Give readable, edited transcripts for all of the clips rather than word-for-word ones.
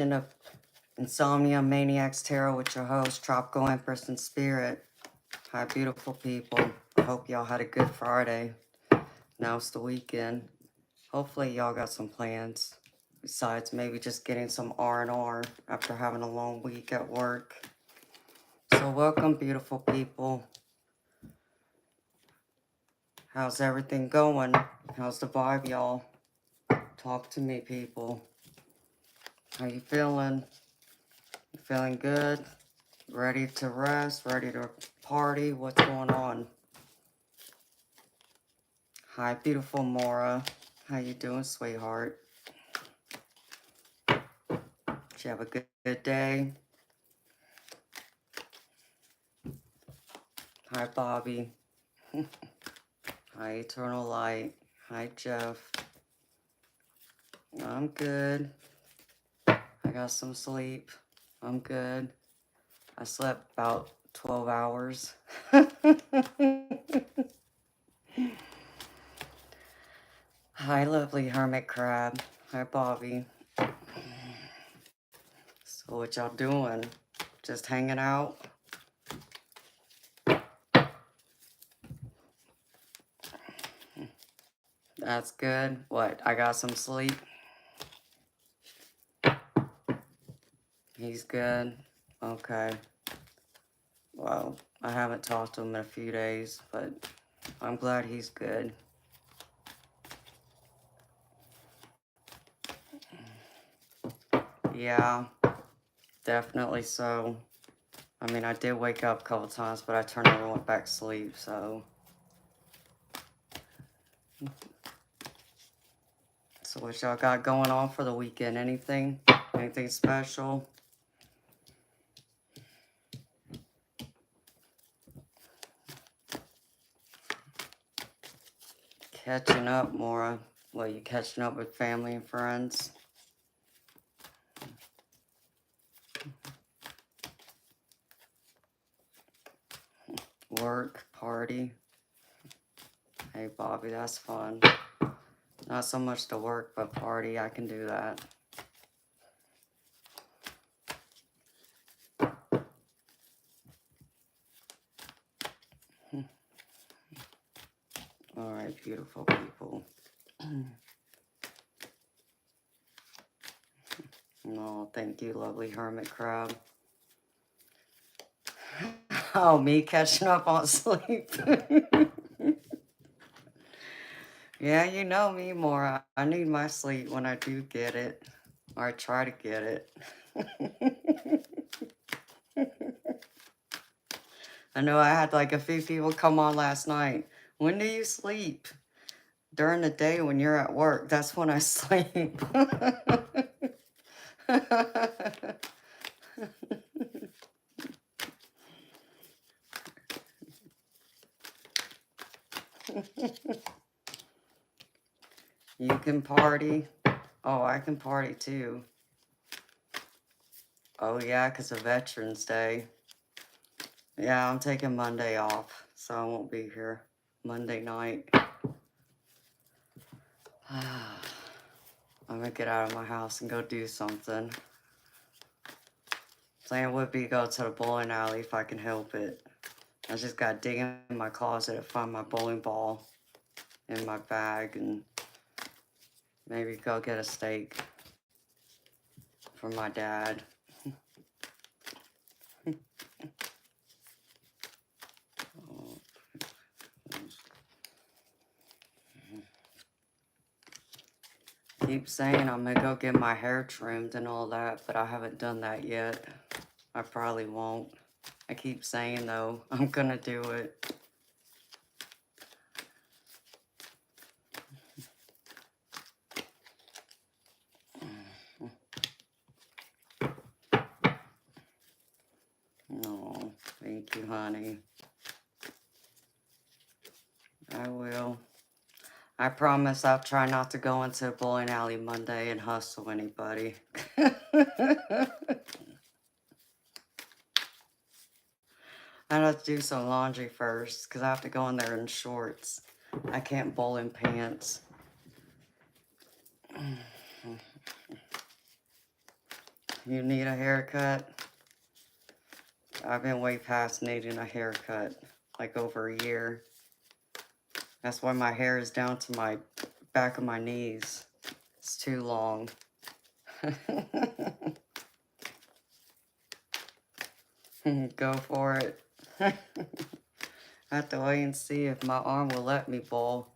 of Insomnia, Maniacs, Tarot with your host, Tropical Empress in Spirit. Hi, beautiful people. I hope y'all had a good Friday. Now it's the weekend. Hopefully y'all got some plans. Besides maybe just getting some R&R after having a long week at work. So welcome, beautiful people. How's everything going? How's the vibe, y'all? Talk to me, people. How you feeling? You feeling good? Ready to rest? Ready to party? What's going on? Hi, beautiful Mora. How you doing, sweetheart? Did you have a good day? Hi, Bobby. Hi, Eternal Light. Hi, Jeff. I'm good. I got some sleep. I'm good. I slept about 12 hours. Hi, lovely Hermit Crab. Hi, Bobby. So what y'all doing? Just hanging out? That's good. What? I got some sleep? He's good? Okay. Well, I haven't talked to him in a few days, but I'm glad he's good. Yeah, definitely so. I mean, I did wake up a couple times, but I turned over and went back to sleep, so. So what y'all got going on for the weekend? Anything? Anything special? Catching up, Maura. Well, you catching up with family and friends? Work, party? Hey, Bobby, that's fun. Not so much to work, but party, I can do that. All right, beautiful people. Oh, thank you, lovely Hermit Crab. Oh, me catching up on sleep. Yeah, you know me more. I need my sleep when I do get it. Or I try to get it. I know I had like a few people come on last night. When do you sleep? During the day when you're at work. That's when I sleep. You can party. Oh, I can party too. Oh yeah, because of Veterans Day. Yeah, I'm taking Monday off, so I won't be here Monday night. I'm gonna get out of my house and go do something. Plan would be go to the bowling alley if I can help it. I just gotta dig in my closet and find my bowling ball in my bag and maybe go get a steak for my dad. Keep saying I'm gonna go get my hair trimmed and all that, but I haven't done that yet. I probably won't. I keep saying though, I'm gonna do it. Oh, thank you, honey. I will. I promise I'll try not to go into a bowling alley Monday and hustle anybody. I have to do some laundry first because I have to go in there in shorts. I can't bowl in pants. You need a haircut? I've been way past needing a haircut, like over a year. That's why my hair is down to my back of my knees. It's too long. Go for it. I have to wait and see if my arm will let me bowl.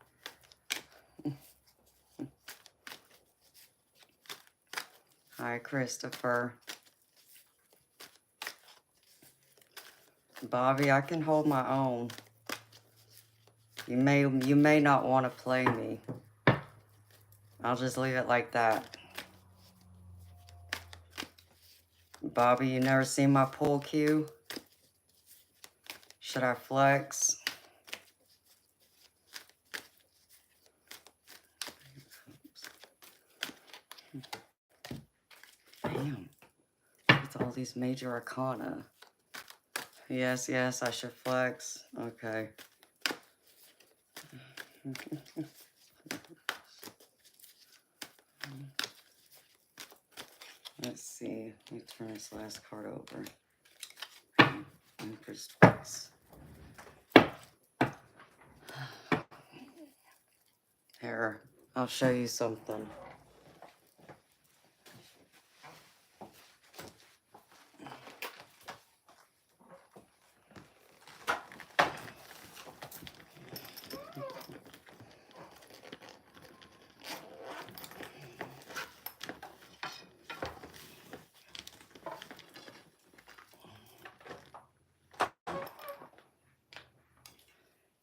Hi, Christopher. Bobby, I can hold my own. You may not want to play me. I'll just leave it like that. Bobby, you never seen my pool cue? Should I flex? Damn. With all these major arcana. Yes, yes, I should flex. Okay. Let's see. Let me turn this last card over. Empress twice. Here, I'll show you something.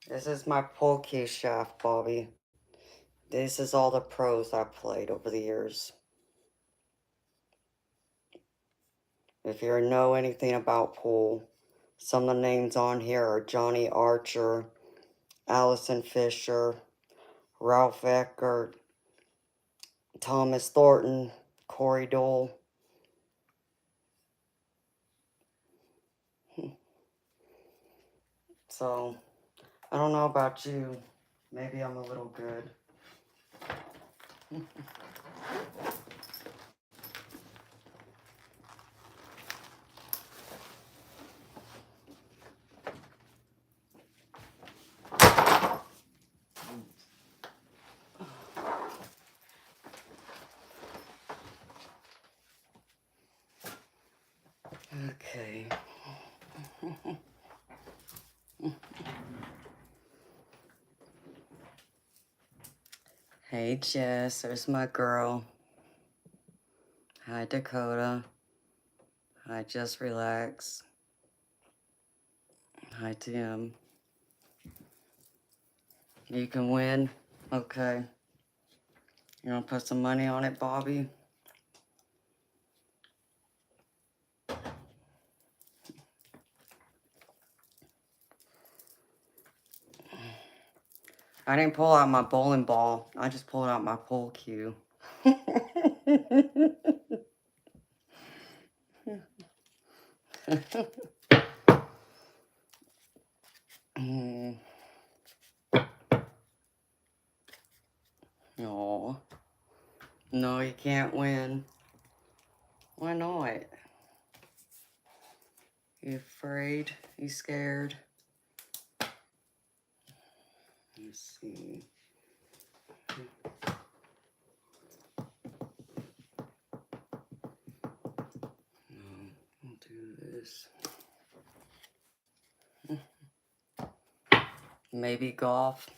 This is my pull key shaft, Bobby. This is all the pros I played over the years. If you know anything about pool, some of the names on here are Johnny Archer, Allison Fisher, Ralph Eckert, Thomas Thornton, Corey Dole. So, I don't know about you. Maybe I'm a little good. Okay. Hey Jess, there's my girl. Hi Dakota. Hi Just Relax. Hi Tim. You can win. Okay. You wanna put some money on it, Bobby? I didn't pull out my bowling ball. I just pulled out my pool cue. No. No, you can't win. Why not? You afraid? You scared? Let's see. I'll do this. Maybe golf.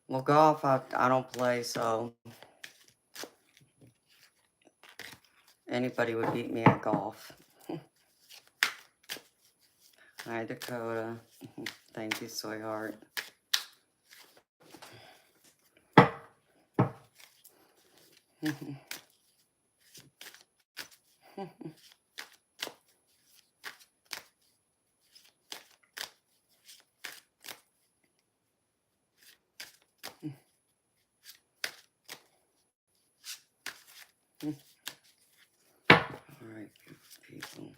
Well, golf, I don't play, so anybody would beat me at golf. Hi, Dakota. Thank you, sweetheart. All right, people.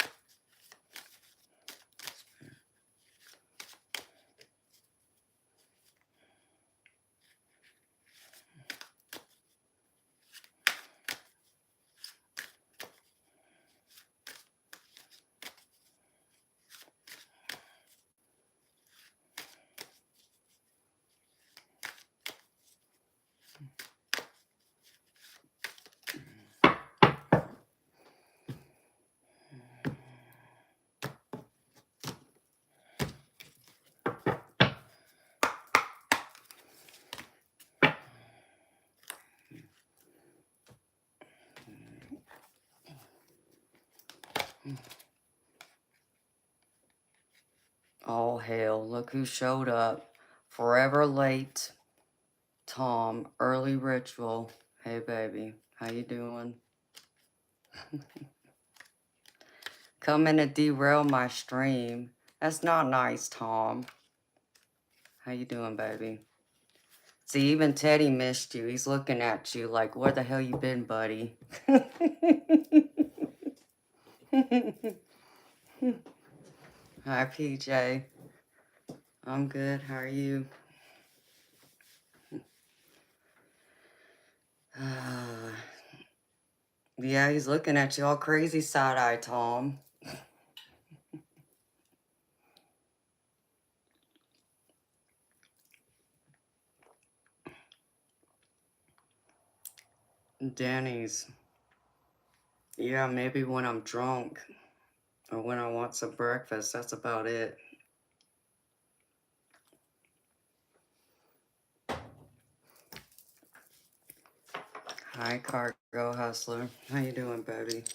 All hail. Look who showed up. Forever late. Tom. Early ritual. Hey, baby. How you doing? Coming to derail my stream. That's not nice, Tom. How you doing, baby? See, even Teddy missed you. He's looking at you like, where the hell you been, buddy? Hi, PJ. I'm good. How are you? Yeah, he's looking at you all crazy side-eye, Tom. Danny's. Yeah, maybe when I'm drunk or when I want some breakfast. That's about it. Hi, Cargo Hustler. How you doing, baby?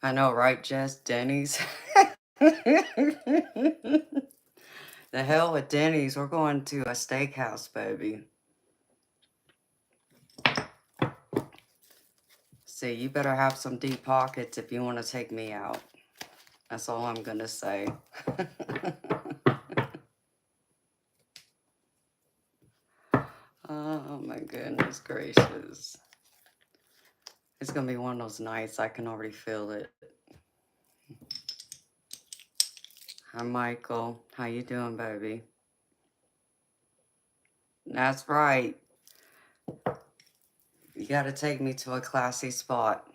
I know, right, Jess? Denny's. The hell with Denny's. We're going to a steakhouse, baby. See, you better have some deep pockets if you want to take me out. That's all I'm going to say. Oh, my goodness gracious. It's going to be one of those nights. I can already feel it. Hi, Michael. How you doing, baby? That's right. You got to take me to a classy spot.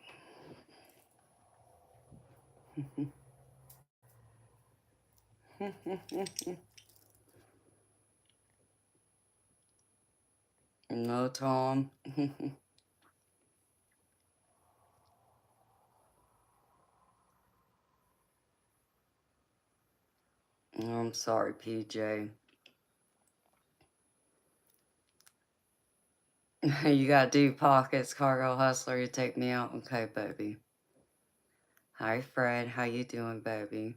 No, Tom. I'm sorry, PJ. You got deep pockets, Cargo Hustler. You take me out? Okay, baby. Hi, Fred. How you doing, baby?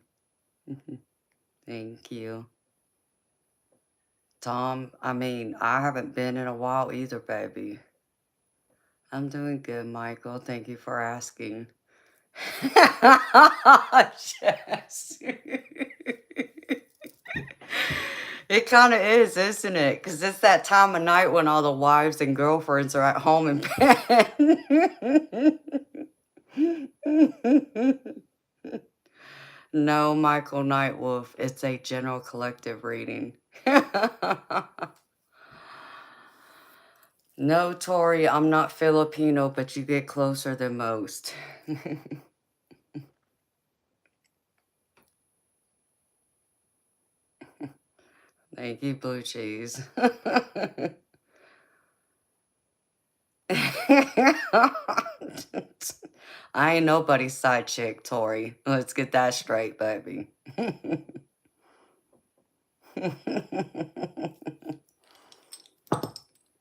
Thank you. Tom, I haven't been in a while either, baby. I'm doing good, Michael. Thank you for asking. Yes. It kind of is, isn't it? Because it's that time of night when all the wives and girlfriends are at home in bed. No, Michael Nightwolf. It's a general collective reading. No, Tori, I'm not Filipino, but you get closer than most. Thank you, Blue Cheese. I ain't nobody's side chick, Tori. Let's get that straight, baby.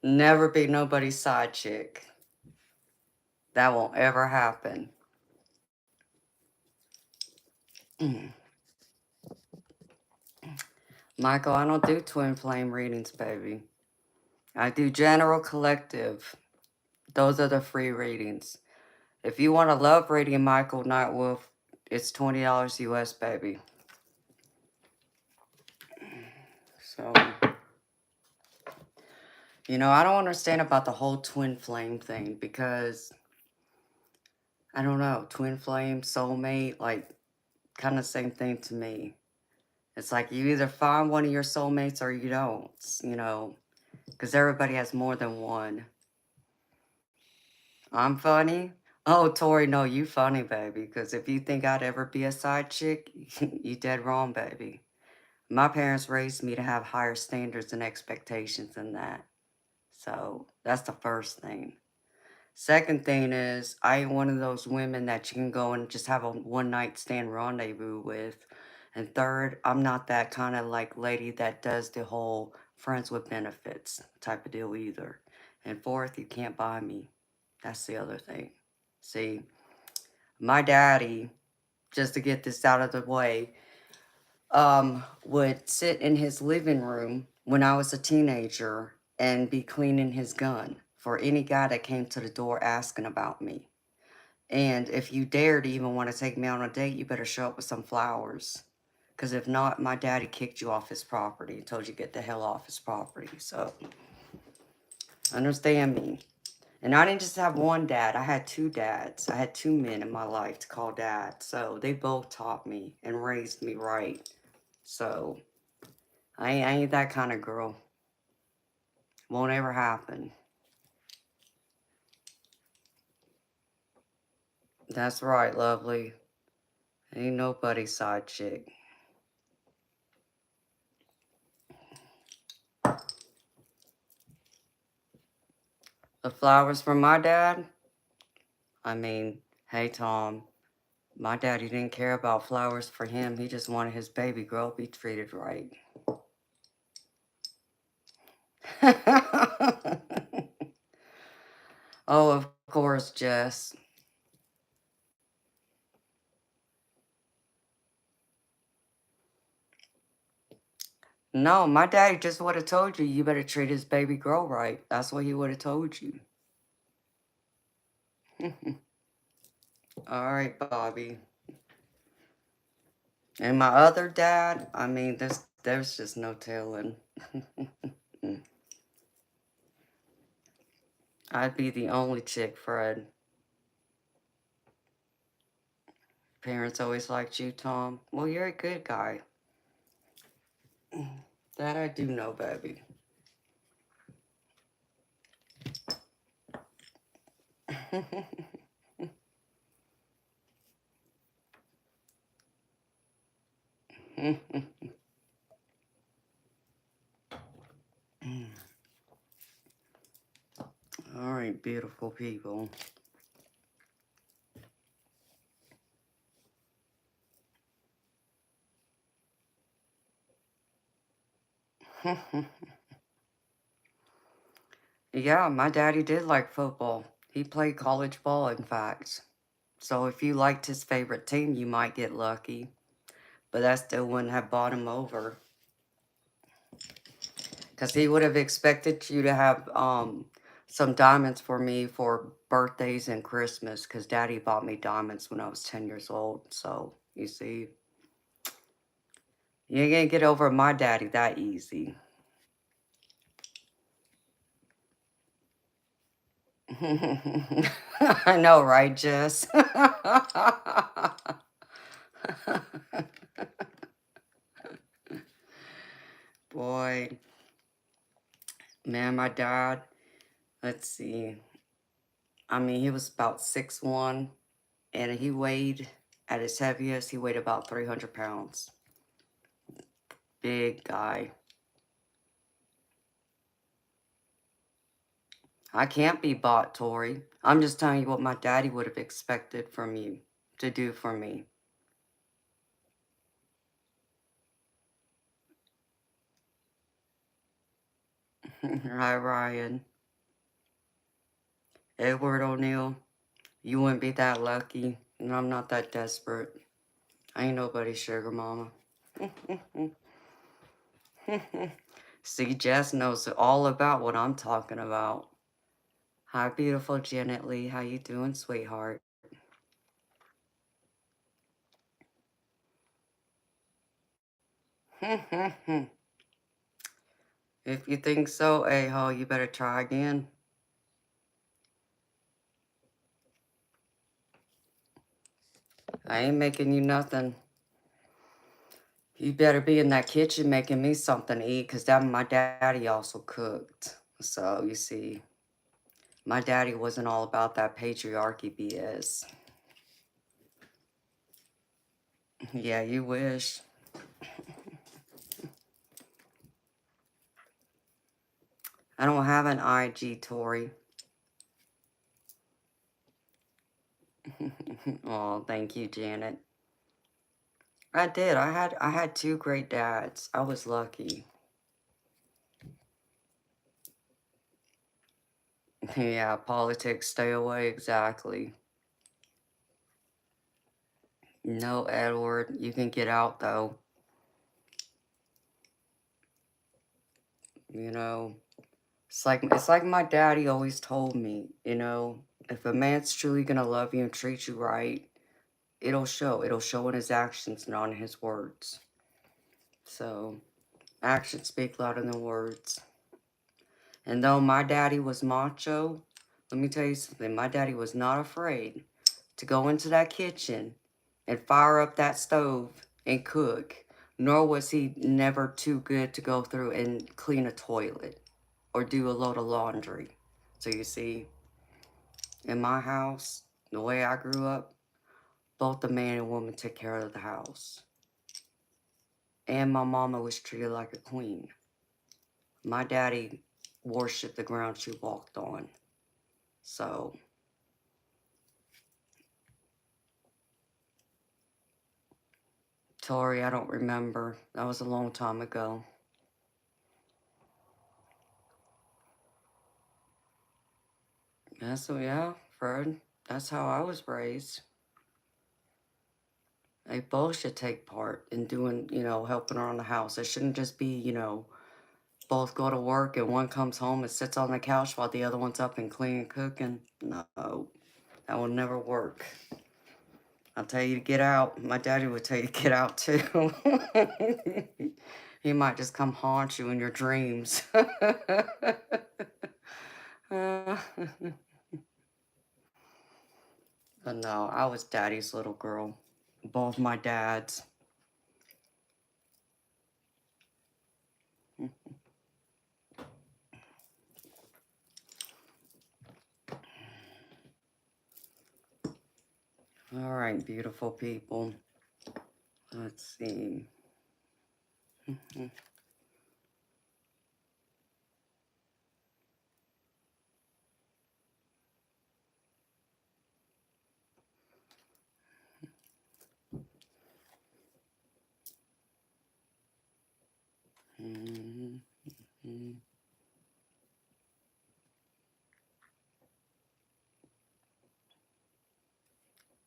Never be nobody's side chick. That won't ever happen. Michael, I don't do twin flame readings, baby. I do general collective. Those are the free readings. If you want a love reading, Michael Nightwolf, it's $20 US, baby. So, I don't understand about the whole twin flame thing because, I don't know, twin flame, soulmate, like, kind of same thing to me. It's like you either find one of your soulmates or you don't, because everybody has more than one. I'm funny? Oh, Tori, no, you funny, baby, because if you think I'd ever be a side chick, you dead wrong, baby. My parents raised me to have higher standards and expectations than that. So that's the first thing. Second thing is, I ain't one of those women that you can go and just have a one-night stand rendezvous with. And third, I'm not that kind of like lady that does the whole friends with benefits type of deal either. And fourth, you can't buy me. That's the other thing. See, My daddy, just to get this out of the way, would sit in his living room when I was a teenager and be cleaning his gun for any guy that came to the door asking about me. And if you dare to even want to take me on a date, you better show up with some flowers. Because if not, my daddy kicked you off his property and told you get the hell off his property. So, understand me. And I didn't just have one dad. I had two dads. I had two men in my life to call dad. So, they both taught me and raised me right. So, I ain't that kind of girl. Won't ever happen. That's right, lovely. Ain't nobody's side chick. The flowers from my dad? I mean, hey, Tom. My daddy didn't care about flowers for him. He just wanted his baby girl to be treated right. Oh, of course, Jess. No, my daddy just would have told you, you better treat his baby girl right. That's what he would have told you. All right, Bobby. And my other dad, I mean, there's just no telling. I'd be the only chick, Fred. Parents always liked you, Tom. Well, you're a good guy. That I do know, baby. All right, beautiful people. Yeah, my daddy did like football. He played college ball, in fact. So if you liked his favorite team, you might get lucky. But that still wouldn't have bought him over. Because he would have expected you to have some diamonds for me for birthdays and Christmas. Because daddy bought me diamonds when I was 10 years old. So, you see, you ain't going to get over my daddy that easy. I know, right, Jess? Boy, man, my dad, let's see. I mean, he was about 6'1", and he weighed, at his heaviest, he weighed about 300 pounds. Big guy. I can't be bought, Tori. I'm just telling you what my daddy would have expected from you to do for me. Hi, Ryan. Edward O'Neill, you wouldn't be that lucky, and I'm not that desperate. I ain't nobody's sugar mama. See, Jess knows all about what I'm talking about. Hi, beautiful Janet Lee. How you doing, sweetheart? If you think so, a-hole, you better try again. I ain't making you nothing. You better be in that kitchen making me something to eat, because that my daddy also cooked. So, you see, my daddy wasn't all about that patriarchy BS. Yeah, you wish. I don't have an IG, Tori. Oh, thank you, Janet. I did. I had two great dads. I was lucky. Yeah, politics, stay away, exactly. No, Edward, you can get out though. You know, it's like my daddy always told me, you know, if a man's truly gonna love you and treat you right, it'll show. It'll show in his actions, not in his words. So, actions speak louder than words. And though my daddy was macho, let me tell you something. My daddy was not afraid to go into that kitchen and fire up that stove and cook. Nor was he never too good to go through and clean a toilet or do a load of laundry. So you see, in my house, the way I grew up, both the man and woman took care of the house. And my mama was treated like a queen. My daddy worshipped the ground she walked on. So, Tori, I don't remember. That was a long time ago. Yeah, so yeah, Fred, that's how I was raised. They both should take part in doing, you know, helping around the house. It shouldn't just be, you know, both go to work and one comes home and sits on the couch while the other one's up and cleaning and cooking. No, that will never work. I'll tell you to get out. My daddy would tell you to get out too. He might just come haunt you in your dreams. But no, I was daddy's little girl. Both my dads. All right, beautiful people. Let's see.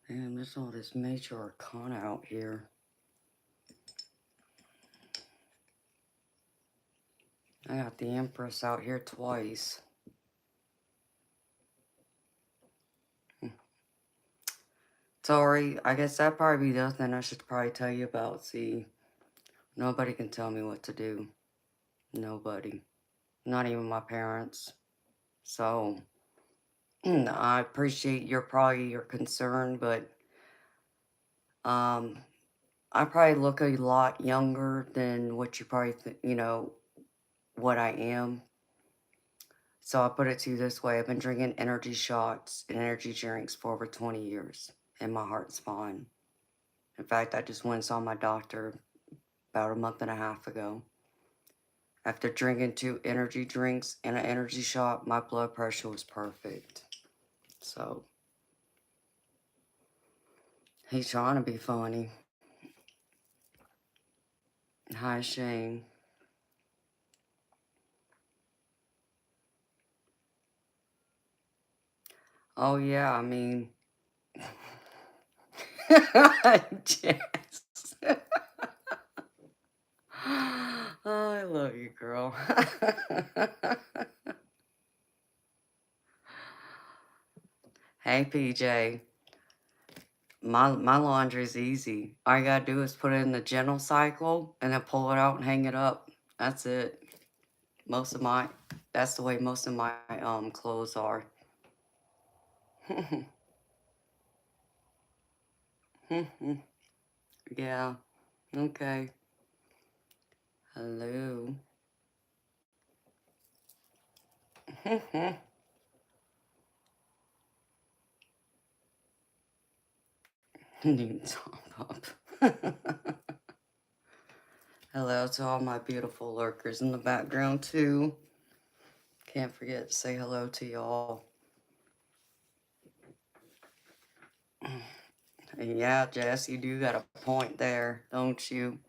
Man, there's all this major arcana out here. I got the Empress out here twice. Sorry, I guess that'd probably be the other thing I should probably tell you about. See, nobody can tell me what to do. Nobody. Not even my parents. So, I appreciate your concern, but I probably look a lot younger than what you probably you know, what I am. So I put it to you this way. I've been drinking energy shots and energy drinks for over 20 years, and my heart's fine. In fact, I just went and saw my doctor about a month and a half ago. After drinking 2 energy drinks and an energy shot, my blood pressure was perfect. So, he's trying to be funny. Hi, Shane. Oh, yeah, I mean... Jess. Oh, I love you, girl. Hey, PJ. My laundry's easy. All you gotta do is put it in the gentle cycle and then pull it out and hang it up. That's it. That's the way most of my clothes are. Yeah. Okay. Hello. Need top up. Hello to all my beautiful lurkers in the background too. Can't forget to say hello to y'all. Yeah, Jess, you do got a point there, don't you?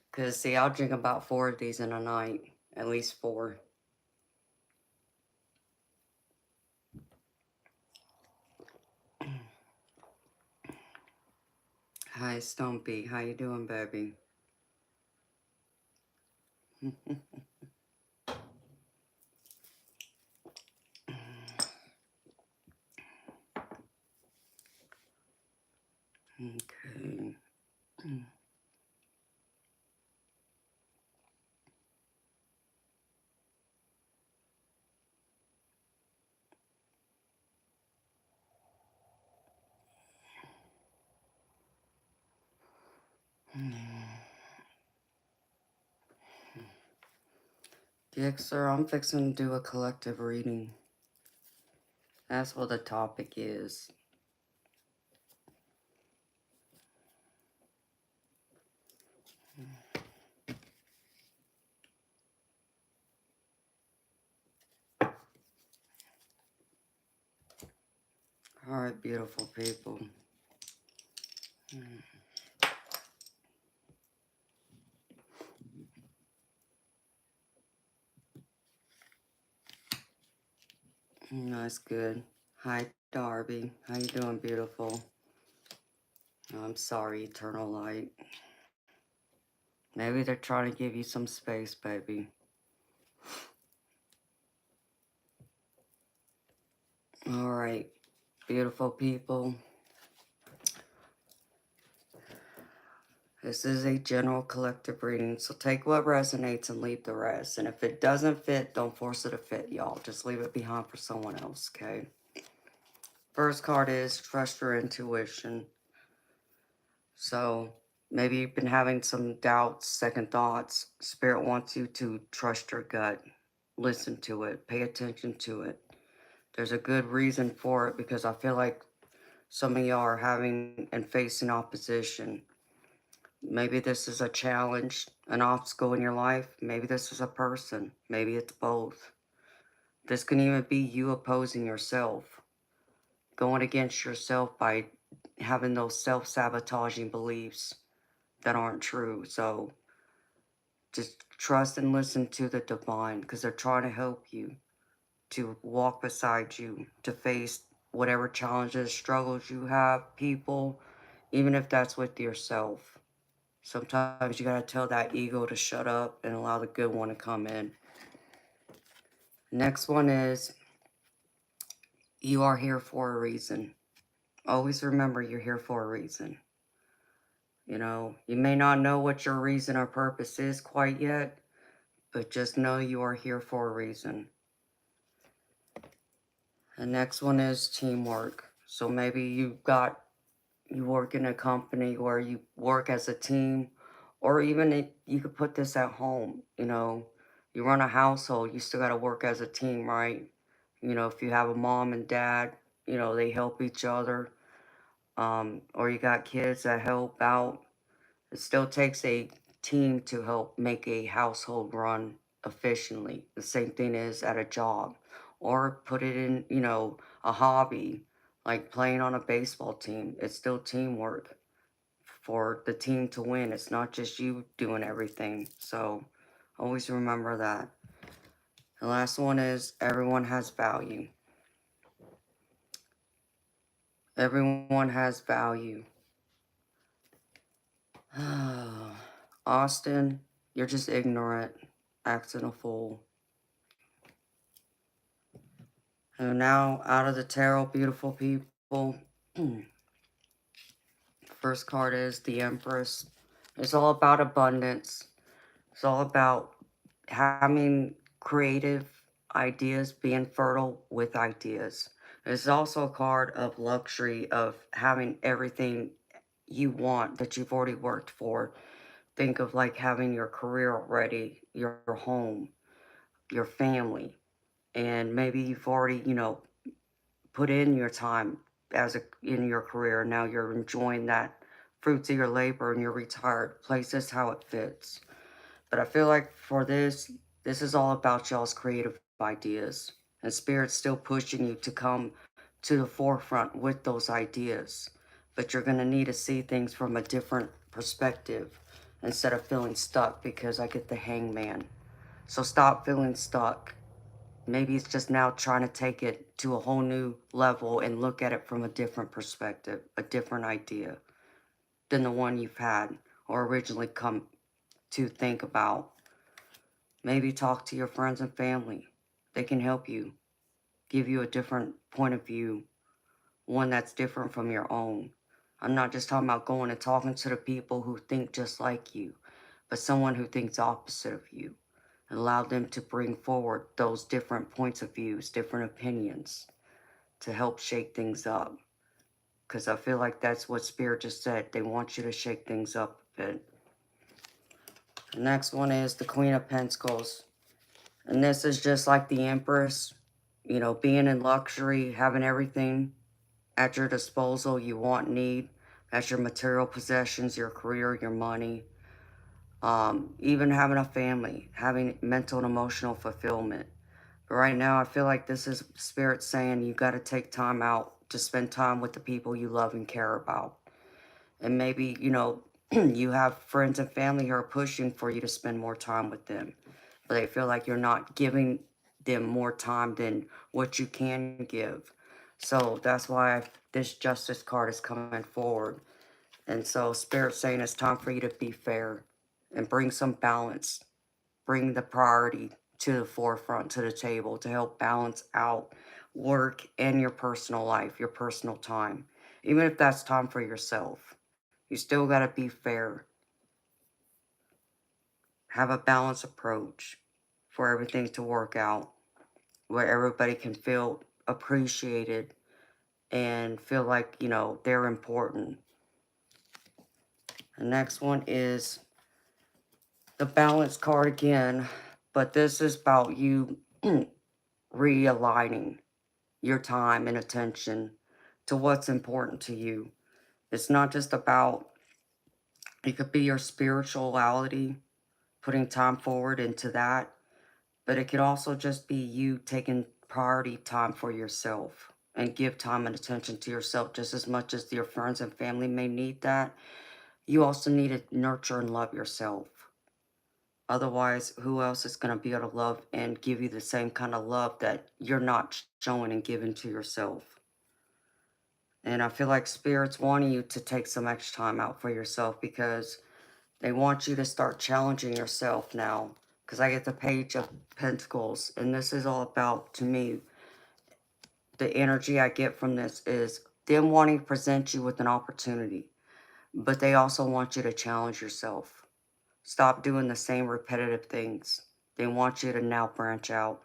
Because, see, I'll drink about 4 of these in a night. At least 4. Hi, Stumpy. How you doing, baby? Okay. Sir, I'm fixing to do a collective reading. That's what the topic is. Alright, beautiful people. That's good. Hi, Darby. How you doing, beautiful? I'm sorry, Eternal Light. Maybe they're trying to give you some space, baby. Alright, beautiful people. This is a general collective reading, so take what resonates and leave the rest. And if it doesn't fit, don't force it to fit, y'all. Just leave it behind for someone else, okay? First card is trust your intuition. So maybe you've been having some doubts, second thoughts. Spirit wants you to trust your gut. Listen to it. Pay attention to it. There's a good reason for it because I feel like some of y'all are having and facing opposition. Maybe this is a challenge, an obstacle in your life. Maybe this is a person. Maybe it's both. This can even be you opposing yourself, going against yourself by having those self-sabotaging beliefs that aren't true. So just trust and listen to the divine because they're trying to help you, to walk beside you, to face whatever challenges, struggles you have, people, even if that's with yourself. Sometimes you gotta tell that ego to shut up and allow the good one to come in. Next one is, you are here for a reason. Always remember you're here for a reason. You know, you may not know what your reason or purpose is quite yet, but just know you are here for a reason. The next one is teamwork. So maybe you work in a company where you work as a team, or even you could put this at home. You know, you run a household, you still got to work as a team, right? You know, if you have a mom and dad, you know, they help each other. Or you got kids that help out. It still takes a team to help make a household run efficiently. The same thing is at a job. Or put it in, you know, a hobby, like playing on a baseball team. It's still teamwork for the team to win. It's not just you doing everything. So always remember that. The last one is everyone has value. Everyone has value. Austin, you're just ignorant, acting a fool. And now, out of the tarot, beautiful people, first card is the Empress. It's all about abundance. It's all about having creative ideas, being fertile with ideas. It's also a card of luxury, of having everything you want that you've already worked for. Think of like having your career already, your home, your family, and maybe you've already, you know, put in your time in your career. Now you're enjoying that fruits of your labor and you're retired. Place this how it fits. But I feel like for this is all about y'all's creative ideas. And Spirit's still pushing you to come to the forefront with those ideas. But you're going to need to see things from a different perspective instead of feeling stuck, because I get the hangman. So stop feeling stuck. Maybe it's just now trying to take it to a whole new level and look at it from a different perspective, a different idea. than the one you've had or originally come to think about. Maybe talk to your friends and family. They can help you, give you a different point of view, one that's different from your own. I'm not just talking about going and talking to the people who think just like you, but someone who thinks opposite of you. And allow them to bring forward those different points of views, different opinions to help shake things up. Because I feel like that's what Spirit just said. They want you to shake things up a bit. The next one is the Queen of Pentacles. And this is just like the Empress. You know, being in luxury, having everything at your disposal you want, need. That's your material possessions, your career, your money. Even having a family, having mental and emotional fulfillment. But right now, I feel like this is Spirit saying you got to take time out to spend time with the people you love and care about. And maybe, you know, you have friends and family who are pushing for you to spend more time with them. But they feel like you're not giving them more time than what you can give. So that's why this Justice card is coming forward. And so Spirit's saying it's time for you to be fair and bring some balance. Bring the priority to the forefront, to the table, to help balance out work and your personal life, your personal time. Even if that's time for yourself, you still got to be fair. Have a balanced approach for everything to work out, where everybody can feel appreciated and feel like, you know, they're important. The next one is the balance card again, but this is about you realigning your time and attention to what's important to you. It's not just about, it could be your spirituality, putting time forward into that, but it could also just be you taking priority time for yourself and give time and attention to yourself just as much as your friends and family may need that. You also need to nurture and love yourself. Otherwise, who else is going to be able to love and give you the same kind of love that you're not showing and giving to yourself? And I feel like Spirit's wanting you to take some extra time out for yourself because they want you to start challenging yourself now. Because I get the Page of Pentacles, and this is all about, to me, the energy I get from this is them wanting to present you with an opportunity. But they also want you to challenge yourself. Stop doing the same repetitive things. They want you to now branch out.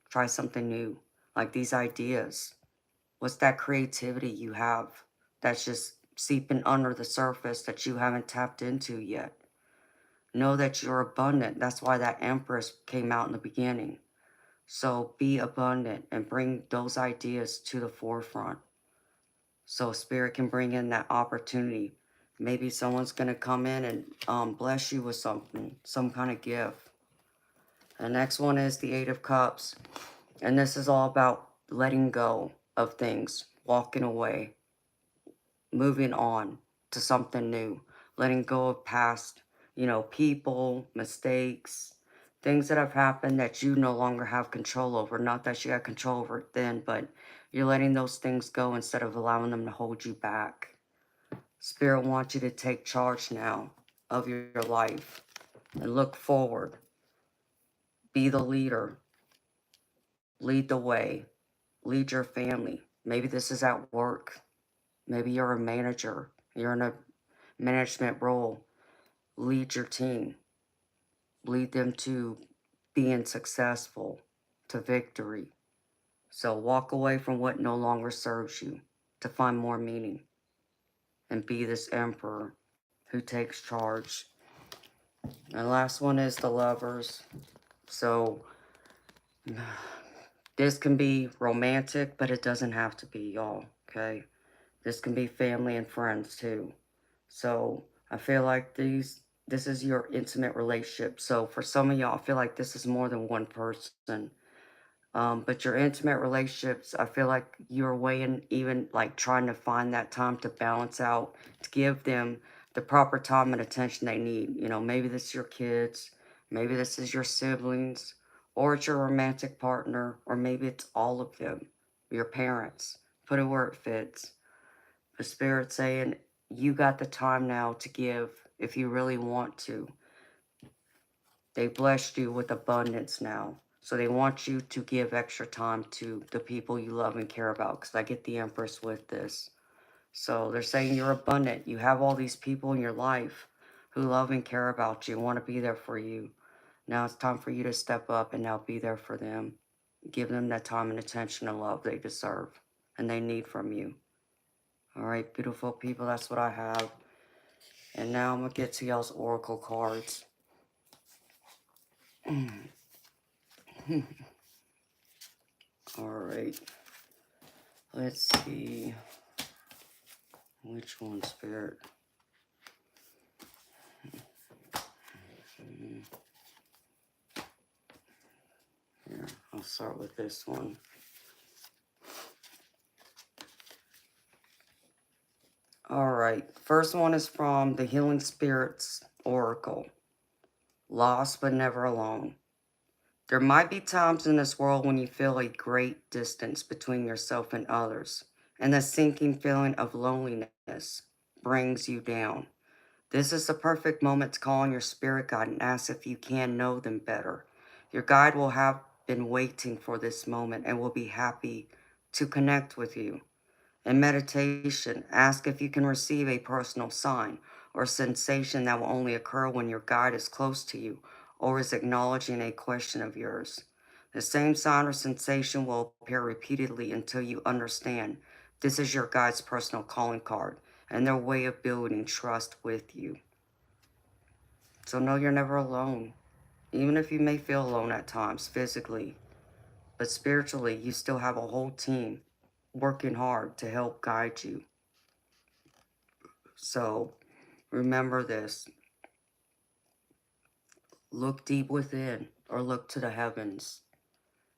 Try something new, like these ideas. What's that creativity you have that's just seeping under the surface that you haven't tapped into yet? Know that you're abundant. That's why that Empress came out in the beginning. So be abundant and bring those ideas to the forefront. So Spirit can bring in that opportunity. Maybe someone's going to come in and bless you with something, some kind of gift. The next one is the Eight of Cups. And this is all about letting go of things, walking away, moving on to something new, letting go of past, you know, people, mistakes, things that have happened that you no longer have control over. Not that you had control over it then, but you're letting those things go instead of allowing them to hold you back. Spirit wants you to take charge now of your life and look forward. Be the leader. Lead the way. Lead your family. Maybe this is at work. Maybe you're a manager. You're in a management role. Lead your team. Lead them to being successful, to victory. So walk away from what no longer serves you to find more meaning and be this emperor who takes charge. And last one is the Lovers. So this can be romantic, but it doesn't have to be, y'all, okay? This can be family and friends too. So I feel like this is your intimate relationship. So for some of y'all, I feel like this is more than one person. But your intimate relationships, I feel like you're weighing, even like trying to find that time to balance out, to give them the proper time and attention they need. You know, maybe this is your kids, maybe this is your siblings, or it's your romantic partner, or maybe it's all of them, your parents. Put it where it fits. The Spirit's saying you got the time now to give if you really want to. They blessed you with abundance now. So they want you to give extra time to the people you love and care about, because I get the Empress with this. So they're saying you're abundant. You have all these people in your life who love and care about you, want to be there for you. Now it's time for you to step up and now be there for them. Give them that time and attention and love they deserve and they need from you. All right, beautiful people, that's what I have. And now I'm going to get to y'all's oracle cards. All right. Let's see. Which one, Spirit? Here, I'll start with this one. All right. First one is from the Healing Spirits Oracle. Lost but never alone. There might be times in this world when you feel a great distance between yourself and others, and the sinking feeling of loneliness brings you down. This is the perfect moment to call on your spirit guide and ask if you can know them better. Your guide will have been waiting for this moment and will be happy to connect with you. In meditation, ask if you can receive a personal sign or sensation that will only occur when your guide is close to you or is acknowledging a question of yours. The same sign or sensation will appear repeatedly until you understand this is your guide's personal calling card and their way of building trust with you. So know you're never alone, even if you may feel alone at times physically, but spiritually you still have a whole team working hard to help guide you. So remember this. Look deep within or look to the heavens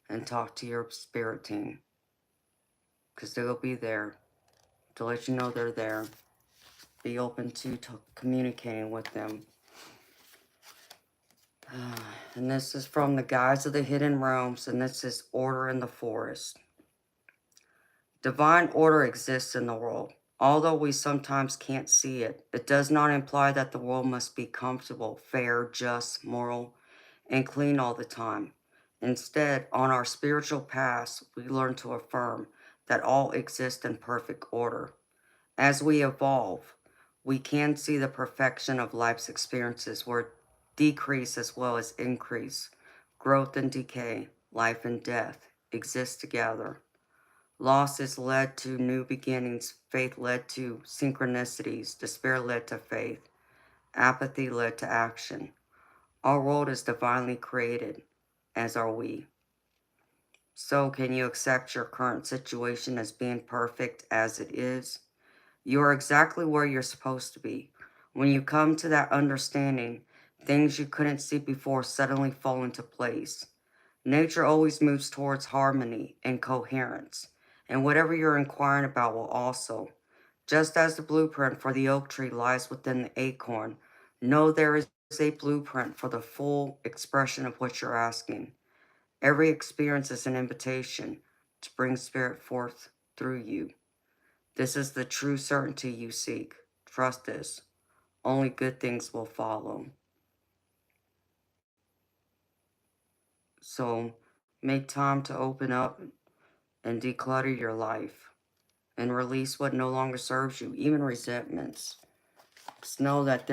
and talk to your spirit team, because they'll be there to let you know they're there. Be open to communicating with them. And this is from the Guides of the Hidden Realms, and this is Order in the Forest. Divine order exists in the world. Although we sometimes can't see it, it does not imply that the world must be comfortable, fair, just, moral, and clean all the time. Instead, on our spiritual paths, we learn to affirm that all exists in perfect order. As we evolve, we can see the perfection of life's experiences where decrease as well as increase, growth and decay, life and death exist together. Loss is led to new beginnings, faith led to synchronicities, despair led to faith, apathy led to action. Our world is divinely created, as are we. So can you accept your current situation as being perfect as it is? You are exactly where you're supposed to be. When you come to that understanding, things you couldn't see before suddenly fall into place. Nature always moves towards harmony and coherence, and whatever you're inquiring about will also. Just as the blueprint for the oak tree lies within the acorn, know there is a blueprint for the full expression of what you're asking. Every experience is an invitation to bring spirit forth through you. This is the true certainty you seek. Trust this. Only good things will follow. So make time to open up and declutter your life and release what no longer serves you, even resentments. Just know that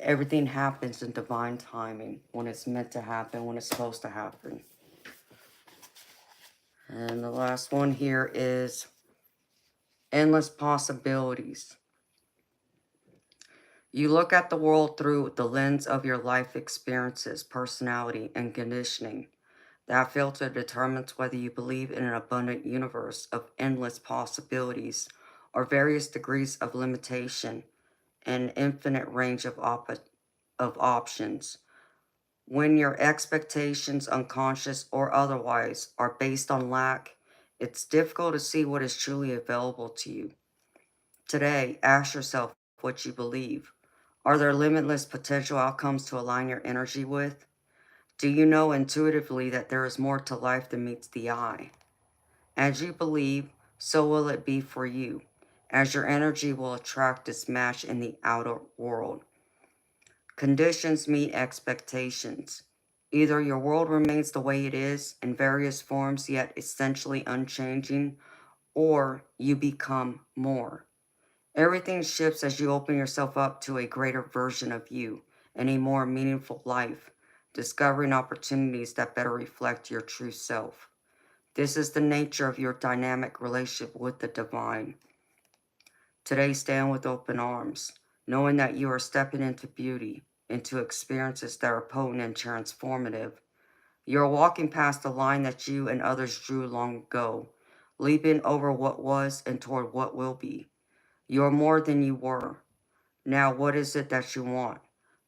everything happens in divine timing, when it's meant to happen, when it's supposed to happen. And the last one here is endless possibilities. You look at the world through the lens of your life experiences, personality, and conditioning. That filter determines whether you believe in an abundant universe of endless possibilities or various degrees of limitation and an infinite range of options. When your expectations, unconscious or otherwise, are based on lack, it's difficult to see what is truly available to you. Today, ask yourself what you believe. Are there limitless potential outcomes to align your energy with? Do you know intuitively that there is more to life than meets the eye? As you believe, so will it be for you. as your energy will attract its match in the outer world. Conditions meet expectations. Either your world remains the way it is in various forms yet essentially unchanging, or you become more. Everything shifts as you open yourself up to a greater version of you and a more meaningful life, discovering opportunities that better reflect your true self. This is the nature of your dynamic relationship with the divine. Today, stand with open arms, knowing that you are stepping into beauty, into experiences that are potent and transformative. You are walking past the line that you and others drew long ago, leaping over what was and toward what will be. You are more than you were. Now, what is it that you want?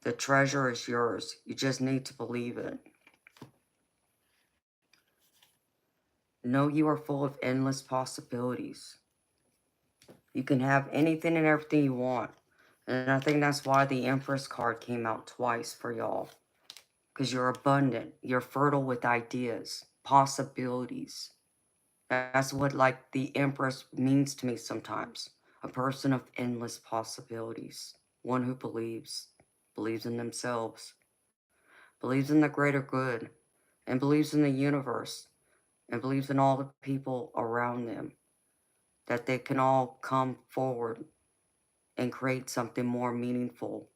The treasure is yours. You just need to believe it. Know you are full of endless possibilities. You can have anything and everything you want. And I think that's why the Empress card came out twice for y'all. Because you're abundant. You're fertile with ideas, possibilities. That's what, like, the Empress means to me sometimes. A person of endless possibilities. One who believes in themselves, believes in the greater good, and believes in the universe, and believes in all the people around them, that they can all come forward and create something more meaningful,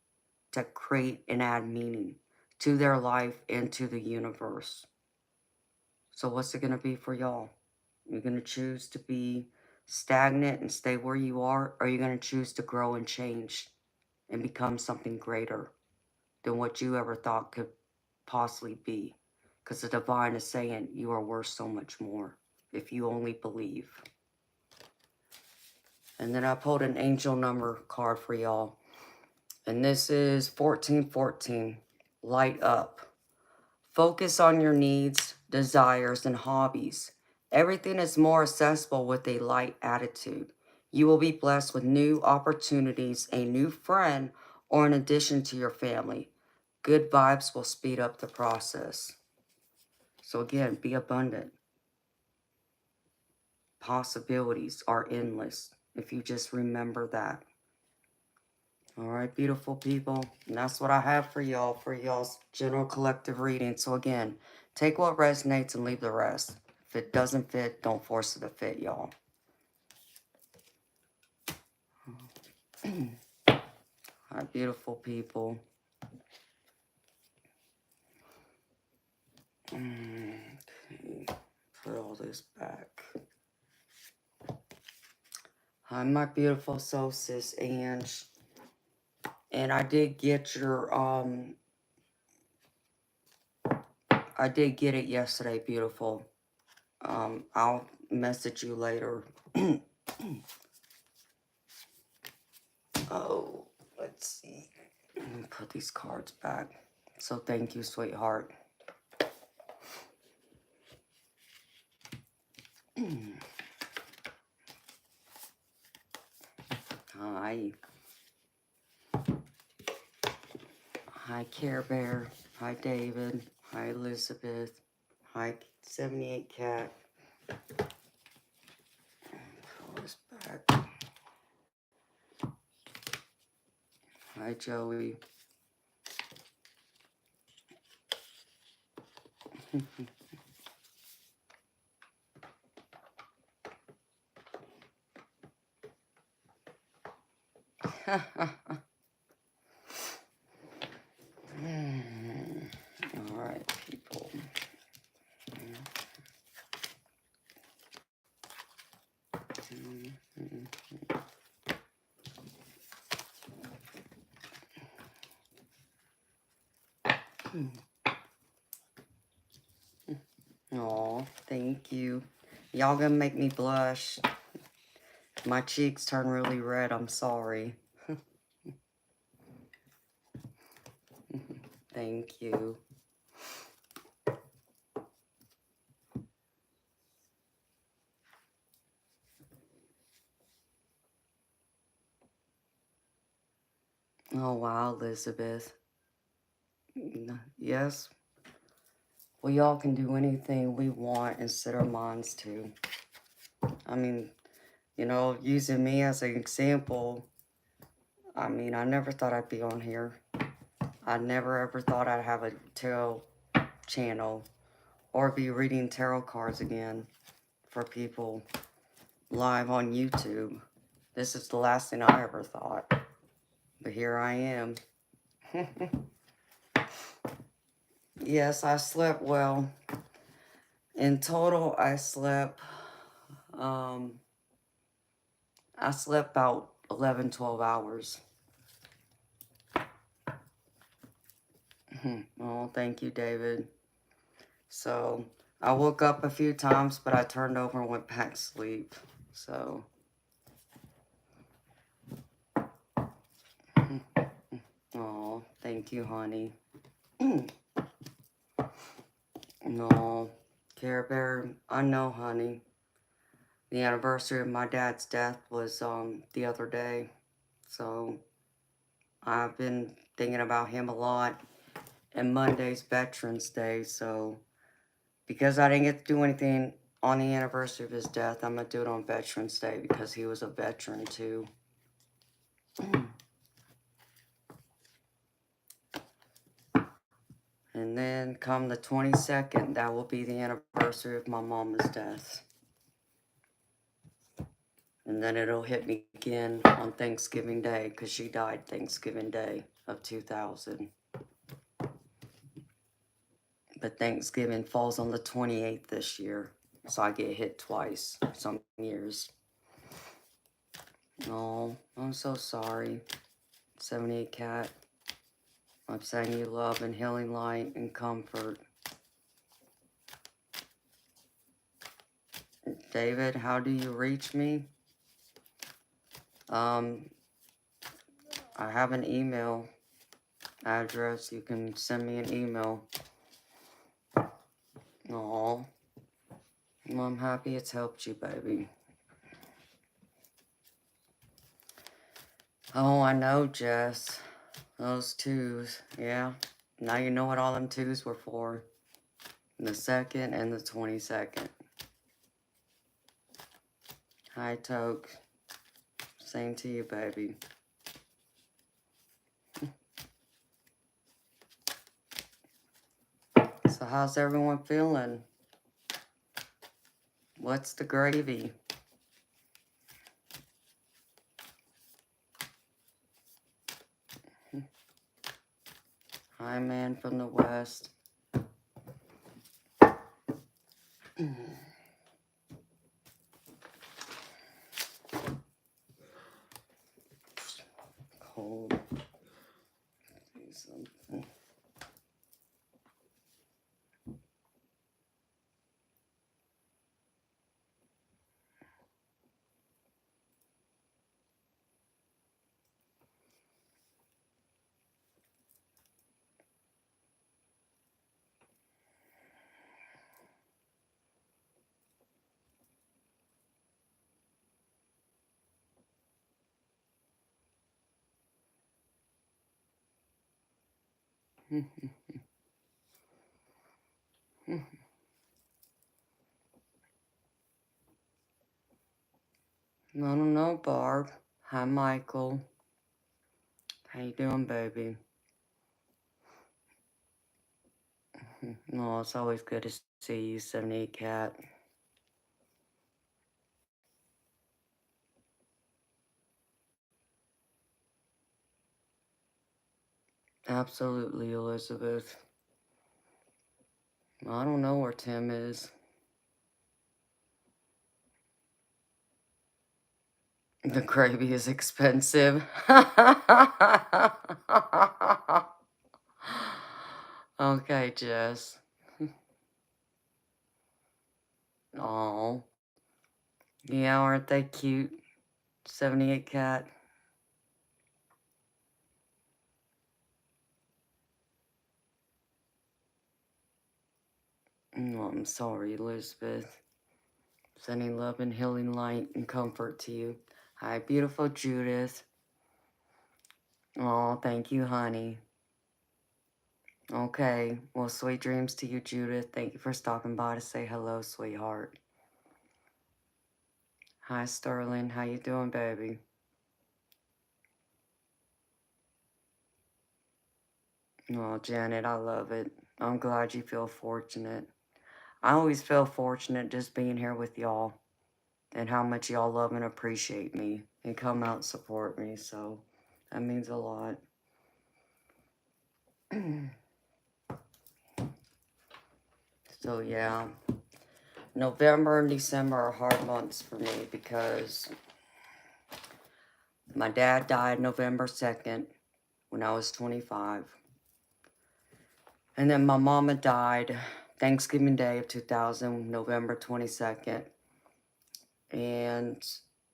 to create and add meaning to their life and to the universe. So what's it going to be for y'all? You're going to choose to be stagnant and stay where you are, or are you going to choose to grow and change and become something greater than what you ever thought could possibly be? Because the divine is saying you are worth so much more if you only believe. And then I pulled an angel number card for y'all. And this is 1414. Light up. Focus on your needs, desires, and hobbies. Everything is more accessible with a light attitude. You will be blessed with new opportunities, a new friend, or an addition to your family. Good vibes will speed up the process. So again, be abundant. Possibilities are endless if you just remember that. All right, beautiful people. And that's what I have for y'all's general collective reading. So again, take what resonates and leave the rest. If it doesn't fit, don't force it to fit, y'all. All right, beautiful people. Okay, put all this back. Hi, my beautiful soul sis Ange. And I did get your, I did get it yesterday, beautiful. I'll message you later. Oh, let's see. Let me put these cards back. So thank you, sweetheart. Hi. Hi, Care Bear. Hi, David. Hi, Elizabeth. Hi, 78 Cat. Pull this back. Hi, Joey. All right, people. Oh, thank you. Y'all gonna make me blush. My cheeks turn really red. I'm sorry. Thank you. Oh, wow, Elizabeth. Yes, we all can do anything we want and set our minds to. I mean, You know, using me as an example, I mean, I never thought I'd be on here. I never ever thought I'd have a tarot channel or be reading tarot cards again for people live on YouTube. This is the last thing I ever thought. But here I am. Yes, I slept well. In total, I slept about 11, 12 hours. Oh, thank you, David. So, I woke up a few times, but I turned over and went back to sleep. So, oh, thank you, honey. No, Care Bear, I know, honey. The anniversary of my dad's death was the other day. So, I've been thinking about him a lot. And Monday's Veterans Day, so because I didn't get to do anything on the anniversary of his death, I'm going to do it on Veterans Day because he was a veteran too. And then come the 22nd, that will be the anniversary of my mama's death. And then it'll hit me again on Thanksgiving Day because she died Thanksgiving Day of 2000. But Thanksgiving falls on the 28th this year, so I get hit twice some years. Oh, I'm so sorry. 78 Cat. I'm sending you love and healing light and comfort. David, how do you reach me? I have an email address. You can send me an email. Oh, well, I'm happy it's helped you, baby. Oh, I know, Jess. Those twos, yeah. Now you know what all them twos were for. The 2nd and the 22nd. Hi, Toke. Same to you, baby. So how's everyone feeling? What's the gravy? Hi, man from the West. Cold. Do something. I don't know, Barb. Hi, Michael. How you doing, baby? No, it's always good to see you, 78 Cat. Absolutely, Elizabeth. I don't know where Tim is. The gravy is expensive. Okay, Jess. Oh, yeah, aren't they cute? 78 Cat. Oh, I'm sorry, Elizabeth. Sending love and healing light and comfort to you. Hi, beautiful Judith. Oh, thank you, honey. Okay, well, sweet dreams to you, Judith. Thank you for stopping by to say hello, sweetheart. Hi, Sterling. How you doing, baby? Oh, Janet, I love it. I'm glad you feel fortunate. I always feel fortunate just being here with y'all and how much y'all love and appreciate me and come out and support me. So that means a lot. So, yeah. November and December are hard months for me because my dad died November 2nd when I was 25. And then my mama died Thanksgiving Day of 2000, November 22nd. And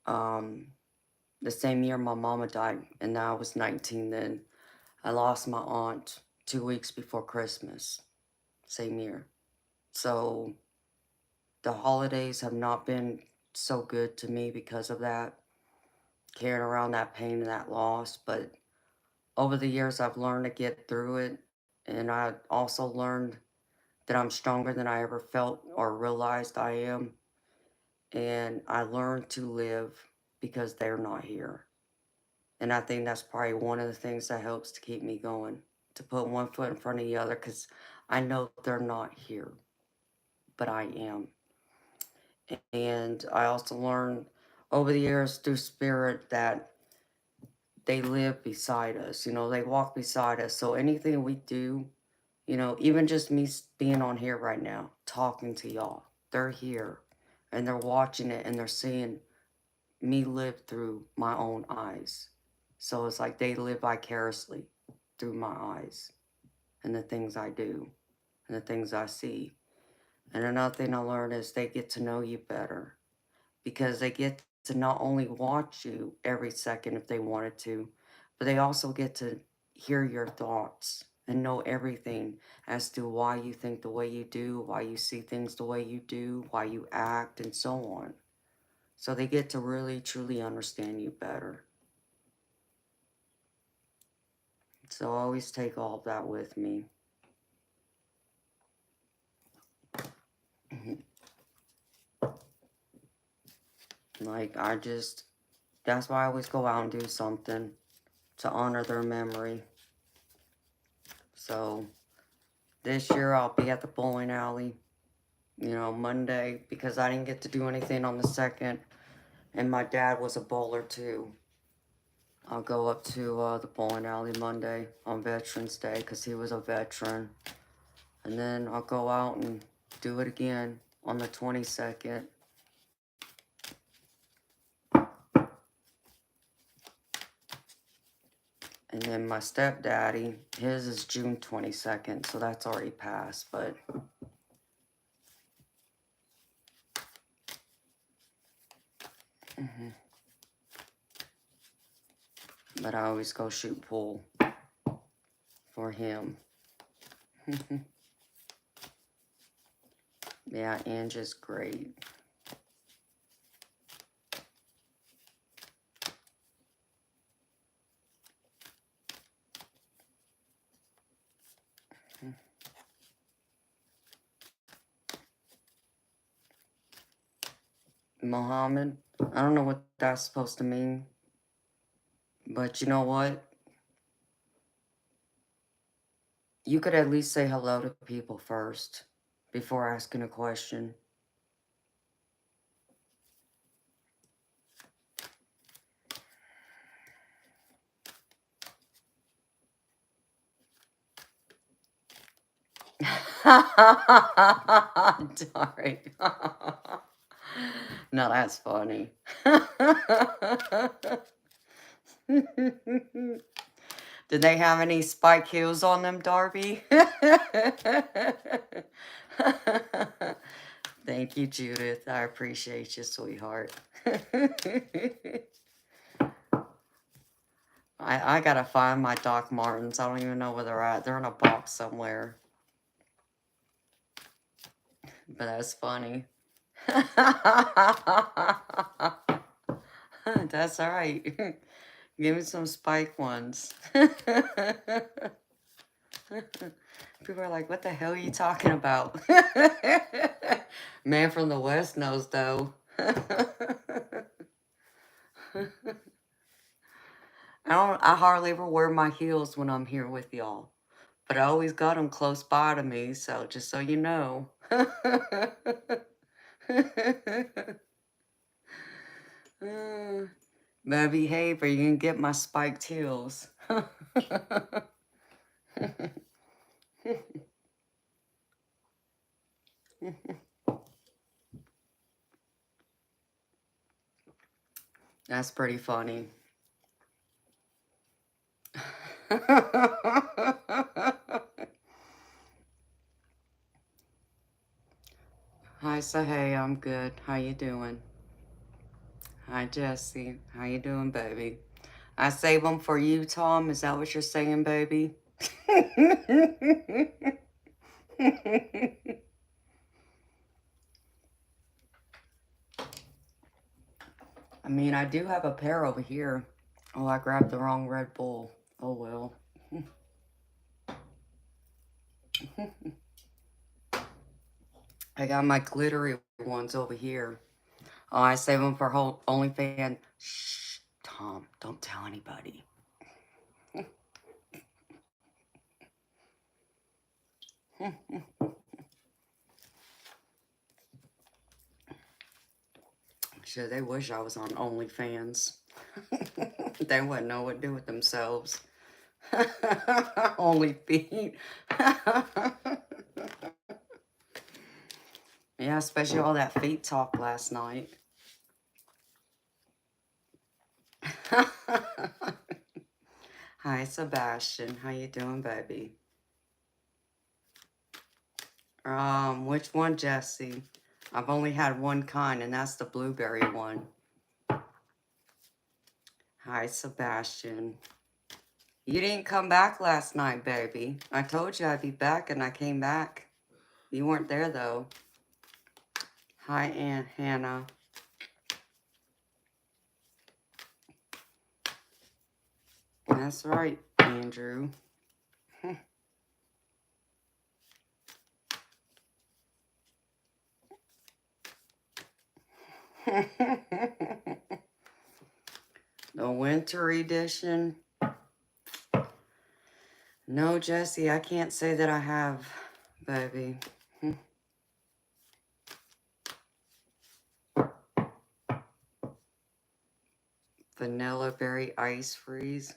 the same year my mama died, and I was 19 then. I lost my aunt 2 weeks before Christmas, same year. So the holidays have not been so good to me because of that, carrying around that pain and that loss. But over the years, I've learned to get through it. And I also learned that I'm stronger than I ever felt or realized I am. And I learned to live because they're not here. And I think that's probably one of the things that helps to keep me going, to put one foot in front of the other, because I know they're not here, but I am. And I also learned over the years through spirit that they live beside us. You know, they walk beside us. So anything we do, you know, even just me being on here right now, talking to y'all, they're here and they're watching it and they're seeing me live through my own eyes. So it's like they live vicariously through my eyes and the things I do and the things I see. And another thing I learned is they get to know you better because they get to not only watch you every second if they wanted to, but they also get to hear your thoughts and know everything as to why you think the way you do, why you see things the way you do, why you act, and so on. So they get to really, truly understand you better. So I always take all of that with me. Like, that's why I always go out and do something to honor their memory. So this year I'll be at the bowling alley, you know, Monday, because I didn't get to do anything on the 2nd. And my dad was a bowler too. I'll go up to the bowling alley Monday on Veterans Day because he was a veteran. And then I'll go out and do it again on the 22nd. And then my stepdaddy, his is June 22nd, so that's already passed, but but I always go shoot pool for him. Yeah, Ange is great. Mohammed, I don't know what that's supposed to mean, but you know what? You could at least say hello to people first before asking a question. Sorry. No, that's funny. Did they have any spike heels on them, Darby? Thank you, Judith. I appreciate you, sweetheart. I gotta find my Doc Martens. I don't even know where they're at. They're in a box somewhere. But that's funny. That's all right. Give me some spike ones. People are like, what the hell are you talking about? Man from the West knows, though. I hardly ever wear my heels when I'm here with y'all. But I always got them close by to me, so just so you know. Better behave or you can get my spiked heels. That's pretty funny. Hi, Sahey, I'm good. How you doing? Hi, Jesse. How you doing, baby? I save them for you, Tom. Is that what you're saying, baby? I mean, I do have a pair over here. Oh, I grabbed the wrong Red Bull. Oh, well. I got my glittery ones over here. Oh, I save them for whole OnlyFans. Shh, Tom, don't tell anybody. Sure, they wish I was on OnlyFans. They wouldn't know what to do with themselves. Only feet. Yeah, especially all that feet talk last night. Hi, Sebastian. How you doing, baby? Which one, Jesse? I've only had one kind, and that's the blueberry one. Hi, Sebastian. You didn't come back last night, baby. I told you I'd be back, and I came back. You weren't there, though. Hi, Aunt Hannah. That's right, Andrew. The winter edition. No, Jesse, I can't say that I have, baby. Vanilla berry ice freeze.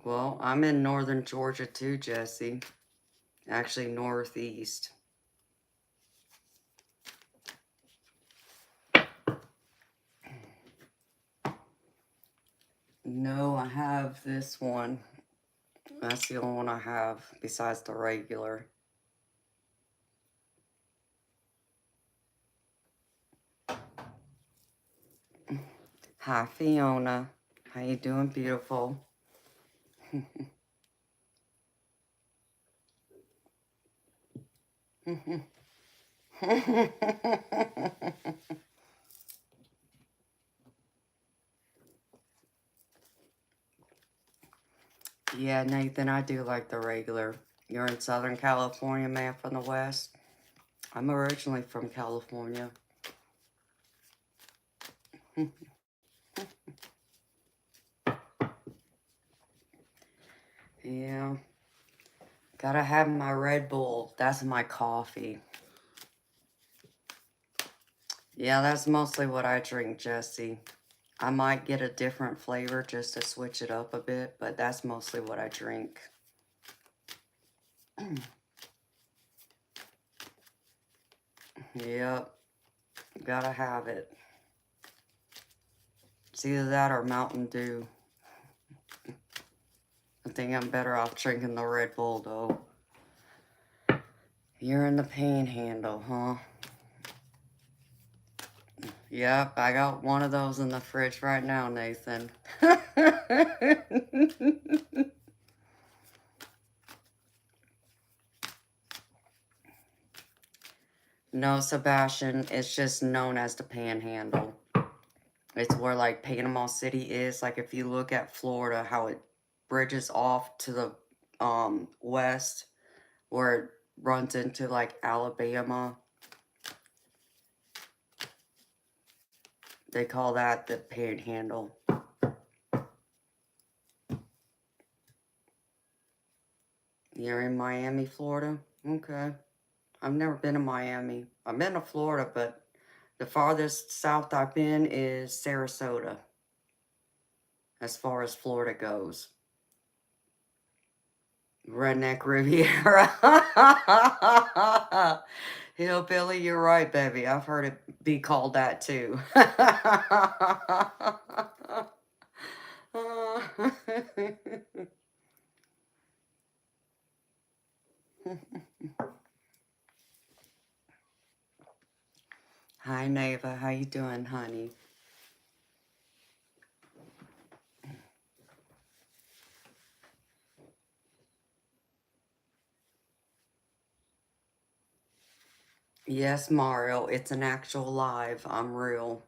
Well, I'm in northern Georgia too, Jesse. Actually, northeast. No, I have this one. That's the only one I have besides the regular. Hi, Fiona. How you doing, beautiful? Yeah, Nathan, I do like the regular. You're in Southern California, man, from the West. I'm originally from California. Yeah. Gotta have my Red Bull. That's my coffee. Yeah, that's mostly what I drink, Jesse. I might get a different flavor just to switch it up a bit, but that's mostly what I drink. Yep. Gotta have it. It's either that or Mountain Dew. I think I'm better off drinking the Red Bull, though. You're in the Panhandle, huh? Yep, I got one of those in the fridge right now, Nathan. No, Sebastian, it's just known as the Panhandle. It's where, like, Panama City is. Like, if you look at Florida, how it bridges off to the west, where it runs into, like, Alabama. They call that the panhandle. You're in Miami, Florida? Okay. I've never been to Miami. I've been to Florida, but the farthest south I've been is Sarasota, as far as Florida goes. Redneck Riviera. Hillbilly, you're right, baby. I've heard it be called that too. Hi, Neva. How you doing, honey? Yes, Mario. It's an actual live. I'm real.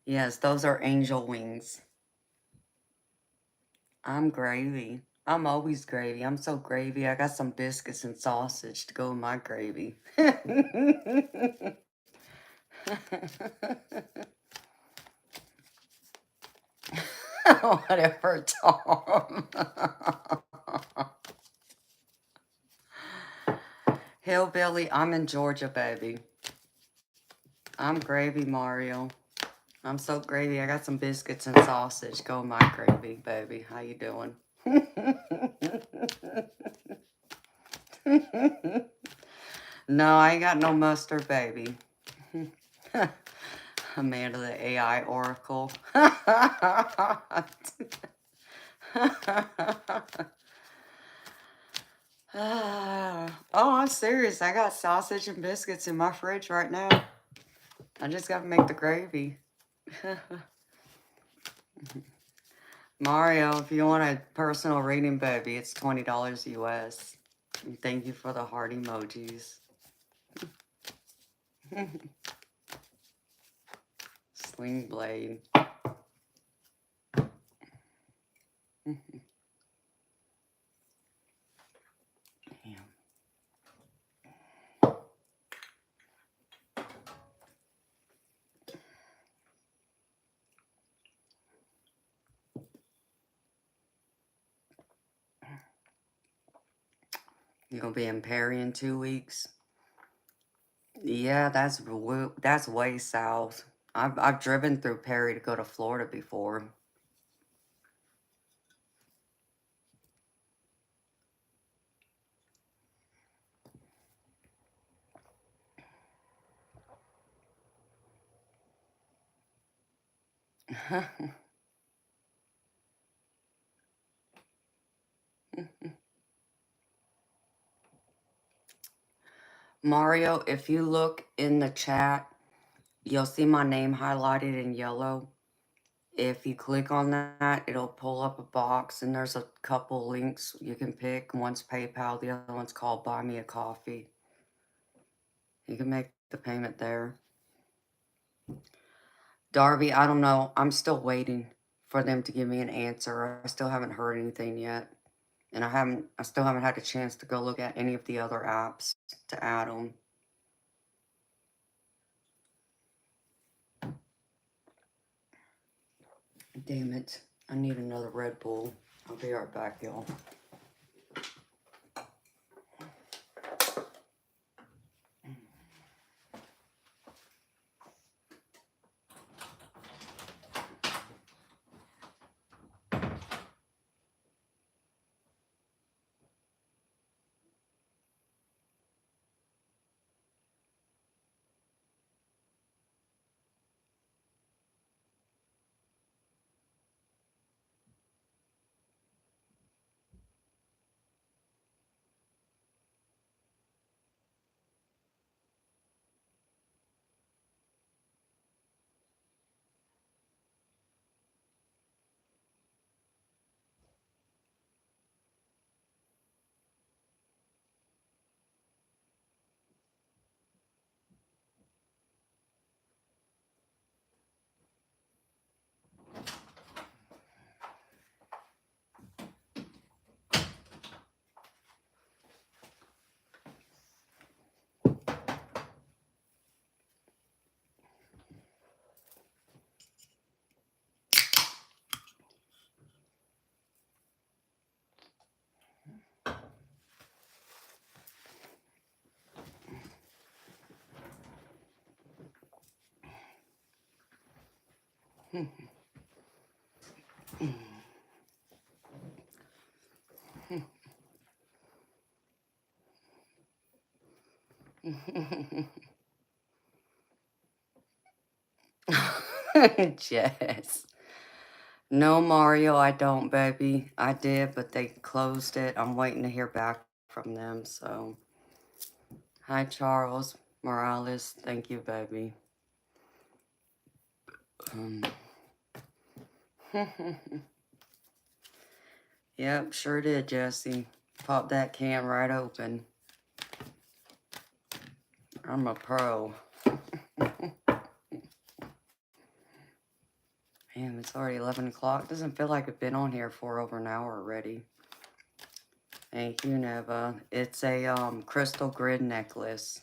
Yes, those are angel wings. I'm gravy. I'm always gravy. I'm so gravy. I got some biscuits and sausage to go with my gravy. Whatever, Tom. Hillbilly, I'm in Georgia, baby. I'm gravy, Mario. I'm so gravy. I got some biscuits and sausage. Go with my gravy, baby. How you doing? No, I ain't got no mustard, baby. Amanda, the AI oracle. Oh, I'm serious. I got sausage and biscuits in my fridge right now. I just got to make the gravy. Mario, if you want a personal reading, baby, it's $20 US. And thank you for the heart emojis. Sling blade. Damn. You gonna be in Perry in 2 weeks? Yeah, that's way south. I've driven through Perry to go to Florida before. Mario, if you look in the chat, you'll see my name highlighted in yellow. If you click on that, it'll pull up a box, and there's a couple links you can pick. One's PayPal, the other one's called Buy Me a Coffee. You can make the payment there. Darby, I don't know. I'm still waiting for them to give me an answer. I still haven't heard anything yet. And I still haven't had a chance to go look at any of the other apps to add them. Damn it. I need another Red Bull. I'll be right back, y'all. Jess. No, Mario, I don't, baby. I did, but they closed it. I'm waiting to hear back from them, so. Hi, Charles Morales. Thank you, baby. Yep, sure did, Jesse. Pop that can right open. I'm a pro. Man, it's already 11 o'clock. Doesn't feel like I've been on here for over an hour already. Thank you, Neva. It's a crystal grid necklace.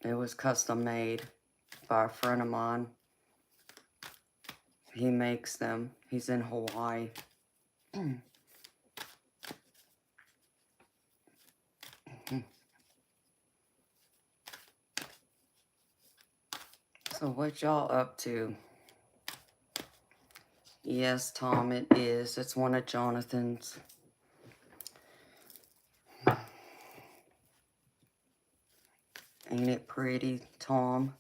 It was custom made by a friend of mine. He makes them. He's in Hawaii. So what y'all up to? Yes, Tom, it is. It's one of Jonathan's. Ain't it pretty, Tom?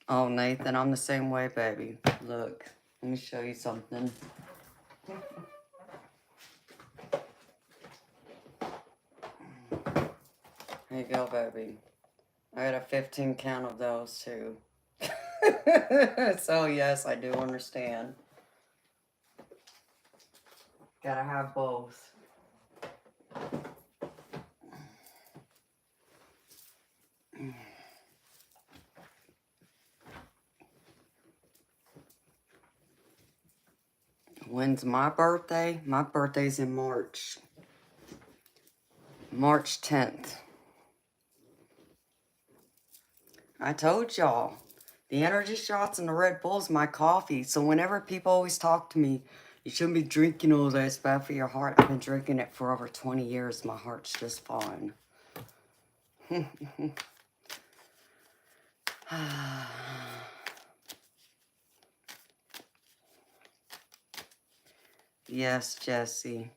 Oh, Nathan, I'm the same way, baby. Look, let me show you something. Here you go, baby. I got a 15 count of those, too. So, yes, I do understand. Gotta have both. When's my birthday? My birthday's in March. March 10th. I told y'all. The energy shots and the Red Bull's my coffee. So whenever people always talk to me, you shouldn't be drinking all that. It's bad for your heart. I've been drinking it for over 20 years. My heart's just fine. Yes, Jesse.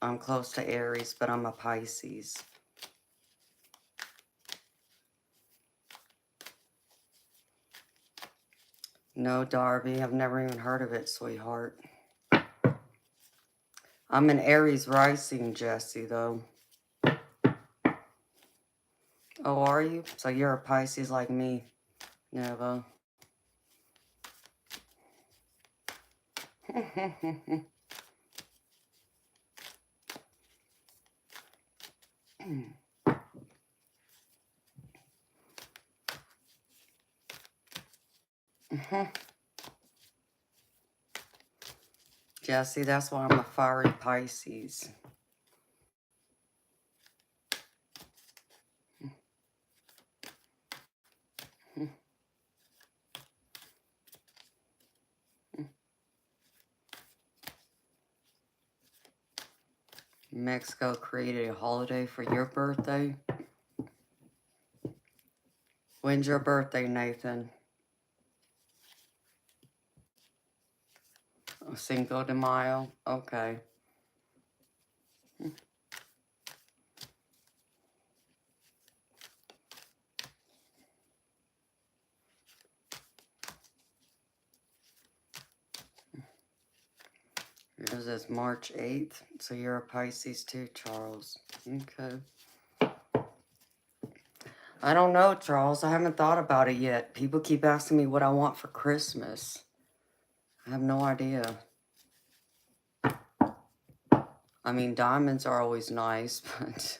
I'm close to Aries, but I'm a Pisces. No, Darby. I've never even heard of it, sweetheart. I'm an Aries rising, Jesse, though. Oh, are you? So you're a Pisces like me, Neva. Jesse, that's why I'm a fiery Pisces. Mexico created a holiday for your birthday. When's your birthday, Nathan? Cinco de Mayo? Okay. Yours is March 8th. So you're a Pisces too, Charles. Okay. I don't know, Charles. I haven't thought about it yet. People keep asking me what I want for Christmas. I have no idea. I mean, diamonds are always nice, but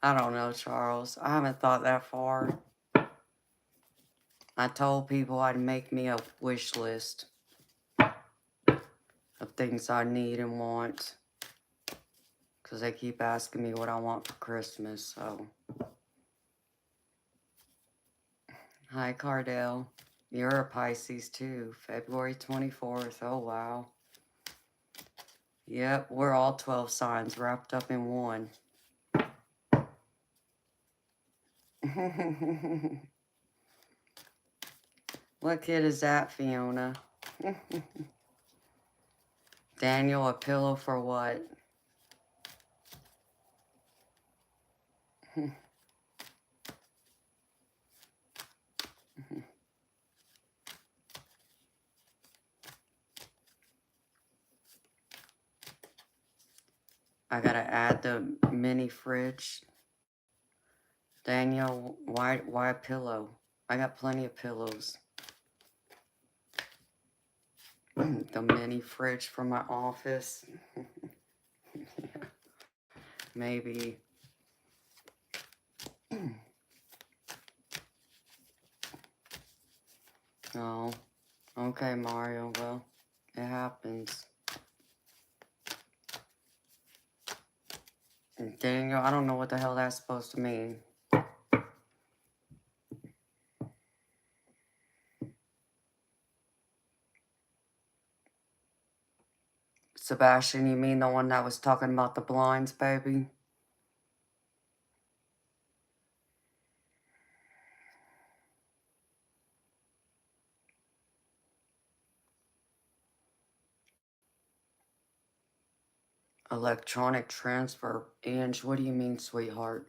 I don't know, Charles. I haven't thought that far. I told people I'd make me a wish list of things I need and want, because they keep asking me what I want for Christmas, so. Hi, Cardell. You're a Pisces, too. February 24th. Oh, wow. Yep, we're all 12 signs wrapped up in one. What kid is that, Fiona? Daniel, a pillow for what? I gotta add the mini fridge. Daniel, why a pillow? I got plenty of pillows. The mini fridge for my office. Maybe. Oh, okay, Mario. Well, it happens. Daniel, I don't know what the hell that's supposed to mean. Sebastian, you mean the one that was talking about the blinds, baby? Electronic transfer. Ange, what do you mean, sweetheart?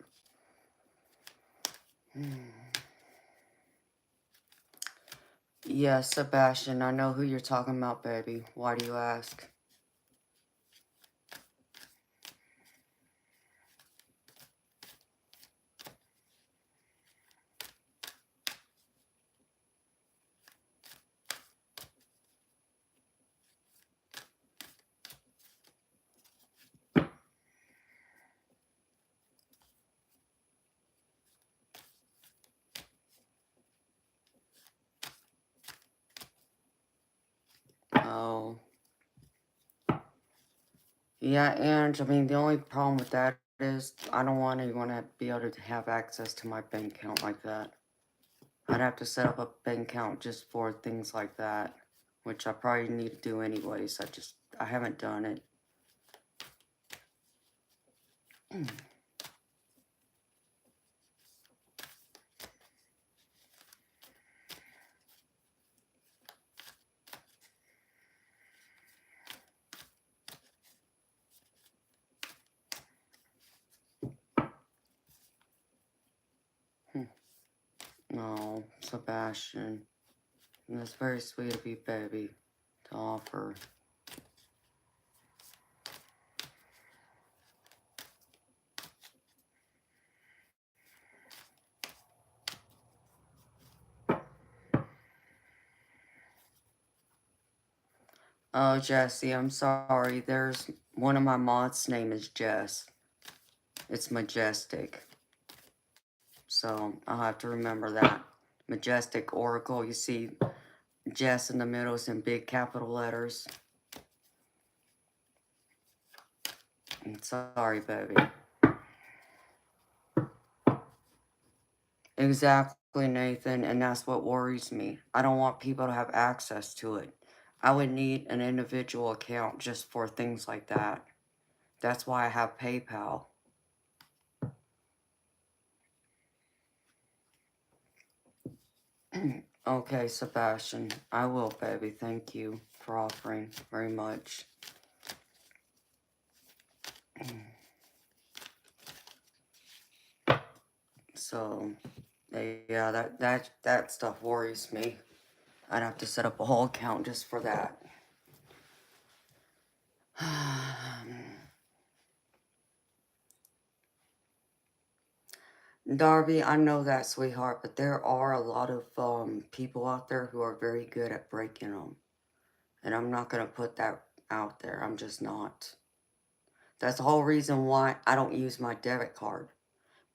Yes, Sebastian, I know who you're talking about, baby. Why do you ask? Oh. Yeah, and I mean, the only problem with that is I don't want anyone to be able to have access to my bank account like that. I'd have to set up a bank account just for things like that, which I probably need to do anyways. I haven't done it. No, Sebastian. That's very sweet of you, baby, to offer. Oh, Jesse, I'm sorry. There's one of my mods' name is Jess. It's Majestic. So I'll have to remember that. Majestic Oracle. You see Jess in the middle is in big capital letters. I'm sorry, baby. Exactly, Nathan, and that's what worries me. I don't want people to have access to it. I would need an individual account just for things like that. That's why I have PayPal. Okay, Sebastian. I will, baby. Thank you for offering very much. So, yeah, that stuff worries me. I'd have to set up a whole account just for that. Darby, I know that, sweetheart, but there are a lot of people out there who are very good at breaking them. And I'm not going to put that out there. I'm just not. That's the whole reason why I don't use my debit card.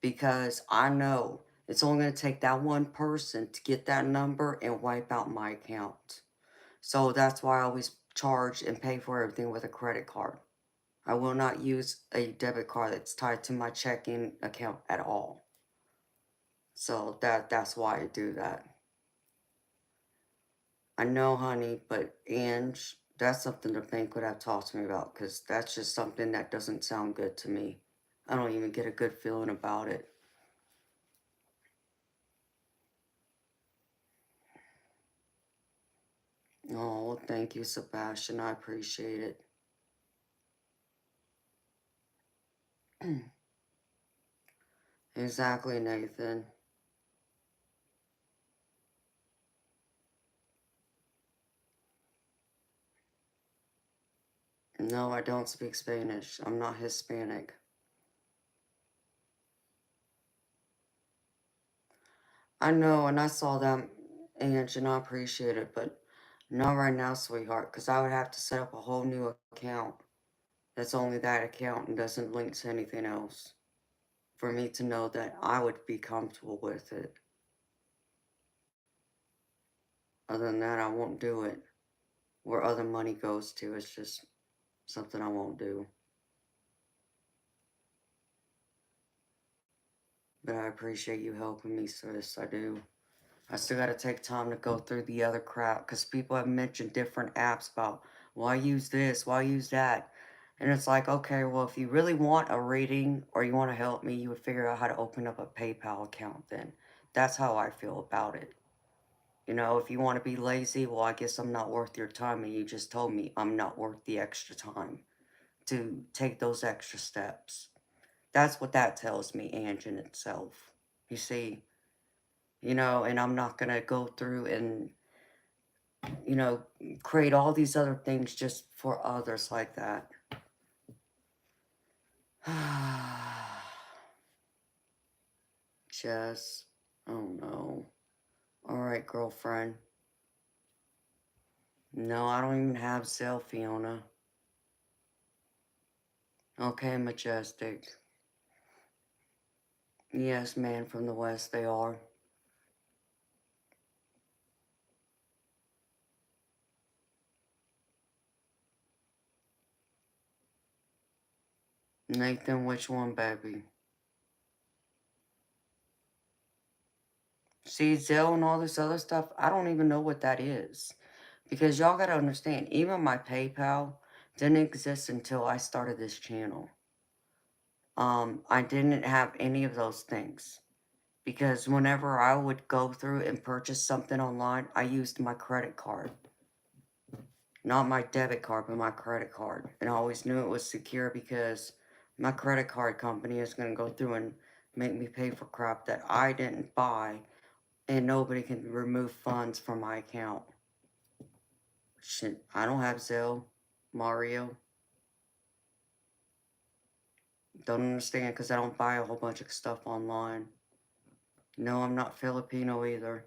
Because I know it's only going to take that one person to get that number and wipe out my account. So that's why I always charge and pay for everything with a credit card. I will not use a debit card that's tied to my checking account at all. So that's why I do that. I know, honey, but Ange, that's something the bank would have talked to me about, because that's just something that doesn't sound good to me. I don't even get a good feeling about it. Oh, well, thank you, Sebastian. I appreciate it. Exactly, Nathan. No, I don't speak Spanish. I'm not Hispanic. I know, and I saw that, Ange, and I appreciate it, but not right now, sweetheart, because I would have to set up a whole new account. That's only that account and doesn't link to anything else. For me to know that I would be comfortable with it. Other than that, I won't do it. Where other money goes to, it's just something I won't do. But I appreciate you helping me, sis. I do. I still got to take time to go through the other crap because people have mentioned different apps about why use this, why use that. And it's like, okay, well, if you really want a reading or you want to help me, you would figure out how to open up a PayPal account then. That's how I feel about it. You know, if you want to be lazy, well, I guess I'm not worth your time. And you just told me I'm not worth the extra time to take those extra steps. That's what that tells me, Ange, in itself. You see, you know, and I'm not going to go through and, you know, create all these other things just for others like that. Jess. Oh no. Alright, girlfriend. No, I don't even have Zell, Fiona. Okay, Majestic. Yes, man from the West, they are. Nathan, which one, baby? See, Zell and all this other stuff, I don't even know what that is. Because y'all gotta understand, even my PayPal didn't exist until I started this channel. I didn't have any of those things. Because whenever I would go through and purchase something online, I used my credit card. Not my debit card, but my credit card. And I always knew it was secure because my credit card company is going to go through and make me pay for crap that I didn't buy, and nobody can remove funds from my account. Shit, I don't have Zelle, Mario. Don't understand because I don't buy a whole bunch of stuff online. No, I'm not Filipino either.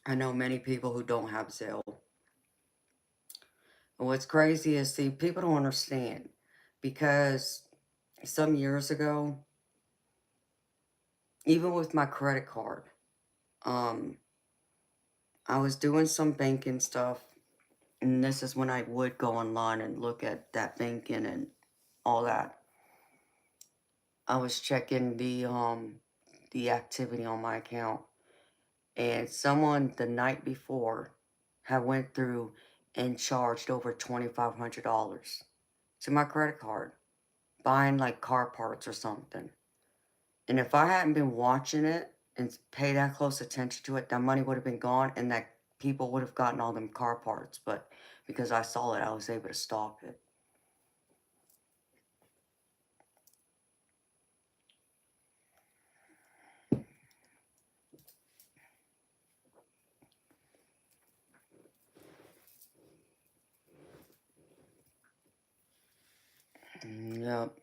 I know many people who don't have Zelle. And what's crazy is, see, people don't understand. Because some years ago, even with my credit card, um, I was doing some banking stuff. And this is when I would go online and look at that banking and all that. I was checking the activity on my account, and someone the night before had went through and charged over $2,500 to my credit card, buying like car parts or something. And if I hadn't been watching it and paid that close attention to it, that money would have been gone and that people would have gotten all them car parts. But because I saw it, I was able to stop it. Yep.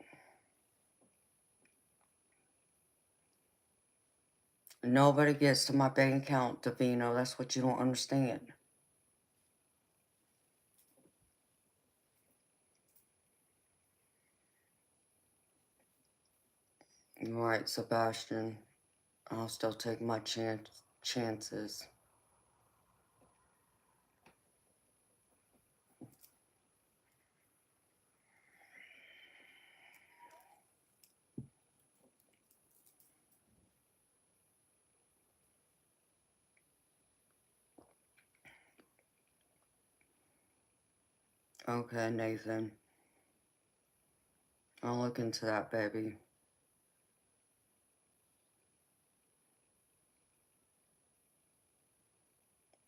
Nobody gets to my bank account, Davino. That's what you don't understand. Right, Sebastian. I'll still take my chances. Okay, Nathan. I'll look into that, baby.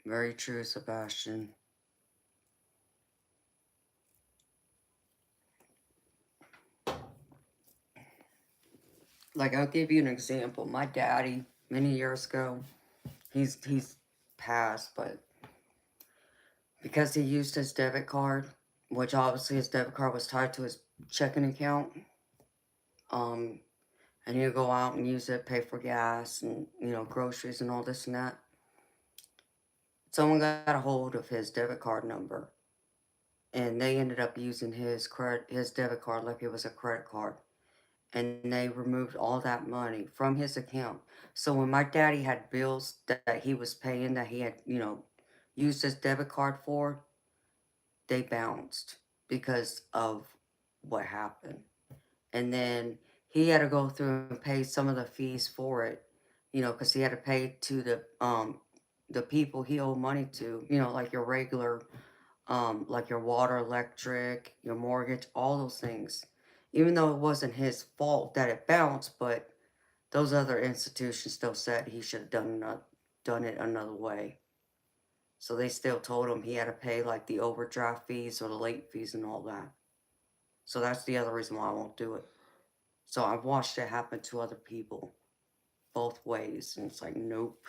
Very true, Sebastian. Like, I'll give you an example. My daddy, many years ago, he's passed, but because he used his debit card, which obviously his debit card was tied to his checking account, um, and he'd go out and use it, pay for gas and, you know, groceries and all this and that. Someone got a hold of his debit card number, and they ended up using his debit card like it was a credit card. And they removed all that money from his account. So when my daddy had bills that he was paying that he had, you know, used his debit card for, they bounced because of what happened. And then he had to go through and pay some of the fees for it, you know, because he had to pay to the people he owed money to, you know, like your regular like your water, electric, your mortgage, all those things. Even though it wasn't his fault that it bounced, but those other institutions still said he should have done it another way. So they still told him he had to pay like the overdraft fees or the late fees and all that. So that's the other reason why I won't do it. So I've watched it happen to other people both ways, and it's like, nope.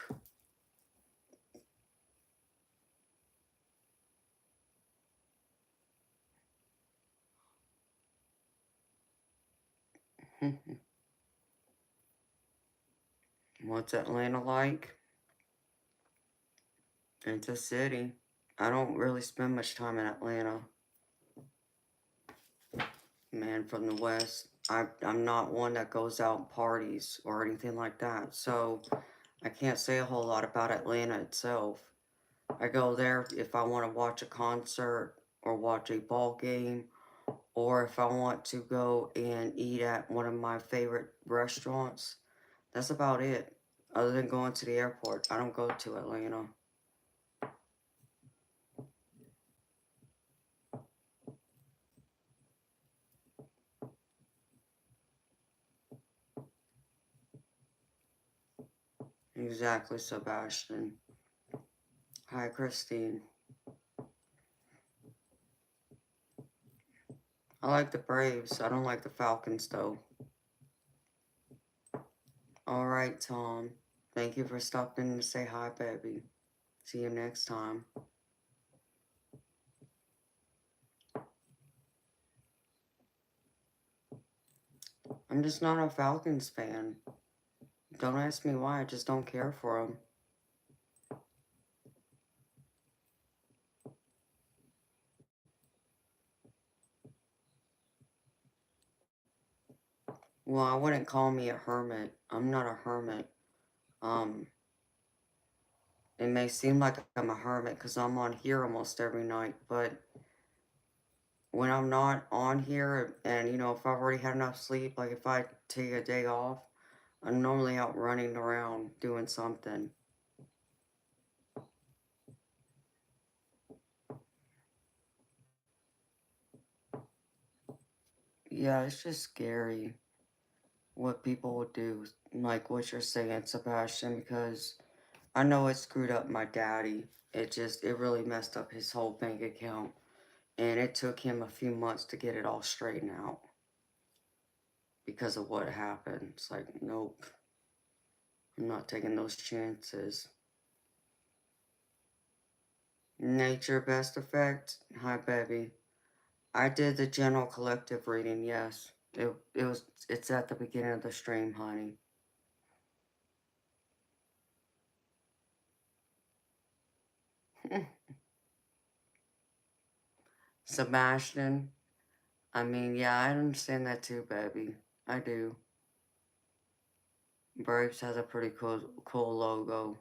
What's Atlanta like? It's a city. I don't really spend much time in Atlanta. Man, from the West. I'm not one that goes out and parties or anything like that. So I can't say a whole lot about Atlanta itself. I go there if I want to watch a concert or watch a ball game, or if I want to go and eat at one of my favorite restaurants. That's about it. Other than going to the airport, I don't go to Atlanta. Exactly, Sebastian. Hi, Christine. I like the Braves. I don't like the Falcons, though. All right, Tom. Thank you for stopping to say hi, baby. See you next time. I'm just not a Falcons fan. Don't ask me why, I just don't care for them. Well, I wouldn't call me a hermit. I'm not a hermit. Um, it may seem like I'm a hermit because I'm on here almost every night, but when I'm not on here and, you know, if I've already had enough sleep, like if I take a day off, I'm normally out running around doing something. Yeah, it's just scary what people will do, like what you're saying, Sebastian, because I know it screwed up my daddy. It really messed up his whole bank account. And it took him a few months to get it all straightened out because of what happened. It's like, nope, I'm not taking those chances. Nature Best Effect? Hi, baby. I did the general collective reading, yes. It's at the beginning of the stream, honey. Sebastian, I mean, yeah, I understand that too, baby. I do. Braves has a pretty cool logo.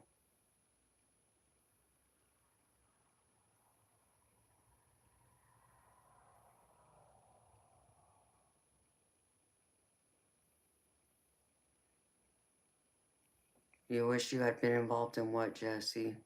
You wish you had been involved in what, Jesse?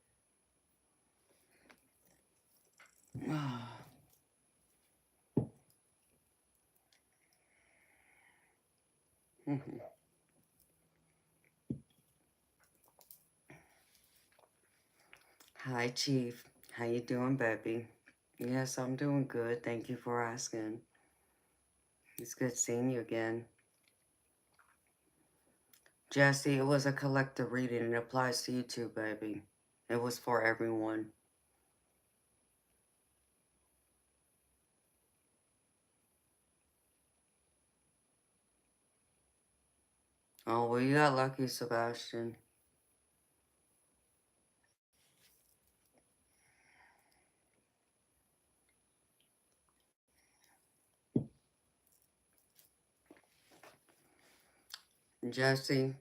Hi, Chief. How you doing, baby? Yes, I'm doing good. Thank you for asking. It's good seeing you again. Jesse, it was a collective reading. It applies to you too, baby. It was for everyone. Oh, well, you got lucky, Sebastian. Jesse,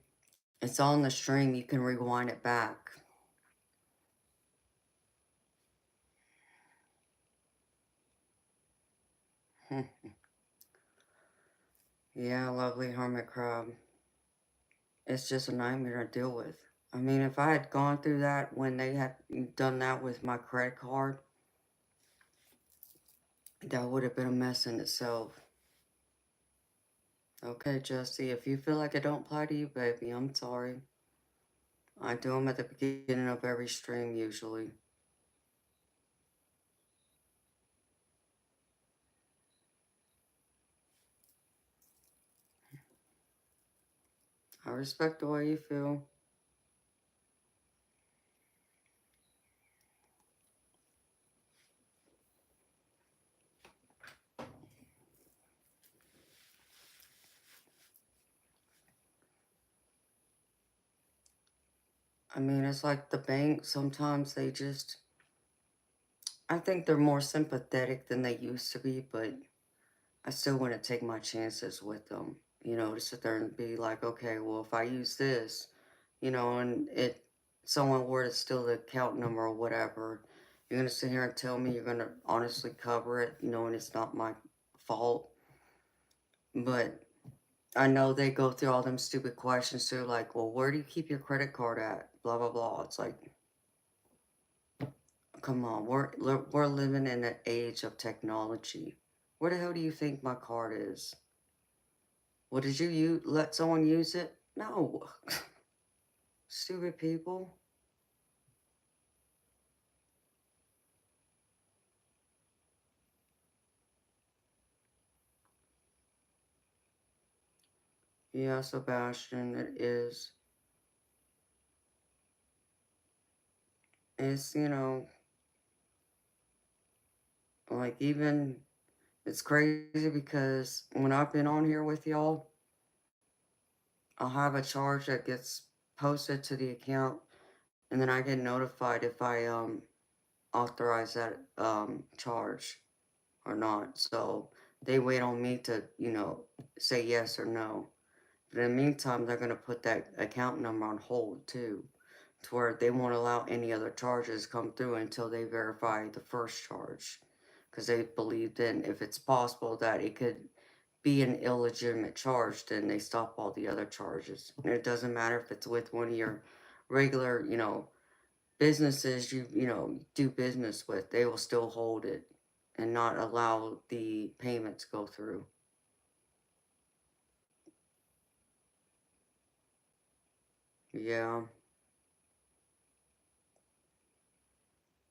it's on the stream. You can rewind it back. Yeah, lovely hermit crab. It's just a nightmare to deal with. I mean, if I had gone through that when they had done that with my credit card, that would have been a mess in itself. Okay, Jesse, if you feel like it don't apply to you, baby, I'm sorry. I do them at the beginning of every stream, usually. I respect the way you feel. I mean, it's like the bank, sometimes they just... I think they're more sympathetic than they used to be, but I still want to take my chances with them. You know, to sit there and be like, okay, well, if I use this, you know, and someone were to steal the account number or whatever, you're going to sit here and tell me you're going to honestly cover it, knowing it's not my fault. But I know they go through all them stupid questions too, like, well, where do you keep your credit card at? Blah, blah, blah. It's like, come on, we're living in an age of technology. Where the hell do you think my card is? Well, did you let someone use it? No. Stupid people. Yeah, Sebastian, it is. It's, you know, like even, it's crazy because when I've been on here with y'all, I'll have a charge that gets posted to the account, and then I get notified if I authorize that charge or not. So they wait on me to, you know, say yes or no. But in the meantime, they're going to put that account number on hold too, to where they won't allow any other charges come through until they verify the first charge. Because they believe then if it's possible that it could be an illegitimate charge, then they stop all the other charges. And it doesn't matter if it's with one of your regular, you know, businesses you know, do business with, they will still hold it and not allow the payment to go through. Yeah.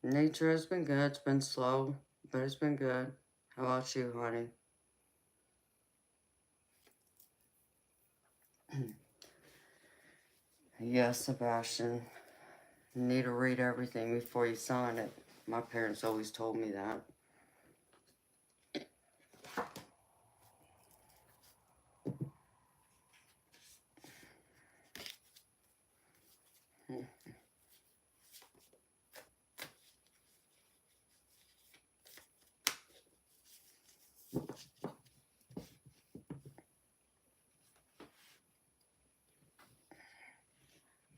Nature has been good. It's been slow, but it's been good. How about you, honey? Yes, Sebastian. You need to read everything before you sign it. My parents always told me that.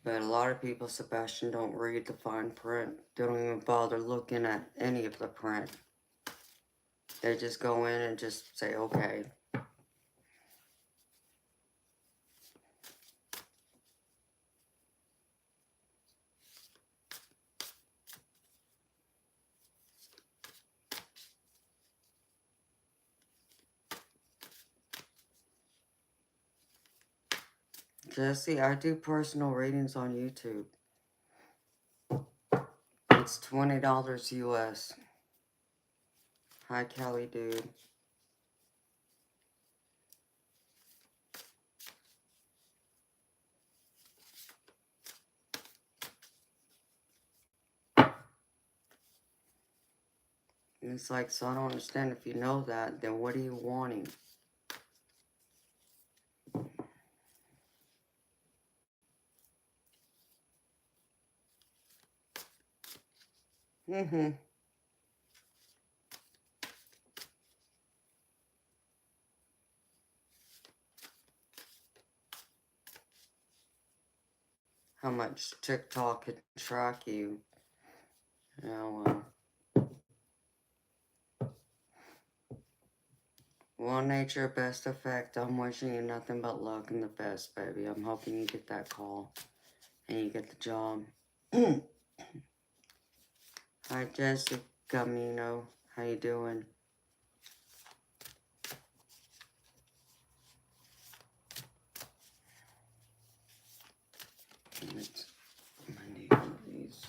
But a lot of people, Sebastian, don't read the fine print. They don't even bother looking at any of the print. They just go in and just say, okay. Jesse, I do personal readings on YouTube. It's $20 US. Hi, Kelly, dude. And it's like, so I don't understand. If you know that, then what are you wanting? Mm-hmm. How much TikTok can track you. Yeah, well. Well, nature, best effect. I'm wishing you nothing but luck and the best, baby. I'm hoping you get that call and you get the job. Hi, Jessica Camino. How you doing? It's Monday, these.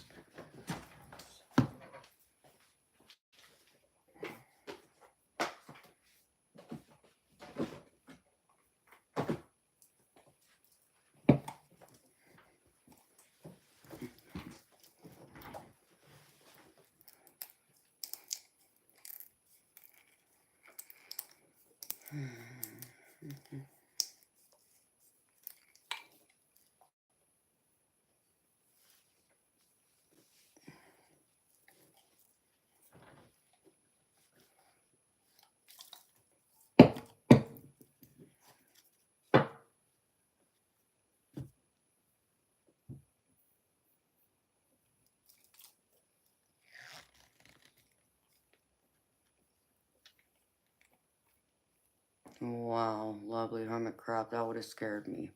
Wow, lovely hermit crab. That would have scared me.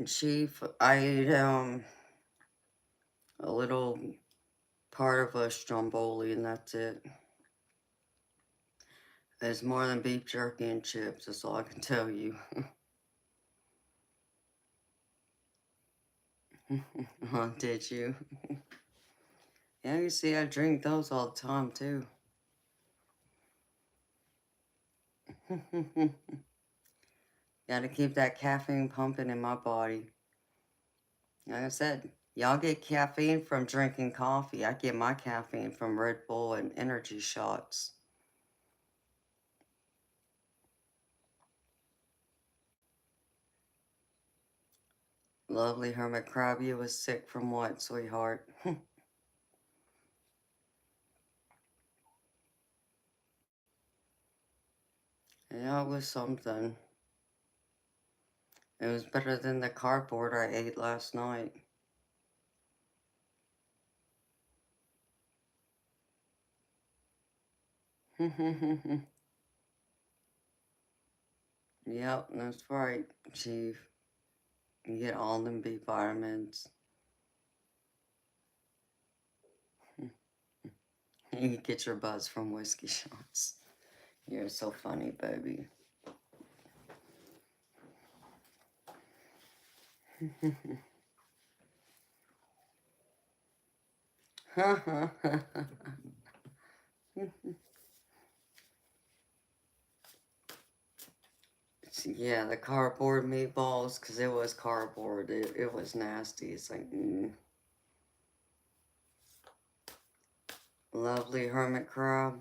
Chief, I ate a little part of a stromboli and that's it. It's more than beef jerky and chips, that's all I can tell you. Oh, did you? Yeah, you see, I drink those all the time, too. Gotta keep that caffeine pumping in my body. Like I said, y'all get caffeine from drinking coffee. I get my caffeine from Red Bull and energy shots. Lovely hermit crab, you was sick from what, sweetheart? Yeah, it was something. It was better than the cardboard I ate last night. Yep, that's right, Chief. You get all them B vitamins. You get your buzz from whiskey shots. You're so funny, baby. Yeah, the cardboard meatballs, because it was cardboard. It was nasty. It's like, Lovely hermit crab.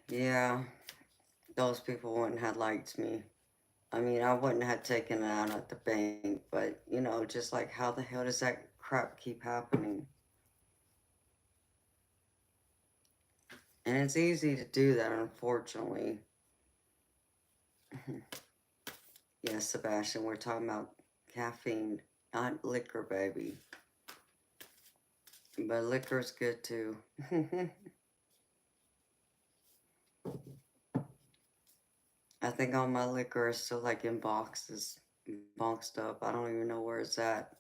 Yeah, those people wouldn't have liked me. I mean, I wouldn't have taken it out at the bank, but, you know, just like, how the hell does that crap keep happening? And it's easy to do that, unfortunately. Yes, Sebastian, we're talking about caffeine, not liquor, baby. But liquor's good too. I think all my liquor is still like in boxes, boxed up. I don't even know where it's at.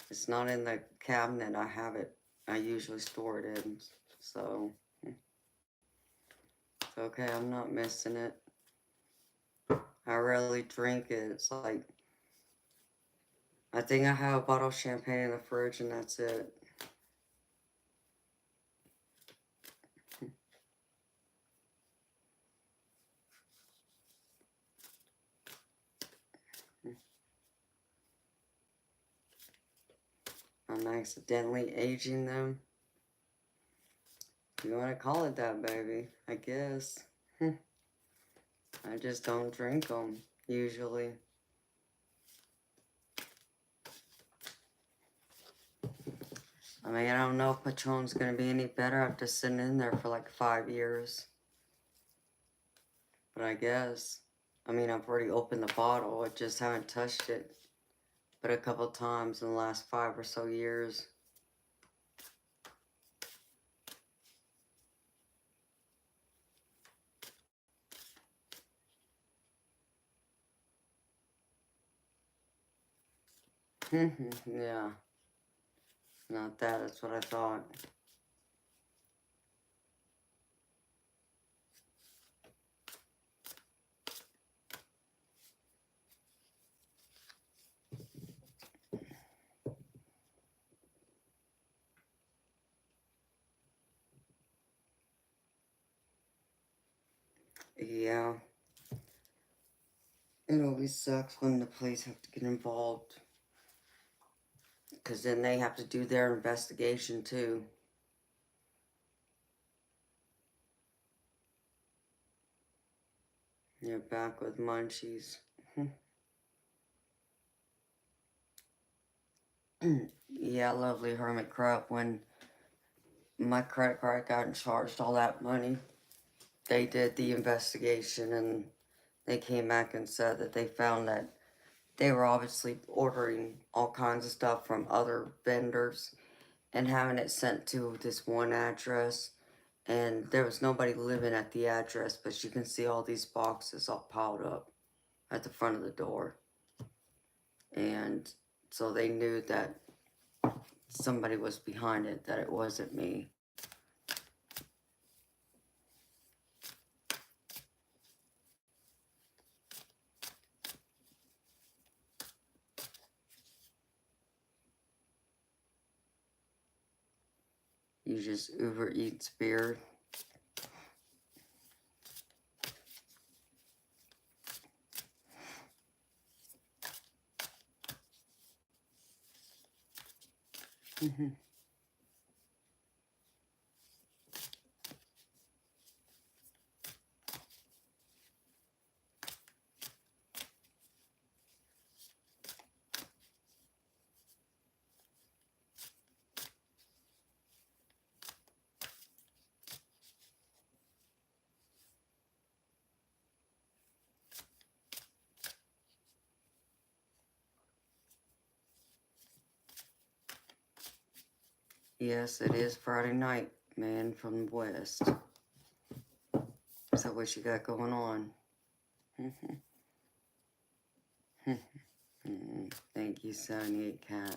It's not in the cabinet I have it. I usually store it in. So, it's okay. I'm not missing it. I rarely drink it. It's like, I think I have a bottle of champagne in the fridge and that's it. I'm accidentally aging them. You want to call it that, baby? I guess. I just don't drink them, usually. I mean, I don't know if Patron's going to be any better after sitting in there for like 5 years. But I guess. I mean, I've already opened the bottle. I just haven't touched it but a couple times in the last 5 or so years. Yeah. Not that. That's what I thought. Yeah. It always sucks when the police have to get involved. Because then they have to do their investigation too. You're back with munchies. Yeah, lovely hermit crab. When my credit card got charged all that money, they did the investigation and they came back and said that they found that they were obviously ordering all kinds of stuff from other vendors and having it sent to this one address. And there was nobody living at the address, but you can see all these boxes all piled up at the front of the door. And so they knew that somebody was behind it, that it wasn't me. You just Uber Eats beer. Yes, it is Friday night, man from the West. So what you got going on? Thank you, 78 Cat.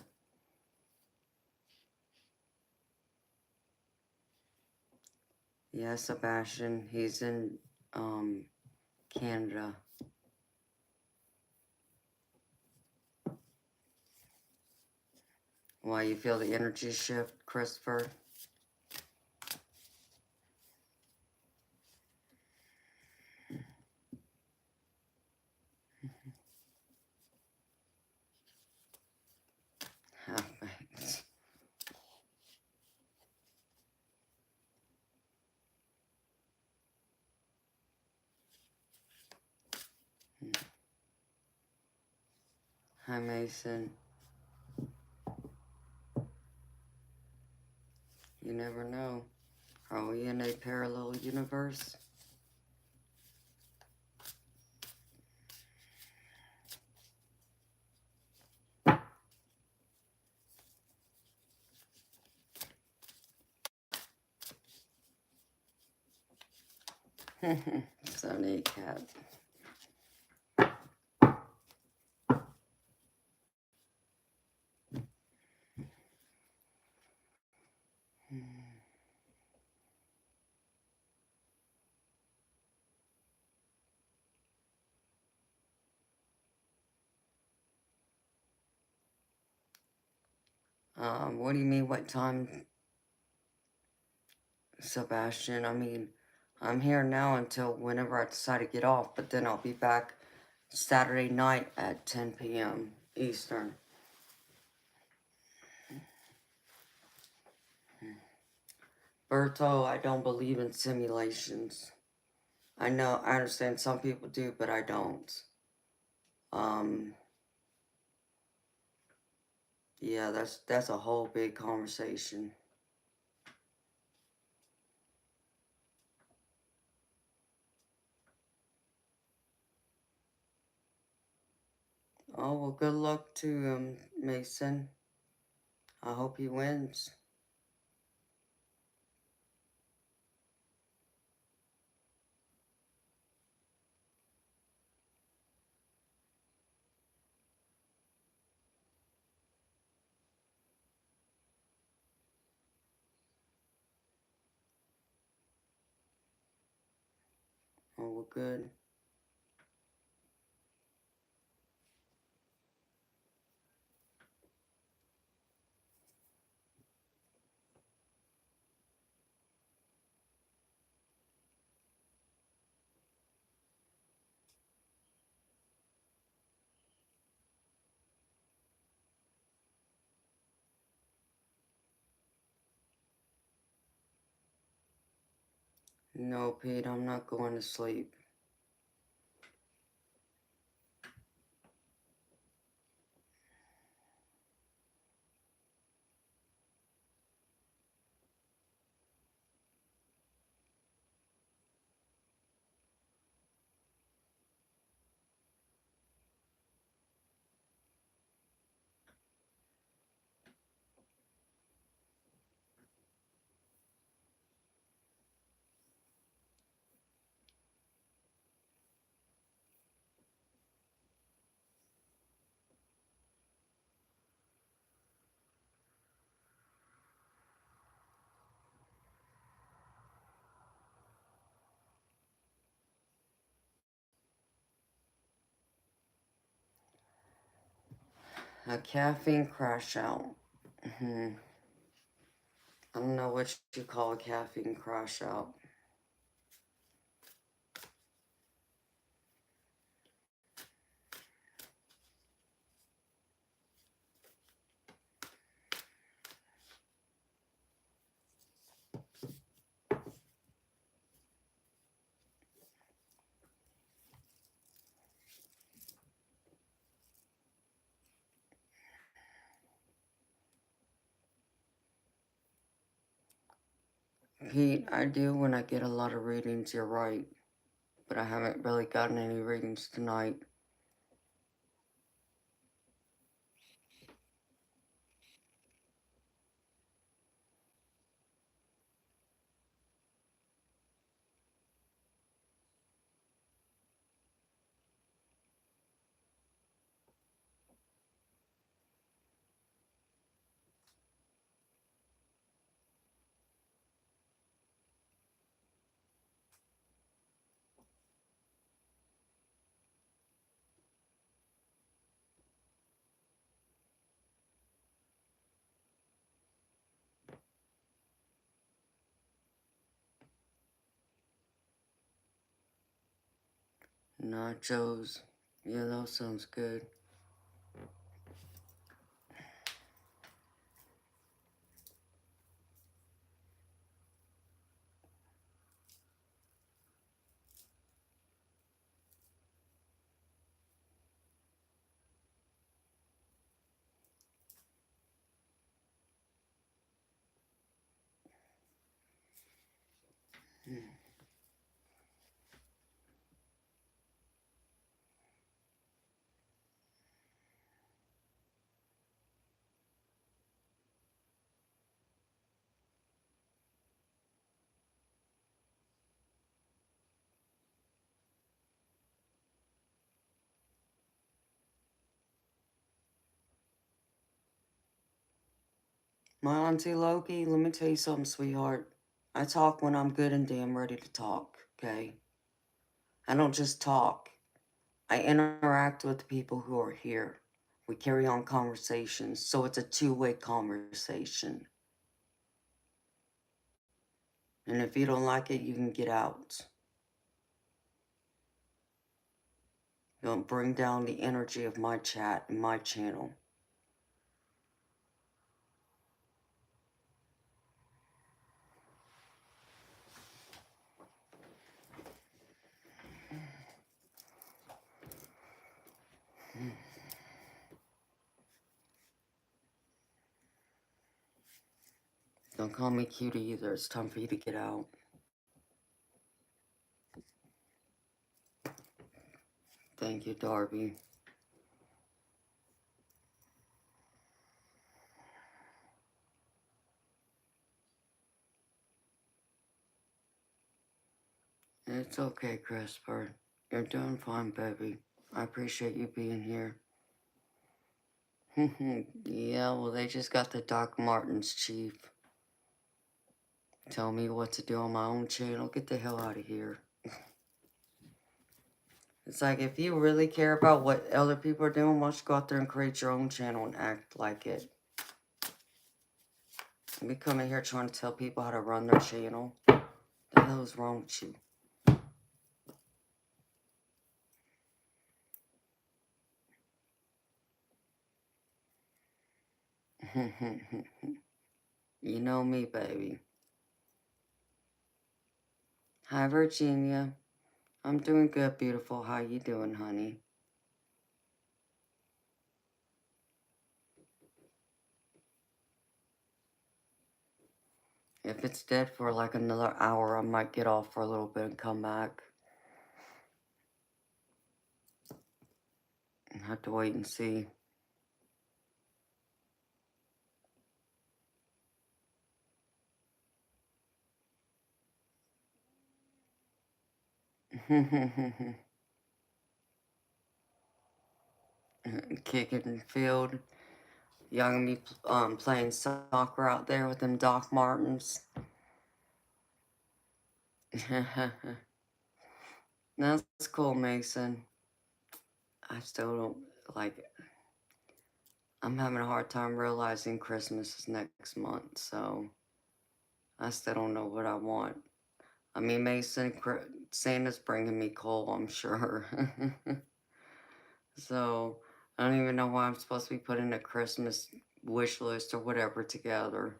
Yeah, Sebastian, he's in Canada. Why, you feel the energy shift, Christopher? Half-baked. Hi, Mason. You never know. Are we in a parallel universe? Sunny cat. What do you mean, what time, Sebastian? I mean, I'm here now until whenever I decide to get off, but then I'll be back Saturday night at 10 p.m. Eastern. Berto, I don't believe in simulations. I know, I understand some people do, but I don't. Yeah, that's a whole big conversation. Oh, well, good luck to Mason. I hope he wins. Oh, well, good. No, Pete, I'm not going to sleep. A caffeine crash out. I don't know what you call a caffeine crash out. Pete, I do when I get a lot of readings, you're right. But I haven't really gotten any readings tonight. Nachos. Yeah, that sounds good. My auntie Loki, let me tell you something, sweetheart. I talk when I'm good and damn ready to talk, okay? I don't just talk. I interact with the people who are here. We carry on conversations, so it's a two-way conversation. And if you don't like it, you can get out. Don't bring down the energy of my chat and my channel. Don't call me cutie either. It's time for you to get out. Thank you, Darby. It's okay, Christopher. You're doing fine, baby. I appreciate you being here. Yeah, well, they just got the Doc Martens, Chief. Tell me what to do on my own channel. Get the hell out of here. It's like, if you really care about what other people are doing, why don't you go out there and create your own channel and act like it? We come in here trying to tell people how to run their channel. The hell is wrong with you? You know me, baby. Hi, Virginia. I'm doing good, beautiful. How you doing, honey? If it's dead for like another hour, I might get off for a little bit and come back. I have to wait and see. Kicking field. Young me playing soccer out there with them Doc Martens. That's cool, Mason. I still don't like it. I'm having a hard time realizing Christmas is next month, so I still don't know what I want. I mean, Mason, Santa's bringing me coal, I'm sure. So, I don't even know why I'm supposed to be putting a Christmas wish list or whatever together.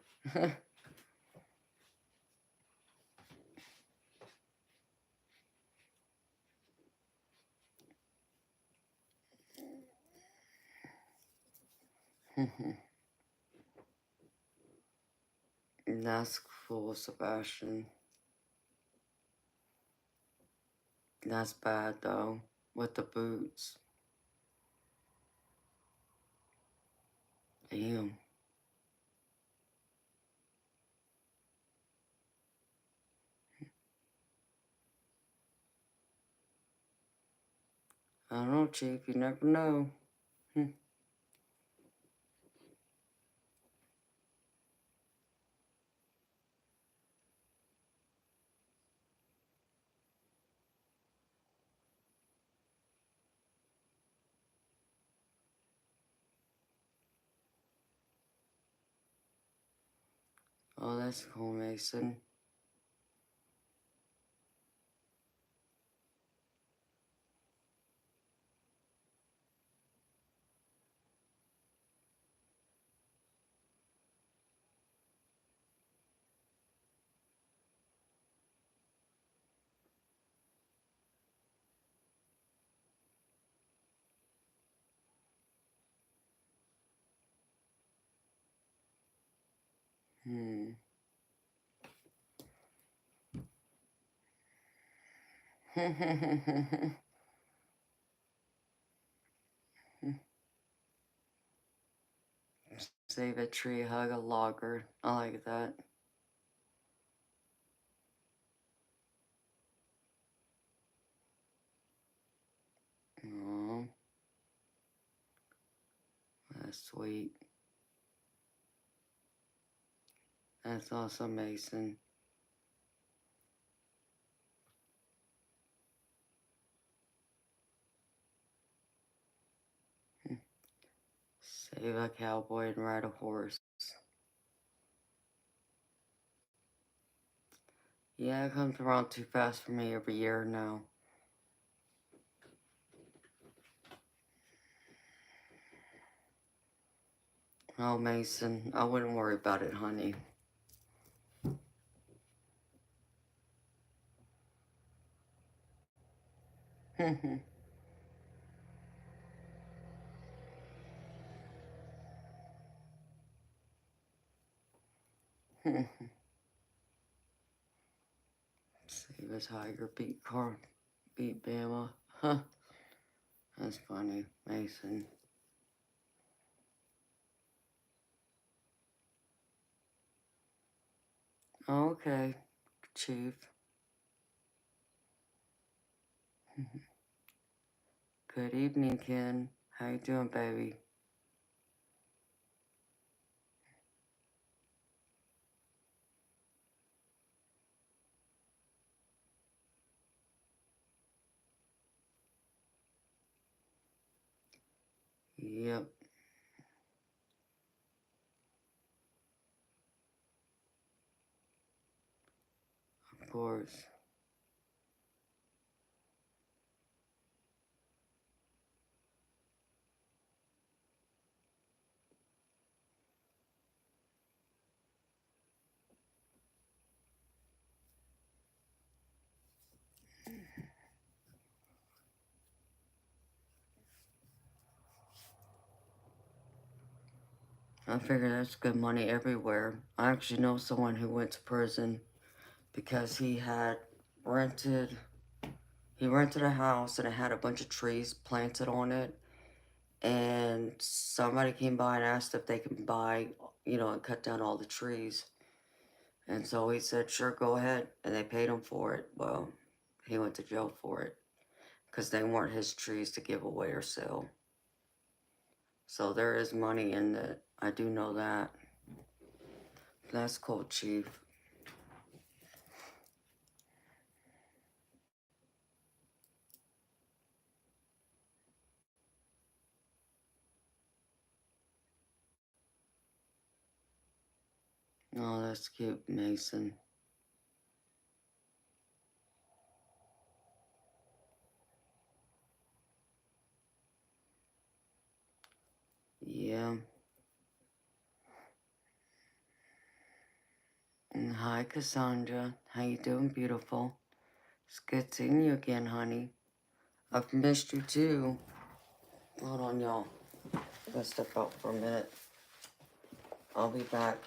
That's cool, Sebastian. That's bad, though, with the boots. Damn. I don't know, Chief. You never know. Oh, that's cool, Mason. Hmm. Save a tree, hug a logger. I like that. Oh, that's sweet. That's awesome, Mason. Save a cowboy and ride a horse. Yeah, it comes around too fast for me every year now. Oh, Mason, I wouldn't worry about it, honey. Save a tiger, beat Bama. Huh, that's funny, Mason. Okay, Chief. Good evening, Ken. How you doing, baby? Yep, of course. I figure that's good money everywhere. I actually know someone who went to prison because rented he rented a house and it had a bunch of trees planted on it, and somebody came by and asked if they could buy, and cut down all the trees. And so he said, sure, go ahead. And they paid him for it. Well, he went to jail for it because they weren't his trees to give away or sell. So there is money in it. I do know that. That's cool, Chief. Oh, that's cute, Mason. Yeah. And hi, Cassandra. How you doing, beautiful? It's good seeing you again, honey. I've missed you too. Hold on, y'all. I gotta step out for a minute. I'll be back.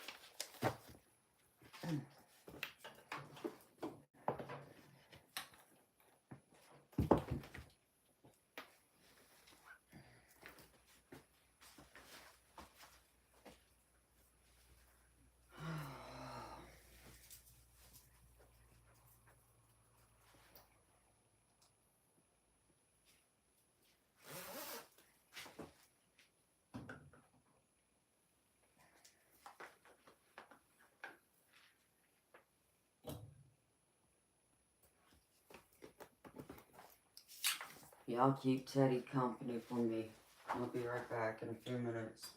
Y'all keep Teddy company for me. I'll be right back in a few minutes.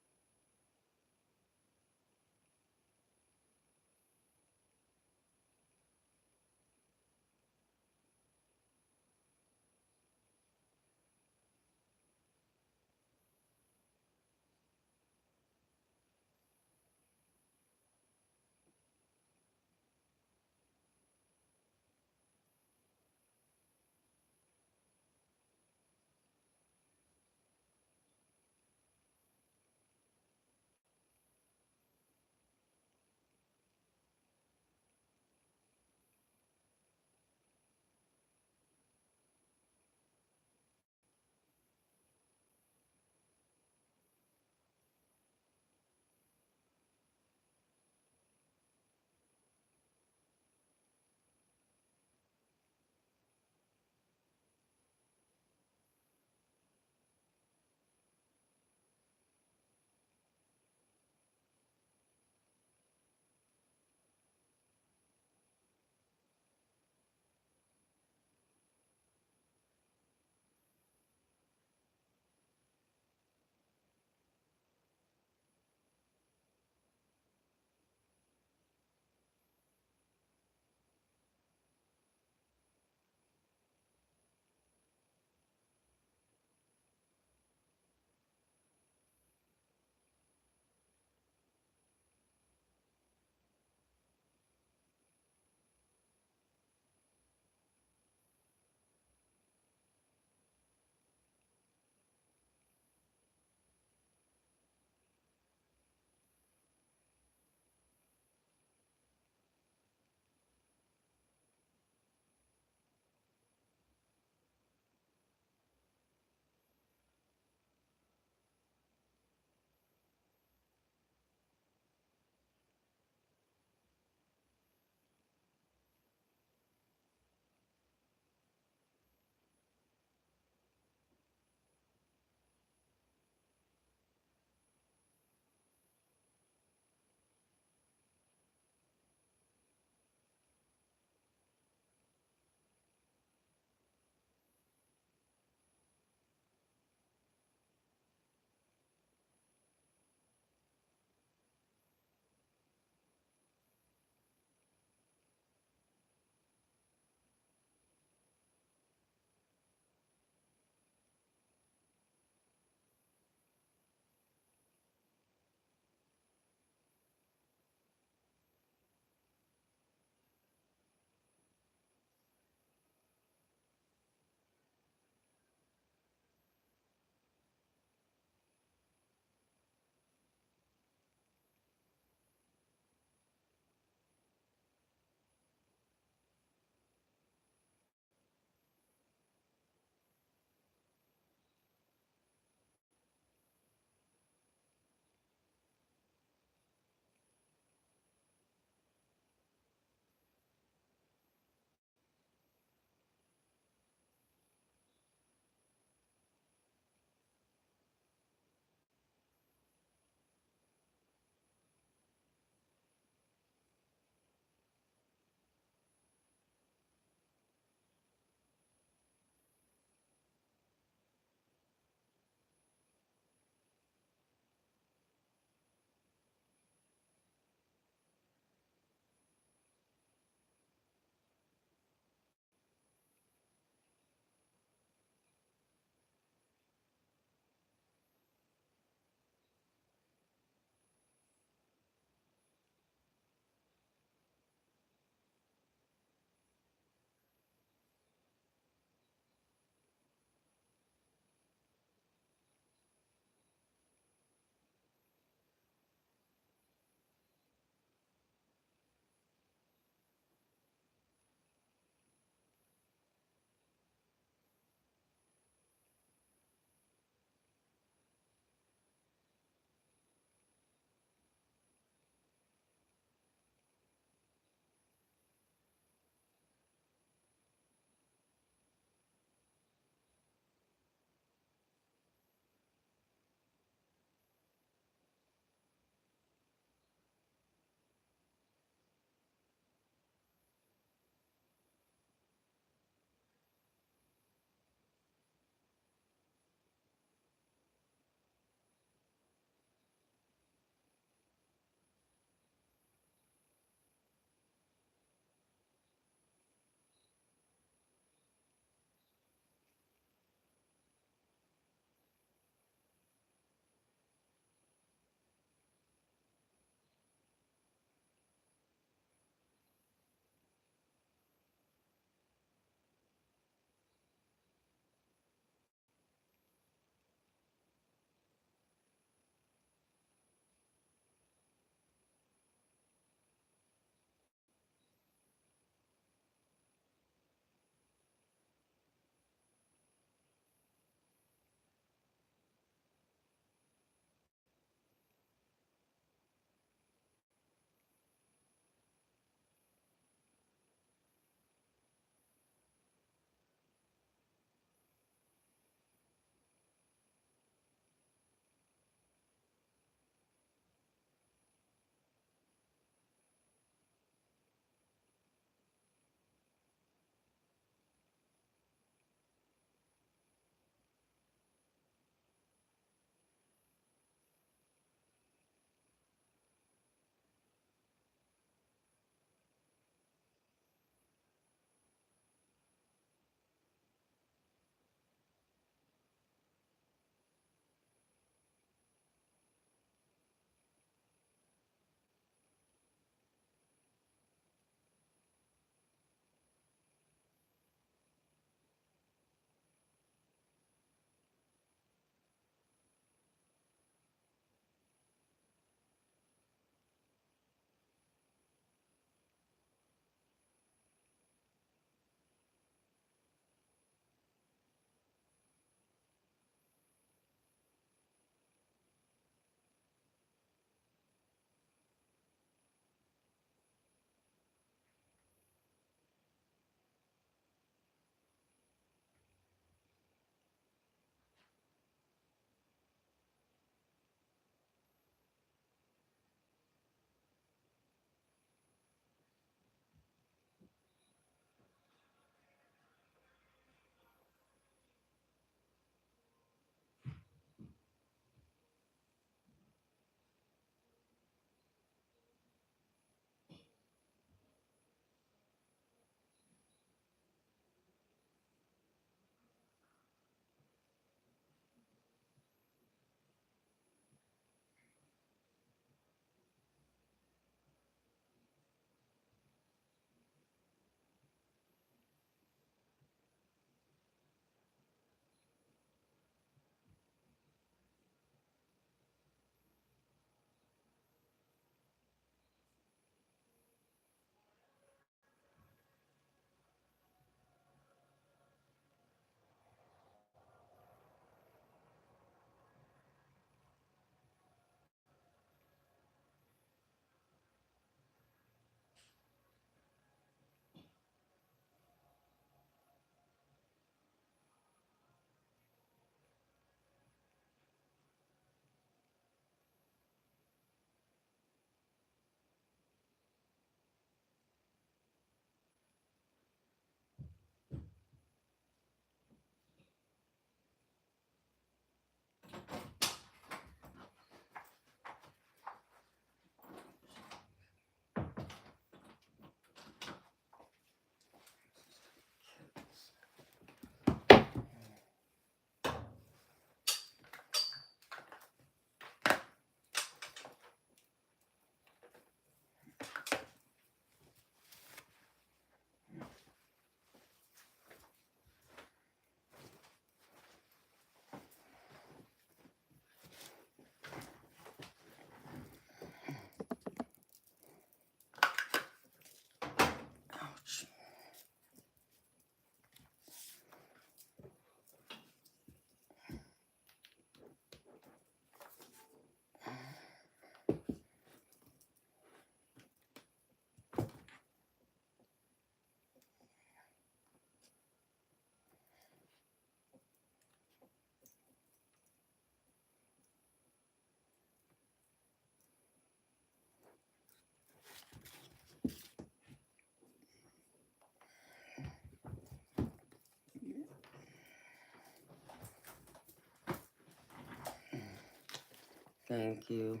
Thank you.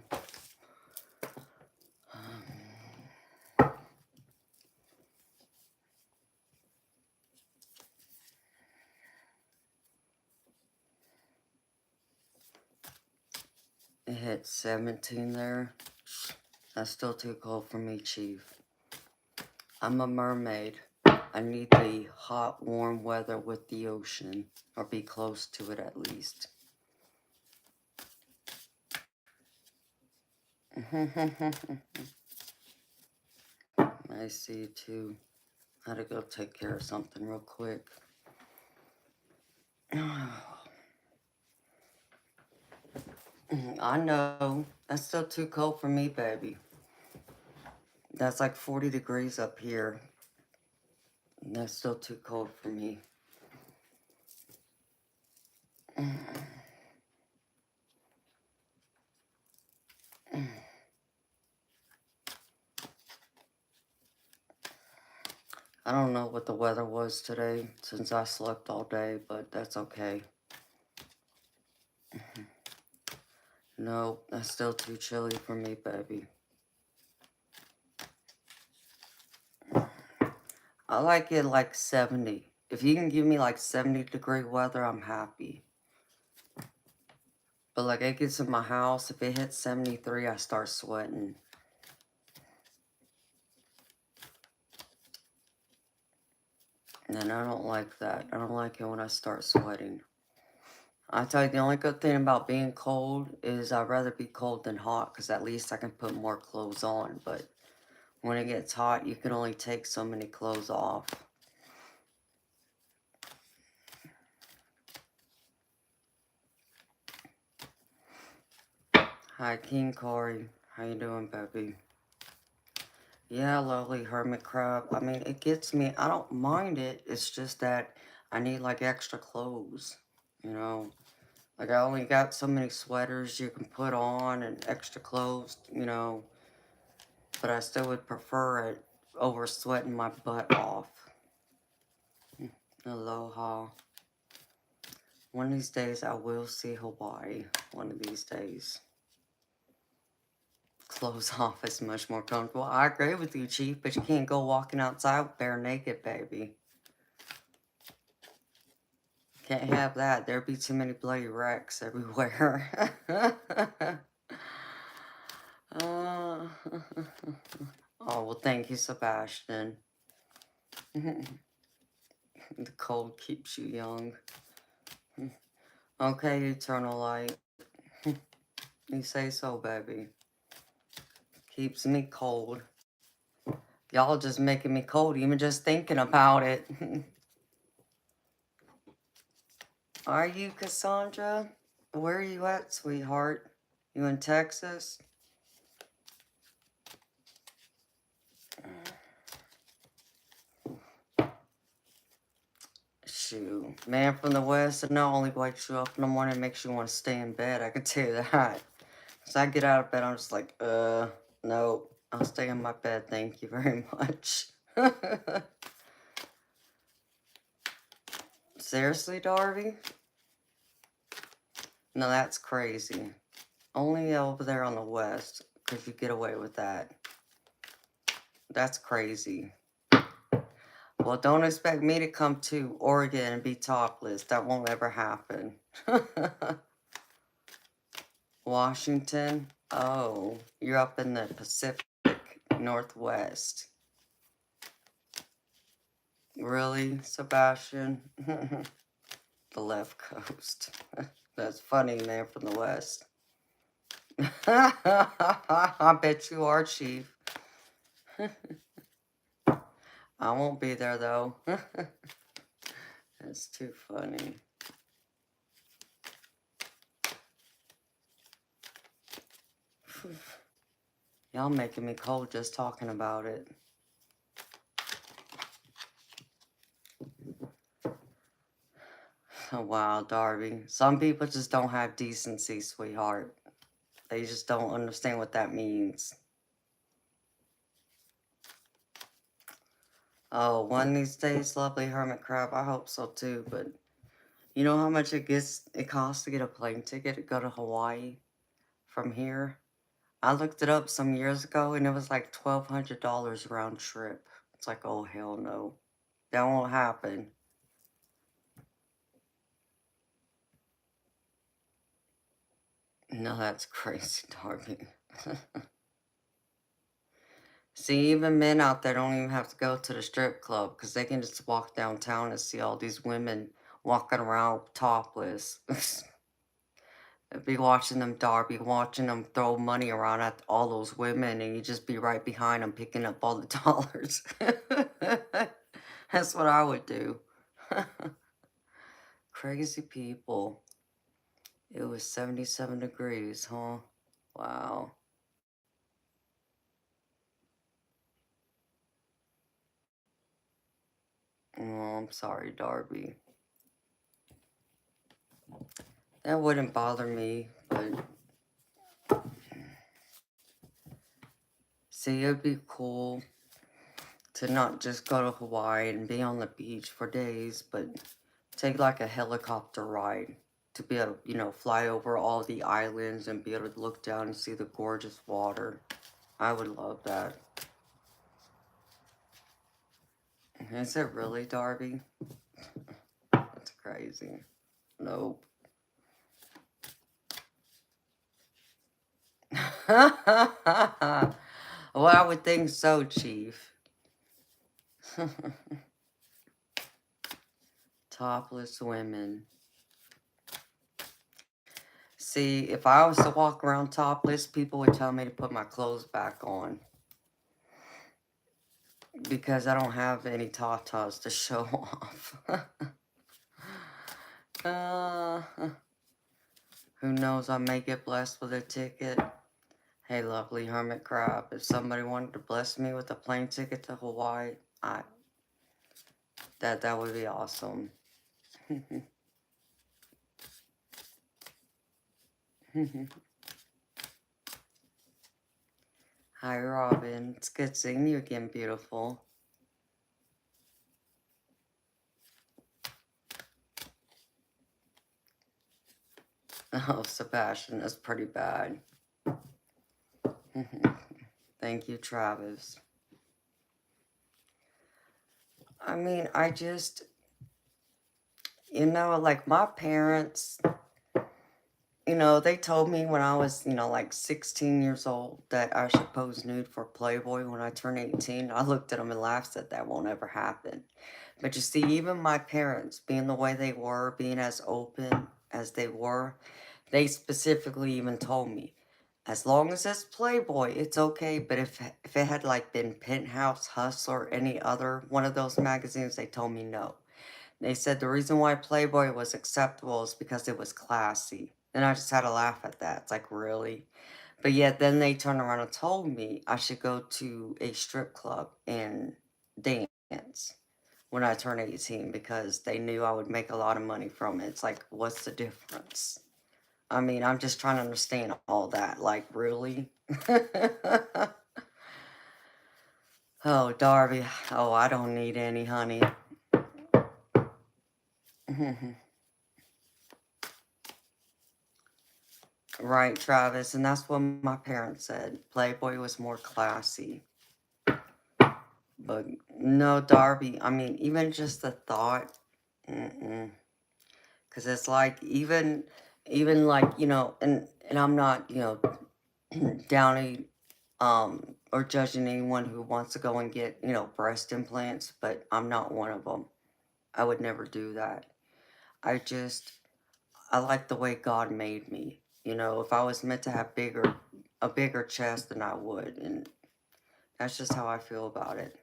It hit 17 there. That's still too cold for me, Chief. I'm a mermaid. I need the hot, warm weather with the ocean, or be close to it at least. I see you too. I had to go take care of something real quick. I know. That's still too cold for me, baby. That's like 40 degrees up here. And that's still too cold for me. I don't know what the weather was today since I slept all day, but that's okay. No, that's still too chilly for me, baby. I like it like 70. If you can give me like 70-degree weather, I'm happy. But like it gets in my house, if it hits 73, I start sweating. And I don't like that. I don't like it when I start sweating. I tell you, the only good thing about being cold is I'd rather be cold than hot, because at least I can put more clothes on. But when it gets hot, you can only take so many clothes off. Hi, King Corey. How you doing, baby? Yeah, lovely hermit crab. I mean, it gets me. I don't mind it. It's just that I need like extra clothes, you know? Like I only got so many sweaters you can put on and extra clothes, you know? But I still would prefer it over sweating my butt off. Aloha. One of these days I will see Hawaii. One of these days. Clothes off is much more comfortable. I agree with you, Chief, but you can't go walking outside bare naked, baby. Can't have that. There'd be too many bloody wrecks everywhere. Oh, well, thank you, Sebastian. The cold keeps you young. Okay, eternal light. You say so, baby. Keeps me cold. Y'all just making me cold, even just thinking about it. Are you, Cassandra? Where are you at, sweetheart? You in Texas? Shoot. Man from the West, it not only wakes you up in the morning, it makes you want to stay in bed. I can tell you that. So I get out of bed, I'm just like, no. I'll stay in my bed, thank you very much. Seriously, Darby? No, that's crazy. Only over there on the West could you get away with that. That's crazy. Well, don't expect me to come to Oregon and be topless. That won't ever happen. Washington? Oh, you're up in the Pacific Northwest. Really, Sebastian? The left coast. That's funny, man from the West. I bet you are, Chief. I won't be there, though. That's too funny. Y'all making me cold just talking about it. Oh, wow, Darby. Some people just don't have decency, sweetheart. They just don't understand what that means. Oh, one of these days, lovely hermit crab. I hope so too, but you know how much it costs to get a plane ticket to go to Hawaii? from here. I looked it up some years ago and it was like $1,200 round trip. It's like, oh, hell no. That won't happen. No, that's crazy, Darby. See, even men out there don't even have to go to the strip club because they can just walk downtown and see all these women walking around topless. Be watching them, Darby, watching them throw money around at all those women, and you just be right behind them picking up all the dollars. That's what I would do. Crazy people. It was 77 degrees, huh? Wow. Oh, I'm sorry, Darby. That wouldn't bother me, but see, it'd be cool to not just go to Hawaii and be on the beach for days, but take like a helicopter ride to be able to, fly over all the islands and be able to look down and see the gorgeous water. I would love that. Is it really, Darby? That's crazy. Nope. Well, I would think so, Chief. Topless women. See, if I was to walk around topless, people would tell me to put my clothes back on. Because I don't have any tatas to show off. uh, who knows, I may get blessed with a ticket. Hey, lovely hermit crab, if somebody wanted to bless me with a plane ticket to Hawaii, that would be awesome. Hi, Robin. It's good seeing you again, beautiful. Oh, Sebastian, that's pretty bad. Thank you, Travis. I mean, I just, like my parents, they told me when I was, like 16 years old that I should pose nude for Playboy when I turn 18. I looked at them and laughed, said that won't ever happen. But you see, even my parents, being the way they were, being as open as they were, they specifically even told me, as long as it's Playboy, it's okay. But if it had like been Penthouse, Hustler, or any other one of those magazines, they told me no. They said the reason why Playboy was acceptable is because it was classy. And I just had to laugh at that. It's like, really? But yet then they turned around and told me I should go to a strip club and dance when I turn 18 because they knew I would make a lot of money from it. It's like, what's the difference? I mean, I'm just trying to understand all that. Like, really? Oh, Darby. Oh, I don't need any, honey. Right, Travis. And that's what my parents said. Playboy was more classy. But no, Darby. I mean, even just the thought. Because it's like, even like, and I'm not, downing or judging anyone who wants to go and get, breast implants, but I'm not one of them. I would never do that. I like the way God made me. If I was meant to have a bigger chest, then I would. And that's just how I feel about it.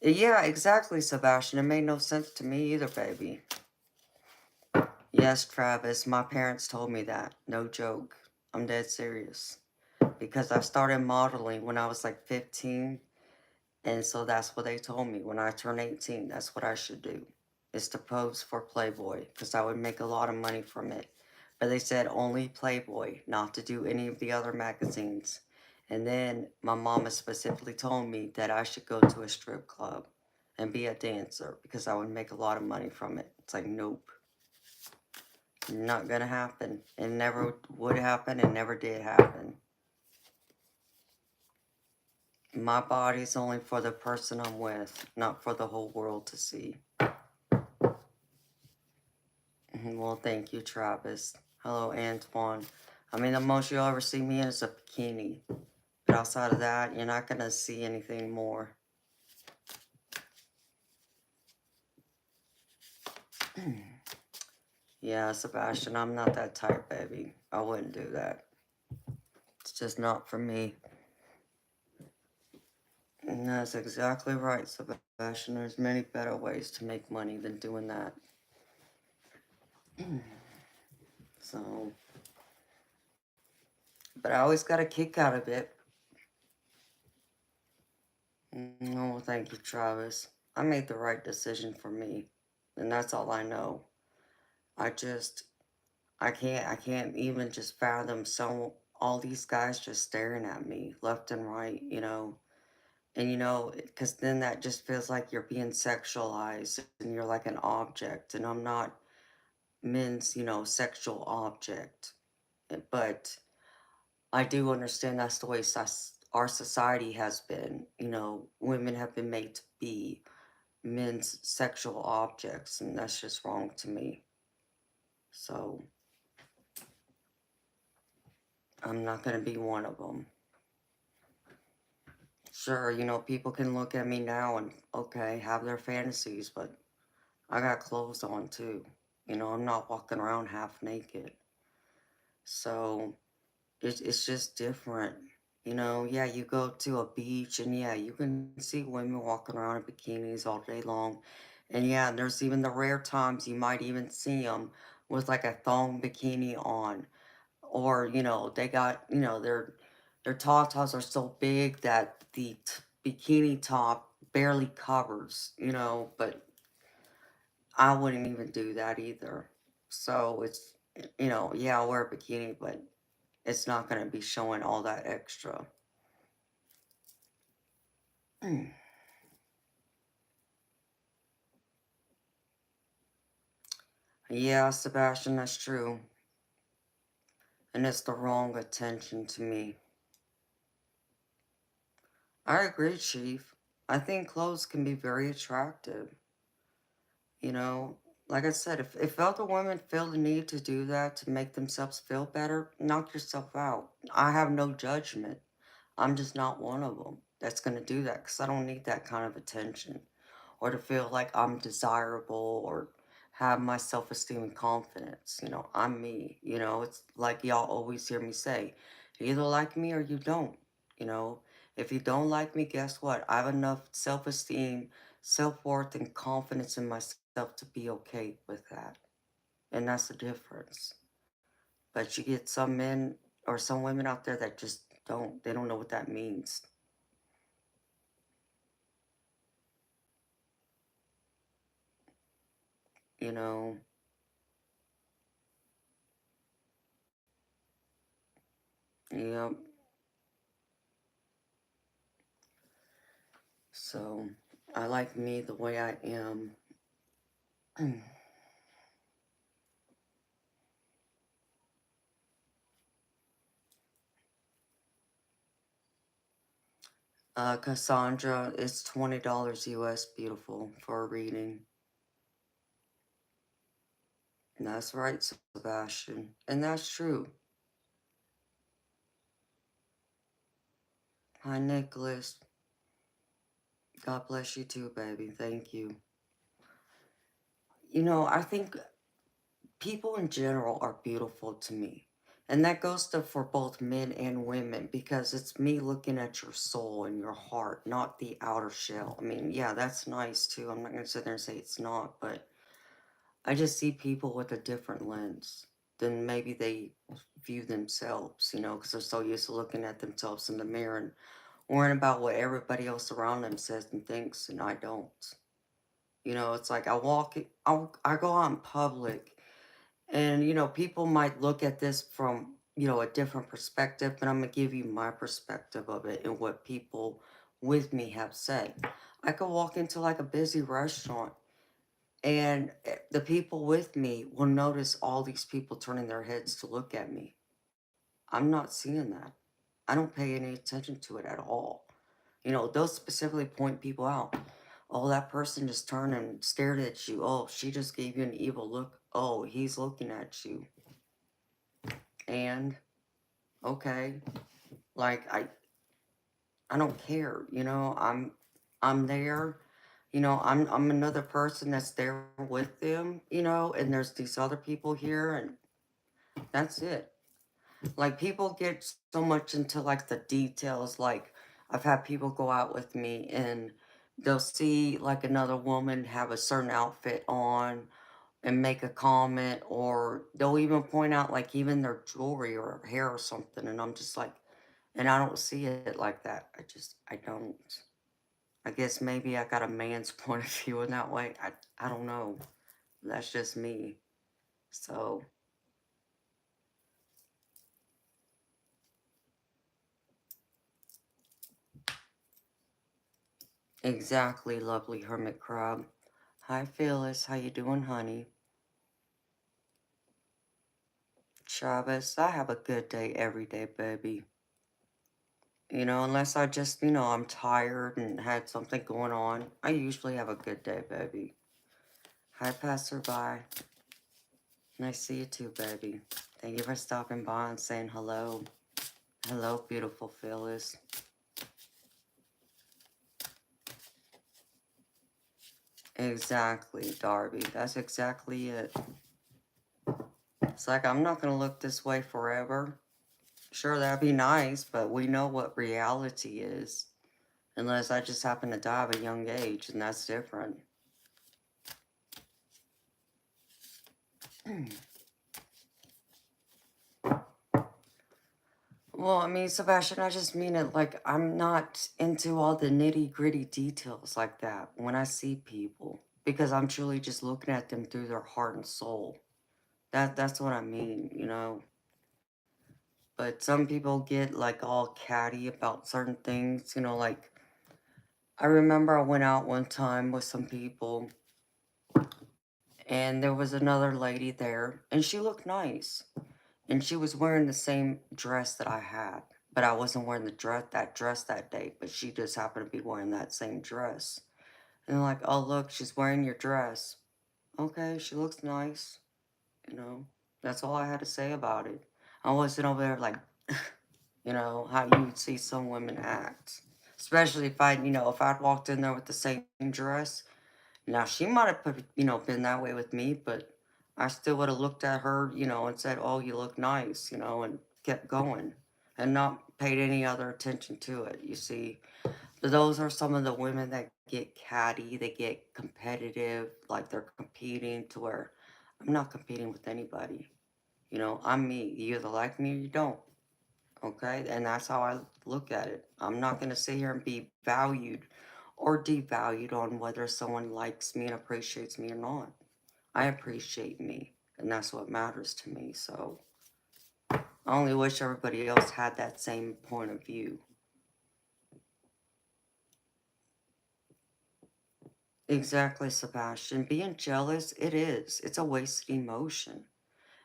Yeah, exactly, Sebastian. It made no sense to me either, baby. Yes, Travis, my parents told me that. No joke. I'm dead serious. Because I started modeling when I was like 15. And so that's what they told me. When I turn 18, that's what I should do. Is to pose for Playboy. Because I would make a lot of money from it. But they said only Playboy, not to do any of the other magazines. And then my mama specifically told me that I should go to a strip club and be a dancer because I would make a lot of money from it. It's like, nope. Not gonna happen. It never would happen. It never did happen. My body's only for the person I'm with, not for the whole world to see. Well, thank you, Travis. Hello, Antoine. I mean, the most you'll ever see me in is a bikini. But outside of that, you're not gonna see anything more. Yeah, Sebastian, I'm not that type, baby. I wouldn't do that. It's just not for me. And that's exactly right, Sebastian. There's many better ways to make money than doing that. So, but I always got a kick out of it. Oh, thank you, Travis. I made the right decision for me, and that's all I know. I just, I can't even just fathom all these guys just staring at me left and right, and because then that just feels like you're being sexualized and you're like an object, and I'm not men's, sexual object, but I do understand that's the way our society has been. Women have been made to be men's sexual objects, and that's just wrong to me. So I'm not going to be one of them. Sure, people can look at me now and, okay, have their fantasies, but I got clothes on too. I'm not walking around half naked. So it's just different. Yeah, you go to a beach and yeah, you can see women walking around in bikinis all day long. And yeah, there's even the rare times you might even see them with like a thong bikini on. Or, they got, their tatas are so big that the bikini top barely covers, but I wouldn't even do that either. So it's, yeah, I'll wear a bikini, but it's not going to be showing all that extra. Yeah, Sebastian, that's true. And it's the wrong attention to me. I agree, Chief. I think clothes can be very attractive. You know, like I said, if other women feel the need to do that to make themselves feel better, knock yourself out. I have no judgment. I'm just not one of them that's going to do that because I don't need that kind of attention or to feel like I'm desirable or have my self esteem and confidence. I'm me. It's like y'all always hear me say, you either like me or you don't. You know, if you don't like me, guess what? I have enough self esteem, self worth, and confidence in myself to be okay with that. And that's the difference. But you get some men or some women out there that just they don't know what that means. You know, yep. So I like me the way I am. Cassandra, it's $20 US, beautiful, for a reading. And that's right, Sebastian. And that's true. Hi, Nicholas. God bless you too, baby. Thank you. I think people in general are beautiful to me. And that goes for both men and women because it's me looking at your soul and your heart, not the outer shell. I mean, yeah, that's nice too. I'm not going to sit there and say it's not, but I just see people with a different lens than maybe they view themselves, because they're so used to looking at themselves in the mirror and worrying about what everybody else around them says and thinks, and I don't. It's like I go out in public and, people might look at this from, a different perspective, but I'm going to give you my perspective of it and what people with me have said. I could walk into like a busy restaurant And the people with me will notice all these people turning their heads to look at me. I'm not seeing that. I don't pay any attention to it at all. You know, they'll specifically point people out. Oh, that person just turned and stared at you. Oh, she just gave you an evil look. Oh, he's looking at you. And okay, like I don't care, you know. I'm there, you know, I'm another person that's there with them, you know, and there's these other people here and that's it. Like people get so much into like the details. Like I've had people go out with me and they'll see like another woman have a certain outfit on and make a comment, or they'll even point out like even their jewelry or hair or something, and I'm just like, and I don't see it like that. I don't. I guess maybe I got a man's point of view in that way. I don't know. That's just me. So exactly, lovely hermit crab. Hi Phyllis, how you doing, honey? Travis, I have a good day every day, baby. You know, unless I just, you know, I'm tired and had something going on. I usually have a good day, baby. Hi, passerby. Nice to see you too, baby. Thank you for stopping by and saying hello. Hello, beautiful Phyllis. Exactly, Darby. That's exactly it. It's like, I'm not going to look this way forever. Sure, that'd be nice, but we know what reality is. Unless I just happen to die at a young age, and that's different. Well, I mean, Sebastian, I just mean it like I'm not into all the nitty gritty details like that when I see people because I'm truly just looking at them through their heart and soul. That's what I mean, you know. But some people get like all catty about certain things, you know, like I remember I went out one time with some people and there was another lady there and she looked nice and she was wearing the same dress that I had, but I wasn't wearing that dress that day, but she just happened to be wearing that same dress. And they're like, "Oh, look, she's wearing your dress." Okay, she looks nice, you know. That's all I had to say about it. I wasn't over there like, you know, how you would see some women act. Especially if I, you know, if I'd walked in there with the same dress. Now, she might have, you know, been that way with me, but I still would have looked at her, you know, and said, "Oh, you look nice," you know, and kept going and not paid any other attention to it, you see. But those are some of the women that get catty, they get competitive, like they're competing to where I'm not competing with anybody. You know, I'm me. You either like me or you don't. Okay? And that's how I look at it. I'm not going to sit here and be valued or devalued on whether someone likes me and appreciates me or not. I appreciate me, and that's what matters to me. So I only wish everybody else had that same point of view. Exactly, Sebastian. Being jealous, it is. It's a wasted emotion.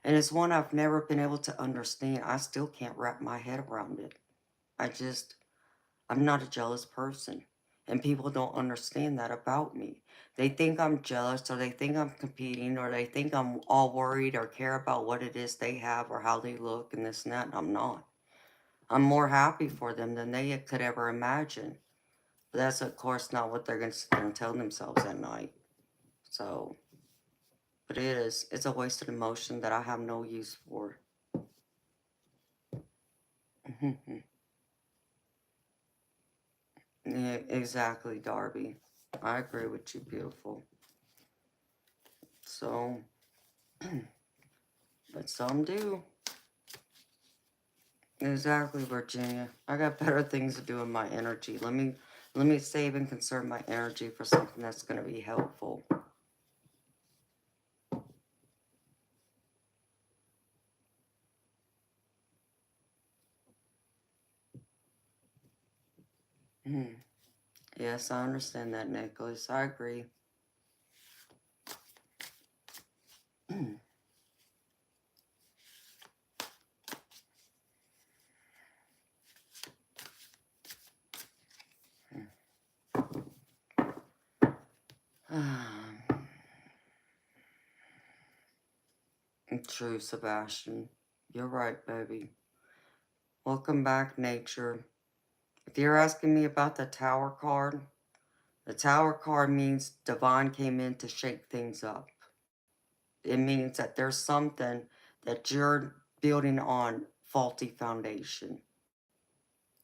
And it's one I've never been able to understand. I still can't wrap my head around it. I just, I'm not a jealous person. And people don't understand that about me. They think I'm jealous, or they think I'm competing, or they think I'm all worried or care about what it is they have or how they look and this and that. And I'm not. I'm more happy for them than they could ever imagine. But that's, of course, not what they're going to sit there and tell themselves at night. So, but it is. It's a wasted emotion that I have no use for. Yeah, exactly, Darby. I agree with you, beautiful. So, but some do. Exactly, Virginia. I got better things to do with my energy. Let me save and conserve my energy for something that's going to be helpful. Hmm. Yes, I understand that, Nicholas. I agree. True, Sebastian. You're right, baby. Welcome back, nature. If you're asking me about the Tower card means divine came in to shake things up. It means that there's something that you're building on faulty foundation.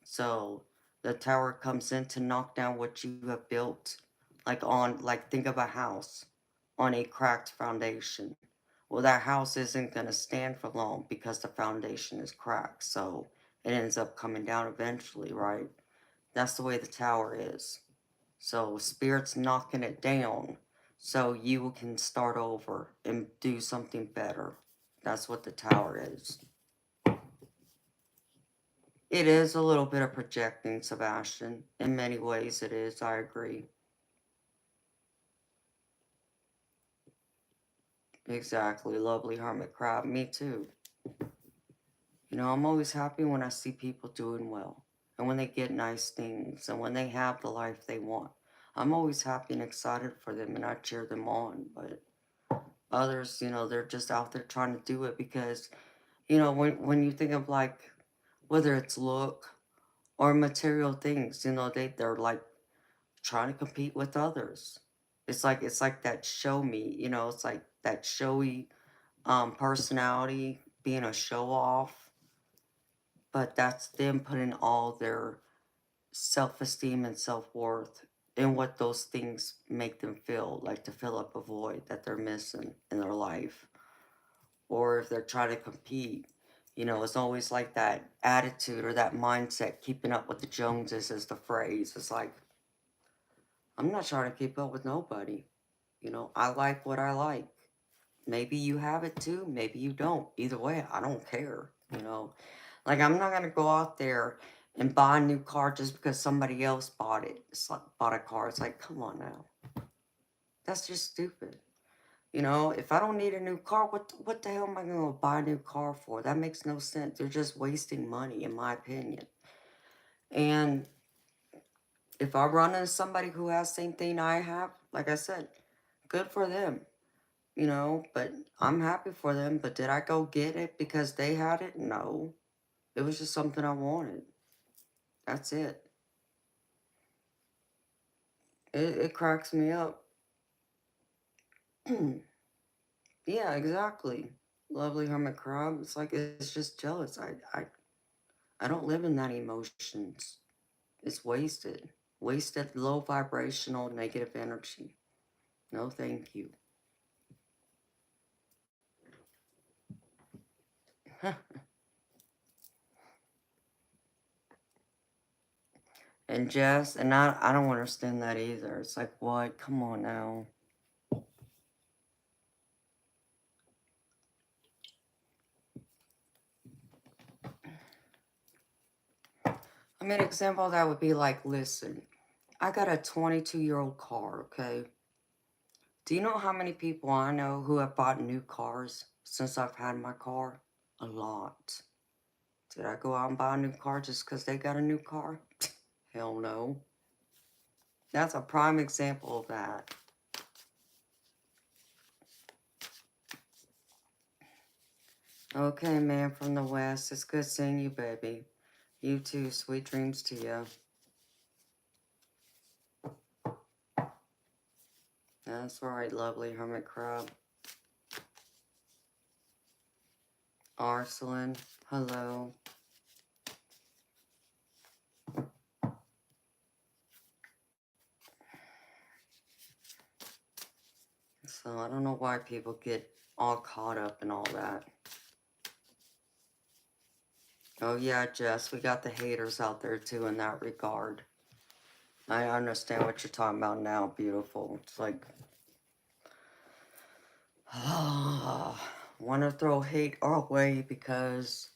So the Tower comes in to knock down what you have built, like think of a house on a cracked foundation. Well, that house isn't going to stand for long because the foundation is cracked. So it ends up coming down eventually, right? That's the way the Tower is. So Spirit's knocking it down so you can start over and do something better. That's what the Tower is. It is a little bit of projecting, Sebastian. In many ways it is, I agree. Exactly, lovely hermit crab. Me too. You know, I'm always happy when I see people doing well. And when they get nice things. And when they have the life they want. I'm always happy and excited for them and I cheer them on. But others, you know, they're just out there trying to do it because, you know, when you think of like, whether it's look or material things, you know, they're like trying to compete with others. It's like that show me, you know, it's like that showy personality being a show off, but that's them putting all their self-esteem and self-worth in what those things make them feel, like to fill up a void that they're missing in their life. Or if they're trying to compete, you know, it's always like that attitude or that mindset, keeping up with the Joneses is the phrase. It's like, I'm not trying to keep up with nobody. You know, I like what I like. Maybe you have it too, maybe you don't. Either way, I don't care, you know. Like, I'm not going to go out there and buy a new car just because somebody else bought it. It's like, bought a car. It's like, come on now. That's just stupid. You know, if I don't need a new car, what the hell am I going to buy a new car for? That makes no sense. They're just wasting money, in my opinion. And if I run into somebody who has the same thing I have, like I said, good for them. You know, but I'm happy for them. But did I go get it because they had it? No. It was just something I wanted. That's it. It cracks me up. Yeah, exactly. Lovely hermit crab. It's like it's just jealous. I don't live in that emotions. It's wasted. Wasted low vibrational negative energy. No thank you. And Jess, and I don't understand that either. It's like, what? Come on now. I mean, example of that would be like, listen, I got a 22-year-old car, okay? Do you know how many people I know who have bought new cars since I've had my car? A lot. Did I go out and buy a new car just because they got a new car? Hell no. That's a prime example of that. Okay, man from the West. It's good seeing you, baby. You too. Sweet dreams to you. That's right, lovely hermit crab. Arcelin, hello. So I don't know why people get all caught up in all that. Oh yeah, Jess, we got the haters out there too in that regard. I understand what you're talking about now, beautiful. It's like, want to throw hate our way because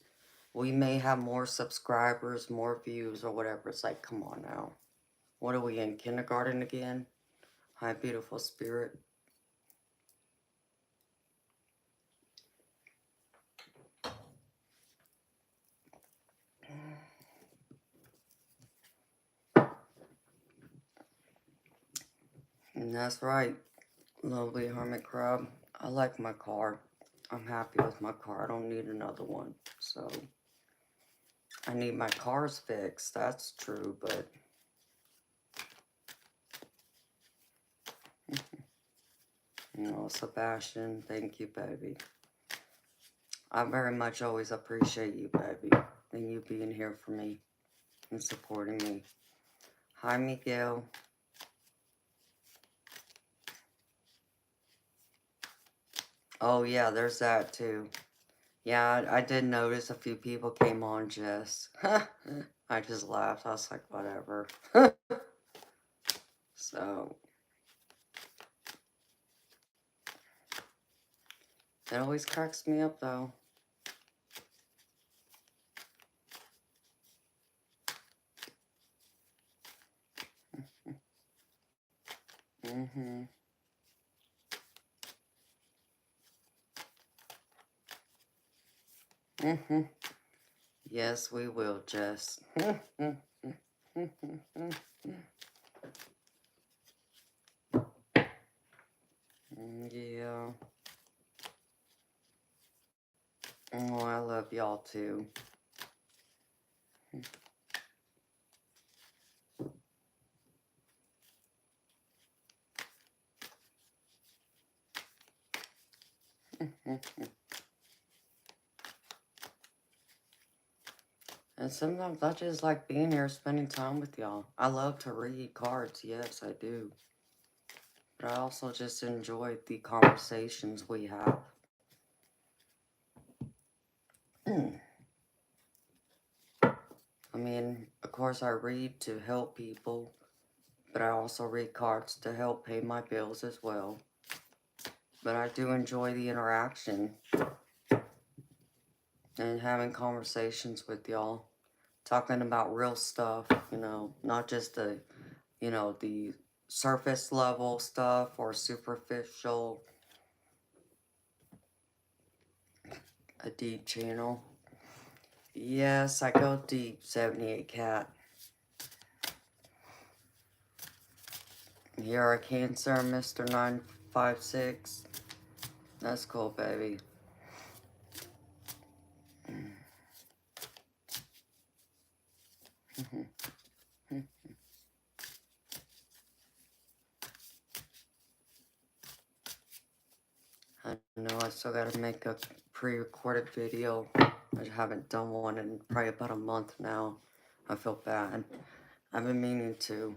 we may have more subscribers, more views, or whatever. It's like, come on now. What are we in kindergarten again? Hi, beautiful spirit. That's right, lovely hermit crab. I like my car. I'm happy with my car. I don't need another one. So, I need my cars fixed. That's true, but... Sebastian, thank you, baby. I very much always appreciate you, baby, and you being here for me and supporting me. Hi, Miguel. Oh, yeah, there's that, too. Yeah, I did notice a few people came on just... I just laughed. I was like, whatever. So... It always cracks me up, though. Mm-hmm. Mm-hmm. Yes, we will, Jess. Yeah. Oh, I love y'all, too. And sometimes I just like being here, spending time with y'all. I love to read cards, yes, I do. But I also just enjoy the conversations we have. I mean, of course I read to help people, but I also read cards to help pay my bills as well. But I do enjoy the interaction and having conversations with y'all. Talking about real stuff, not just the, the surface level stuff or superficial, a deep channel. Yes, I go deep, 78 cat. You're a Cancer, Mr. 956. That's cool, baby. I know I still gotta make a pre-recorded video. I haven't done one in probably about a month now. I feel bad. I've been meaning to,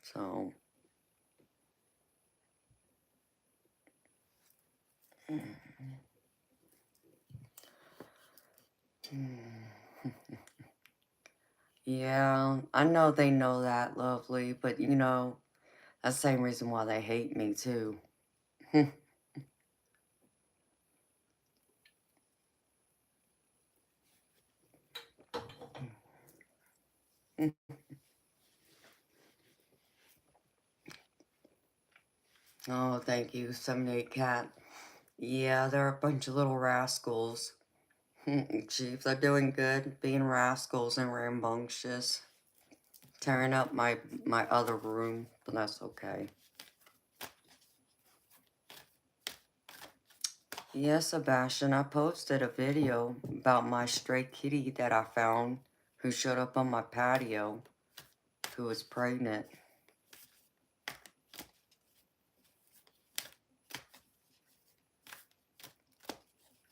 so... Yeah, I know they know that, lovely, but that's the same reason why they hate me, too. Oh, thank you, 78 cat. Yeah, they're a bunch of little rascals. Chief, they're doing good, being rascals and rambunctious. Tearing up my other room, but that's okay. Yes, Sebastian, I posted a video about my stray kitty that I found who showed up on my patio, who was pregnant.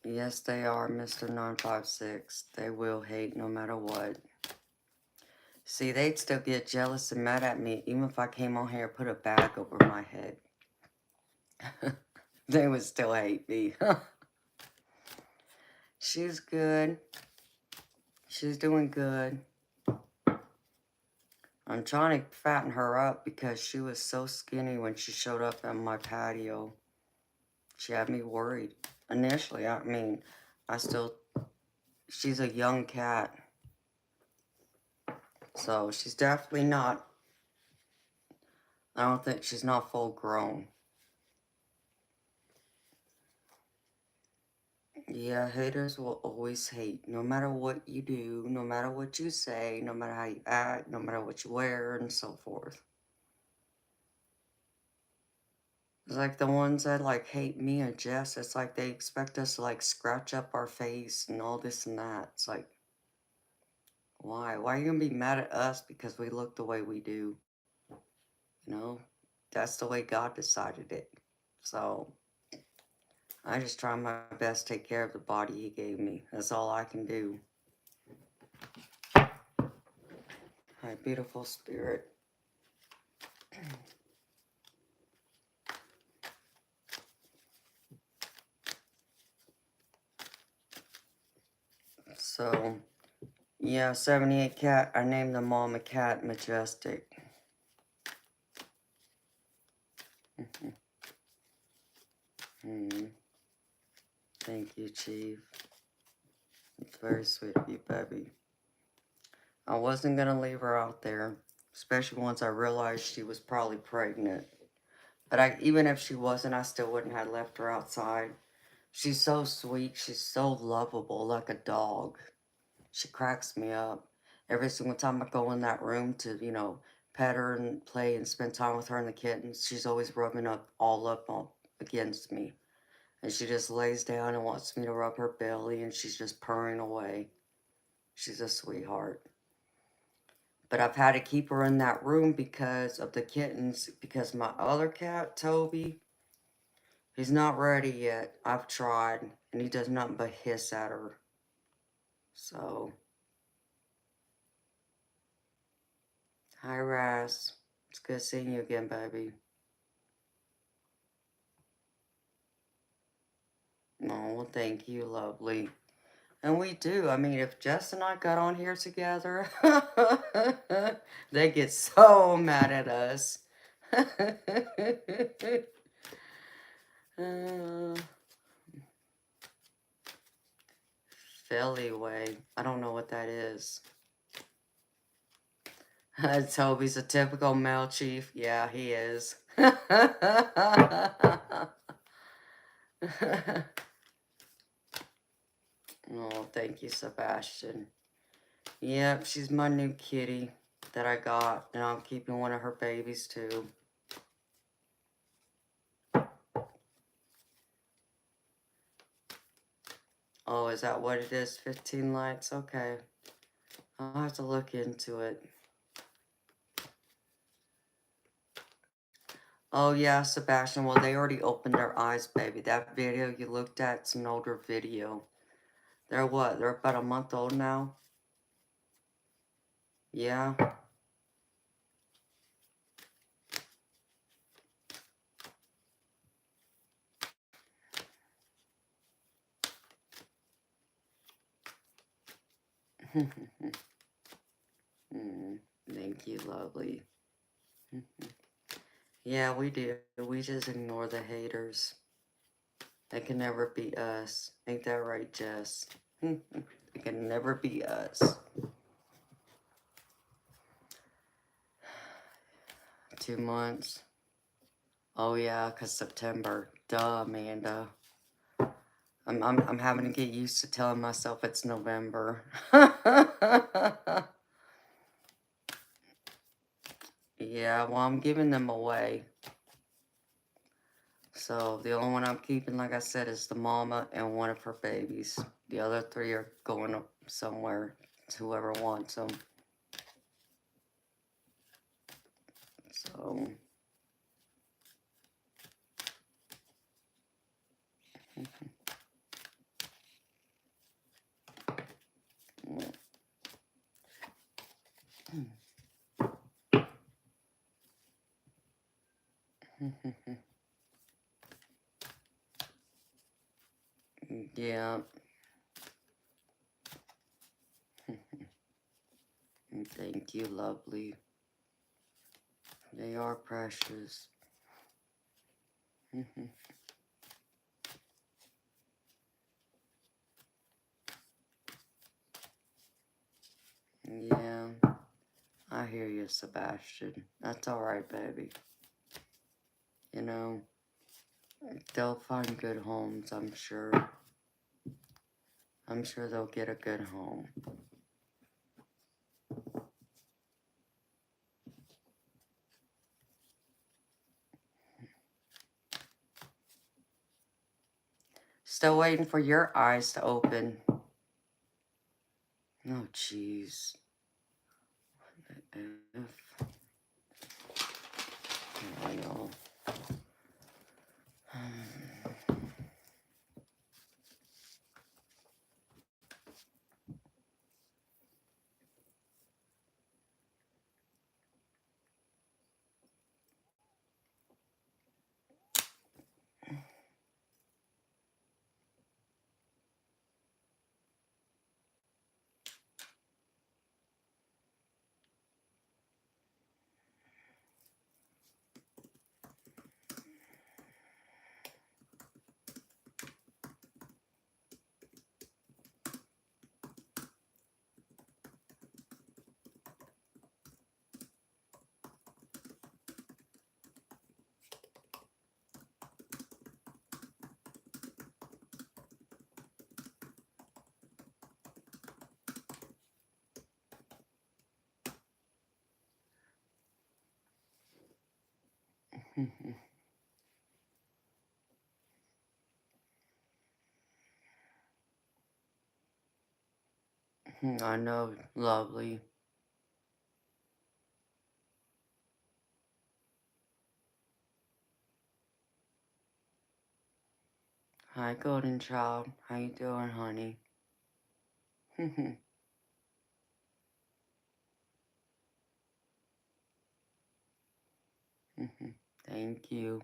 Yes, they are, Mr. 956. They will hate no matter what. See, they'd still get jealous and mad at me even if I came on here and put a bag over my head. They would still hate me. She's good. She's doing good. I'm trying to fatten her up because she was so skinny when she showed up at my patio. She had me worried. Initially, I mean, she's a young cat. So she's definitely not, I don't think she's not full grown. Yeah, haters will always hate, no matter what you do, no matter what you say, no matter how you act, no matter what you wear, and so forth. It's like the ones that like hate me and Jess, it's like they expect us to like scratch up our face and all this and that. It's like, why? Why are you gonna be mad at us because we look the way we do? You know? That's the way God decided it. So I just try my best to take care of the body He gave me. That's all I can do. My beautiful spirit. So, yeah, 78 cat. I named the mama cat Majestic. Thank you, Chief. It's very sweet of you, baby. I wasn't going to leave her out there, especially once I realized she was probably pregnant. But even if she wasn't, I still wouldn't have left her outside. She's so sweet. She's so lovable, like a dog. She cracks me up. Every single time I go in that room to, pet her and play and spend time with her and the kittens, she's always rubbing up against me. And she just lays down and wants me to rub her belly, and she's just purring away. She's a sweetheart. But I've had to keep her in that room because of the kittens, because my other cat, Toby, he's not ready yet. I've tried, and he does nothing but hiss at her. So, hi, Raz. It's good seeing you again, baby. Oh, well, thank you, lovely. And we do. I mean, if Jess and I got on here together, they get so mad at us. Philly way. I don't know what that is. Toby's a typical male chief. Yeah, he is. Oh, thank you, Sebastian. Yep, she's my new kitty that I got, and I'm keeping one of her babies too. Oh, is that what it is? 15 likes? Okay. I'll have to look into it. Oh, yeah, Sebastian. Well, they already opened their eyes, baby. That video you looked at, it's an older video. They're what? They're about a month old now? Yeah. Thank you, lovely. Yeah, we do. We just ignore the haters. They can never be us. Ain't that right, Jess? They can never be us. 2 months. Oh yeah, 'cause September. Duh, Amanda. I'm having to get used to telling myself it's November. Yeah, well, I'm giving them away. So the only one I'm keeping, like I said, is the mama and one of her babies. The other 3 are going up somewhere to whoever wants them. So. Yeah. Thank you, lovely. They are precious. Yeah. I hear you, Sebastian. That's alright, baby. You know, they'll find good homes, I'm sure. I'm sure they'll get a good home. Still waiting for your eyes to open. Oh, jeez. F. I know. I know, lovely. Hi, golden child. How you doing, honey? Thank you.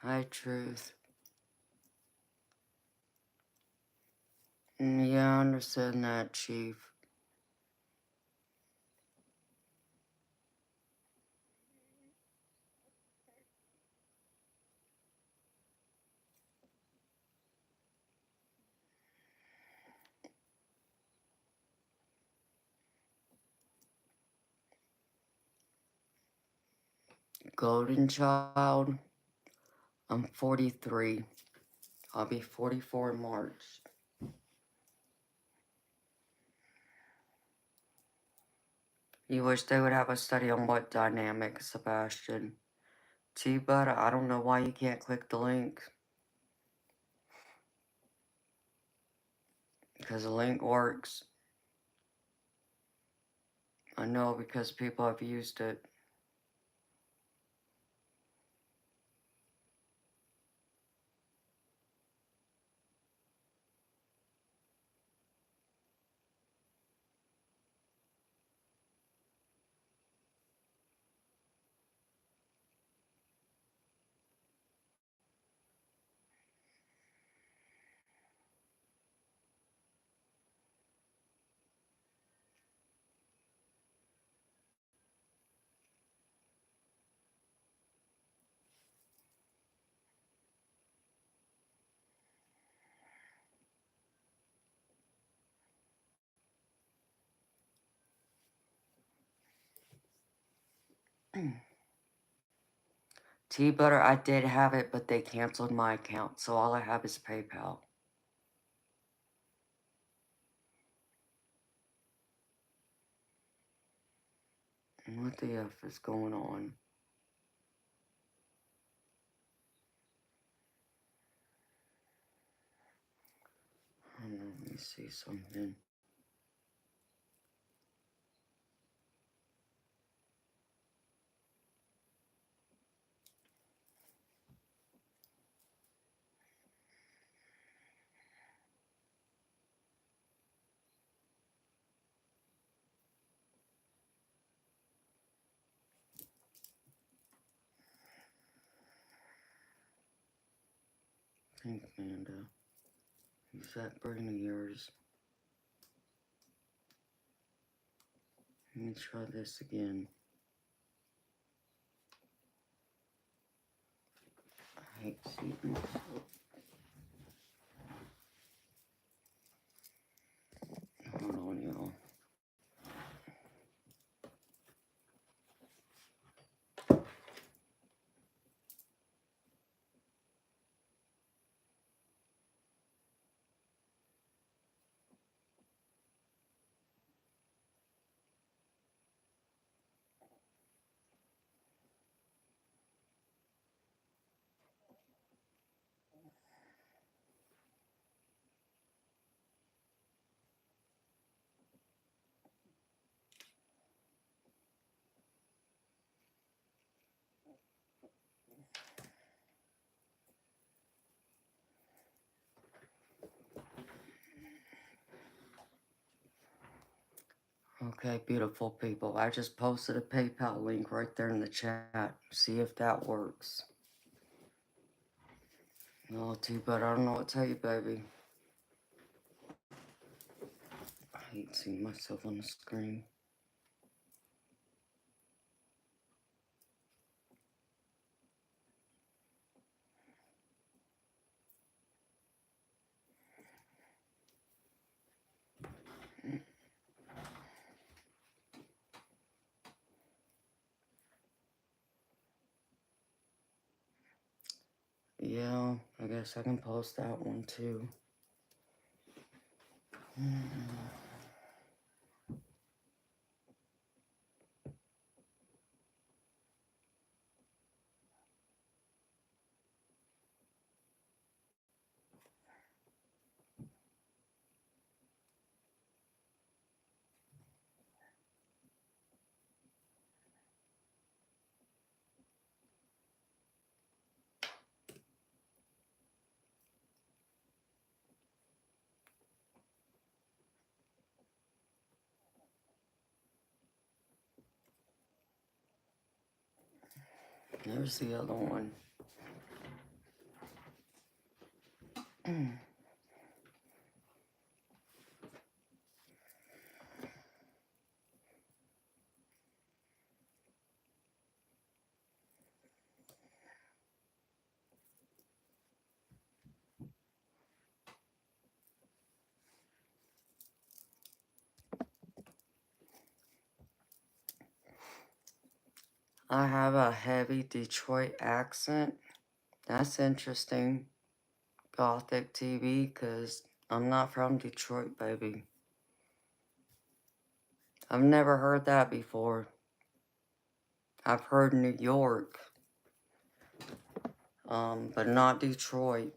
Hi, Truth. Yeah, I understand that, Chief. Golden child. I'm 43. I'll be 44 in March. You wish they would have a study on what dynamic, Sebastian? T-Bud, I don't know why you can't click the link. Because the link works. I know because people have used it. Tea Butter, I did have it, but they canceled my account, so all I have is PayPal. What the F is going on? Let me see something. Pink Panda. Use that brain of yours. Let me try this again. I hate seeing myself. Hold on, y'all. Okay, beautiful people. I just posted a PayPal link right there in the chat. See if that works. No, T, but I don't know what to tell you, baby. I hate seeing myself on the screen. Yeah, I guess I can post that one too. There's the other one. I have a heavy Detroit accent. That's interesting. Gothic TV, because I'm not from Detroit, baby. I've never heard that before. I've heard New York, but not Detroit.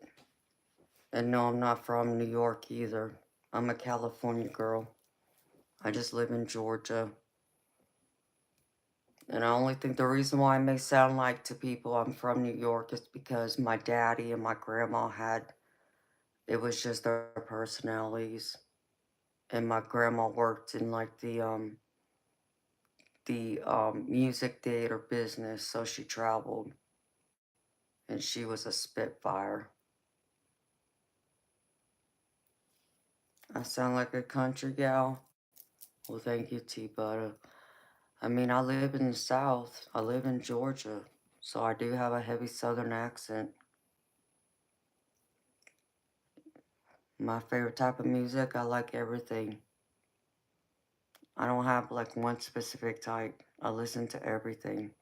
And no, I'm not from New York either. I'm a California girl. I just live in Georgia. And I only think the reason why I may sound like to people I'm from New York is because my daddy and my grandma it was just their personalities. And my grandma worked in like the music theater business, so she traveled. And she was a spitfire. I sound like a country gal? Well, thank you, T-Butter. I mean, I live in the South. I live in Georgia. So I do have a heavy Southern accent. My favorite type of music, I like everything. I don't have like one specific type. I listen to everything.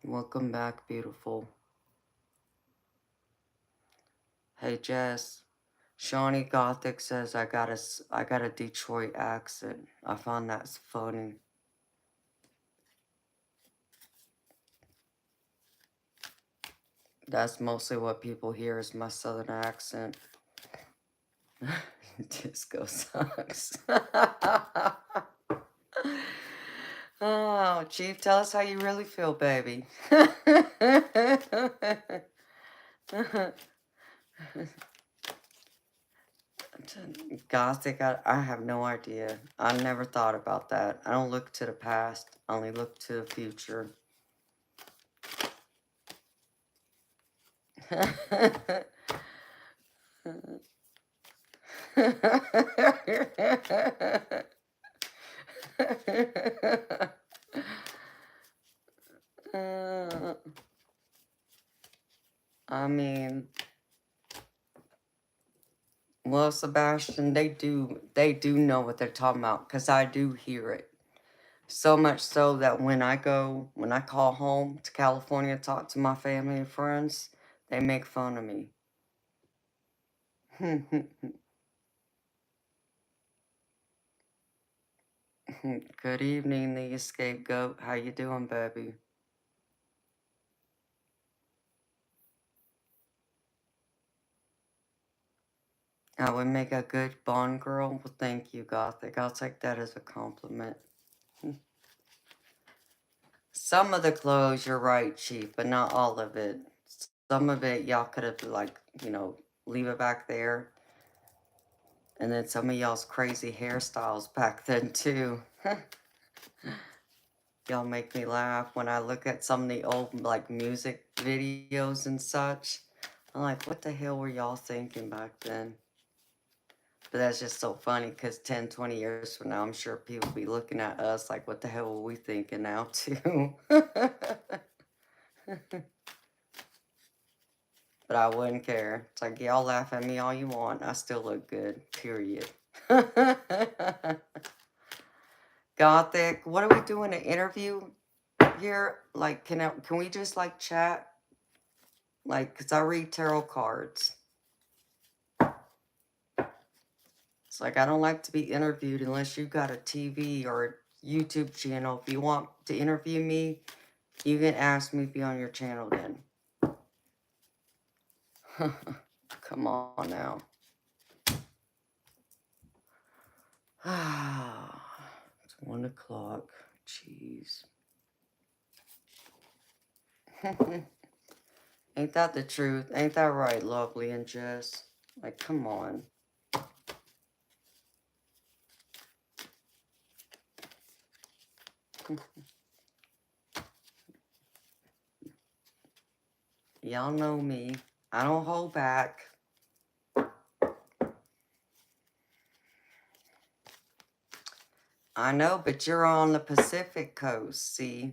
Welcome back, beautiful. Hey, Jess. Shawnee Gothic says I got a Detroit accent. I found that's funny. That's mostly what people hear is my southern accent. Disco sucks. Oh, Chief, tell us how you really feel, baby. Gothic, I have no idea. I never thought about that. I don't look to the past, I only look to the future. I mean, well, Sebastian, they do know what they're talking about, because I do hear it. So much so that when I call home to California to talk to my family and friends, they make fun of me. Good evening, the scapegoat. How you doing, baby? I would make a good Bond girl. Well, thank you, Gothic. I'll take that as a compliment. Some of the clothes, you're right, Chief, but not all of it. Some of it, y'all could have, like, leave it back there. And then some of y'all's crazy hairstyles back then, too. Y'all make me laugh when I look at some of the old, like, music videos and such. I'm like, what the hell were y'all thinking back then? But that's just so funny, because 10, 20 years from now, I'm sure people will be looking at us like, what the hell were we thinking now, too? But I wouldn't care. It's like, y'all laugh at me all you want. I still look good, period. Gothic, what are we doing, an interview here? Like, can we just, like, chat? Like, because I read tarot cards. It's like, I don't like to be interviewed unless you got a TV or a YouTube channel. If you want to interview me, you can ask me to be on your channel then. Come on now. It's 1 o'clock. Jeez. Ain't that the truth? Ain't that right, Lovely and Jess? Like, come on. Y'all know me. I don't hold back. I know, but you're on the Pacific coast, see?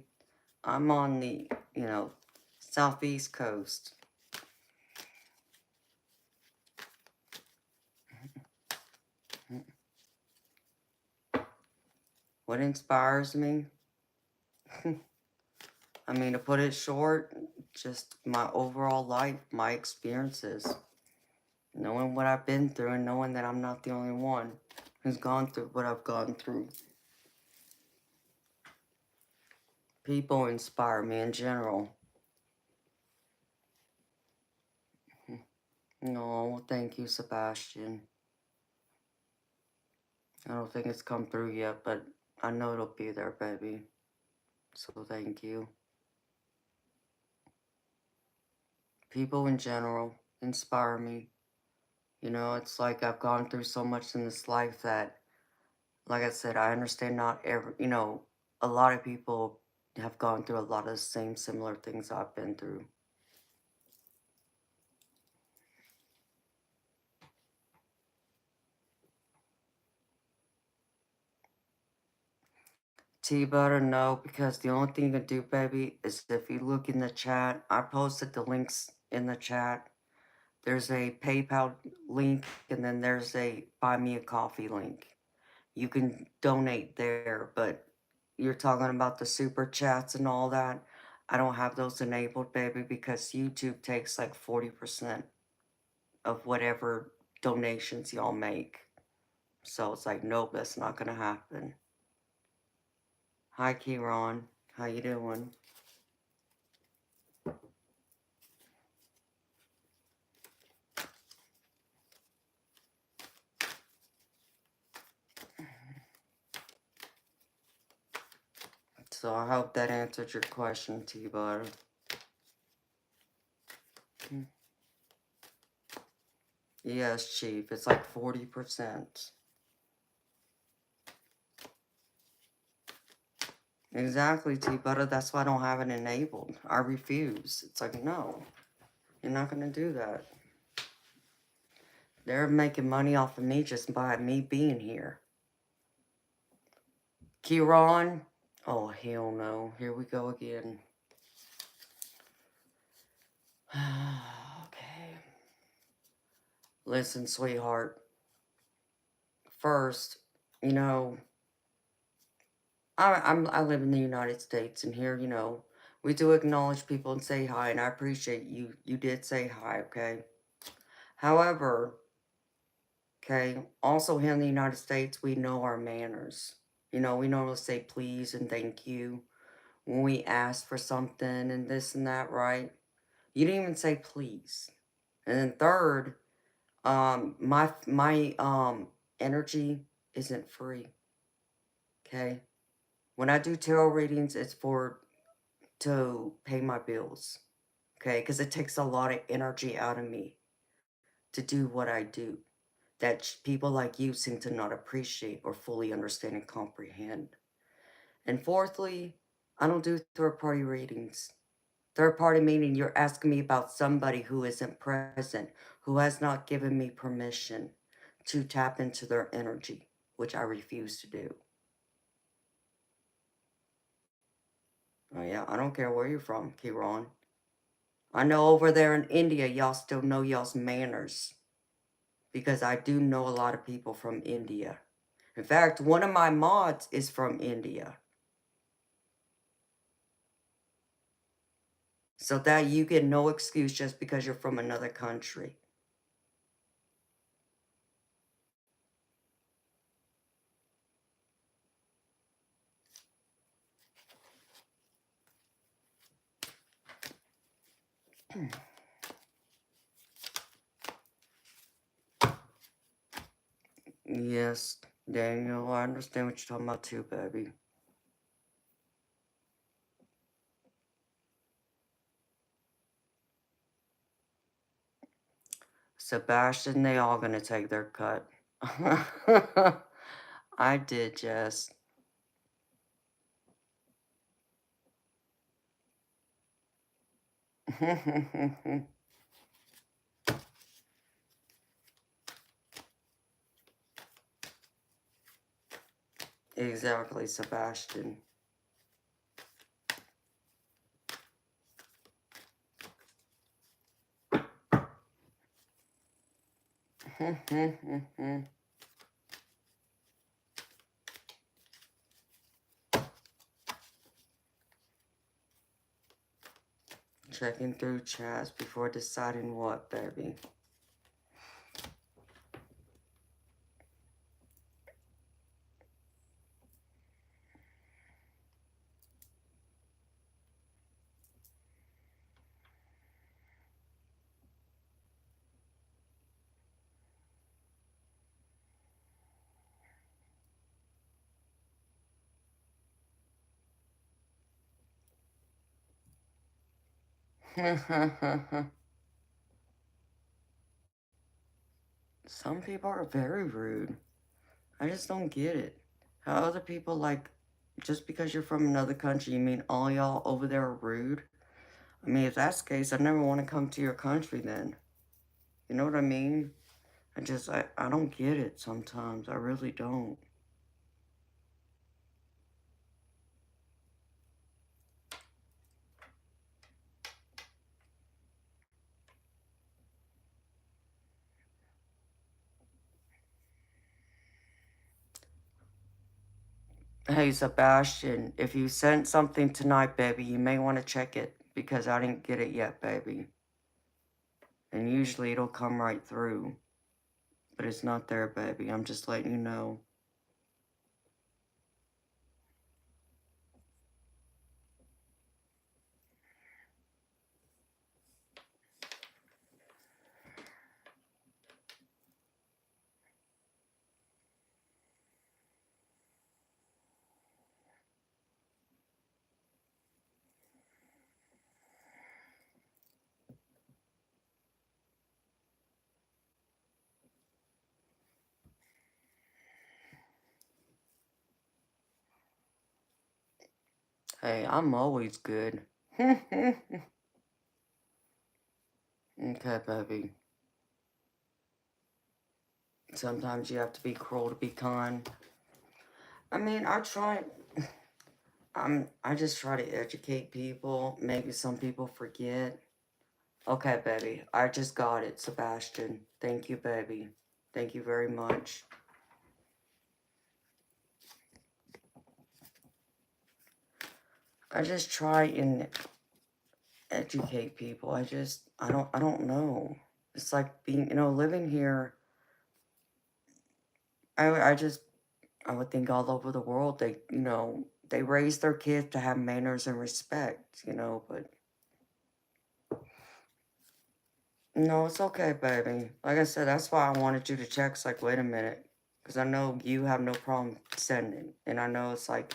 I'm on the, southeast coast. What inspires me? I mean, to put it short, just my overall life, my experiences. Knowing what I've been through and knowing that I'm not the only one who's gone through what I've gone through. People inspire me in general. No, thank you, Sebastian. I don't think it's come through yet, but I know it'll be there, baby. So thank you. People in general inspire me. It's like I've gone through so much in this life that, like I said, I understand not every, a lot of people have gone through a lot of the same similar things I've been through. T-Butter, no, because the only thing you can do, baby, is if you look in the chat, I posted the links in the chat. There's a PayPal link, and then there's a Buy Me a Coffee link. You can donate there, but you're talking about the super chats and all that. I don't have those enabled, baby, because YouTube takes like 40% of whatever donations y'all make. So it's like, nope, that's not gonna happen. Hi, Kieran. How you doing? So I hope that answered your question, T-Butter. Yes, Chief. It's like 40%. Exactly, T-Butter. That's why I don't have it enabled. I refuse. It's like, no. You're not going to do that. They're making money off of me just by me being here. Kieran? Oh, hell no. Here we go again. Okay. Listen, sweetheart. First, you know, I live in the United States, and here, you know, we do acknowledge people and say hi, and I appreciate you. You did say hi, okay? However, okay, also here in the United States, we know our manners. You know, we normally say please and thank you when we ask for something and this and that, right? You didn't even say please. And then third, my energy isn't free. Okay? When I do tarot readings, it's to pay my bills. Okay? Because it takes a lot of energy out of me to do what I do that people like you seem to not appreciate or fully understand and comprehend. And fourthly, I don't do third-party readings. Third-party meaning you're asking me about somebody who isn't present, who has not given me permission to tap into their energy, which I refuse to do. Oh yeah, I don't care where you're from, Kiran. I know over there in India, y'all still know y'all's manners. Because I do know a lot of people from India. In fact, one of my mods is from India. So that you get no excuse just because you're from another country. Yes, Daniel, I understand what you're talking about too, baby. Sebastian, they all gonna take their cut. I did, Jess. Exactly, Sebastian. Checking through chats before deciding what, baby. Some people are very rude. I just don't get it. How other people, like, just because you're from another country, you mean all y'all over there are rude? I mean, if that's the case, I never want to come to your country then. You know what I mean? I don't get it sometimes. I really don't. Hey, Sebastian, if you sent something tonight, baby, you may want to check it because I didn't get it yet, baby. And usually it'll come right through. But it's not there, baby. I'm just letting you know. Hey, I'm always good. Okay, baby. Sometimes you have to be cruel to be kind. I mean, I try. I just try to educate people. Maybe some people forget. Okay, baby. I just got it, Sebastian. Thank you, baby. Thank you very much. I just try and educate people. I don't know. It's like being, living here. I just, I would think all over the world, they raise their kids to have manners and respect, but no, it's okay, baby. Like I said, that's why I wanted you to check. It's like, wait a minute. Because I know you have no problem sending. And I know it's like,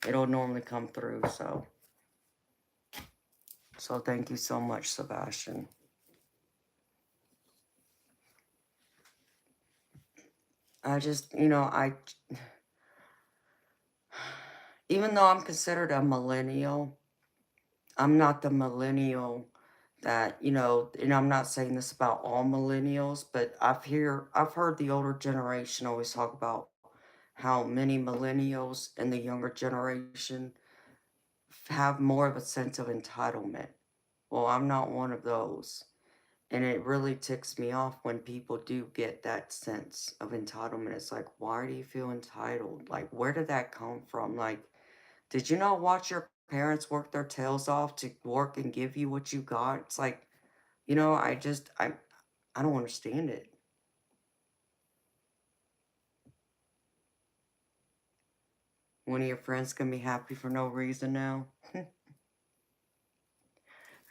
it'll normally come through, so. So thank you so much, Sebastian. I just, even though I'm considered a millennial, I'm not the millennial that, and I'm not saying this about all millennials, but I've heard the older generation always talk about how many millennials in the younger generation have more of a sense of entitlement. Well, I'm not one of those. And it really ticks me off when people do get that sense of entitlement. It's like, why do you feel entitled? Like, where did that come from? Like, did you not watch your parents work their tails off to work and give you what you got? It's like, I don't understand it. One of your friends can be happy for no reason now.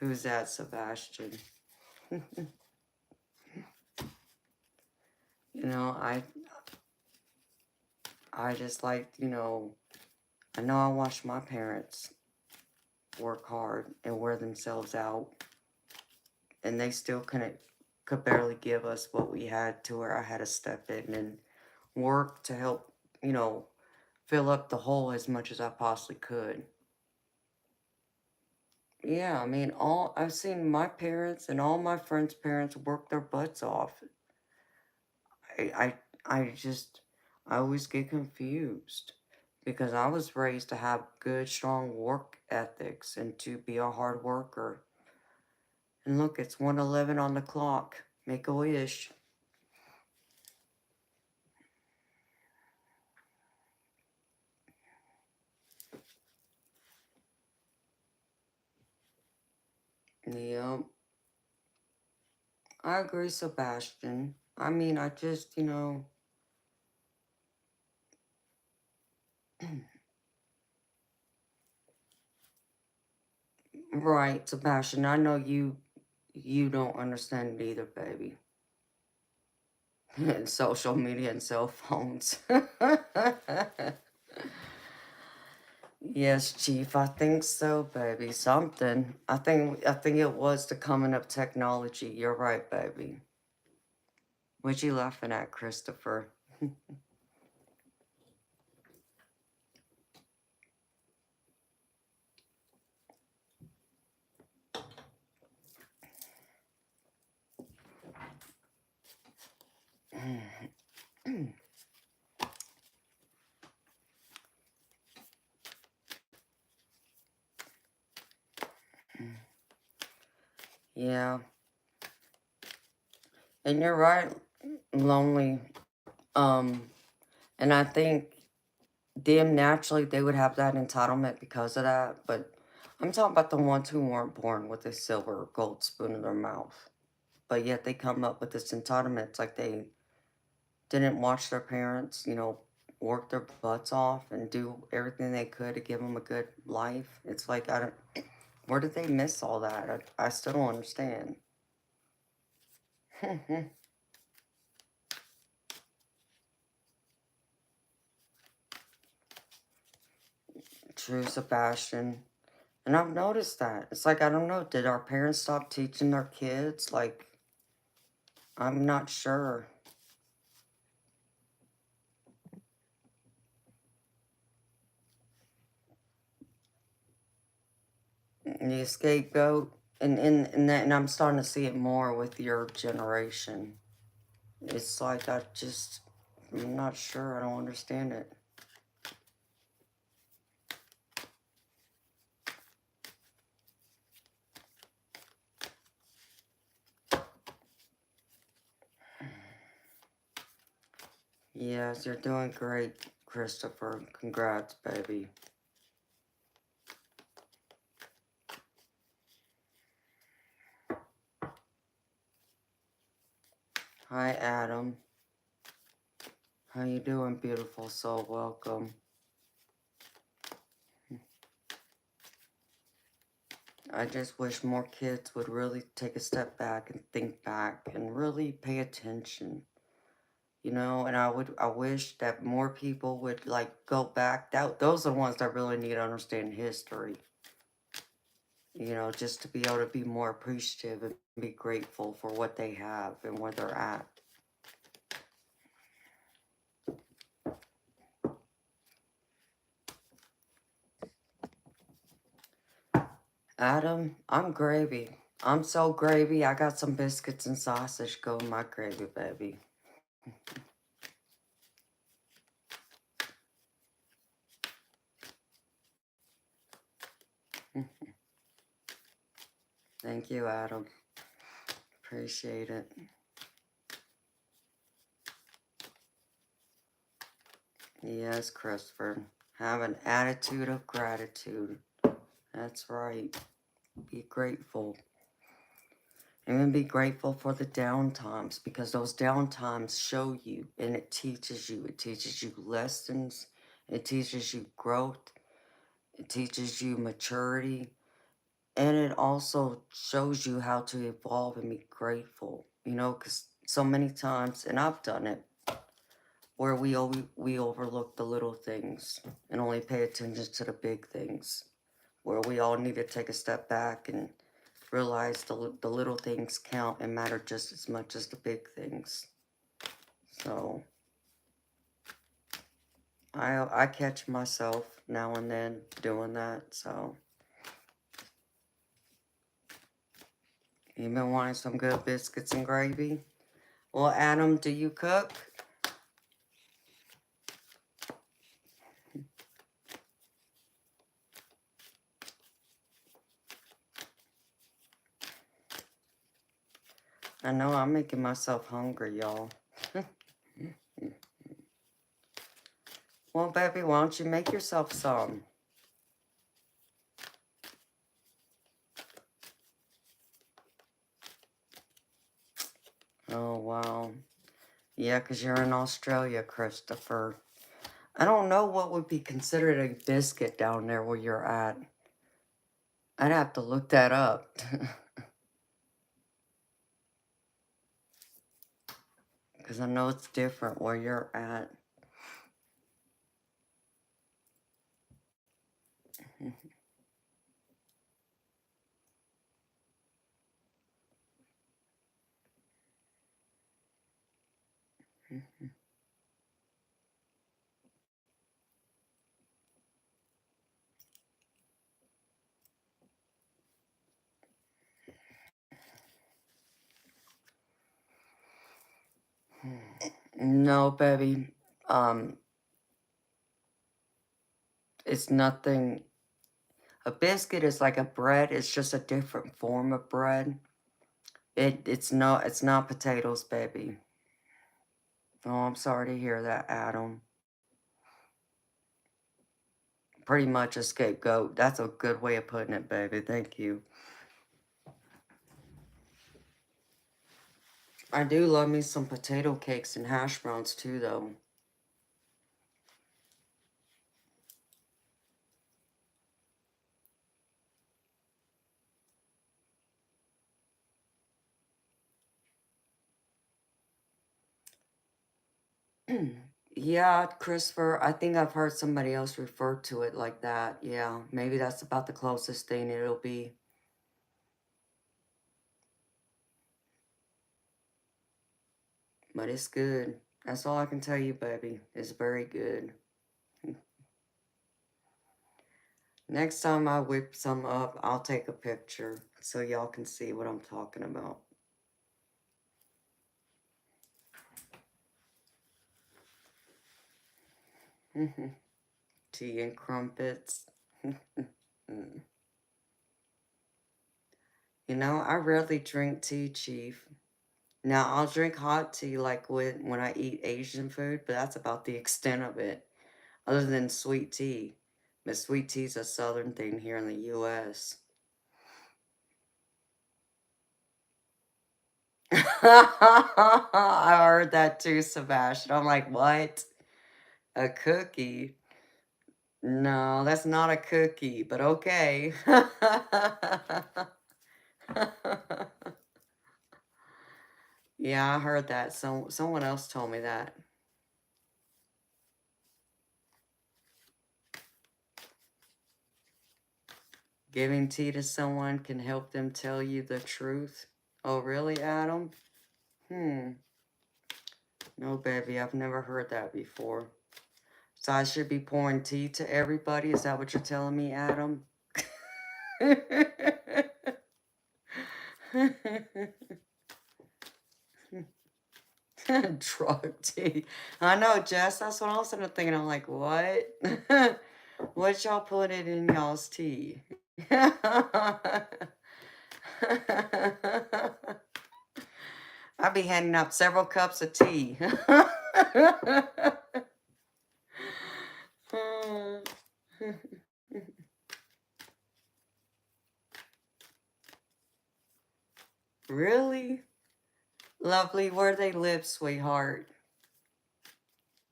Who's that, Sebastian? you know, I I just like, I know I watched my parents work hard and wear themselves out, and they still could barely give us what we had, to where I had to step in and work to help, you know, fill up the hole as much as I possibly could. Yeah, I mean, I've seen my parents and all my friends' parents work their butts off. I, I always get confused because I was raised to have good, strong work ethics and to be a hard worker. And look, it's 1:11 on the clock. Make a wish. Yep. I agree, Sebastian. I mean, I just, right, Sebastian. I know you don't understand it either, baby. Social media and cell phones. Yes, Chief, I think so, baby. Something. I think it was the coming of technology. You're right, baby. What you laughing at, Christopher? Yeah. And you're right, lonely. Um, and I think them naturally, they would have that entitlement because of that. But I'm talking about the ones who weren't born with a silver or gold spoon in their mouth. But yet they come up with this entitlement. It's like they didn't watch their parents, work their butts off and do everything they could to give them a good life. It's like, where did they miss all that? I still don't understand. True, Sebastian. And I've noticed that. It's like, I don't know, did our parents stop teaching their kids? Like, I'm not sure. The scapegoat. And I'm starting to see it more with your generation. It's like, I'm not sure. I don't understand it. Yes, you're doing great, Christopher. Congrats, baby. Hi, Adam. How you doing, beautiful soul? Welcome. I just wish more kids would really take a step back and think back and really pay attention. And I wish that more people would like go back. Those are the ones that really need to understand history. Just to be able to be more appreciative and be grateful for what they have and where they're at. Adam, I'm gravy. I'm so gravy. I got some biscuits and sausage. Go in my gravy, baby. Thank you, Adam. Appreciate it. Yes, Christopher. Have an attitude of gratitude. That's right. Be grateful. Even be grateful for the down times, because those down times show you and it teaches you. It teaches you lessons. It teaches you growth. It teaches you maturity. And it also shows you how to evolve and be grateful. Because so many times, and I've done it, where we overlook the little things and only pay attention to the big things. Where we all need to take a step back and realize the little things count and matter just as much as the big things. So I catch myself now and then doing that. So you been wanting some good biscuits and gravy? Well, Adam, do you cook? I know I'm making myself hungry, y'all. Well, baby, why don't you make yourself some? Oh, wow. Yeah, because you're in Australia, Christopher. I don't know what would be considered a biscuit down there where you're at. I'd have to look that up. Because I know it's different where you're at. No, baby. Um, it's nothing. A biscuit is like a bread. It's just a different form of bread. It's not potatoes, baby. Oh, I'm sorry to hear that, Adam. Pretty much a scapegoat. That's a good way of putting it, baby. Thank you. I do love me some potato cakes and hash browns too, though. Yeah, Christopher, I think I've heard somebody else refer to it like that. Yeah, maybe that's about the closest thing it'll be. But it's good. That's all I can tell you, baby. It's very good. Next time I whip some up, I'll take a picture so y'all can see what I'm talking about. Tea and crumpets. You know, I rarely drink tea, Chief. Now, I'll drink hot tea like when I eat Asian food, but that's about the extent of it, other than sweet tea. But sweet tea's a southern thing here in the U.S. I heard that too, Sebastian. I'm like, what? A cookie? No, that's not a cookie, but okay. Yeah, I heard that. Someone else told me that. Giving tea to someone can help them tell you the truth. Oh, really, Adam? No, baby, I've never heard that before. So I should be pouring tea to everybody? Is that what you're telling me, Adam? Drug tea. I know, Jess. That's what I was thinking. I'm like, what? What y'all put it in y'all's tea? I'll be handing out several cups of tea. Really? Lovely, where they live, sweetheart?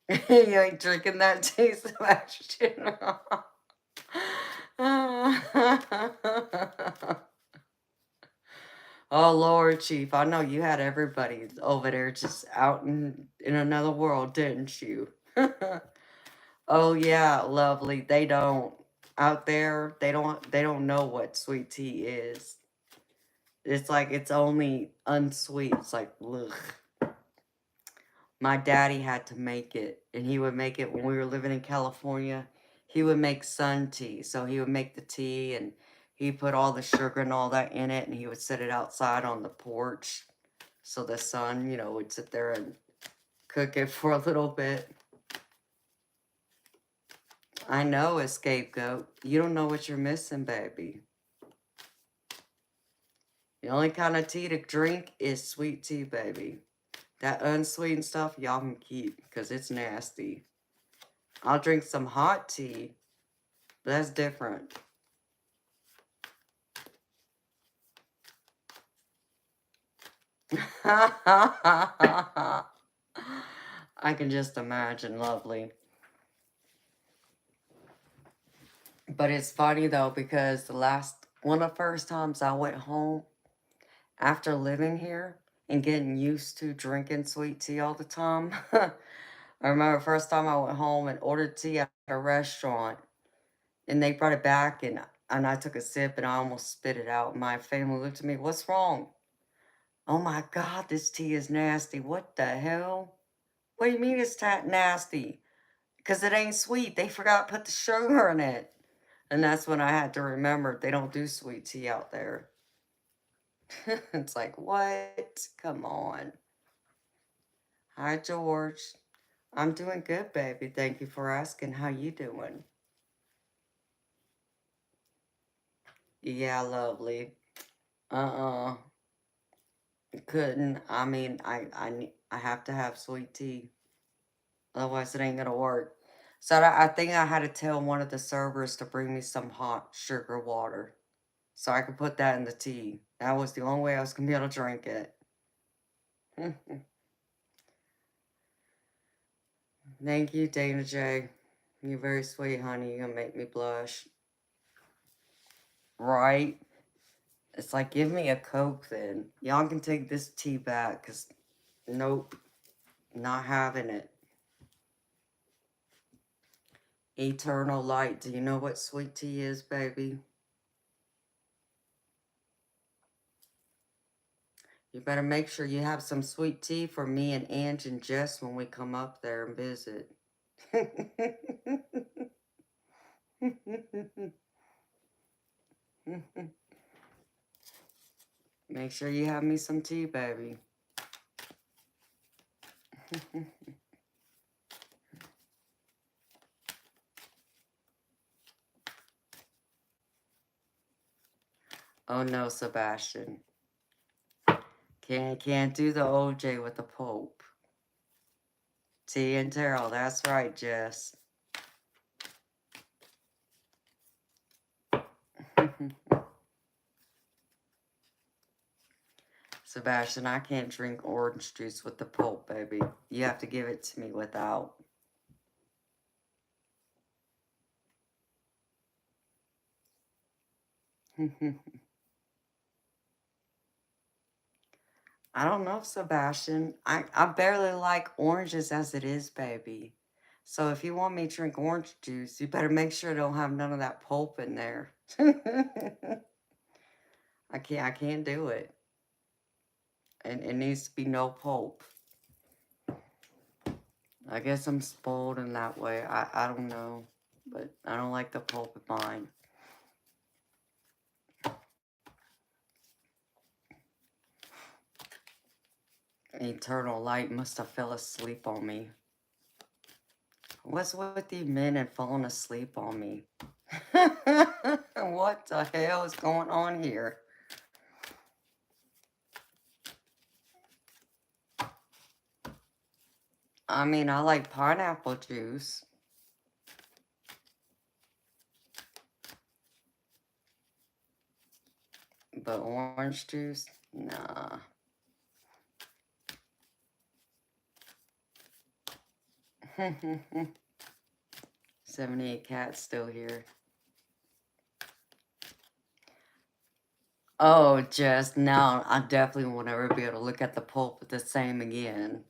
You ain't drinking that tea, Sebastian. Oh, Lord, Chief, I know you had everybody over there just out in another world, didn't you? Oh, yeah, lovely. They don't. Out there, they don't know what sweet tea is. It's like it's only unsweet. It's like, ugh. My daddy had to make it, and he would make it when we were living in California. He would make sun tea, so he would make the tea, and he put all the sugar and all that in it, and he would set it outside on the porch, so the sun, would sit there and cook it for a little bit. I know, a scapegoat. You don't know what you're missing, baby. The only kind of tea to drink is sweet tea, baby. That unsweetened stuff, y'all can keep, because it's nasty. I'll drink some hot tea, but that's different. I can just imagine, lovely. But it's funny, though, because one of the first times I went home after living here and getting used to drinking sweet tea all the time, I remember the first time I went home and ordered tea at a restaurant, and they brought it back, and I took a sip, and I almost spit it out. My family looked at me, what's wrong? Oh my God, this tea is nasty. What the hell? What do you mean it's nasty? Because it ain't sweet. They forgot to put the sugar in it. And that's when I had to remember they don't do sweet tea out there. It's like, what? Come on. Hi, George. I'm doing good, baby. Thank you for asking. How you doing? Yeah, lovely. Uh-uh. Couldn't. I mean, I have to have sweet tea. Otherwise, it ain't gonna work. So I think I had to tell one of the servers to bring me some hot sugar water so I could put that in the tea. That was the only way I was going to be able to drink it. Thank you, Dana J. You're very sweet, honey. You're going to make me blush. Right? It's like, give me a Coke then. Y'all can take this tea back, because nope, not having it. Eternal light. Do you know what sweet tea is, baby? You better make sure you have some sweet tea for me and Ange and Jess when we come up there and visit. Make sure you have me some tea, baby. Oh no, Sebastian. Can't do the OJ with the Pope. T and Terrell, that's right, Jess. Sebastian, I can't drink orange juice with the Pope, baby. You have to give it to me without. I don't know, Sebastian. I barely like oranges as it is, baby. So if you want me to drink orange juice, you better make sure it don't have none of that pulp in there. I can't do it. And it needs to be no pulp. I guess I'm spoiled in that way. I don't know. But I don't like the pulp in mine. Eternal light must have fell asleep on me. What's with you men and falling asleep on me? What the hell is going on here? I mean, I like pineapple juice. But orange juice? Nah. 78 cats still here. Oh, just now, I definitely won't ever be able to look at the pulp the same again.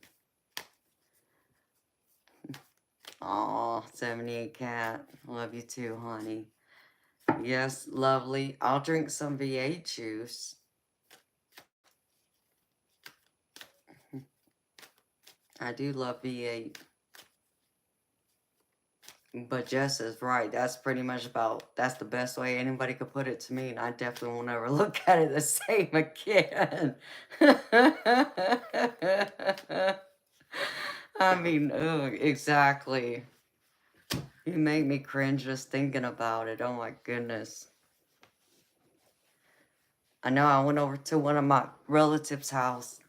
Aw, 78 cat. Love you too, honey. Yes, lovely. I'll drink some V8 juice. I do love V8. But Jess is right. That's pretty much that's the best way anybody could put it to me. And I definitely won't ever look at it the same again. I mean, ugh, exactly. You make me cringe just thinking about it. Oh my goodness. I know I went over to one of my relatives' house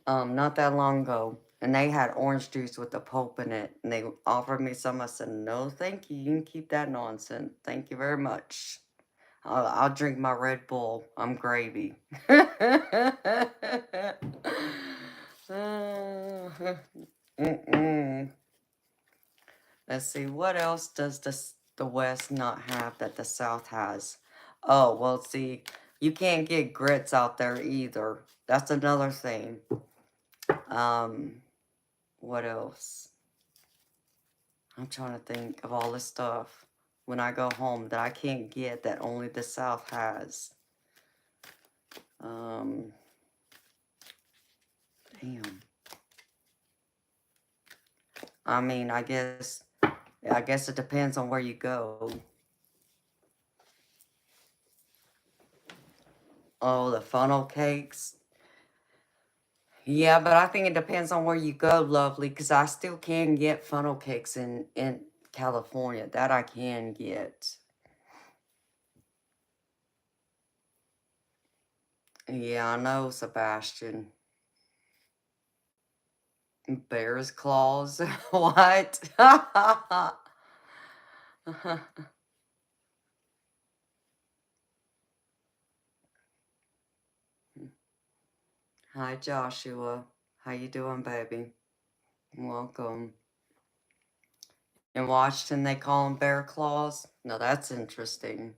not that long ago, and they had orange juice with the pulp in it, and they offered me some. I said, no, thank you. You can keep that nonsense. Thank you very much. I'll drink my Red Bull. I'm gravy. Let's see, what else does the West not have that the South has? Oh, well, see, you can't get grits out there either. That's another thing. What else? I'm trying to think of all this stuff when I go home that I can't get that only the South has. Damn. I mean, I guess it depends on where you go. Oh, the funnel cakes. Yeah, but I think it depends on where you go, lovely, because I still can get funnel cakes in California. That I can get. Yeah, I know, Sebastian. Bear's claws. What? Hi, Joshua. How you doing, baby? Welcome. In Washington, they call them bear claws. No, that's interesting.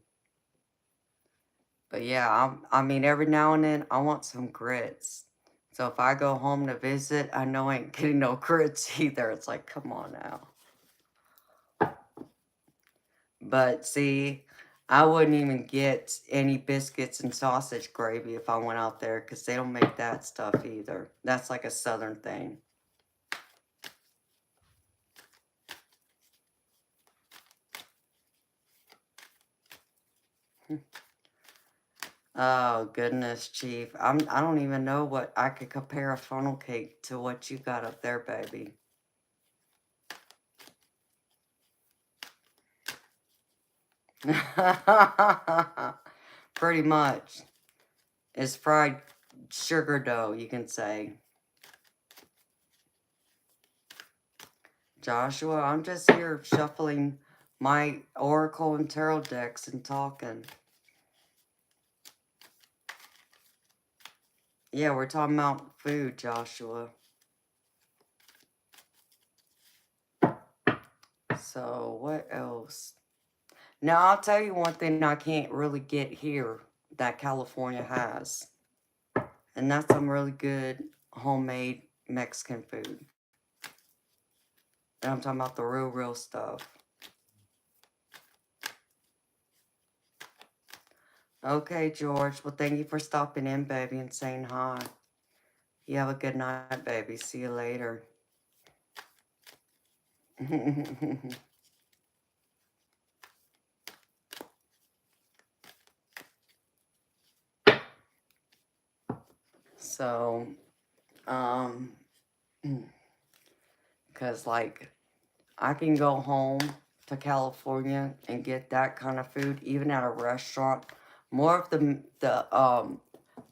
But yeah, I mean, every now and then, I want some grits. So if I go home to visit, I know I ain't getting no grits either. It's like, come on now. But see, I wouldn't even get any biscuits and sausage gravy if I went out there because they don't make that stuff either. That's like a southern thing. Oh, goodness, Chief. I don't even know what I could compare a funnel cake to what you got up there, baby. Pretty much. It's fried sugar dough, you can say. Joshua, I'm just here shuffling my oracle and tarot decks and talking. Yeah, we're talking about food, Joshua. So, what else? Now, I'll tell you one thing I can't really get here that California has. And that's some really good homemade Mexican food. And I'm talking about the real stuff. Okay, George. Well, thank you for stopping in, baby, and saying hi. You have a good night, baby. See you later. So, because, like, I can go home to California and get that kind of food, even at a restaurant. More of the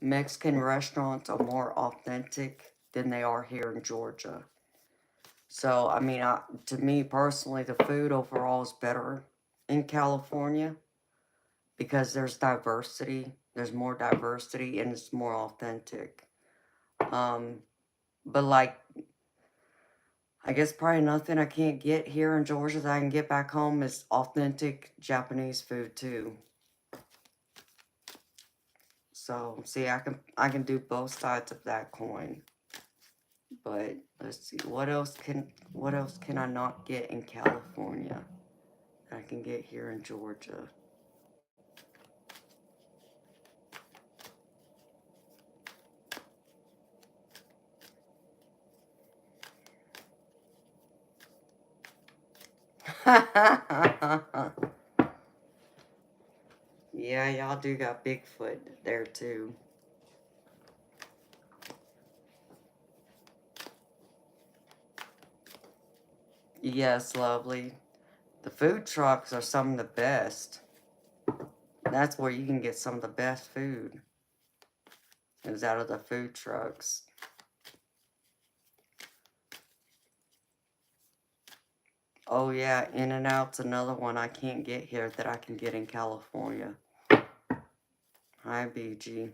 Mexican restaurants are more authentic than they are here in Georgia. So, I mean, to me personally, the food overall is better in California because there's diversity. There's more diversity and it's more authentic. But like, I guess probably nothing I can't get here in Georgia that I can get back home is authentic Japanese food too. So, see, I can do both sides of that coin. But let's see, what else can I not get in California that I can get here in Georgia? Yeah, y'all do got Bigfoot there too. Yes, lovely. The food trucks are some of the best. That's where you can get some of the best food. Is out of the food trucks. Oh yeah, In-N-Out's another one I can't get here that I can get in California. Hi, BG.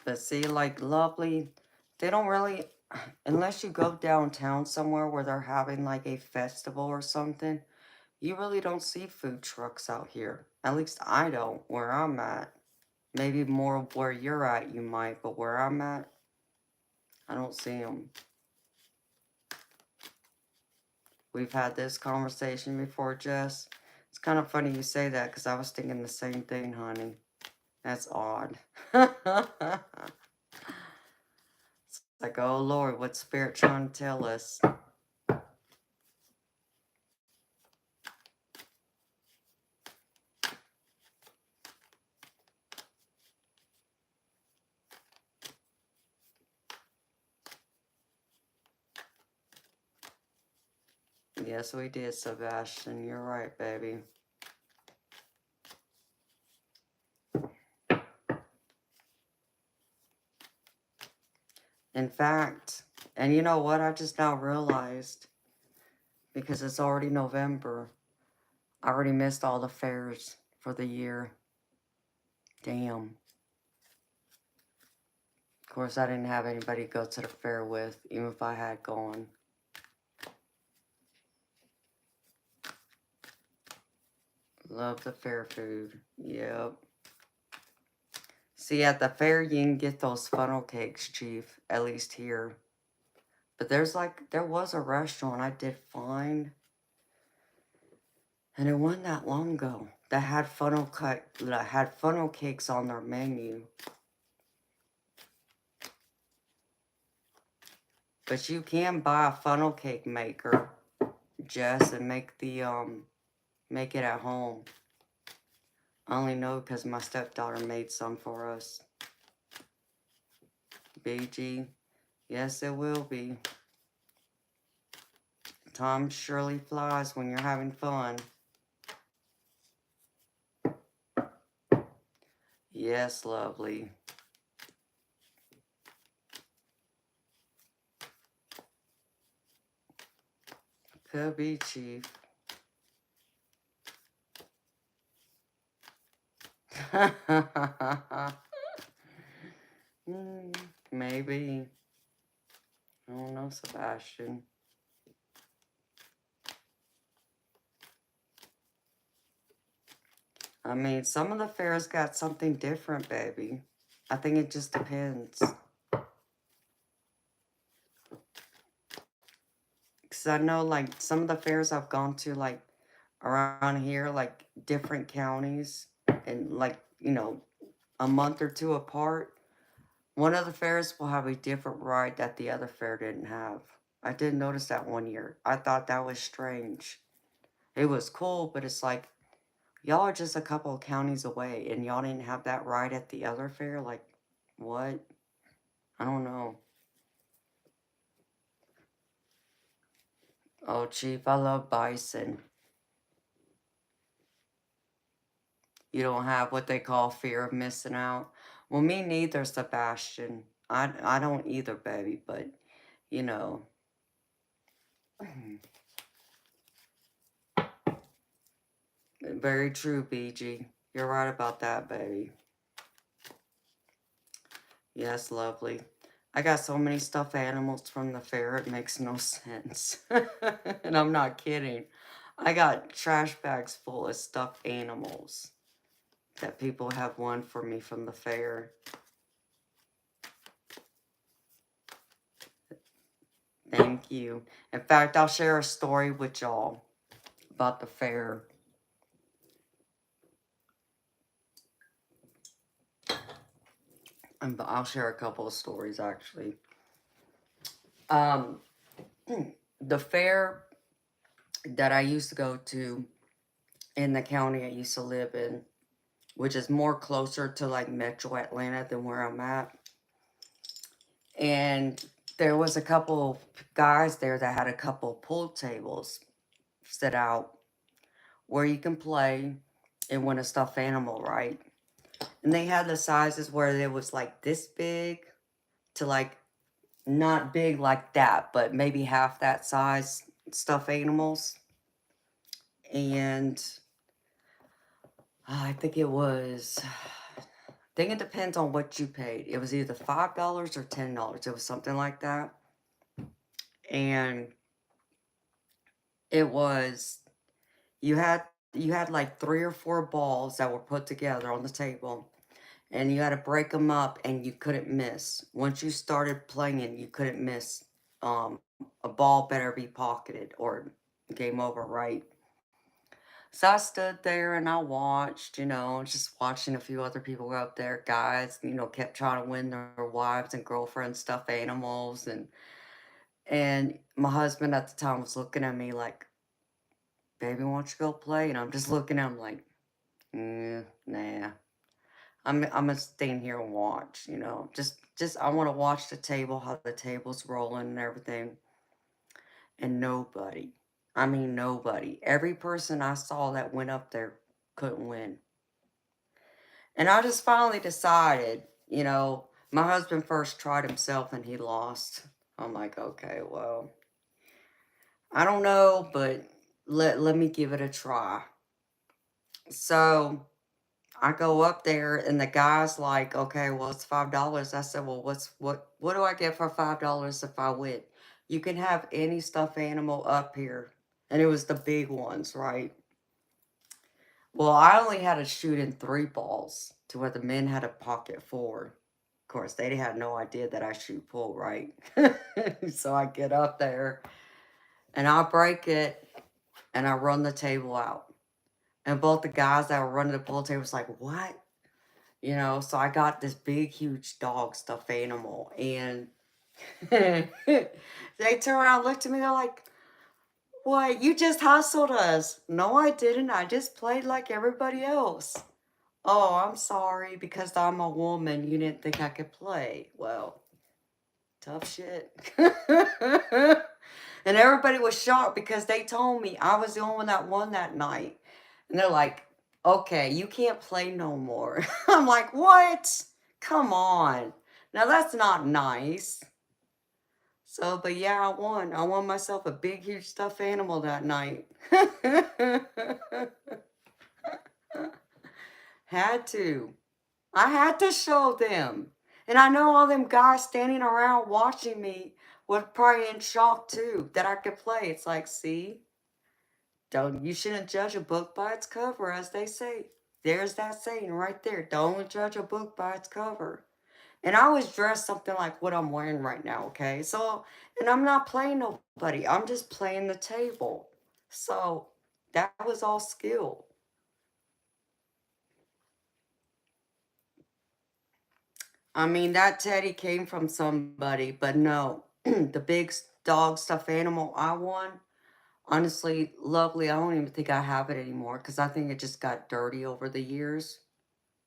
But see, like, lovely, they don't really, unless you go downtown somewhere where they're having like a festival or something, you really don't see food trucks out here. At least I don't, where I'm at. Maybe more where you're at, you might, but where I'm at, I don't see them. We've had this conversation before, Jess. It's kind of funny you say that because I was thinking the same thing, honey. That's odd. It's like, oh Lord, what's Spirit trying to tell us? Yes, we did, Sebastian. You're right, baby. In fact, and you know what? I just now realized, because it's already November, I already missed all the fairs for the year. Damn. Of course, I didn't have anybody to go to the fair with, even if I had gone. Love the fair food. Yep. See, at the fair, you can get those funnel cakes, Chief. At least here. But there was a restaurant I did find, and it wasn't that long ago, that had funnel cakes on their menu. But you can buy a funnel cake maker, Jess, and make it at home. I only know because my stepdaughter made some for us. BG, yes, it will be. Time surely flies when you're having fun. Yes, lovely. Could be, Chief. Maybe. I don't know, Sebastian. I mean, some of the fairs got something different, baby. I think it just depends. Because I know, like, some of the fairs I've gone to, like, around here, like, different counties, and, like, you know, a month or two apart, one of the fairs will have a different ride that the other fair didn't have. I did notice that one year. I thought that was strange. It was cool, but it's like, y'all are just a couple of counties away, and y'all didn't have that ride at the other fair? Like, what? I don't know. Oh, Chief, I love bison. You don't have what they call fear of missing out. Well, me neither, Sebastian. I don't either, baby, but, you know. Very true, BG. You're right about that, baby. Yes, lovely. I got so many stuffed animals from the fair, it makes no sense. And I'm not kidding. I got trash bags full of stuffed animals that people have won for me from the fair. Thank you. In fact, I'll share a story with y'all about the fair. I'll share a couple of stories, actually. The fair that I used to go to in the county I used to live in, which is more closer to like Metro Atlanta than where I'm at. And there was a couple of guys there that had a couple pool tables set out where you can play and win a stuffed animal, right? And they had the sizes where it was like this big to like not big like that, but maybe half that size stuffed animals. And I think it was, I think it depends on what you paid. It was either $5 or $10. It was something like that. And it was, you had like 3 or 4 balls that were put together on the table, and you had to break them up, and you couldn't miss. Once you started playing, you couldn't miss. A ball better be pocketed or game over, right? So I stood there and I watched, just watching a few other people go up there. Guys, kept trying to win their wives and girlfriends stuffed animals, and my husband at the time was looking at me like, "Baby, why don't you go play?" And I'm just looking at him like, nah. I'm gonna stay here and watch, Just I want to watch the table, how the table's rolling and everything. And nobody. I mean, nobody. Every person I saw that went up there couldn't win. And I just finally decided, my husband first tried himself and he lost. I'm like, okay, well, I don't know, but let me give it a try. So I go up there and the guy's like, okay, well, it's $5. I said, well, what do I get for $5 if I win? You can have any stuffed animal up here. And it was the big ones, right? Well, I only had to shoot in 3 balls to where the men had a pocket 4. Of course, they had no idea that I shoot full, right? So I get up there and I break it and I run the table out. And both the guys that were running the pool table was like, what? So I got this big, huge dog stuffed animal. And they turn around and looked at me. They're like, what? You just hustled us. No, I didn't. I just played like everybody else. Oh, I'm sorry. Because I'm a woman, you didn't think I could play. Well, tough shit. And everybody was shocked because they told me I was the only one that won that night. And they're like, okay, you can't play no more. I'm like, what? Come on. Now that's not nice. So, but yeah, I won. I won myself a big, huge stuffed animal that night. Had to. I had to show them. And I know all them guys standing around watching me were probably in shock too that I could play. It's like, see, you shouldn't judge a book by its cover, as they say. There's that saying right there. Don't judge a book by its cover. And I was dressed something like what I'm wearing right now, okay? So, and I'm not playing nobody. I'm just playing the table. So, that was all skill. I mean, that teddy came from somebody, but no. The big dog stuffed animal I won, honestly, lovely. I don't even think I have it anymore because I think it just got dirty over the years.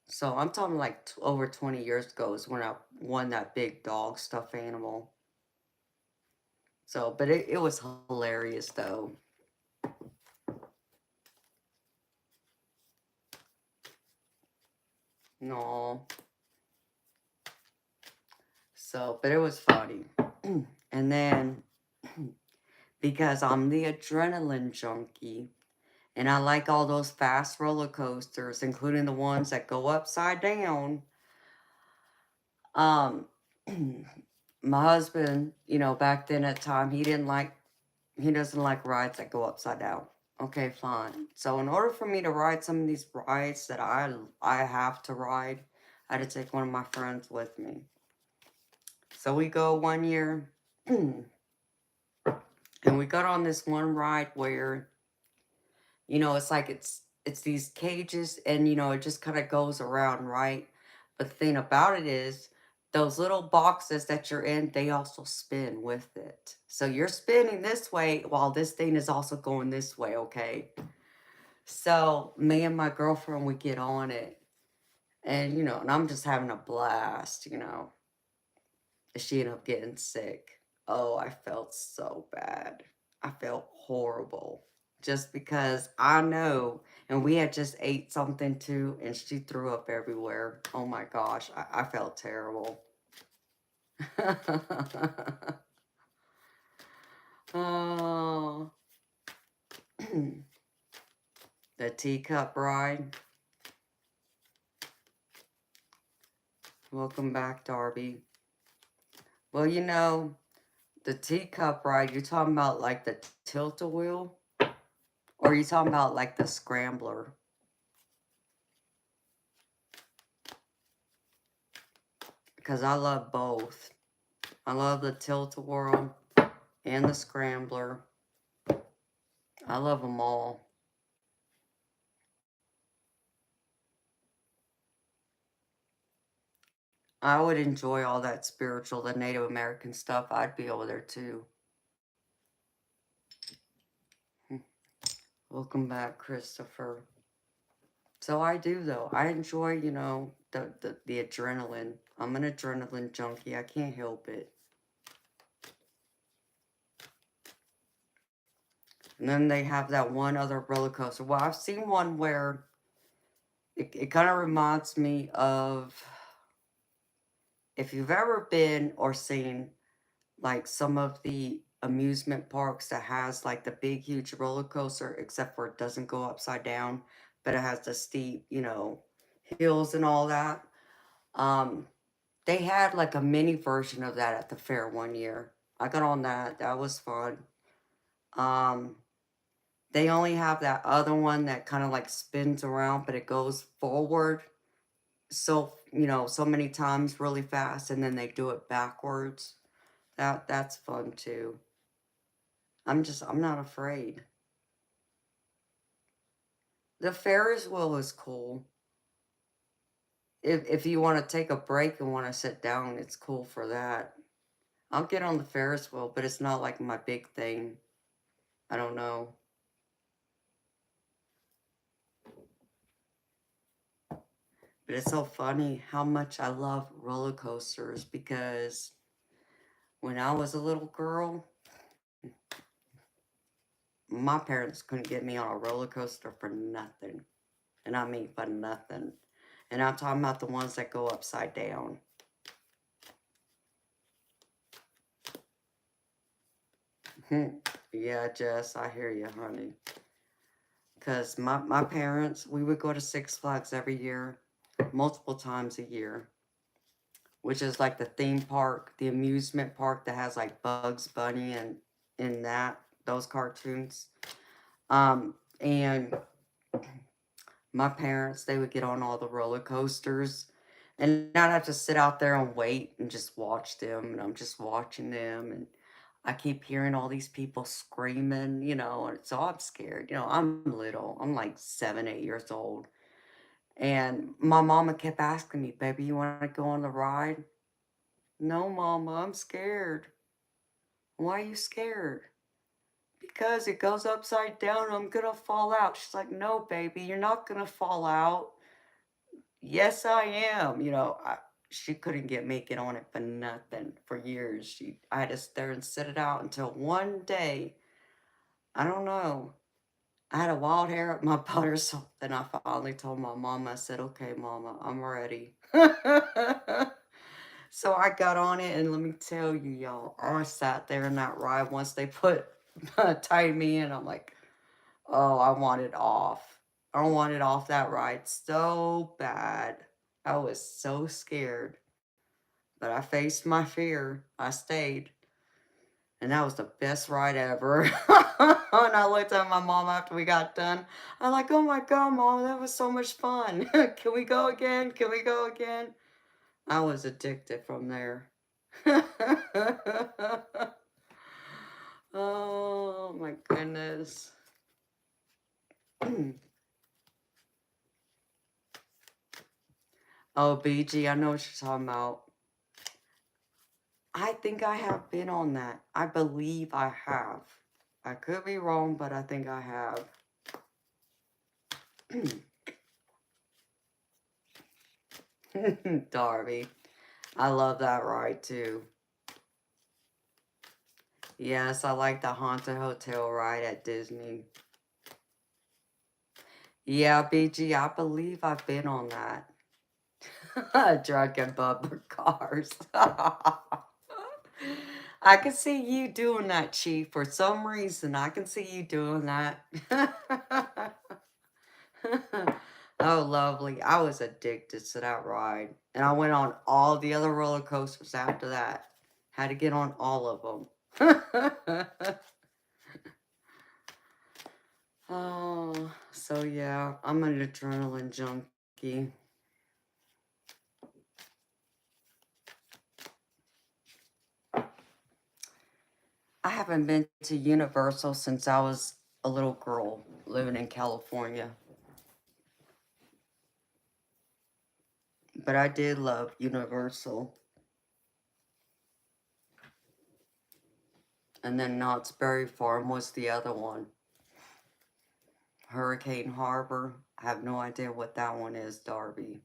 So I'm talking like over 20 years ago is when I won that big dog stuffed animal. So, but it was hilarious though. No. So, but it was funny. And then, because I'm the adrenaline junkie, and I like all those fast roller coasters, including the ones that go upside down. Um, my husband, back then at the time, he doesn't like rides that go upside down. Okay, fine. So in order for me to ride some of these rides that I have to ride, I had to take one of my friends with me. So we go one year, and we got on this one ride where, it's like it's these cages, and it just kind of goes around, right? But the thing about it is, those little boxes that you're in, they also spin with it. So you're spinning this way while this thing is also going this way, okay? So me and my girlfriend, we get on it, and and I'm just having a blast. She ended up getting sick. Oh, I felt so bad. I felt horrible. Just because I know, and we had just ate something too, and she threw up everywhere. Oh my gosh, I felt terrible. Oh, the teacup ride. Welcome back, Darby. Well, the teacup ride, you're talking about like the tilt-a-wheel? Or are you talking about like the scrambler? Because I love both. I love the tilt-a-whirl and the scrambler. I love them all. I would enjoy all that spiritual, the Native American stuff. I'd be over there too. Welcome back, Christopher. So I do though. I enjoy, the adrenaline. I'm an adrenaline junkie. I can't help it. And then they have that one other roller coaster. Well, I've seen one where it kind of reminds me of, if you've ever been or seen like some of the amusement parks that has like the big huge roller coaster, except for it doesn't go upside down, but it has the steep, hills and all that. Um, they had like a mini version of that at the fair one year. I got on that. That was fun. Um, they only have that other one that kind of like spins around, but it goes forward so, so many times really fast, and then they do it backwards. That's fun too. I'm not afraid. The Ferris wheel is cool. If you want to take a break and want to sit down, it's cool for that. I'll get on the Ferris wheel, but it's not like my big thing. I don't know. But it's so funny how much I love roller coasters, because when I was a little girl, my parents couldn't get me on a roller coaster for nothing. And I mean for nothing. And I'm talking about the ones that go upside down. Yeah, Jess, I hear you, honey. Because my parents, we would go to Six Flags every year, multiple times a year, which is like the theme park, the amusement park that has like Bugs Bunny and in that, those cartoons. And my parents, they would get on all the roller coasters, and I'd have to sit out there and wait and just watch them, and I'm just watching them, and I keep hearing all these people screaming, and so I'm scared. I'm little. I'm like 7, 8 years old. And my mama kept asking me, baby, you want to go on the ride? No, mama, I'm scared. Why are you scared? Because it goes upside down. I'm going to fall out. She's like, no, baby, you're not going to fall out. Yes, I am. She couldn't get on it for nothing for years. I had to sit there and sit it out until one day, I don't know, I had a wild hair up my butt or something. I finally told my mama, I said, okay, mama, I'm ready. So I got on it, and let me tell you, y'all, I sat there in that ride once they tied me in. I'm like, oh, I want it off. I wanted off that ride so bad. I was so scared. But I faced my fear. I stayed. And that was the best ride ever. And I looked at my mom after we got done. I'm like, oh my God, Mom, that was so much fun. Can we go again? Can we go again? I was addicted from there. Oh my goodness. Oh, BG, I know what you're talking about. I think I have been on that. I believe I have. I could be wrong, but I think I have. Darby. I love that ride too. Yes, I like the Haunted Hotel ride at Disney. Yeah, BG, I believe I've been on that. Drunken bumper cars. I can see you doing that, Chief. For some reason, I can see you doing that. Oh, lovely. I was addicted to that ride. And I went on all the other roller coasters after that. Had to get on all of them. Oh, so yeah, I'm an adrenaline junkie. I haven't been to Universal since I was a little girl living in California. But I did love Universal. And then Knott's Berry Farm was the other one. Hurricane Harbor. I have no idea what that one is, Darby.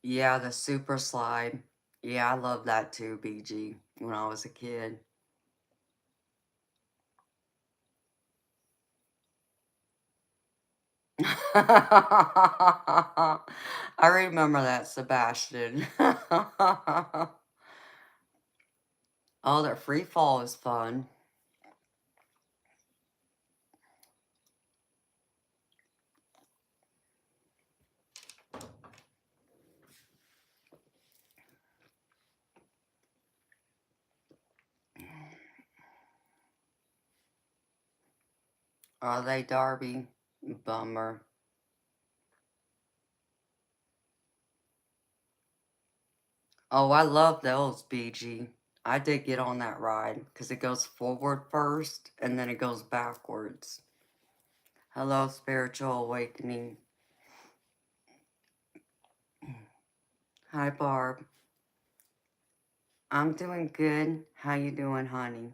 Yeah, the super slide. Yeah, I love that too, BG, when I was a kid. I remember that, Sebastian. Oh, that free fall is fun. Are they, Darby? Bummer. Oh, I love those, BG. I did get on that ride because it goes forward first and then it goes backwards. Hello, Spiritual Awakening. Hi, Barb. I'm doing good. How you doing, honey?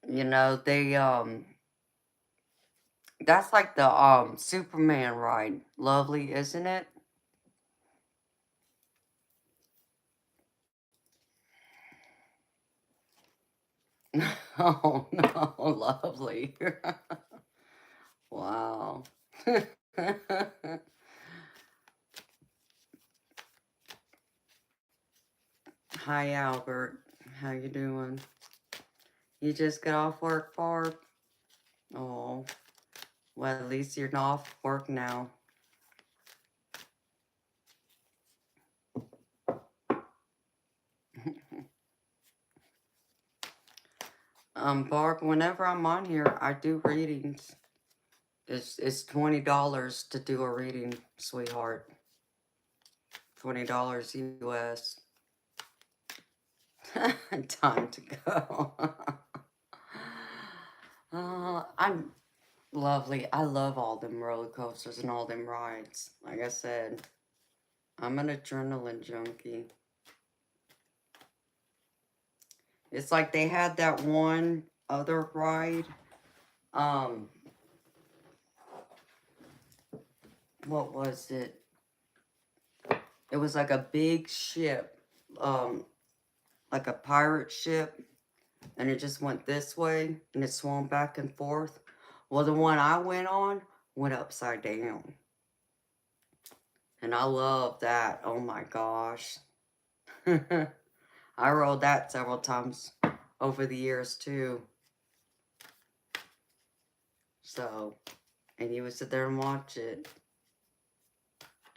You know, that's like the, Superman ride. Lovely, isn't it? Oh, no, lovely. Wow. Hi, Albert. How you doing? You just got off work, Barb? Oh, well, at least you're not off work now. Barb, whenever I'm on here, I do readings. It's $20 to do a reading, sweetheart. $20 US. Time to go. I'm lovely. I love all them roller coasters and all them rides. Like I said, I'm an adrenaline junkie. It's like they had that one other ride. What was it? It was like a big ship, like a pirate ship, and it just went this way and it swung back and forth. Well, the one I went on went upside down. And I love that. Oh my gosh. I rode that several times over the years too. So, and you would sit there and watch it.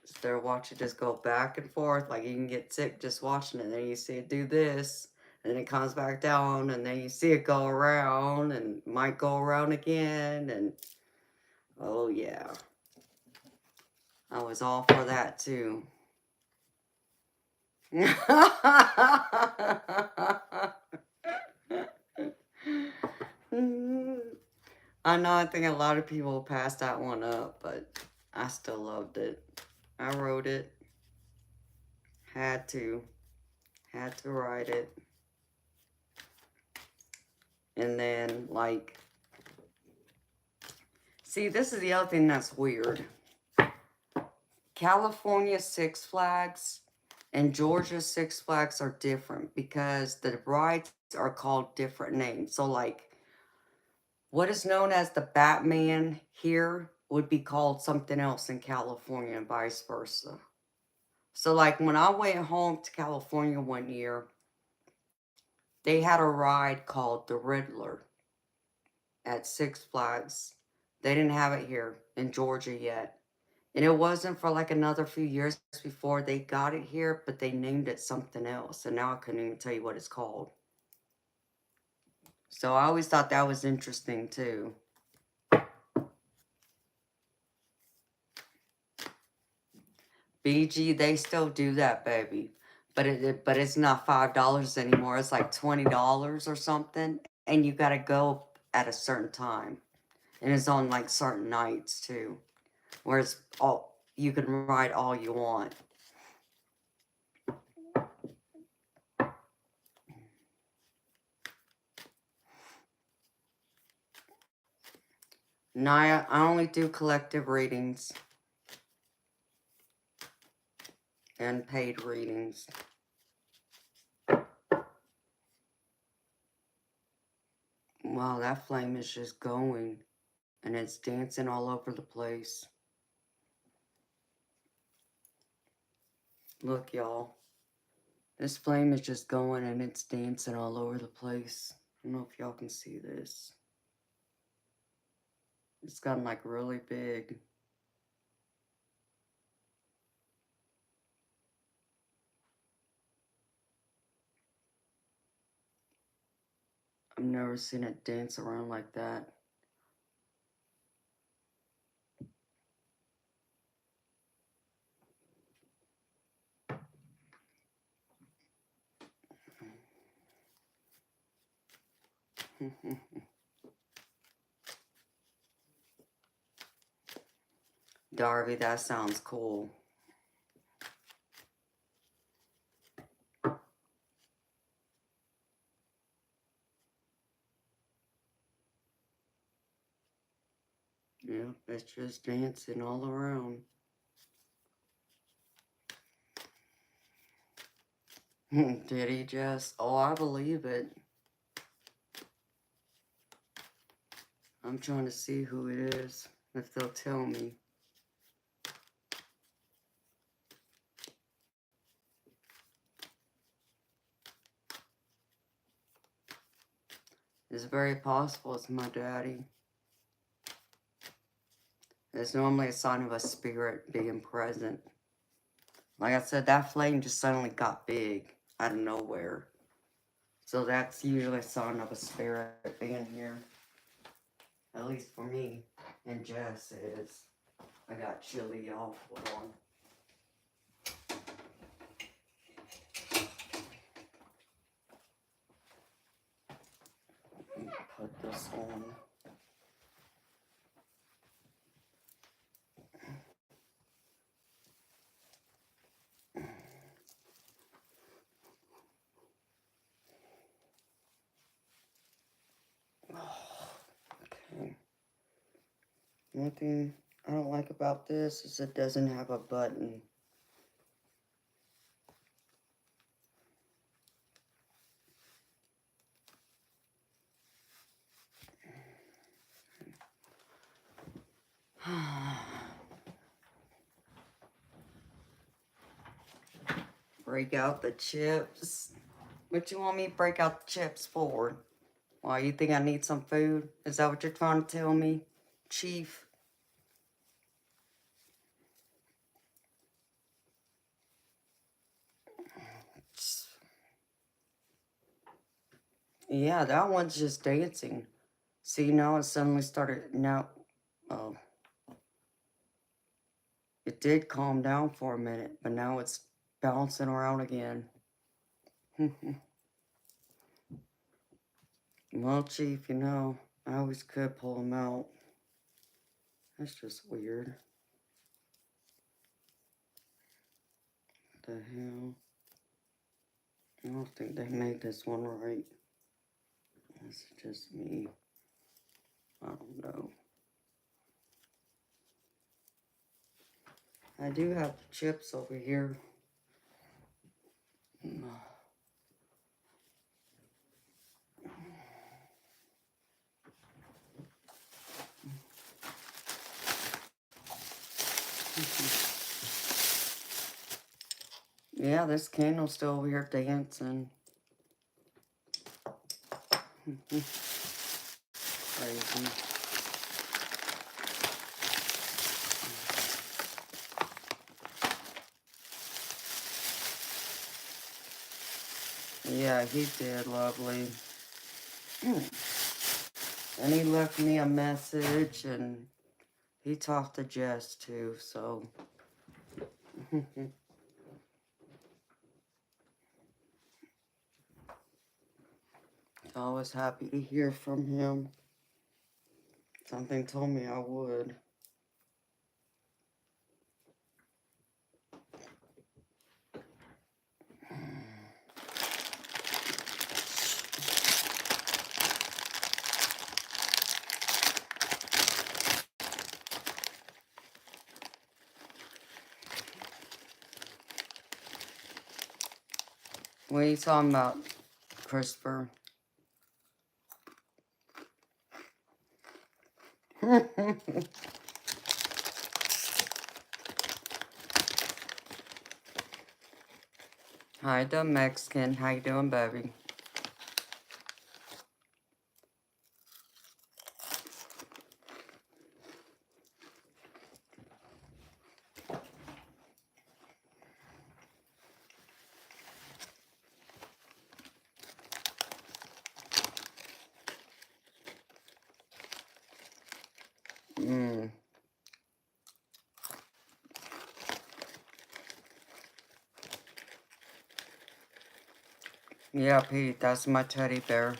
Sit there and watch it just go back and forth. Like you can get sick just watching it. Then you see it do this. And then it comes back down. And then you see it go around. And might go around again. And oh yeah. I was all for that too. I know, I think a lot of people passed that one up, but I still loved it. I wrote it. Had to. Had to write it. And then, like, see, this is the other thing that's weird. California Six Flags and Georgia Six Flags are different because the rides are called different names. So, like, what is known as the Batman here would be called something else in California and vice versa. So, like, when I went home to California one year, they had a ride called the Riddler at Six Flags. They didn't have it here in Georgia yet. And it wasn't for like another few years before they got it here, but they named it something else. And now I couldn't even tell you what it's called. So I always thought that was interesting too. BG, they still do that, baby. but it's not $5 anymore. It's like $20 or something, and you got to go at a certain time, and it's on like certain nights too, where it's all you can ride all you want. Naya, I only do collective readings and paid readings. Wow, that flame is just going, and it's dancing all over the place. Look, y'all. This flame is just going, and it's dancing all over the place. I don't know if y'all can see this. It's gotten like really big. I've never seen it dance around like that. Darby, that sounds cool. Yeah, it's just dancing all around. Did he just? Oh, I believe it. I'm trying to see who it is, if they'll tell me. It's very possible it's my daddy. It's normally a sign of a spirit being present. Like I said, that flame just suddenly got big out of nowhere. So that's usually a sign of a spirit being here. At least for me. And Jess is. I got chili, y'all. Hold on. Let me put this on. Okay. One thing I don't like about this is it doesn't have a button. Break out the chips. What you want me to break out the chips for? Why, you think I need some food? Is that what you're trying to tell me, Chief? Yeah, that one's just dancing. See, now it suddenly started. Now, oh. It did calm down for a minute, but now it's bouncing around again. Well, Chief, you know, I always could pull him out. That's just weird. What the hell? I don't think they made this one right. It's just me. I don't know. I do have chips over here. Yeah, this candle's still over here dancing. Crazy. Yeah, he did, lovely. And he left me a message, and he talked to Jess, too, so... I was happy to hear from him. Something told me I would. What are you talking about, Christopher? Hi, the Mexican. How you doing, baby? Mm. Yeah, Pete, that's my teddy bear.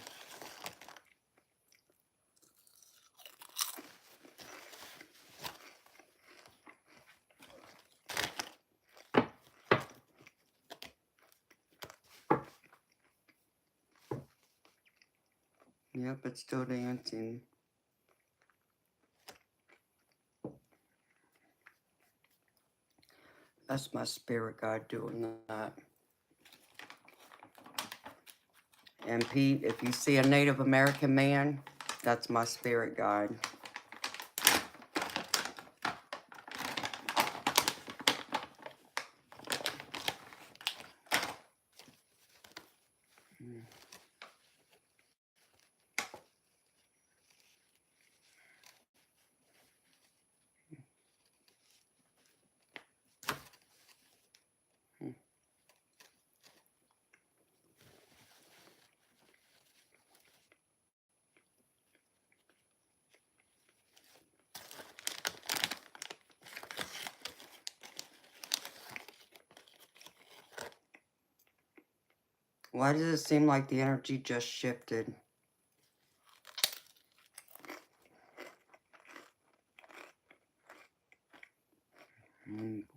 Yep, it's still dancing. That's my spirit guide doing that. And Pete, if you see a Native American man, that's my spirit guide. Why does it seem like the energy just shifted?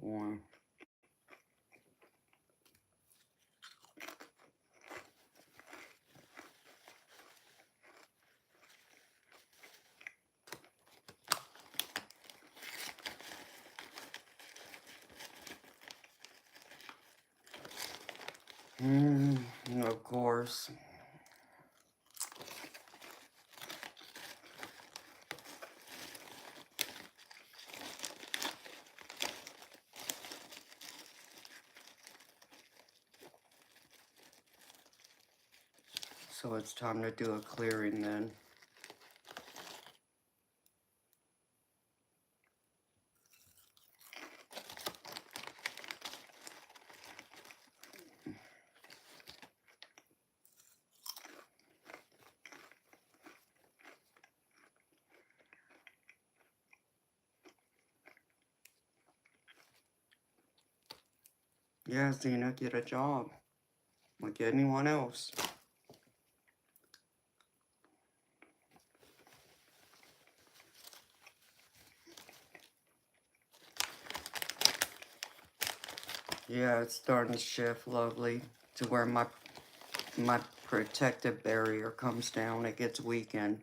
Boy. Of course. So it's time to do a clearing then. Yeah, Zena, get a job. Like anyone else. Yeah, it's starting to shift lovely to where my protective barrier comes down. It gets weakened.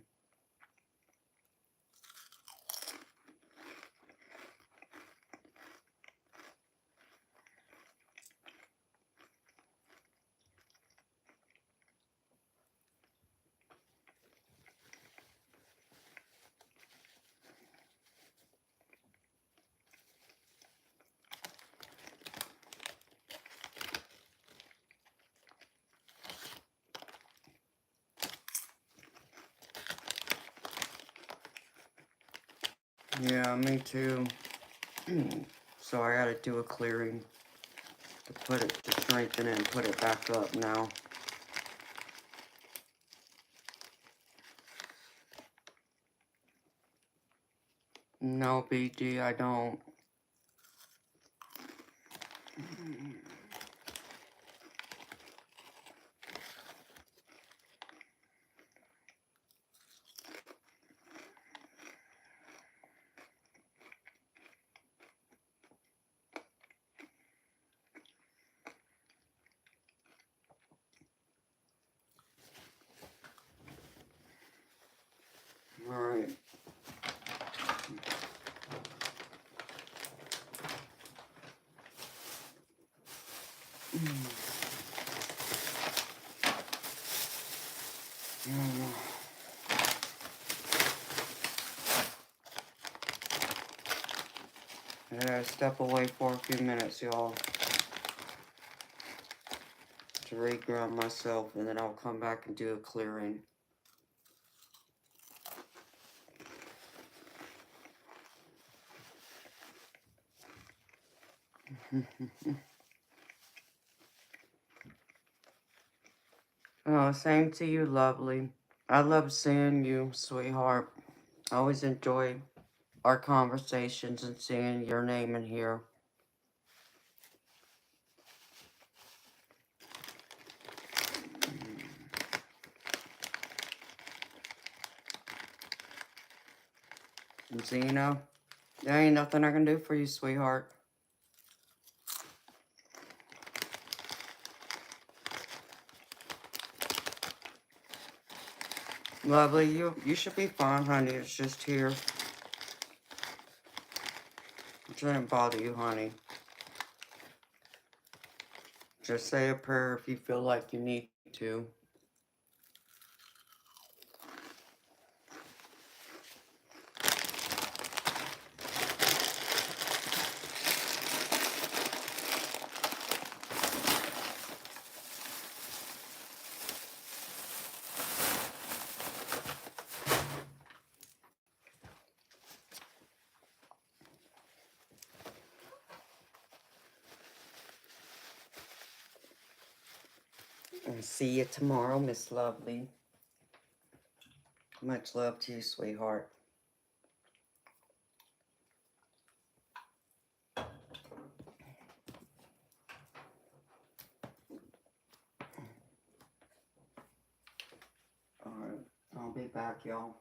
Yeah, me too. So I gotta do a clearing to put it, to strengthen it and put it back up now. No, BD, I don't. I gotta step away for a few minutes, y'all, to reground myself, and then I'll come back and do a clearing. Oh, same to you, lovely. I love seeing you, sweetheart. I always enjoy our conversations and seeing your name in here. Zena, there ain't nothing I can do for you, sweetheart. Lovely, you should be fine, honey. It's just here. It shouldn't bother you, honey. Just say a prayer if you feel like you need to. And see you tomorrow, Miss Lovely. Much love to you, sweetheart. Alright, I'll be back, y'all.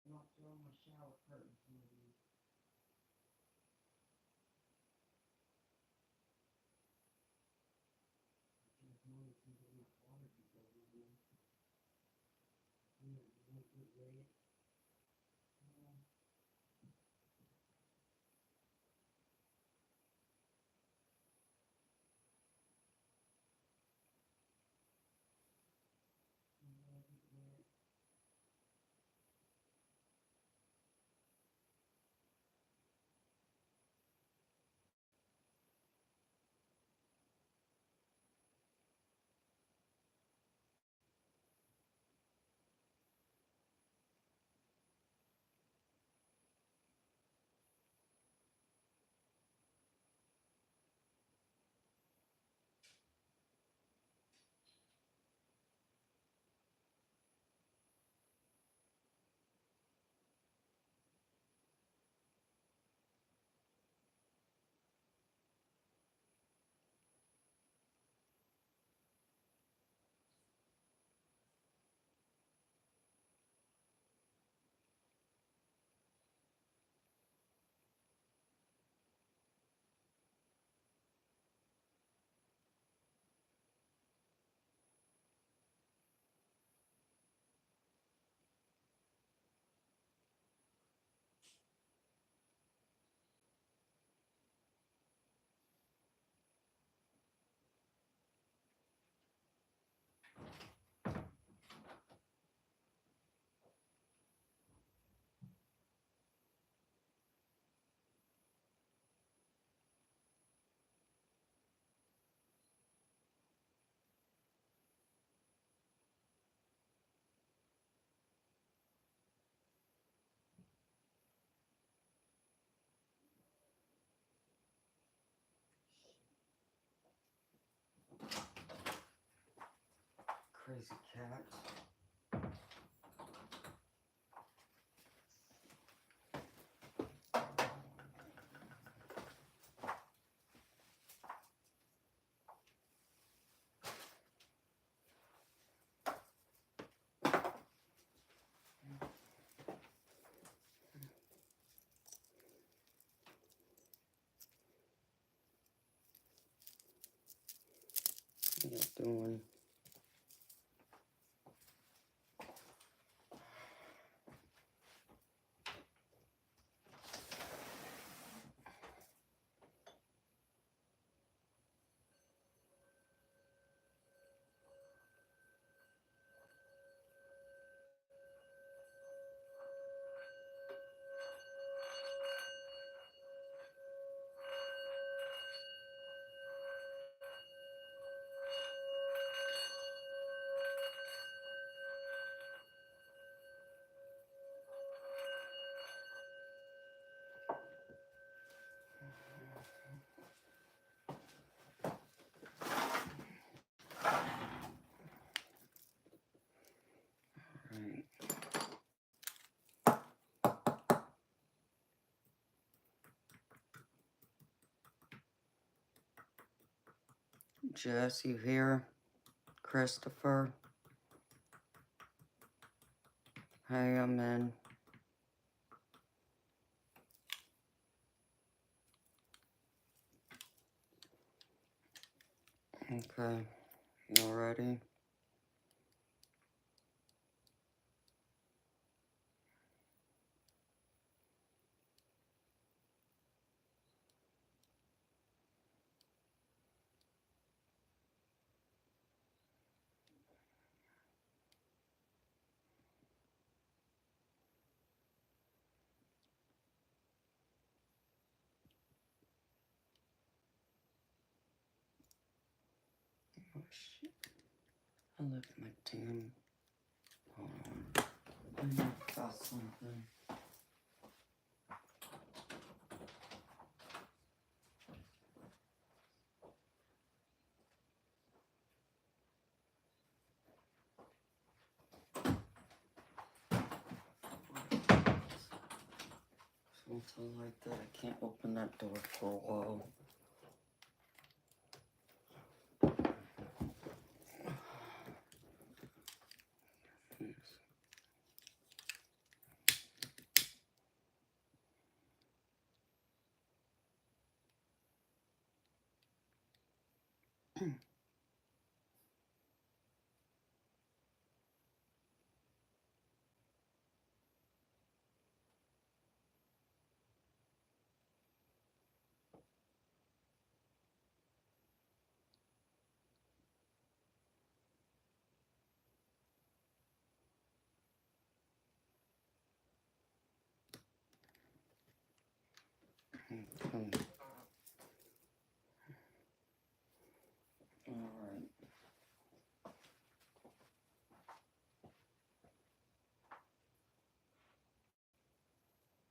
Not throw my shower curtains in the crazy cat. What are you doing? Right. Jess, you here? Christopher? Hey, I'm in. Okay. You ready? Oh, shit. I left my damn... Hold on. I got something. So Also like that, I can't open that door for a while. Okay. Alright.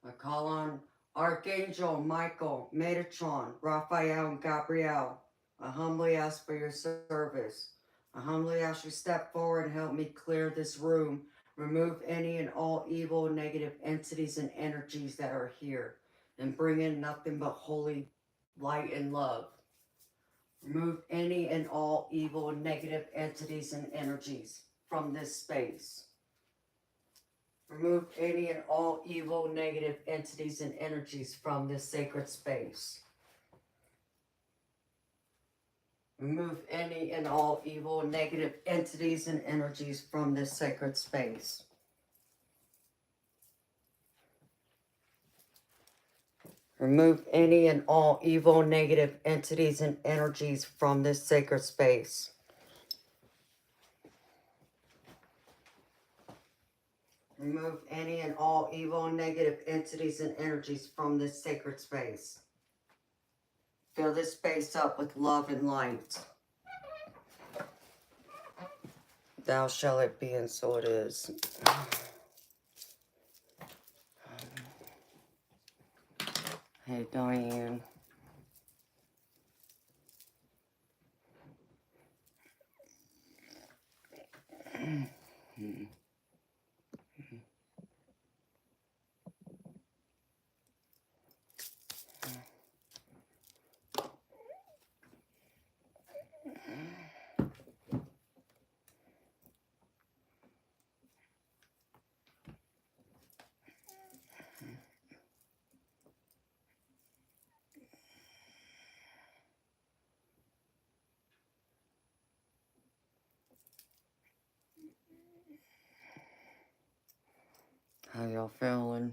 I call on Archangel Michael, Metatron, Raphael, and Gabriel. I humbly ask for your service. I humbly ask you to step forward and help me clear this room. Remove any and all evil, negative entities and energies that are here. And bring in nothing but holy light and love. Remove any and all evil, negative entities and energies from this space. Remove any and all evil, negative entities and energies from this sacred space. Remove any and all evil, negative entities and energies from this sacred space. Remove any and all evil, negative entities and energies from this sacred space. Remove any and all evil, negative entities and energies from this sacred space. Fill this space up with love and light. Thou shall it be, and so it is. Hey, Diane. How y'all feeling?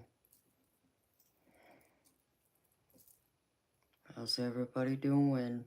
How's everybody doing?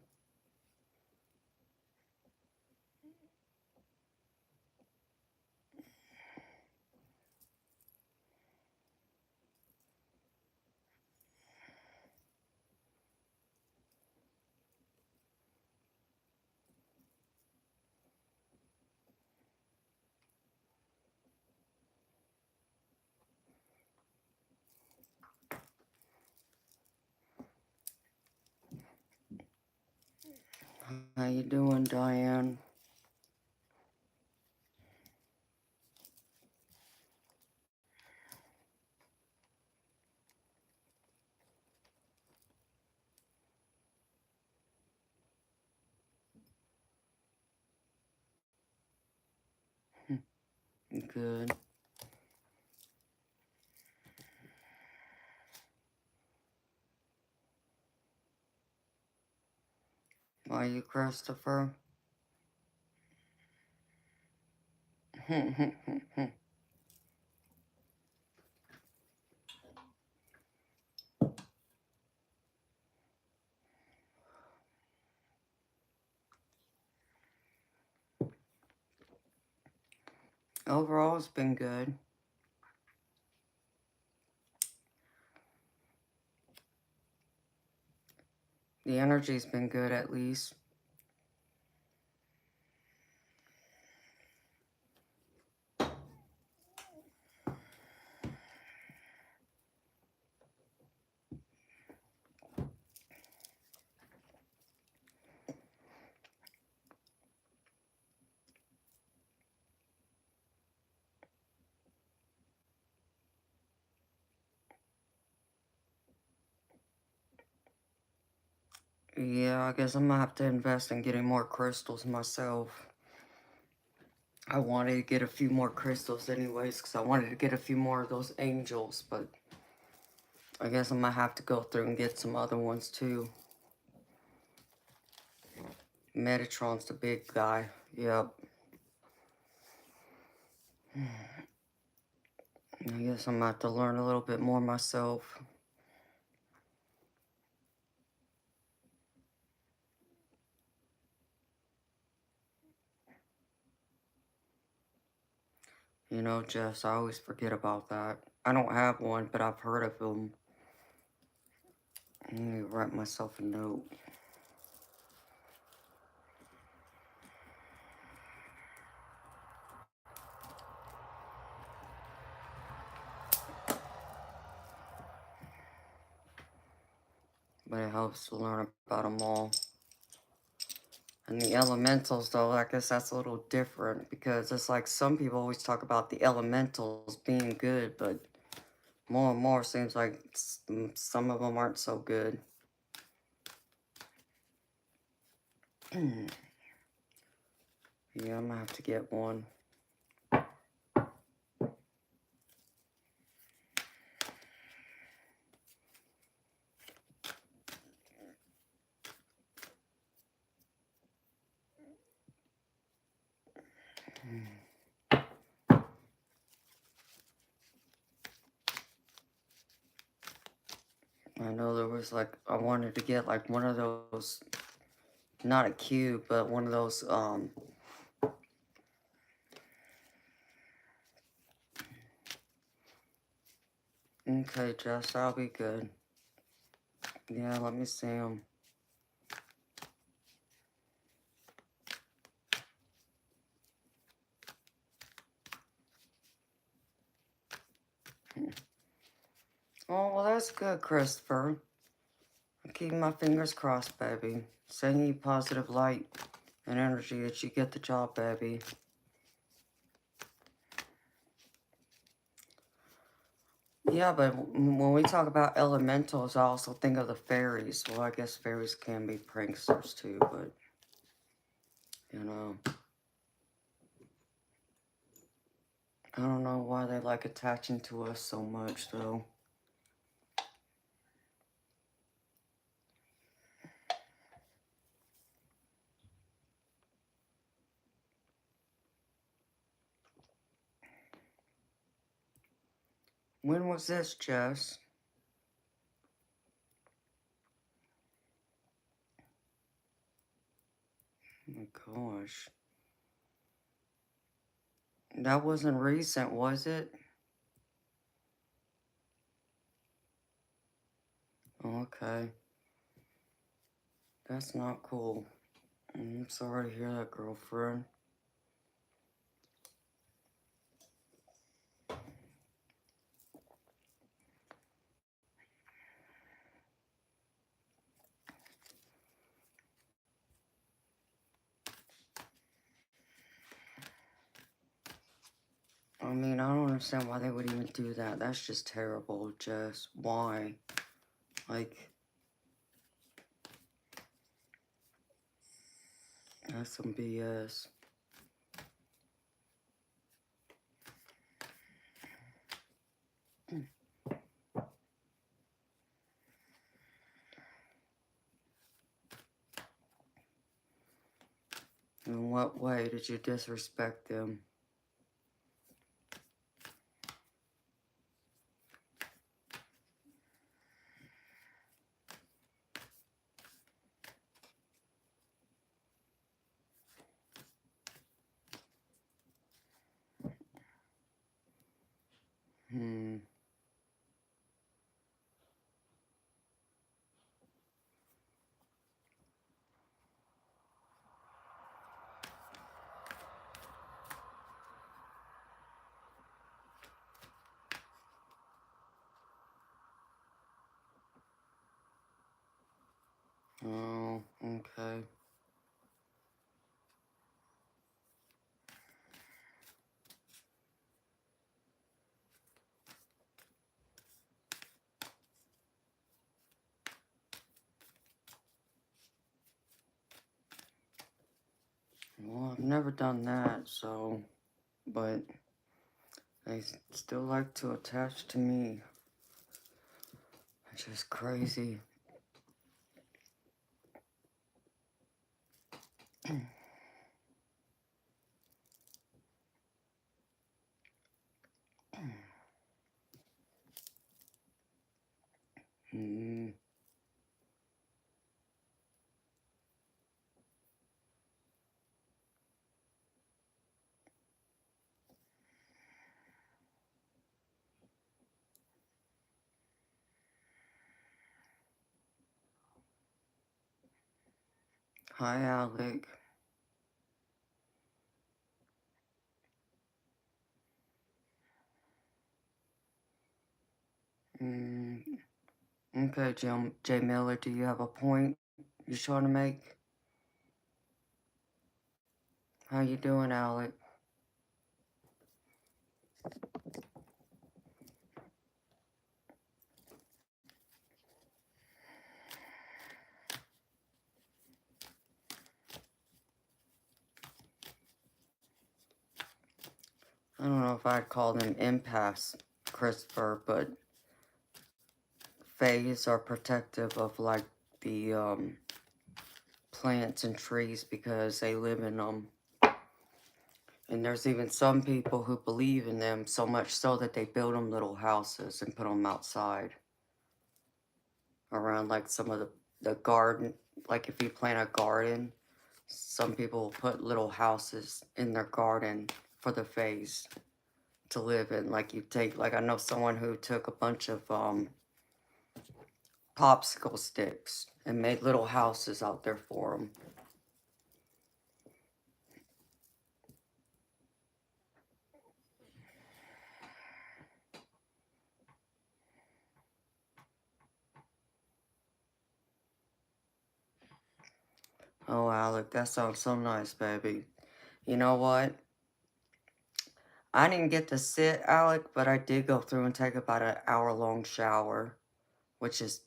How you doing, Diane? Good. Are you Christopher? Overall, it's been good. The energy's been good, at least. Yeah, I guess I'm gonna have to invest in getting more crystals myself. I wanted to get a few more crystals anyways, because I wanted to get a few more of those angels, but I guess I'm gonna have to go through and get some other ones too. Metatron's the big guy. Yep. I guess I'm gonna have to learn a little bit more myself. You know, Jess, I always forget about that. I don't have one, but I've heard of them. Let me write myself a note. But it helps to learn about them all. And the elementals, though, I guess that's a little different because it's like some people always talk about the elementals being good, but more and more seems like some of them aren't so good. Yeah, I'm gonna have to get one. I know there was like, I wanted to get like one of those, not a cube, but one of those, okay, Jess, I'll be good. Yeah, let me see them. Oh, well, that's good, Christopher. I'm keeping my fingers crossed, baby. Sending you positive light and energy that you get the job, baby. Yeah, but when we talk about elementals, I also think of the fairies. Well, I guess fairies can be pranksters too, but, you know. I don't know why they like attaching to us so much, though. When was this, Jess? Oh my gosh. That wasn't recent, was it? Okay. That's not cool. I'm sorry to hear that, girlfriend. I mean, I don't understand why they would even do that. That's just terrible, Jess. Why? Like, that's some BS. In what way did you disrespect them? Hmm. never done that, so, but they still like to attach to me. It's just crazy. Mm. Hi, Alec. Mm. Okay, J. Miller, do you have a point you're trying to make? How you doing, Alec? I don't know if I'd call them empaths, Christopher, but fays are protective of, like, the, plants and trees because they live in them. And there's even some people who believe in them so much so that they build them little houses and put them outside around, like, some of the garden. Like, if you plant a garden, some people will put little houses in their garden for the fays to live in. Like, you take, like, I know someone who took a bunch of popsicle sticks and made little houses out there for them. Oh, Alec, that sounds so nice, baby. You know what? I didn't get to sit, Alec, but I did go through and take about an hour-long shower, which is,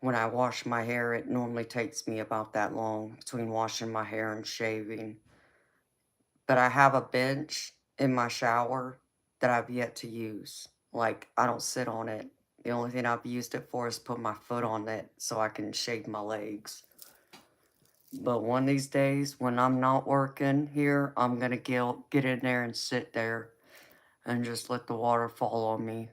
when I wash my hair, it normally takes me about that long between washing my hair and shaving. But I have a bench in my shower that I've yet to use. Like, I don't sit on it. The only thing I've used it for is put my foot on it so I can shave my legs. But one of these days, when I'm not working here, I'm going to get in there and sit there and just let the water fall on me.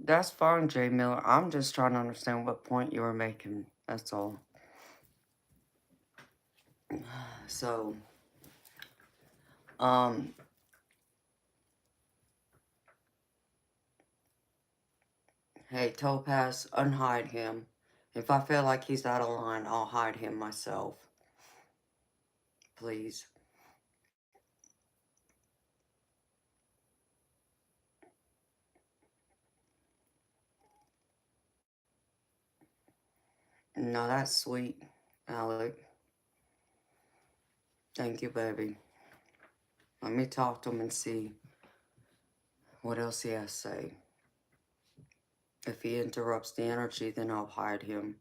That's fine, Jay Miller. I'm just trying to understand what point you were making. That's all. So, um, hey, Topaz, unhide him. If I feel like he's out of line, I'll hide him myself. Please. No, that's sweet, Alec. Thank you, baby. Let me talk to him and see what else he has to say. If he interrupts the energy, then I'll hide him.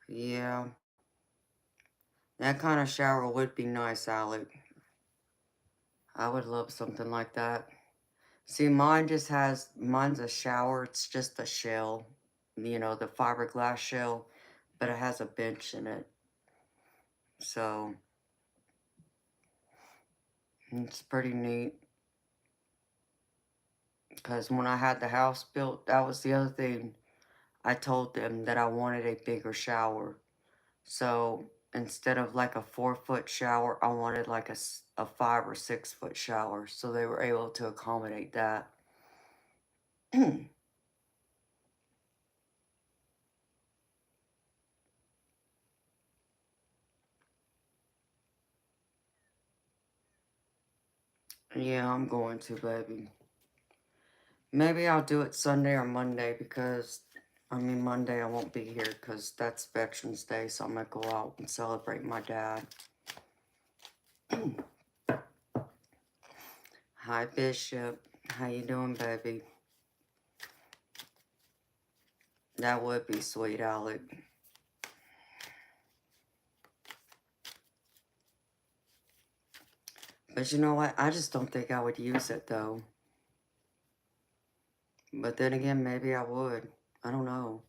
Yeah. That kind of shower would be nice, Alec. I would love something like that. See, mine's a shower. It's just a shell. You know, the fiberglass shell. But it has a bench in it. So, it's pretty neat. Because when I had the house built, that was the other thing. I told them that I wanted a bigger shower. So, instead of like a 4-foot shower, I wanted like a 5 or 6-foot shower. So they were able to accommodate that. Yeah, I'm going to, baby. Maybe I'll do it Sunday or Monday because, Monday I won't be here because that's Veterans Day, so I'm going to go out and celebrate my dad. Hi, Bishop. How you doing, baby? That would be sweet, Alec. But you know what? I just don't think I would use it, though. But then again, maybe I would. I don't know.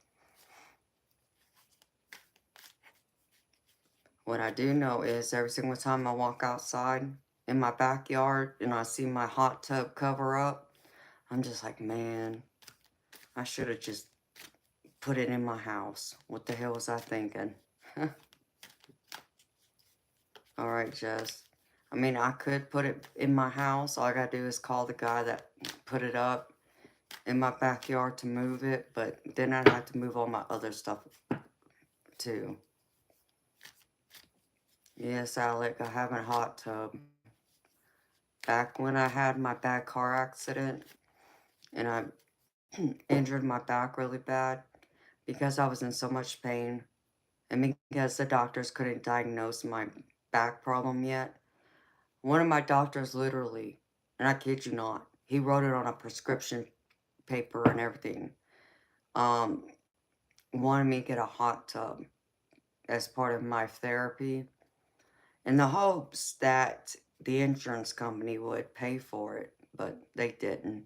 What I do know is every single time I walk outside in my backyard and I see my hot tub cover up, I'm just like, man, I should have just put it in my house. What the hell was I thinking? All right, Jess. I mean, I could put it in my house. All I gotta do is call the guy that put it up in my backyard to move it, but then I'd have to move all my other stuff too. Yes, Alec, I have a hot tub. Back when I had my bad car accident and I injured my back really bad because I was in so much pain and because the doctors couldn't diagnose my back problem yet. One of my doctors literally, and I kid you not, he wrote it on a prescription paper and everything, um, wanted me to get a hot tub as part of my therapy in the hopes that the insurance company would pay for it, but they didn't.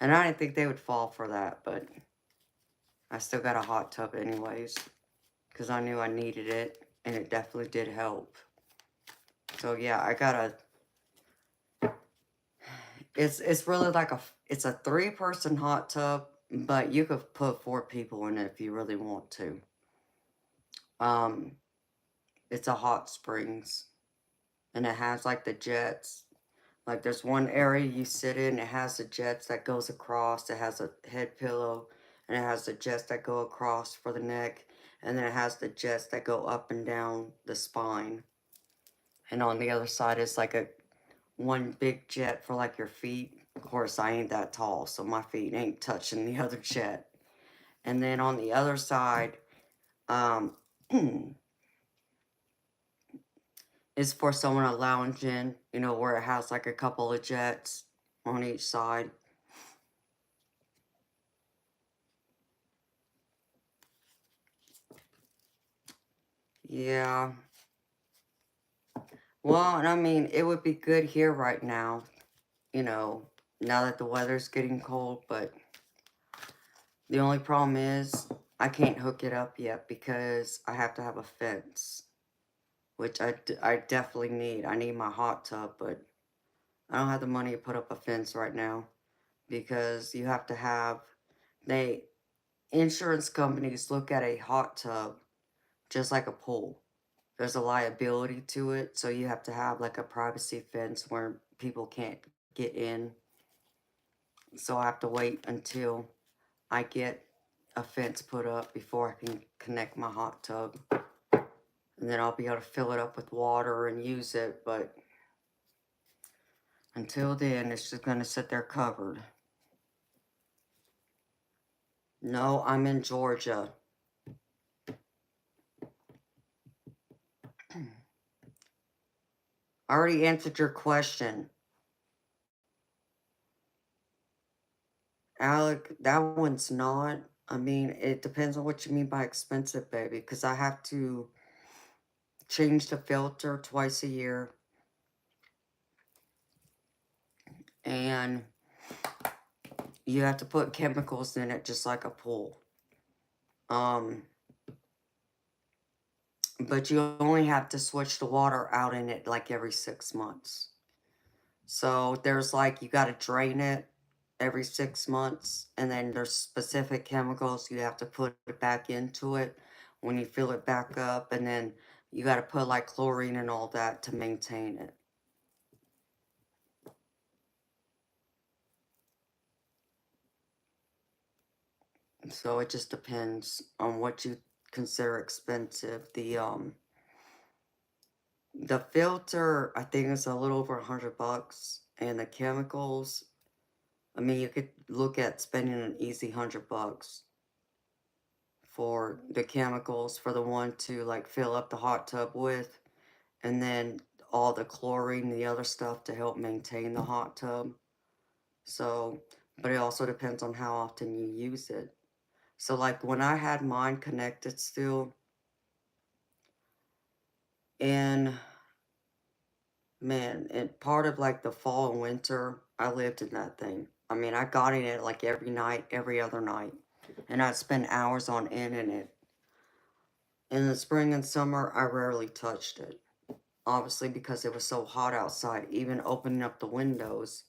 And I didn't think they would fall for that, but I still got a hot tub anyways, because I knew I needed it, and it definitely did help. So yeah, I got a, it's really like it's a 3-person hot tub, but you could put 4 people in it if you really want to. It's a hot springs, and it has like the jets. Like there's one area you sit in, it has the jets that goes across, it has a head pillow, and it has the jets that go across for the neck, and then it has the jets that go up and down the spine. And on the other side is like a one big jet for like your feet. Of course, I ain't that tall, so my feet ain't touching the other jet. And then on the other side, um, is for someone to lounge in, you know, where it has like a couple of jets on each side. Yeah. Well, and I mean, it would be good here right now, you know, now that the weather's getting cold, but the only problem is I can't hook it up yet because I have to have a fence, which I definitely need. I need my hot tub, but I don't have the money to put up a fence right now because you have to have, insurance companies look at a hot tub just like a pool. There's a liability to it, so you have to have like a privacy fence where people can't get in. So I have to wait until I get a fence put up before I can connect my hot tub. And then I'll be able to fill it up with water and use it, but until then, it's just going to sit there covered. No, I'm in Georgia. I already answered your question. Alec, that one's not. I mean, it depends on what you mean by expensive, baby, because I have to change the filter twice a year. And you have to put chemicals in it just like a pool. But you only have to switch the water out in it like every 6 months. So there's like, you got to drain it every 6 months, and then there's specific chemicals you have to put it back into it when you fill it back up, and then you got to put like chlorine and all that to maintain it. So it just depends on what you consider expensive. The filter, I think, is a little over $100, and the chemicals, I mean, you could look at spending an easy $100 for the chemicals for the one to like fill up the hot tub with, and then all the chlorine and the other stuff to help maintain the hot tub. So, but it also depends on how often you use it. So like when I had mine connected still, and man, and part of like the fall and winter, I lived in that thing. I mean, I got in it like every night, every other night, and I'd spend hours on end in it. In the spring and summer, I rarely touched it. Obviously, because it was so hot outside, even opening up the windows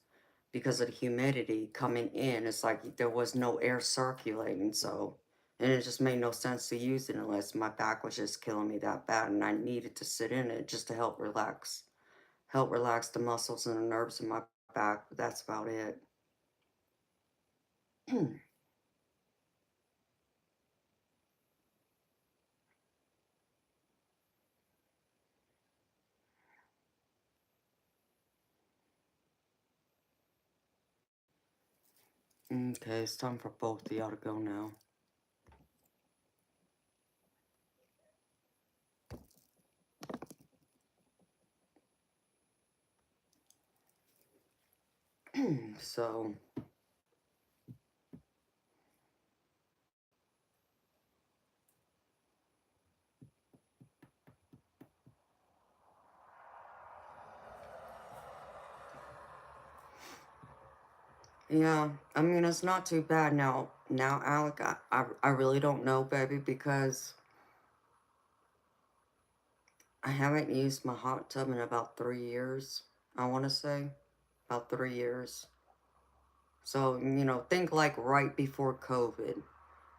because of the humidity coming in, it's like there was no air circulating. So, and it just made no sense to use it unless my back was just killing me that bad and I needed to sit in it just to help relax the muscles and the nerves in my back. But that's about it. Okay, it's time for both of y'all to go now. So, yeah, I mean, it's not too bad now. Now, Alec, I really don't know, baby, because I haven't used my hot tub in about 3 years, I want to say. About 3 years. So, think like right before COVID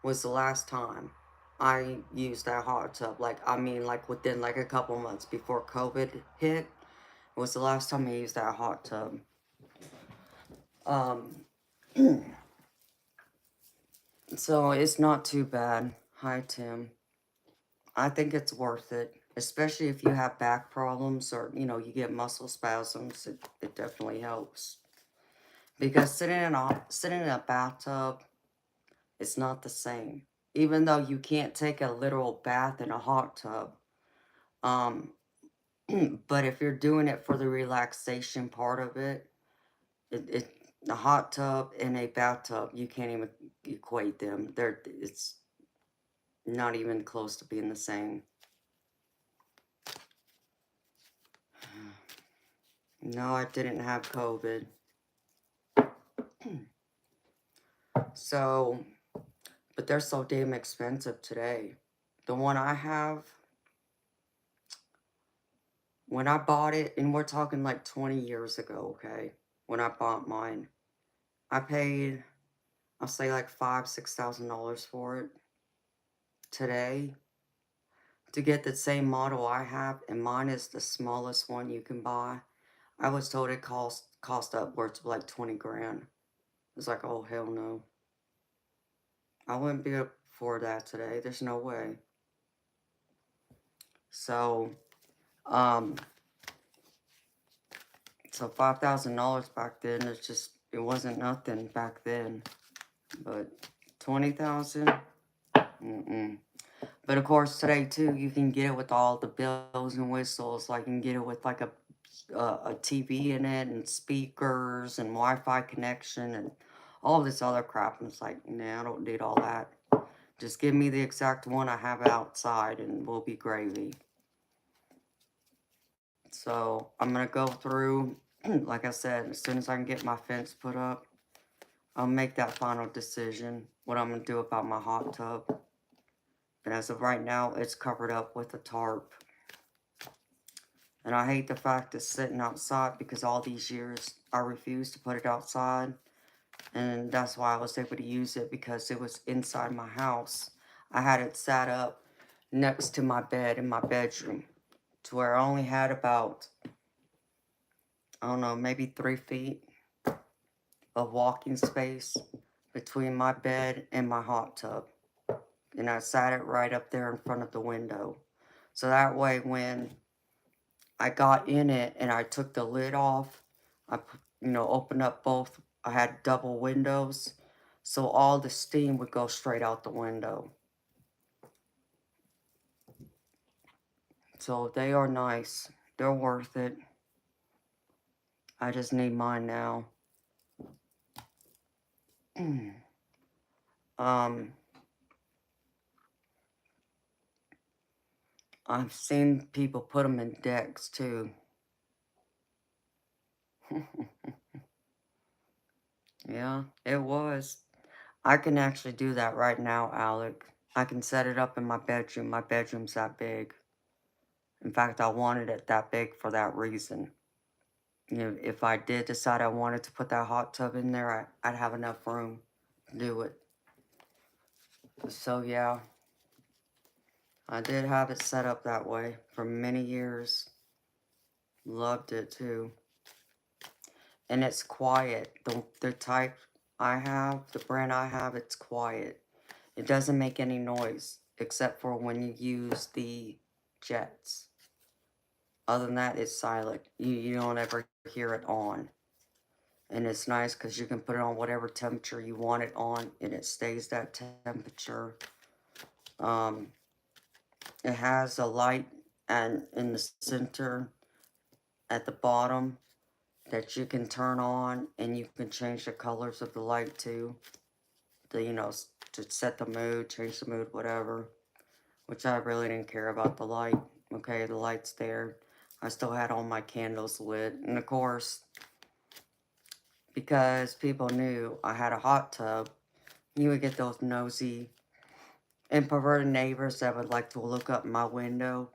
was the last time I used that hot tub. Like, I mean, like within like a couple months before COVID hit was the last time I used that hot tub. Um, so it's not too bad. Hi, Tim. I think it's worth it, especially if you have back problems or, you get muscle spasms. It definitely helps. Because sitting in a bathtub, it's not the same. Even though you can't take a literal bath in a hot tub. Um, but if you're doing it for the relaxation part of it, it a hot tub and a bathtub, you can't even equate them. It's not even close to being the same. No, I didn't have COVID. So, but they're so damn expensive today. The one I have, when I bought it, and we're talking like 20 years ago, okay? When I bought mine, I paid, I'll say like $6,000 for it. Today, to get the same model I have, and mine is the smallest one you can buy, I was told it cost upwards of like 20 grand. It's like, oh hell no. I wouldn't be able to afford that today. There's no way. So, um, so $5,000 back then, it wasn't nothing back then. But 20,000, mm-mm. But of course today too, you can get it with all the bells and whistles. Like you can get it with like a TV in it and speakers and Wi-Fi connection and all this other crap. And it's like, nah, I don't need all that. Just give me the exact one I have outside and we'll be gravy. So I'm going to go through, like I said, as soon as I can get my fence put up, I'll make that final decision, what I'm going to do about my hot tub. But as of right now, it's covered up with a tarp. And I hate the fact it's sitting outside because all these years I refused to put it outside. And that's why I was able to use it, because it was inside my house. I had it sat up next to my bed in my bedroom, to where I only had about, I don't know, maybe 3 feet of walking space between my bed and my hot tub. And I sat it right up there in front of the window. So that way when I got in it and I took the lid off, I opened up both, I had double windows, so all the steam would go straight out the window. So they are nice. They're worth it. I just need mine now. I've seen people put them in decks too. Yeah, it was. I can actually do that right now, Alec. I can set it up in my bedroom. My bedroom's that big. In fact, I wanted it that big for that reason. You know, if I did decide I wanted to put that hot tub in there, I'd have enough room to do it. So yeah, I did have it set up that way for many years. Loved it too. And it's quiet. The type I have, the brand I have, it's quiet. It doesn't make any noise except for when you use the jets. Other than that, it's silent. You don't ever hear it on. And it's nice because you can put it on whatever temperature you want it on, and it stays that temperature. It has a light and in the center at the bottom that you can turn on, and you can change the colors of the light too. You know, to set the mood, change the mood, whatever. Which I really didn't care about the light. Okay, the light's there. I still had all my candles lit. And of course, because people knew I had a hot tub, you would get those nosy and perverted neighbors that would like to look up my window.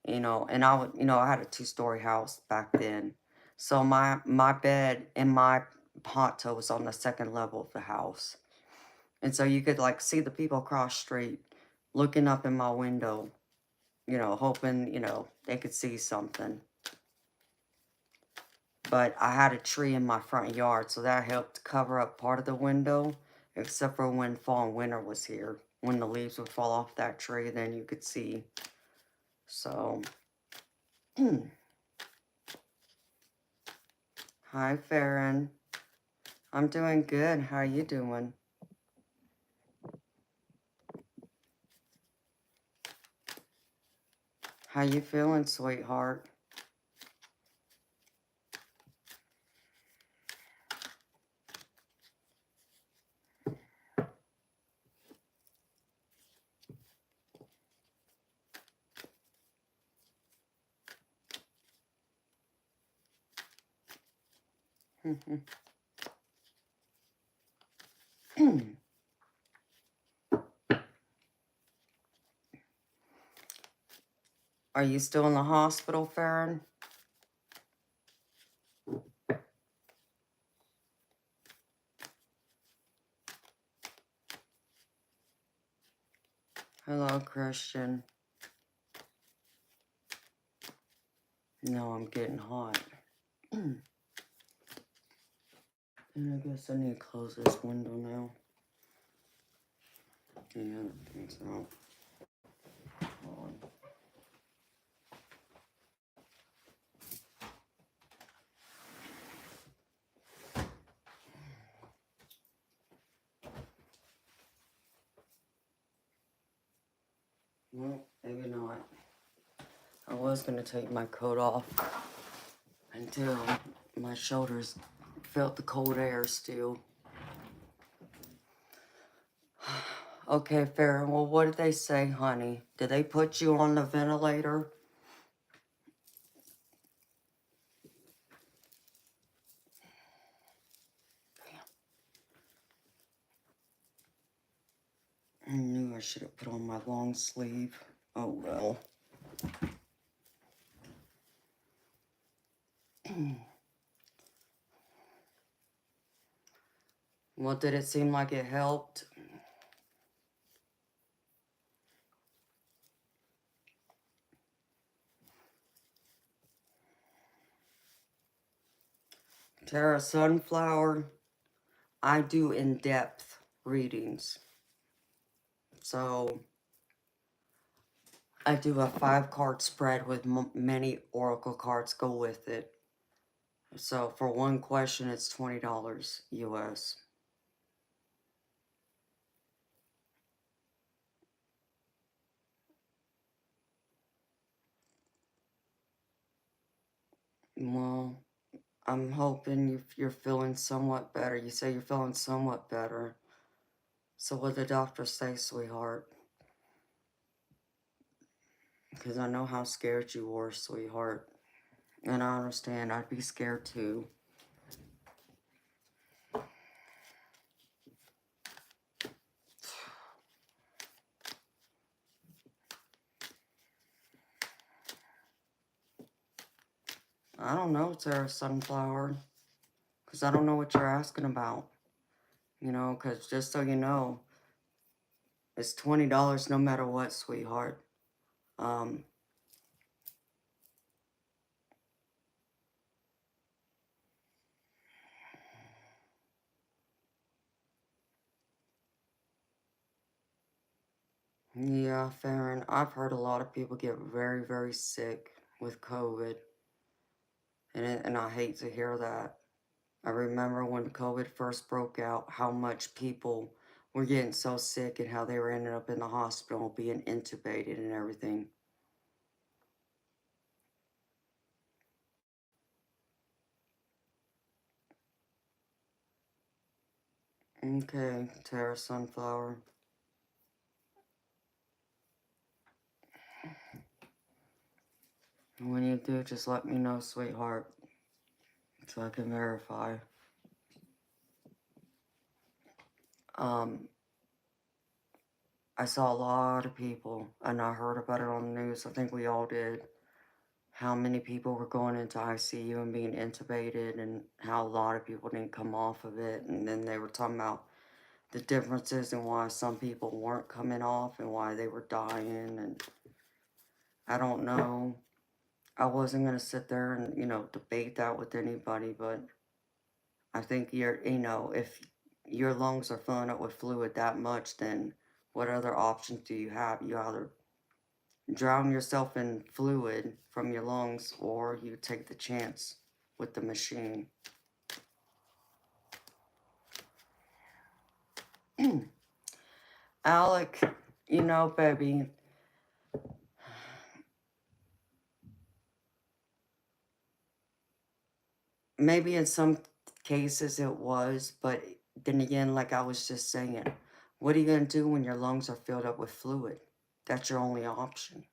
You know, and I would, you know, I had a 2-story house back then. So my bed and my hot tub was on the second level of the house. And so you could like see the people across the street looking up in my window, you know, hoping, you know, they could see something. But I had a tree in my front yard, so that helped cover up part of the window, except for when fall and winter was here. When the leaves would fall off that tree, then you could see. So, hi, Farron. I'm doing good. How are you doing? How you feeling, sweetheart? Are you still in the hospital, Farron? Hello, Christian. No, I'm getting hot. And I guess I need to close this window now. Yeah, I think so. Hold on. Well, maybe not. I was going to take my coat off until my shoulders felt the cold air still. Okay, Farron, well, what did they say, honey? Did they put you on the ventilator? I knew I should have put on my long sleeve. Oh, well. Well, did it seem like it helped? Tara Sunflower, I do in-depth readings. So, I do a 5-card spread with many oracle cards go with it. So, for one question, it's $20 US. Well, I'm hoping you're feeling somewhat better. You say you're feeling somewhat better. So what did the doctor say, sweetheart? Because I know how scared you were, sweetheart. And I understand. I'd be scared too. I don't know, Sarah Sunflower. Because I don't know what you're asking about. You know, because just so you know, it's $20 no matter what, sweetheart. Um, yeah, Farron, I've heard a lot of people get very, very sick with COVID. And I hate to hear that. I remember when COVID first broke out, how much people were getting so sick and how they were ending up in the hospital being intubated and everything. Okay, Tara Sunflower. When you do, just let me know, sweetheart, so I can verify. Um, I saw a lot of people, and I heard about it on the news. I think we all did. How many people were going into ICU and being intubated, and how a lot of people didn't come off of it. And then they were talking about the differences and why some people weren't coming off and why they were dying. And I don't know. I wasn't going to sit there and, debate that with anybody, but I think if your lungs are filling up with fluid that much, then what other options do you have? You either drown yourself in fluid from your lungs or you take the chance with the machine. Alec, baby, maybe in some cases it was, but then again, like I was just saying, what are you going to do when your lungs are filled up with fluid? That's your only option.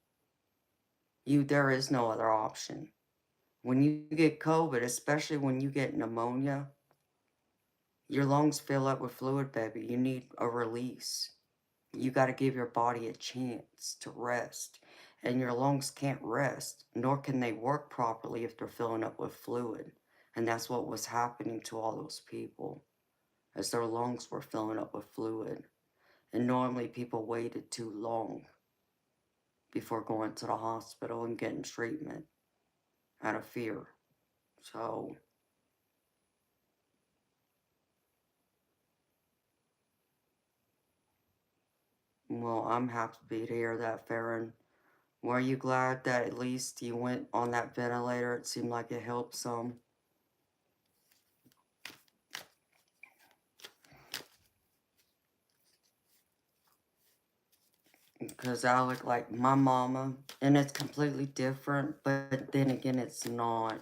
There is no other option. When you get COVID, especially when you get pneumonia, your lungs fill up with fluid, baby. You need a release. You got to give your body a chance to rest. And your lungs can't rest, nor can they work properly if they're filling up with fluid. And that's what was happening to all those people, as their lungs were filling up with fluid. And normally people waited too long before going to the hospital and getting treatment out of fear. So, well, I'm happy to hear that, Farron. Were you glad that at least you went on that ventilator? It seemed like it helped some. Because Alec, like my mama, and it's completely different, but then again, it's not.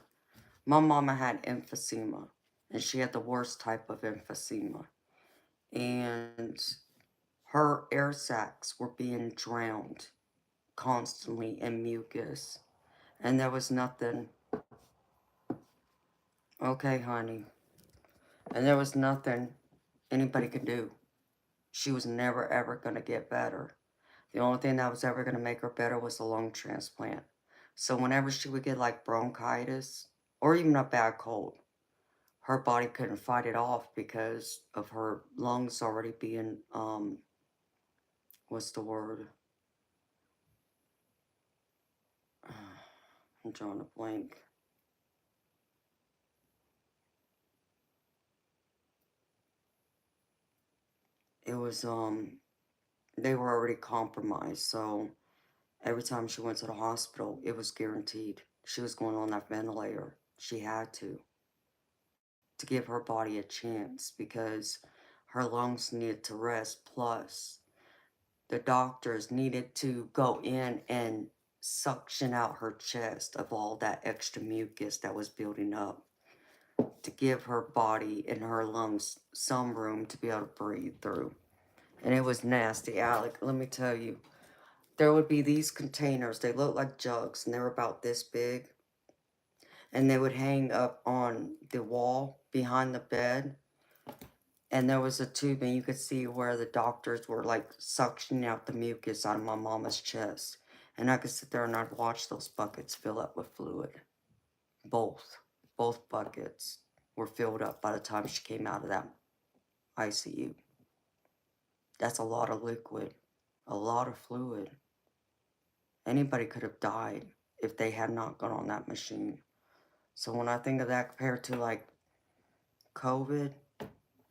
My mama had emphysema, and she had the worst type of emphysema. And her air sacs were being drowned constantly in mucus. And there was nothing, okay, honey, and there was nothing anybody could do. She was never ever going to get better. The only thing that was ever going to make her better was a lung transplant. So whenever she would get like bronchitis or even a bad cold, her body couldn't fight it off because of her lungs already being, what's the word? I'm drawing a blank. It was, they were already compromised. So every time she went to the hospital, it was guaranteed. She was going on that ventilator. She had to give her body a chance because her lungs needed to rest. Plus, the doctors needed to go in and suction out her chest of all that extra mucus that was building up to give her body and her lungs some room to be able to breathe through. And it was nasty, Alec. Let me tell you. There would be these containers. They looked like jugs, and they were about this big. And they would hang up on the wall behind the bed. And there was a tube, and you could see where the doctors were, like, suctioning out the mucus out of my mama's chest. And I could sit there and I'd watch those buckets fill up with fluid. Both buckets were filled up by the time she came out of that ICU. That's a lot of liquid, a lot of fluid. Anybody could have died if they had not gone on that machine. So when I think of that compared to like COVID,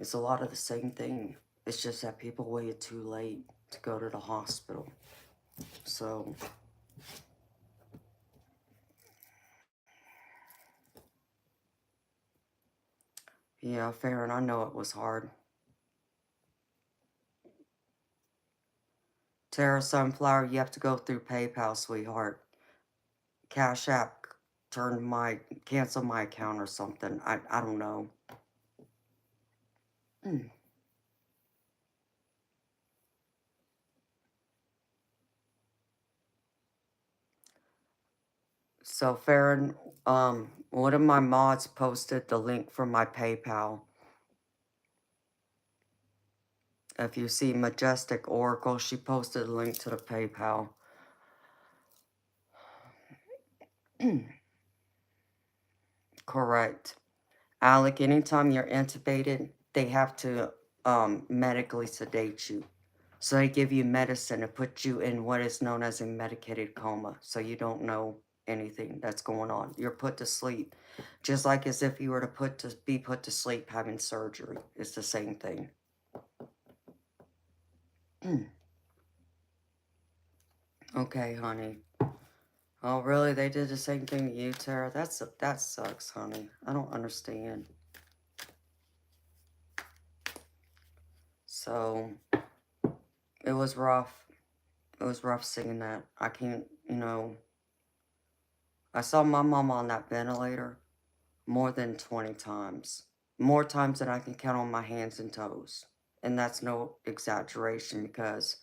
it's a lot of the same thing. It's just that people waited too late to go to the hospital. So yeah, Farron, I know it was hard. Tara Sunflower, you have to go through PayPal, sweetheart. Cash App cancel my account or something. I don't know. So Farron, one of my mods posted the link for my PayPal. If you see Majestic Oracle, she posted a link to the PayPal. Correct. Alec, anytime you're intubated, they have to medically sedate you. So they give you medicine to put you in what is known as a medicated coma. So you don't know anything that's going on. You're put to sleep. Just like as if you were to be put to sleep having surgery. It's the same thing. Okay, honey. Oh, really? They did the same thing to you, Tara? That sucks, honey. I don't understand. So, it was rough. It was rough seeing that. I can't, I saw my mom on that ventilator more than 20 times. More times than I can count on my hands and toes. And that's no exaggeration because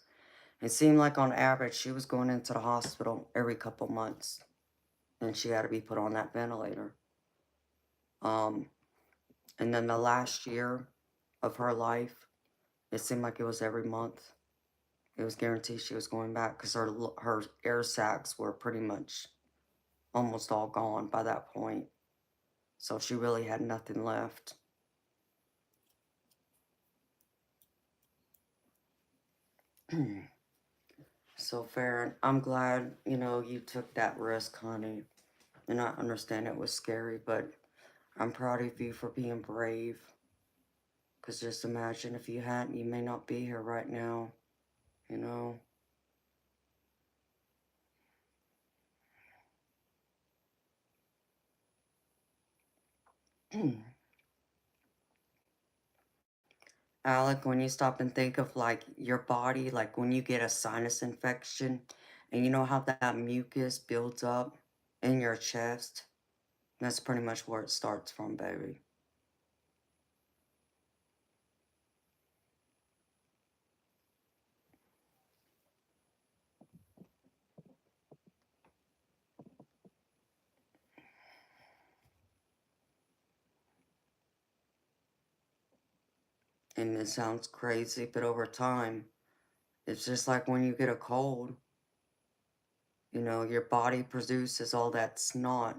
it seemed like on average she was going into the hospital every couple months. And she had to be put on that ventilator. And then the last year of her life, it seemed like it was every month. It was guaranteed she was going back because her air sacs were pretty much almost all gone by that point. So she really had nothing left. So Farron, I'm glad, you took that risk, honey. And I understand it was scary, but I'm proud of you for being brave. Because just imagine if you hadn't, you may not be here right now, you know. Alec, when you stop and think of like your body, like when you get a sinus infection, and you know how that mucus builds up in your chest, that's pretty much where it starts from, baby. And it sounds crazy, but over time, it's just like when you get a cold, your body produces all that snot.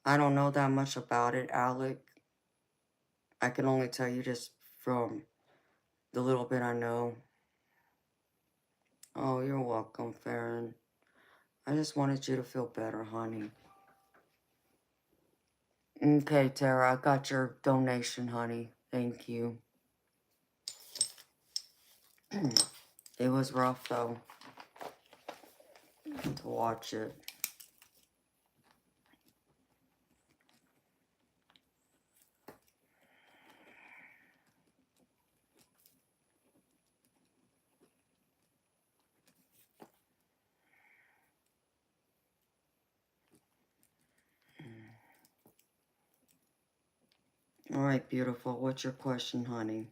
I don't know that much about it, Alec. I can only tell you just from the little bit I know. Oh, you're welcome, Farron. I just wanted you to feel better, honey. Okay, Tara, I got your donation, honey. Thank you. It was rough, though, to watch it. All right, beautiful. What's your question, honey?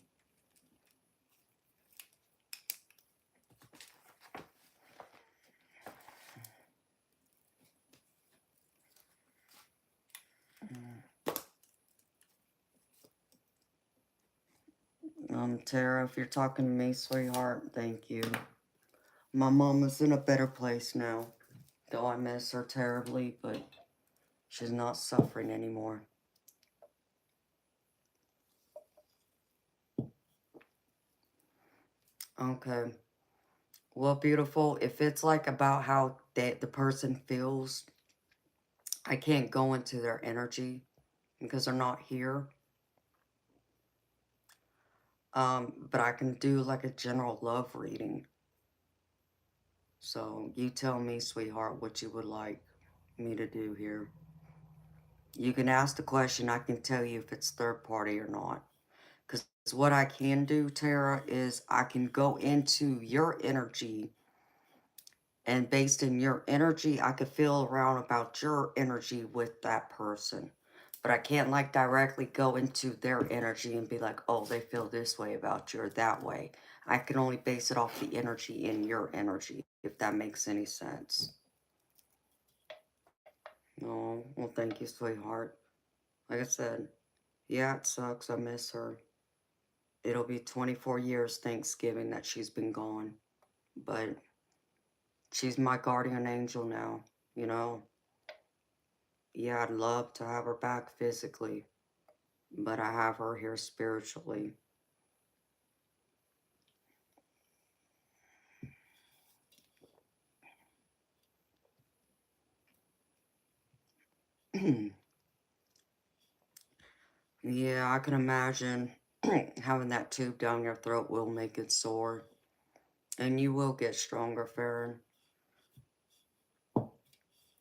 Tara, if you're talking to me, sweetheart, thank you. My mama's in a better place now. Though I miss her terribly, but she's not suffering anymore. Okay. Well, beautiful. If it's like about how the person feels, I can't go into their energy because they're not here. But I can do like a general love reading. So you tell me, sweetheart, what you would like me to do here. You can ask the question. I can tell you if it's third party or not. Because what I can do, Tara, is I can go into your energy. And based in your energy, I could feel around about your energy with that person. But I can't like directly go into their energy and be like, oh, they feel this way about you or that way. I can only base it off the energy in your energy, if that makes any sense. Oh, well, thank you, sweetheart. Like I said, yeah, it sucks. I miss her. It'll be 24 years Thanksgiving that she's been gone. But she's my guardian angel now, you know? Yeah, I'd love to have her back physically, but I have her here spiritually. Yeah, I can imagine having that tube down your throat will make it sore. And you will get stronger, Farron.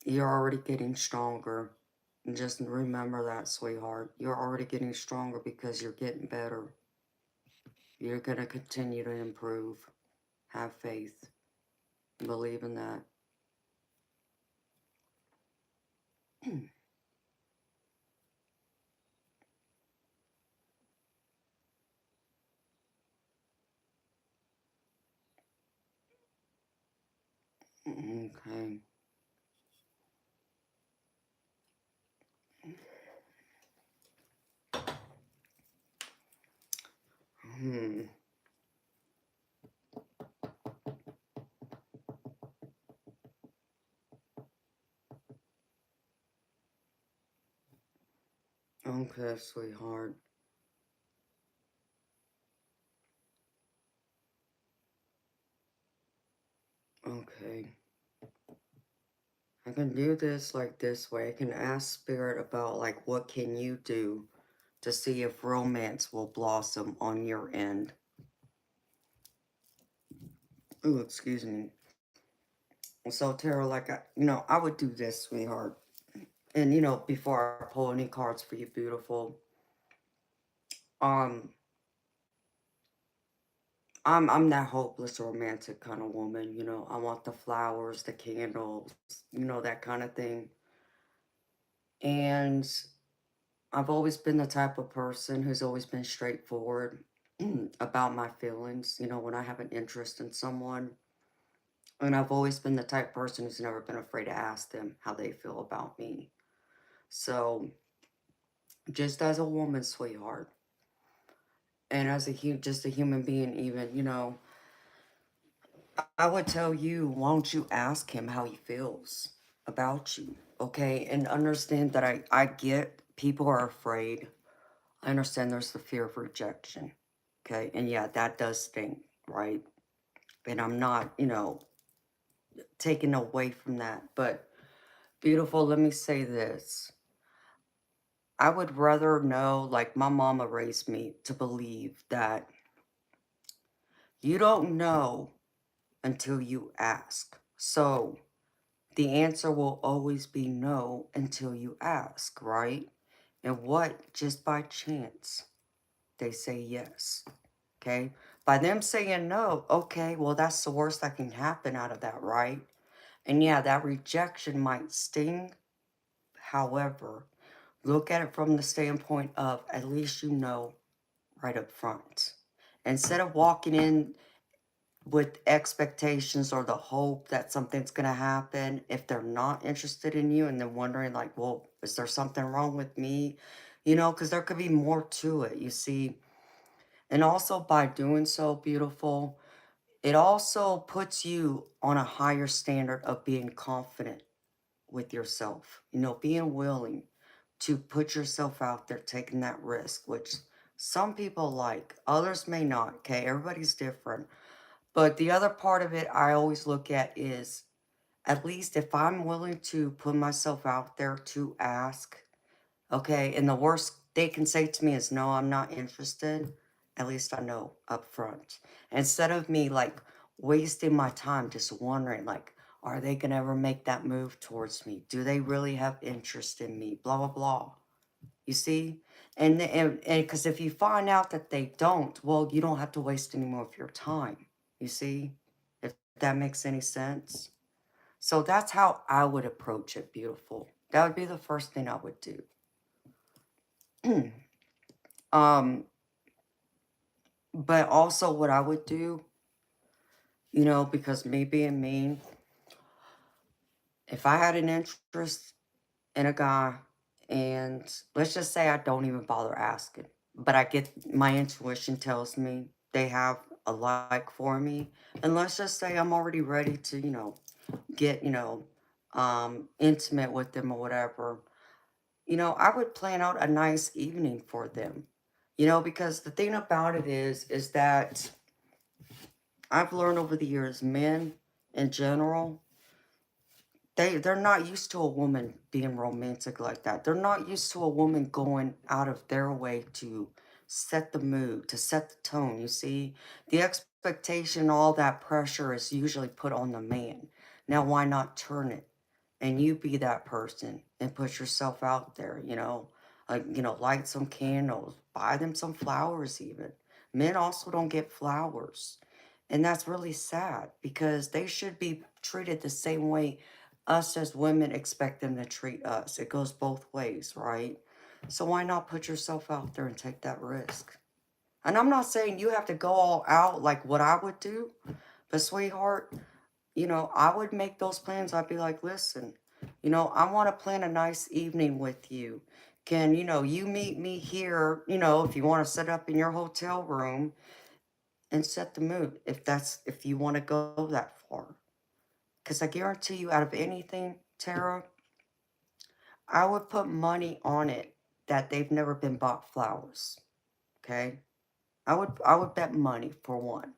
You're already getting stronger. And just remember that, sweetheart. You're already getting stronger because you're getting better. You're going to continue to improve. Have faith. Believe in that. Okay. Hmm. Okay, sweetheart. Okay. I can do this like this way. I can ask Spirit about like what can you do to see if romance will blossom on your end. Ooh, excuse me. So Tara, like I would do this, sweetheart. And before I pull any cards for you, beautiful. Um, I'm that hopeless romantic kind of woman. I want the flowers, the candles, that kind of thing. And I've always been the type of person who's always been straightforward about my feelings, when I have an interest in someone. And I've always been the type of person who's never been afraid to ask them how they feel about me. So, just as a woman, sweetheart, and as just a human being, even, I would tell you, why don't you ask him how he feels about you, okay? And understand that I get people are afraid. I understand there's the fear of rejection, okay? And yeah, that does sting, right? And I'm not, taking away from that. But, beautiful, let me say this. I would rather know, like my mama raised me to believe that you don't know until you ask. So, the answer will always be no until you ask, right? And what, just by chance, they say yes, okay? By them saying no, okay, well, that's the worst that can happen out of that, right? And yeah, that rejection might sting, however, Look at it from the standpoint of at least you know right up front. Instead of walking in with expectations or the hope that something's going to happen, if they're not interested in you and then wondering like, well, is there something wrong with me? You know, because there could be more to it, you see. And also by doing so, beautiful, it also puts you on a higher standard of being confident with yourself, you know, being willing to put yourself out there, taking that risk, which some people like, others may not. Okay, everybody's different. But the other part of it I always look at is, at least if I'm willing to put myself out there to ask, okay, and the worst they can say to me is, no, I'm not interested. At least I know up front. Instead of me like wasting my time just wondering, like, are they going to ever make that move towards me? Do they really have interest in me? Blah, blah, blah. You see? And because if you find out that they don't, well, you don't have to waste any more of your time. You see? If that makes any sense. So that's how I would approach it, beautiful. That would be the first thing I would do. um, but also what I would do, you know, because me being mean, if I had an interest in a guy and let's just say I don't even bother asking, but I get my intuition tells me they have a like for me. And let's just say I'm already ready to, you know, get, you know, intimate with them or whatever. You know, I would plan out a nice evening for them. You know, because the thing about it is that I've learned over the years, men in general, they're not used to a woman being romantic like that. They're not used to a woman going out of their way to set the mood, to set the tone. You see, the expectation, all that pressure is usually put on the man. Now, why not turn it and you be that person and put yourself out there? You know, light some candles, buy them some flowers. Even men also don't get flowers, and that's really sad because they should be treated the same way us as women expect them to treat us. It goes both ways, right? So why not put yourself out there and take that risk? And I'm not saying you have to go all out like what I would do, but sweetheart, you know, I would make those plans. I'd be like, listen, you know, I want to plan a nice evening with you. Can, you know, you meet me here, you know, if you want to set up in your hotel room and set the mood, if you want to go that far. Because I guarantee you, out of anything, Tara, I would put money on it that they've never been bought flowers. Okay? I would bet money for one.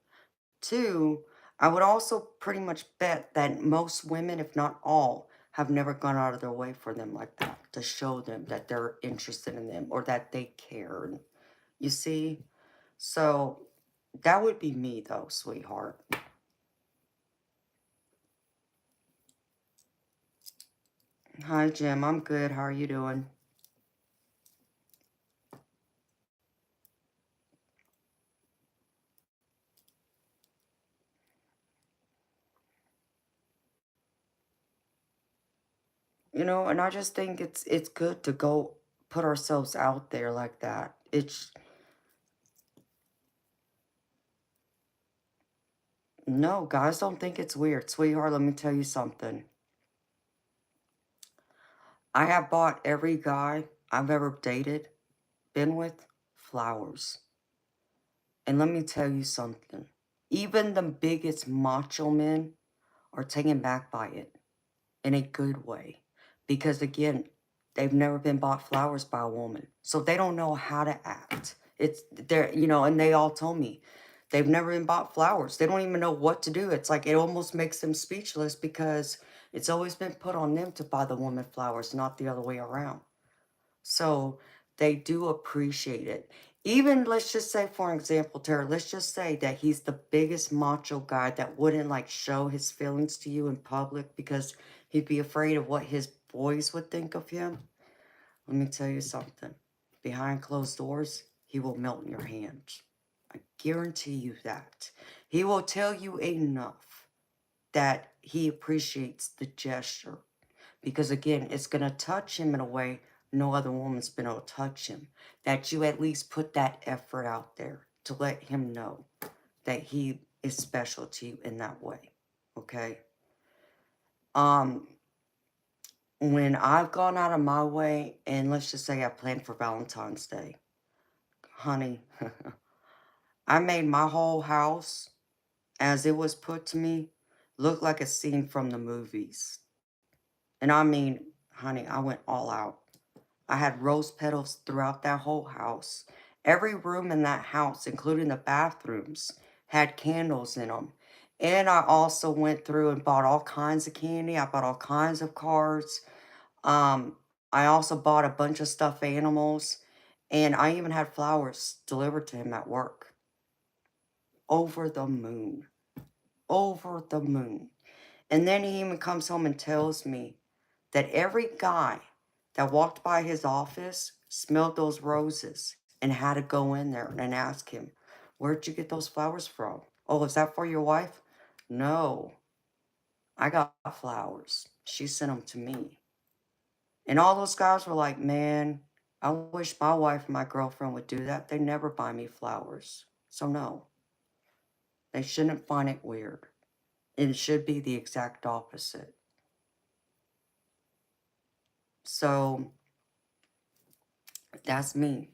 Two, I would also pretty much bet that most women, if not all, have never gone out of their way for them like that to show them that they're interested in them or that they care. You see? So that would be me though, sweetheart. Hi, Jim. I'm good. How are you doing? You know, and I just think it's good to go put ourselves out there like that. It's no, guys don't think it's weird. Sweetheart, let me tell you something. I have bought every guy I've ever dated, been with, flowers. And let me tell you something. Even the biggest macho men are taken back by it in a good way. Because again, they've never been bought flowers by a woman. So they don't know how to act. It's they're, you know, and they all told me they've never been bought flowers. They don't even know what to do. It's like it almost makes them speechless because it's always been put on them to buy the woman flowers, not the other way around. So they do appreciate it. Even let's just say, for example, Tara, let's just say that he's the biggest macho guy that wouldn't like show his feelings to you in public because he'd be afraid of what his boys would think of him. Let me tell you something. Behind closed doors, he will melt in your hands. I guarantee you that. He will tell you enough that he appreciates the gesture. Because again, it's going to touch him in a way no other woman's been able to touch him. That you at least put that effort out there to let him know that he is special to you in that way. Okay? Um, when I've gone out of my way, and let's just say I planned for Valentine's Day, honey, I made my whole house, as it was put to me, look like a scene from the movies. And I mean, honey, I went all out. I had rose petals throughout that whole house. Every room in that house, including the bathrooms, had candles in them. And I also went through and bought all kinds of candy. I bought all kinds of cards. Um, I also bought a bunch of stuffed animals. And I even had flowers delivered to him at work. Over the moon. Over the moon. And then he even comes home and tells me that every guy that walked by his office smelled those roses and had to go in there and ask him, "Where'd you get those flowers from? Oh, is that for your wife?" "No, I got flowers. She sent them to me." And all those guys were like, "Man, I wish my wife and my girlfriend would do that. They never buy me flowers." So no, they shouldn't find it weird. It should be the exact opposite. So that's me.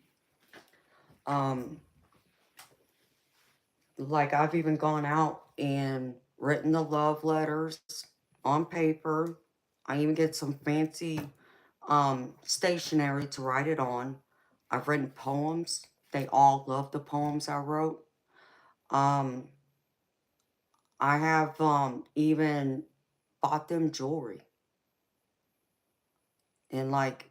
Um, like I've even gone out and written the love letters on paper. I even get some fancy stationery to write it on. I've written poems. They all love the poems I wrote. Um, I have even bought them jewelry. And like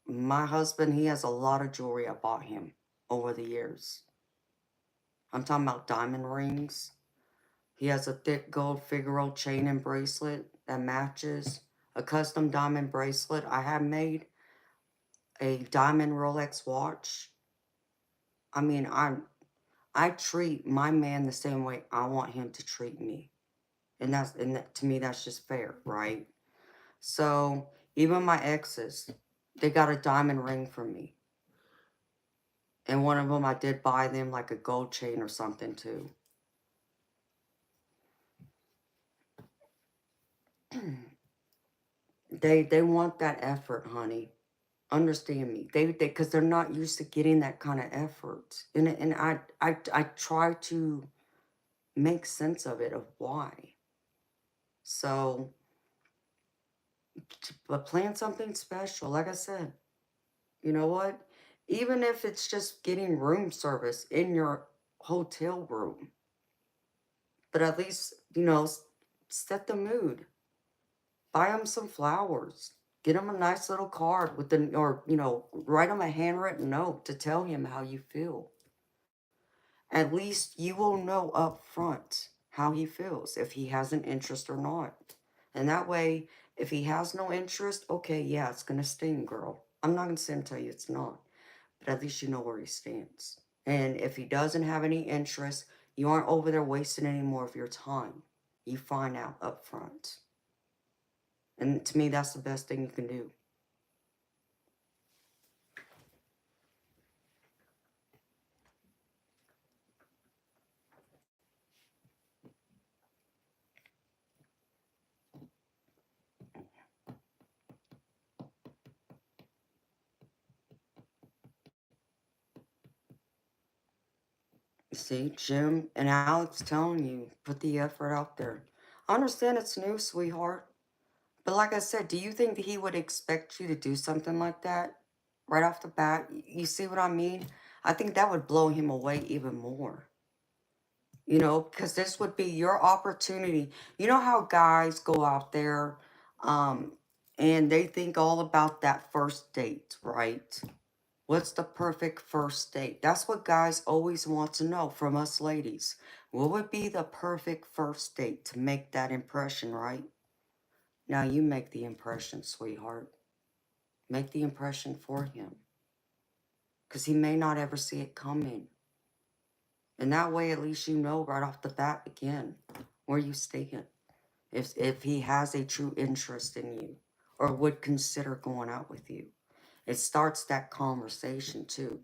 my husband, he has a lot of jewelry I bought him over the years. I'm talking about diamond rings. He has a thick gold Figaro chain and bracelet that matches. A custom diamond bracelet I have made. A diamond Rolex watch. I mean, I treat my man the same way I want him to treat me. And to me, that's just fair, right? So even my exes, they got a diamond ring from me. And one of them, I did buy them like a gold chain or something too. They want that effort, honey. Understand me. They because they're not used to getting that kind of effort. And I try to make sense of it, of why. So but plan something special. Like I said, you know what? Even if it's just getting room service in your hotel room, but at least, set the mood. Buy them some flowers. Get him a nice little card with or, write him a handwritten note to tell him how you feel. At least you will know up front how he feels, if he has an interest or not. And that way, if he has no interest, okay, yeah, it's going to sting, girl. I'm not going to sit and tell you it's not. But at least you know where he stands. And if he doesn't have any interest, you aren't over there wasting any more of your time. You find out up front. And to me, that's the best thing you can do. See, Jim and Alex telling you, put the effort out there. I understand it's new, sweetheart. But like I said, do you think that he would expect you to do something like that right off the bat? You see what I mean? I think that would blow him away even more. Because this would be your opportunity. You know how guys go out there um, and they think all about that first date, right? What's the perfect first date? That's what guys always want to know from us ladies. What would be the perfect first date to make that impression, right? Now you make the impression, sweetheart. Make the impression for him. Because he may not ever see it coming. And that way, at least you know right off the bat again where you stand. If he has a true interest in you or would consider going out with you. It starts that conversation too.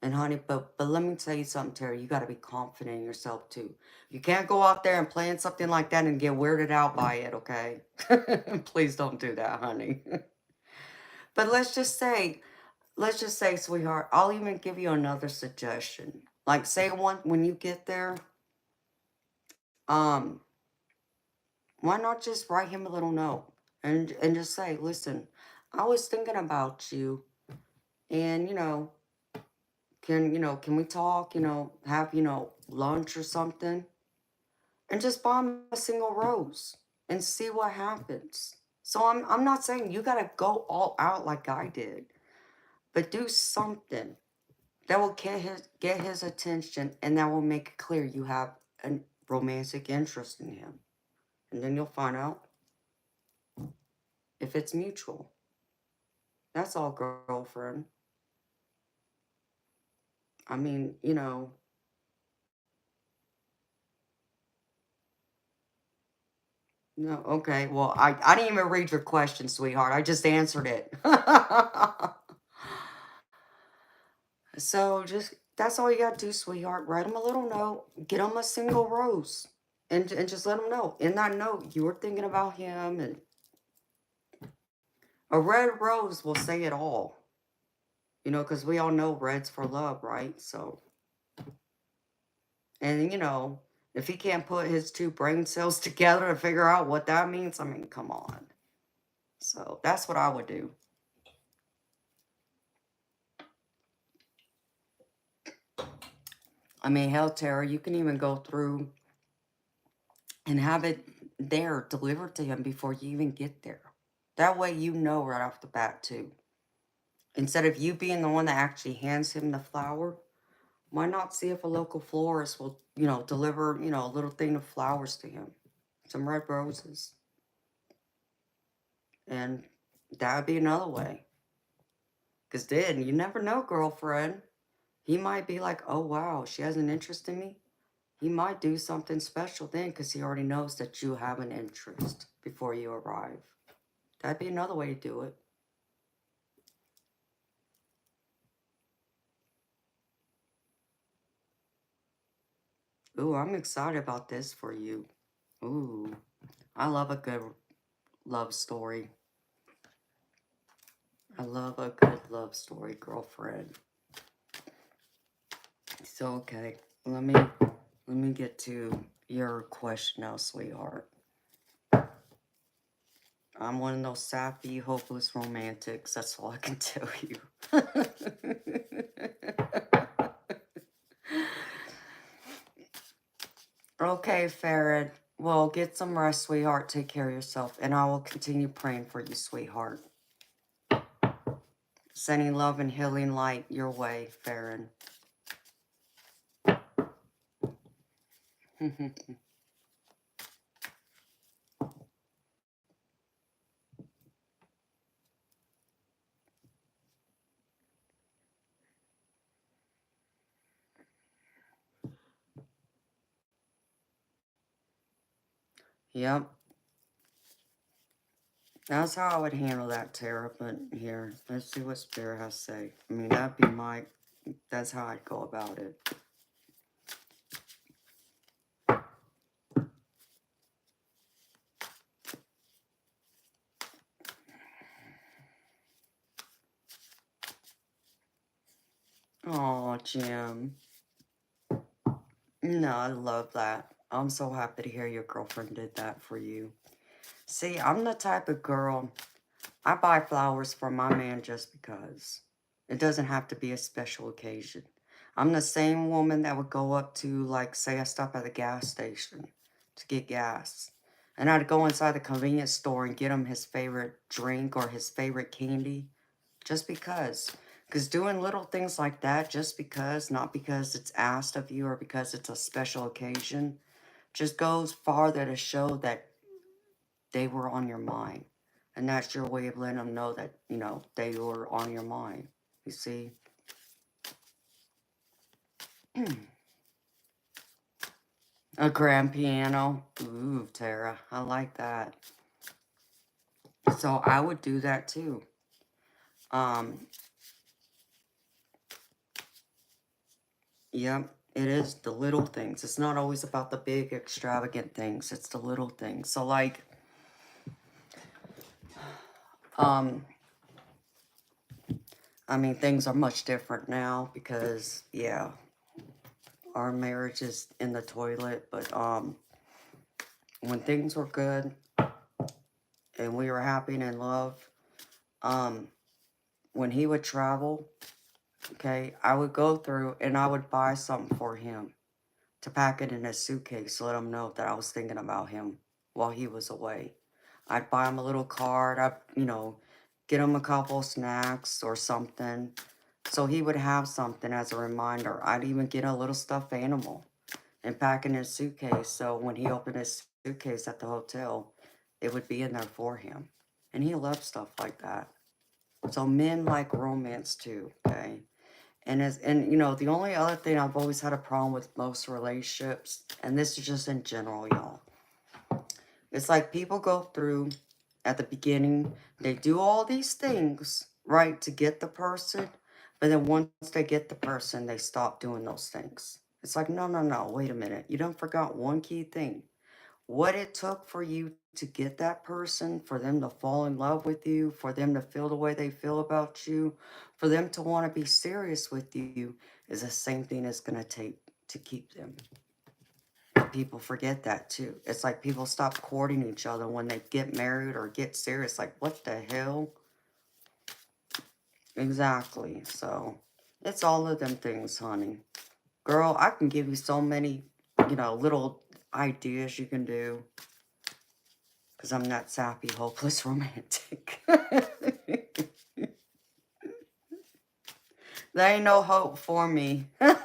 And honey, but let me tell you something, Terry. You got to be confident in yourself too. You can't go out there and plan something like that and get weirded out by it, okay? Please don't do that, honey. But let's just say, sweetheart, I'll even give you another suggestion. Like, say when you get there, um, why not just write him a little note and just say, listen, I was thinking about you, and can we talk? Have lunch or something, and just buy him a single rose and see what happens. So I'm not saying you gotta go all out like I did, but do something that will get his attention, and that will make it clear you have a romantic interest in him. And then you'll find out if it's mutual. That's all, girlfriend. I mean, no, okay. Well, I didn't even read your question, sweetheart. I just answered it. So that's all you got to do, sweetheart. Write him a little note. Get him a single rose. And just let him know. In that note, you were thinking about him, and a red rose will say it all. Because we all know red's for love, right? So, and if he can't put his two brain cells together to figure out what that means, I mean, come on. So that's what I would do. I mean, hell, Tara, you can even go through and have it there delivered to him before you even get there. That way you know right off the bat, too. Instead of you being the one that actually hands him the flower, why not see if a local florist will, deliver, a little thing of flowers to him? Some red roses. And that would be another way. Because then, you never know, girlfriend. He might be like, oh, wow, she has an interest in me. He might do something special then because he already knows that you have an interest before you arrive. That'd be another way to do it. Ooh, I'm excited about this for you. Ooh, I love a good love story. I love a good love story, girlfriend. So, okay, let me get to your question now, sweetheart. I'm one of those sappy, hopeless romantics. That's all I can tell you. Okay, Farad. Well, get some rest, sweetheart. Take care of yourself. And I will continue praying for you, sweetheart. Sending love and healing light your way, Farad. Yep. That's how I would handle that, Tara. But here, let's see what Spirit has to say. I mean, that's how I'd go about it. Oh, Jim. No, I love that. I'm so happy to hear your girlfriend did that for you. See, I'm the type of girl, I buy flowers for my man just because. It doesn't have to be a special occasion. I'm the same woman that would go up to, like, say I stop at the gas station to get gas. And I'd go inside the convenience store and get him his favorite drink or his favorite candy. Just because. Because doing little things like that, just because, not because it's asked of you or because it's a special occasion, just goes farther to show that they were on your mind. And that's your way of letting them know that, they were on your mind. You see? A grand piano. Ooh, Tara. I like that. So I would do that too. Um, yep, it is the little things. It's not always about the big extravagant things. It's the little things. So like, um, I mean, things are much different now because, yeah, our marriage is in the toilet. But when things were good and we were happy and in love, um, when he would travel, okay, I would go through and I would buy something for him to pack it in his suitcase to let him know that I was thinking about him while he was away. I'd buy him a little card. I'd, get him a couple snacks or something. So he would have something as a reminder. I'd even get a little stuffed animal and pack in his suitcase. So when he opened his suitcase at the hotel, it would be in there for him. And he loved stuff like that. So men like romance too, okay? The only other thing I've always had a problem with most relationships, and this is just in general, y'all. It's like people go through at the beginning, they do all these things, right, to get the person, but then once they get the person, they stop doing those things. It's like, no, no, no, wait a minute. You done forgot one key thing. What it took for you to get that person, for them to fall in love with you, for them to feel the way they feel about you, for them to want to be serious with you, is the same thing it's going to take to keep them. People forget that too. It's like people stop courting each other when they get married or get serious. Like, what the hell? Exactly. So, it's all of them things, honey. Girl, I can give you so many, little ideas you can do. Because I'm that sappy, hopeless romantic. There ain't no hope for me. Okay,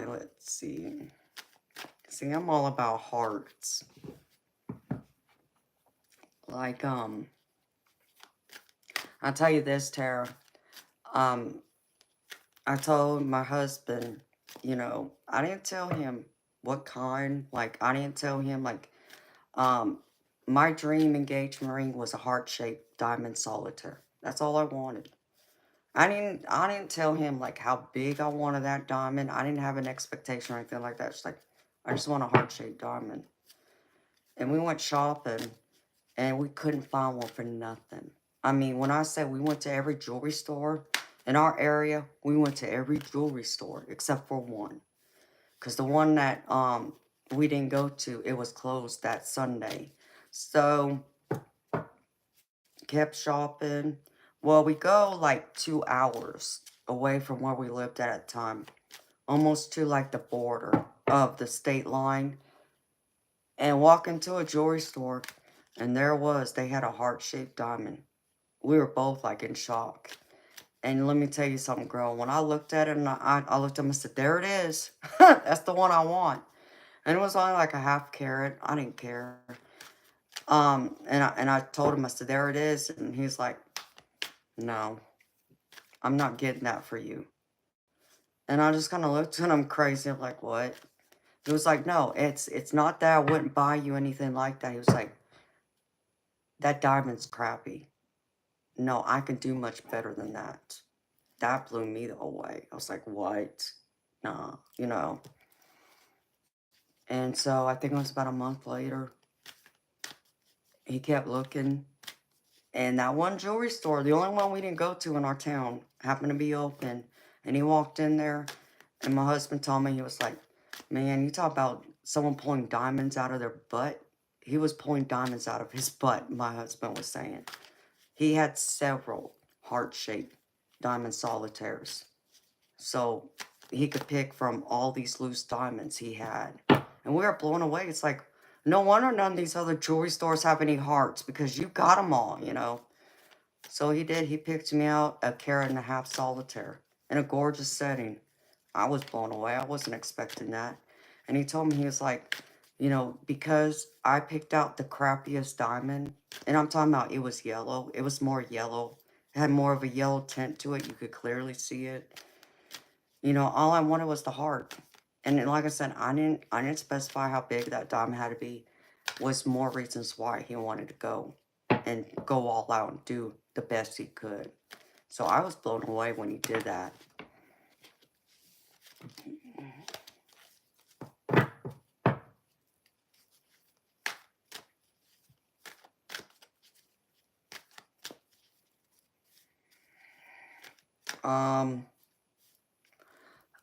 let's see. See, I'm all about hearts. Like, I'll tell you this, Tara. I told my husband, I didn't tell him what kind. Like, I didn't tell him, like, my dream engagement ring was a heart-shaped diamond solitaire. That's all I wanted. I didn't tell him like how big I wanted that diamond. I didn't have an expectation or anything like that. Just like, I just want a heart-shaped diamond. And we went shopping and we couldn't find one for nothing. I mean, when I say we went to every jewelry store in our area, we went to every jewelry store except for one. Because the one that we didn't go to, it was closed that Sunday. So, kept shopping. Well, we go like 2 hours away from where we lived at the time. Almost to like the border of the state line. And walk into a jewelry store. And there was, they had a heart-shaped diamond. We were both like in shock. And let me tell you something, girl. When I looked at it and I looked at him and said, there it is. That's the one I want. And it was only like a half carat. I didn't care. And I told him, I said, there it is. And he's like, no, I'm not getting that for you. And I just kind of looked at him crazy. I'm like, what? He was like, no, it's not that I wouldn't buy you anything like that. He was like, that diamond's crappy. No, I can do much better than that. That blew me away. I was like, what? Nah, And so I think it was about a month later. He kept looking. And that one jewelry store, the only one we didn't go to in our town, happened to be open. And he walked in there. And my husband told me, he was like, man, you talk about someone pulling diamonds out of their butt. He was pulling diamonds out of his butt, my husband was saying. He had several heart-shaped diamond solitaires. So he could pick from all these loose diamonds he had. And we were blown away. It's like, no wonder none of these other jewelry stores have any hearts because you got them all, So he did. He picked me out a carat and a half solitaire in a gorgeous setting. I was blown away. I wasn't expecting that. And he told me, he was like, because I picked out the crappiest diamond, and I'm talking about it was yellow. It was more yellow. It had more of a yellow tint to it. You could clearly see it. All I wanted was the heart. And then, like I said, I didn't specify how big that diamond had to be. Was more reasons why he wanted to go and go all out and do the best he could. So I was blown away when he did that.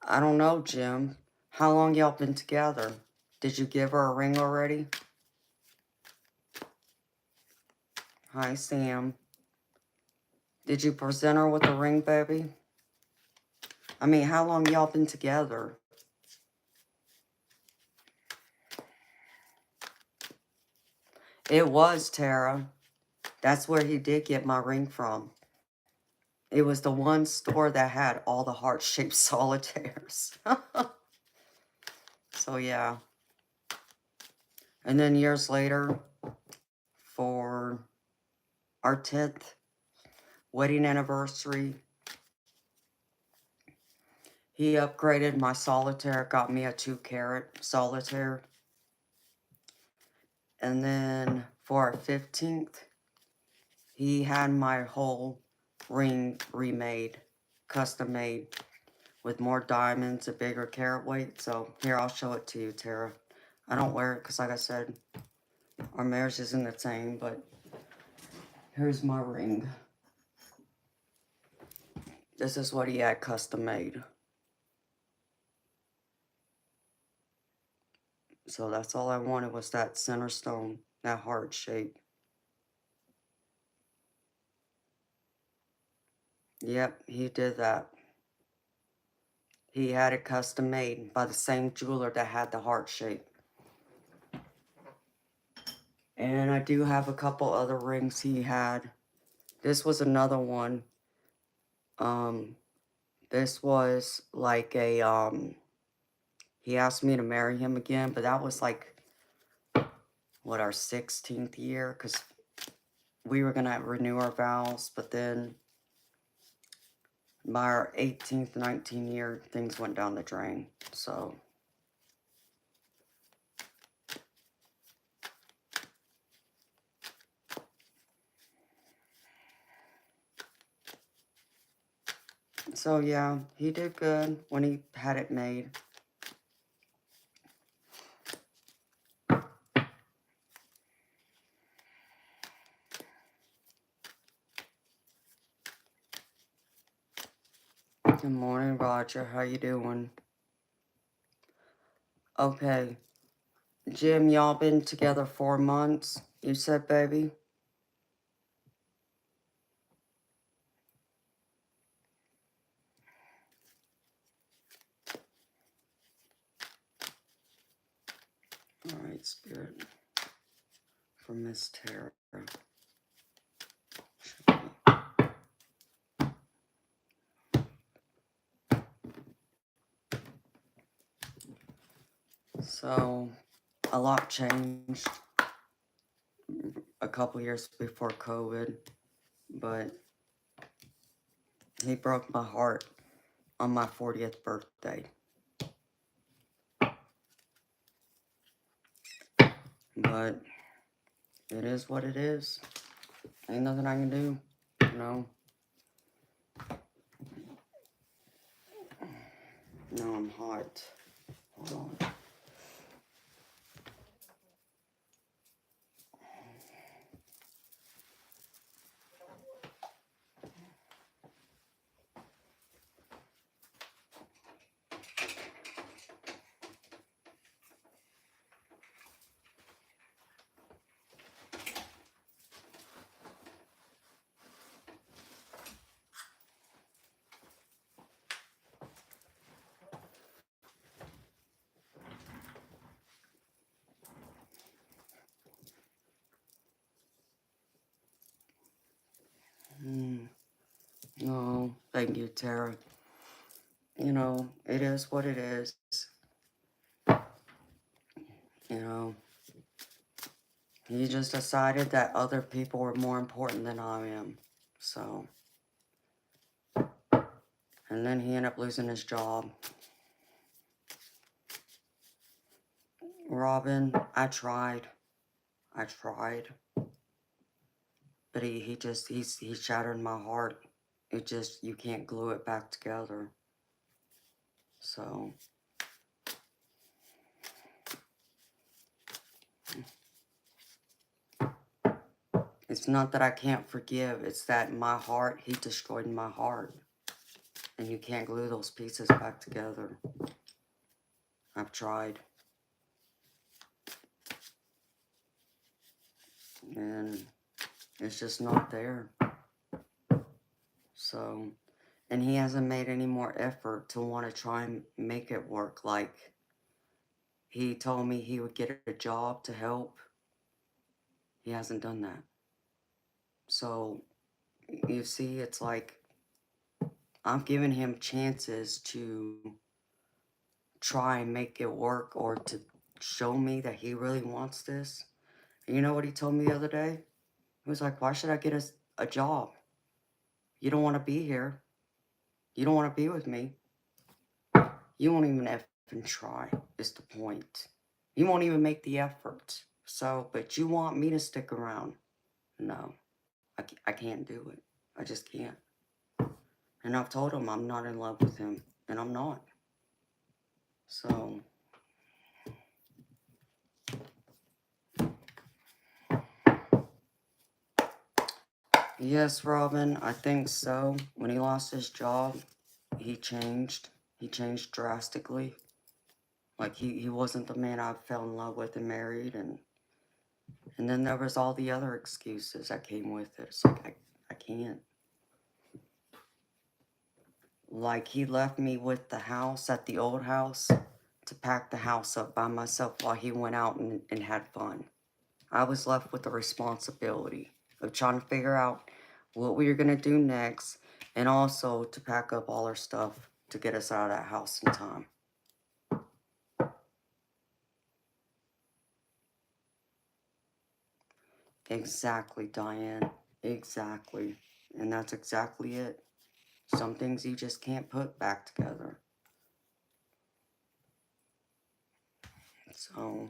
I don't know, Jim. How long y'all been together? Did you give her a ring already? Hi, Sam. Did you present her with a ring, baby? I mean, how long y'all been together? It was, Tara. That's where he did get my ring from. It was the one store that had all the heart-shaped solitaires. So, yeah. And then years later, for our 10th wedding anniversary, he upgraded my solitaire, got me a 2-carat solitaire. And then for our 15th, he had my whole ring remade, custom made, with more diamonds, a bigger carat weight. So here, I'll show it to you, Tara. I don't wear it because, like I said, our marriage isn't the same, but here's my ring. This is what he had custom made. So that's all I wanted was that center stone, that heart shape. Yep, he did that. He had it custom made by the same jeweler that had the heart shape. And I do have a couple other rings he had. This was another one. This was like a, he asked me to marry him again, but that was like, what, our 16th year? Because we were going to renew our vows, but then by our 18th, 19th year, things went down the drain. So, yeah, he did good when he had it made. Good morning, Roger. How you doing? Okay. Jim, y'all been together 4 months, you said, baby? All right, Spirit. For Miss Tara. So, a lot changed a couple years before COVID, but he broke my heart on my 40th birthday. But it is what it is. Ain't nothing I can do, you know. No, I'm hot. Hold on. No, thank you, Tara. You know, it is what it is. You know, he just decided that other people were more important than I am. So, and then he ended up losing his job. Robin, I tried. But he shattered my heart. It just, you can't glue it back together. So, it's not that I can't forgive, it's that my heart, he destroyed my heart. And you can't glue those pieces back together. I've tried. And it's just not there. So, and he hasn't made any more effort to want to try and make it work. Like, he told me he would get a job to help. He hasn't done that. So, you see, it's like, I'm giving him chances to try and make it work or to show me that he really wants this. And you know what he told me the other day? He was like, why should I get a job? You don't want to be here. You don't want to be with me. You won't even effing try, is the point. You won't even make the effort. So, but you want me to stick around. No, I can't do it. I just can't. And I've told him I'm not in love with him. And I'm not. So, yes, Robin, I think so. When he lost his job, he changed. He changed drastically. Like, he wasn't the man I fell in love with and married. And then there was all the other excuses that came with it. It's like, I can't. Like, he left me with the house at the old house to pack the house up by myself while he went out and had fun. I was left with the responsibility of trying to figure out what we were going to do next, and also to pack up all our stuff to get us out of that house in time. Exactly, Diane. Exactly. And that's exactly it. Some things you just can't put back together. So,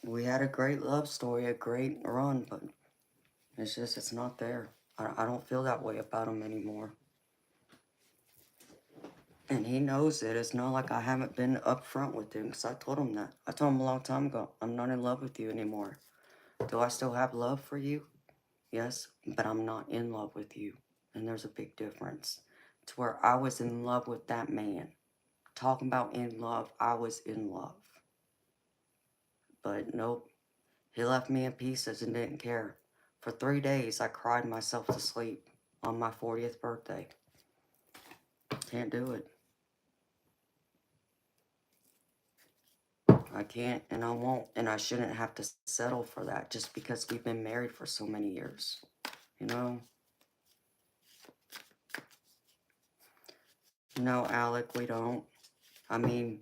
we had a great love story, a great run, but it's just, it's not there. I don't feel that way about him anymore. And he knows it. It's not like I haven't been upfront with him, because I told him that. I told him a long time ago, I'm not in love with you anymore. Do I still have love for you? Yes, but I'm not in love with you. And there's a big difference. To where I was in love with that man. Talking about in love, I was in love. But nope, he left me in pieces and didn't care. For 3 days, I cried myself to sleep on my 40th birthday. Can't do it. I can't, and I won't, and I shouldn't have to settle for that just because we've been married for so many years. You know? No, Alec, we don't. I mean,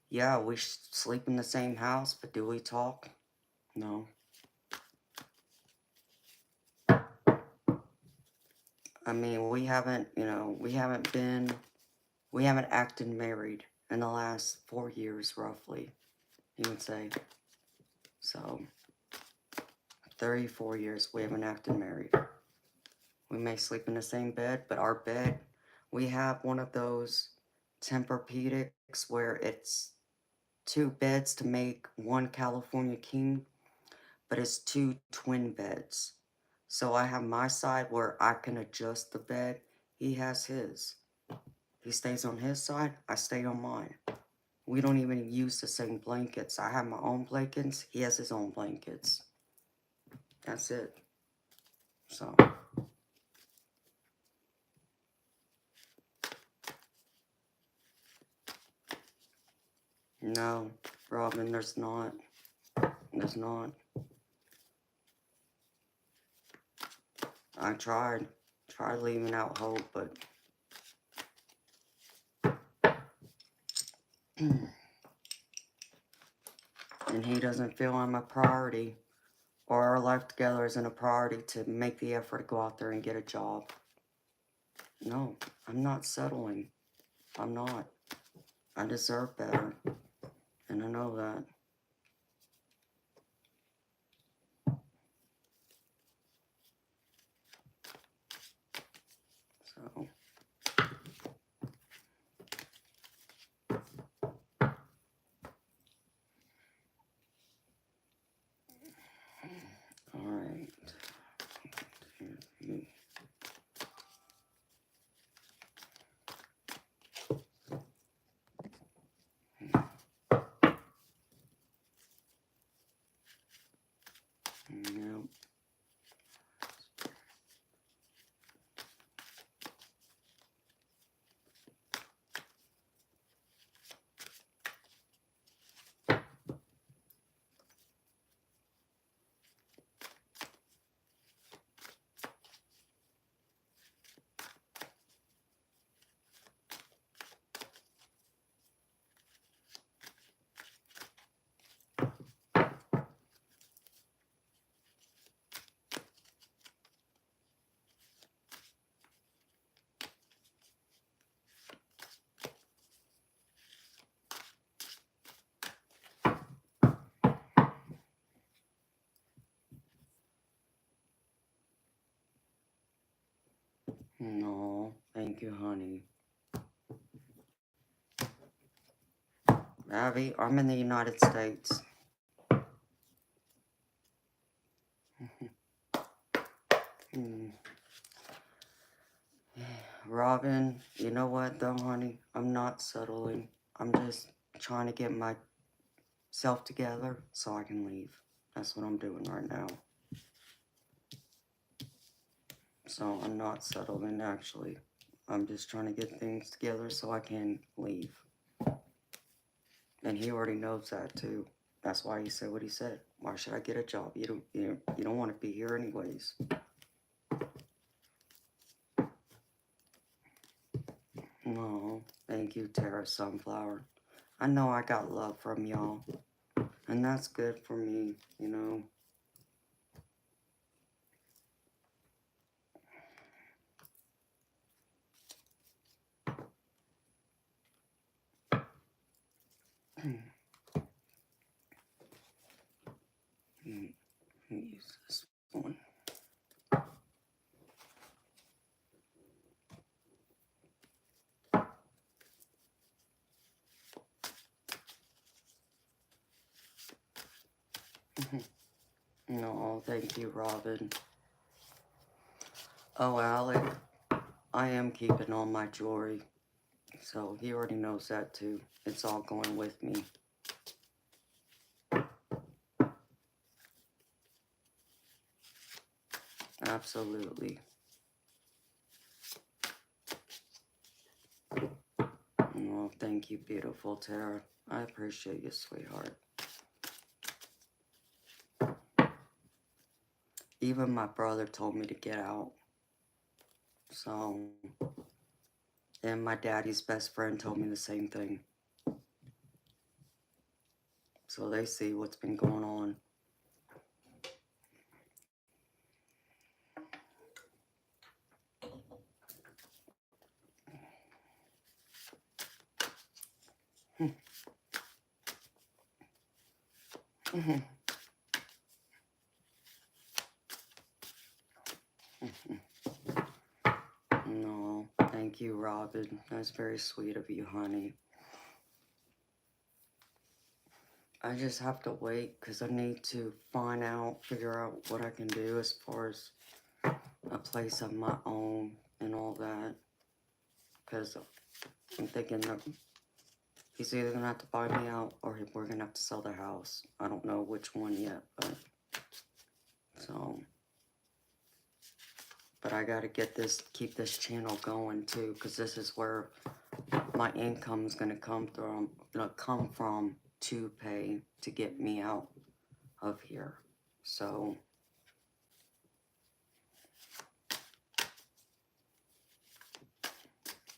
yeah, we sleep in the same house, but do we talk? No. I mean, we haven't, we haven't acted married in the last 4 years, roughly, you would say. So, 34 years we haven't acted married. We may sleep in the same bed, but our bed, we have one of those Tempur-Pedics where it's 2 beds to make 1 California king, but it's 2 twin beds. So I have my side where I can adjust the bed. He has his. He stays on his side, I stay on mine. We don't even use the same blankets. I have my own blankets, he has his own blankets. That's it. So, no, Robin, there's not. There's not. I tried leaving out hope, but and he doesn't feel I'm a priority, or our life together isn't a priority to make the effort to go out there and get a job. No, I'm not settling. I'm not. I deserve better, and I know that. No, thank you, honey. Abby, I'm in the United States. Robin, you know what though, honey? I'm not settling. I'm just trying to get myself together so I can leave. That's what I'm doing right now. So I'm not settling, actually. I'm just trying to get things together so I can leave. And he already knows that too. That's why he said what he said. Why should I get a job? You don't want to be here anyways. No, thank you, Tara Sunflower. I know I got love from y'all. And that's good for me, you know. Use this one. No, thank you, Robin. Oh, Alec, I am keeping all my jewelry. So he already knows that too. It's all going with me. Absolutely. Oh, thank you, beautiful Tara. I appreciate you, sweetheart. Even my brother told me to get out. So, and my daddy's best friend told me the same thing. So they see what's been going on. No, thank you, Robin. That's very sweet of you, honey. I just have to wait because I need to figure out what I can do as far as a place of my own and all that. Because I'm thinking that he's either going to have to buy me out or we're going to have to sell the house. I don't know which one yet, but so. But I got to keep this channel going too, because this is where my income is going to come from to pay to get me out of here. So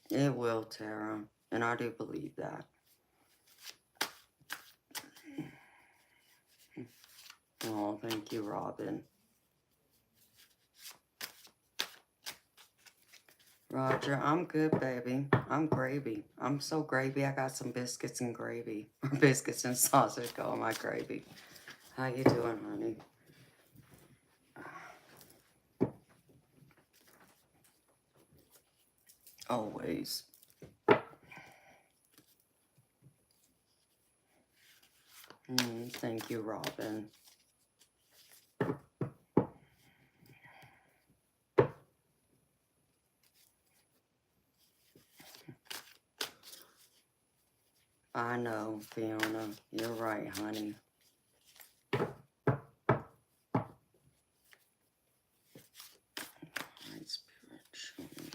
it will, Tara, and I do believe that. Oh, thank you, Robin. Roger, I'm good, baby. I'm gravy. I'm so gravy. I got some biscuits and gravy. Or biscuits and sausage. Oh, my gravy. How you doing, honey? Always. Thank you, Robin. I know, Fiona. You're right, honey. Right, Spirit, show me.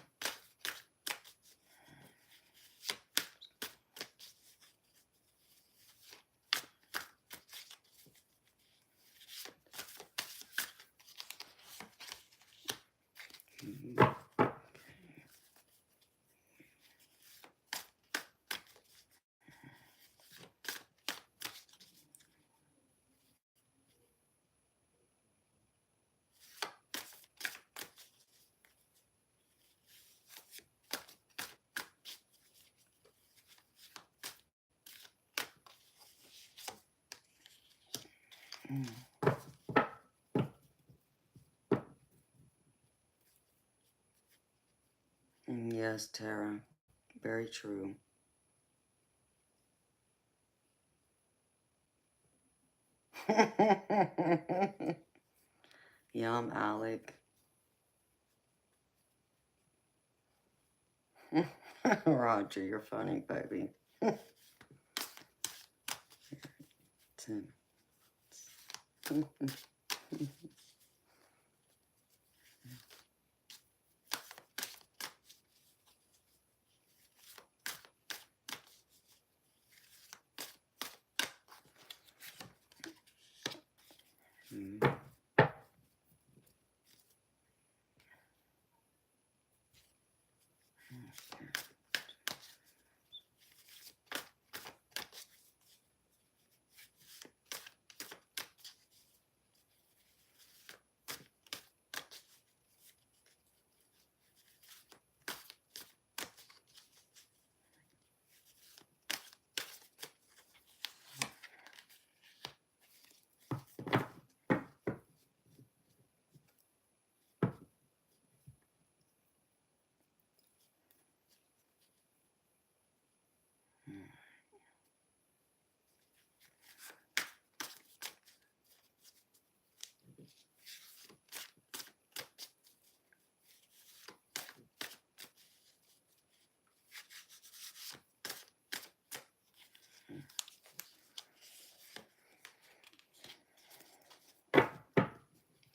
Yes, Tara. Very true. Yum, Alec. Roger, you're funny, baby. 10.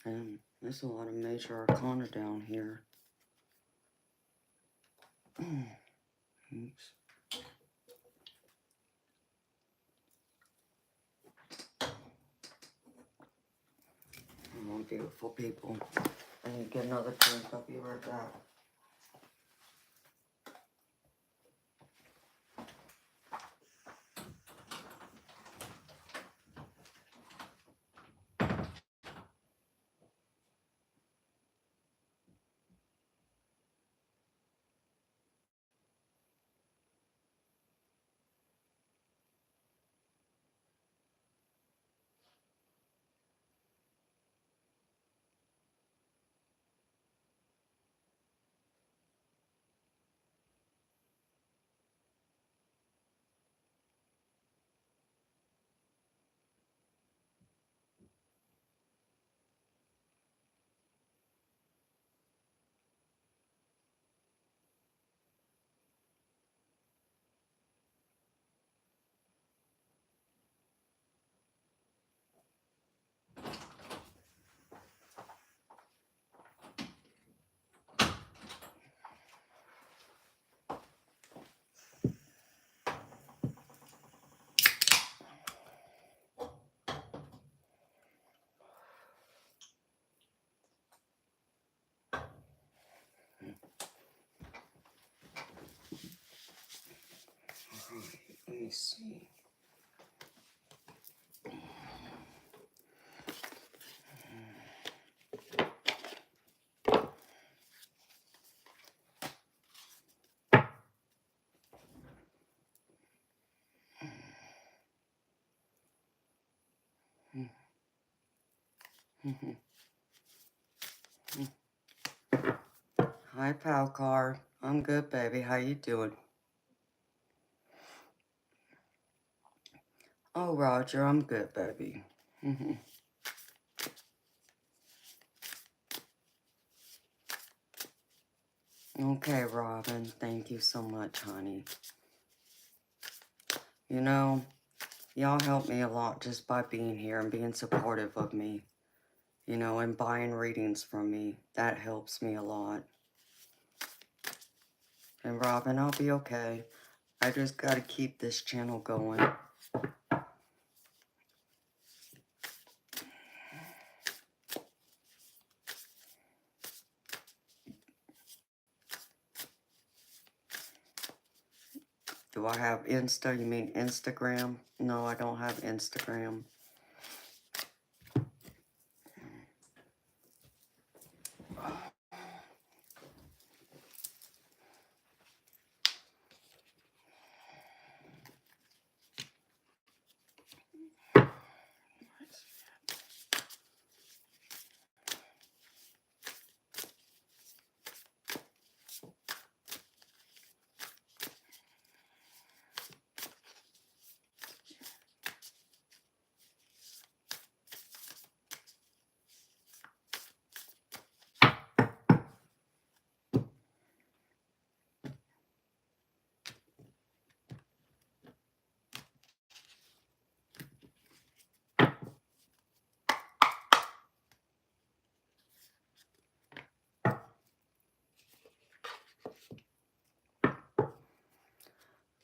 And there's a lot of major arcana down here. Oops. Come on, beautiful people. I need to get another drink. I'll be right back. Let me see. Hi, pal car. I'm good, baby. How you doing? Oh, Roger, I'm good, baby. Okay, Robin. Thank you so much, honey. You know, y'all help me a lot just by being here and being supportive of me. You know, and buying readings from me. That helps me a lot. And Robin, I'll be okay. I just gotta keep this channel going. Do I have Insta? You mean Instagram? No, I don't have Instagram.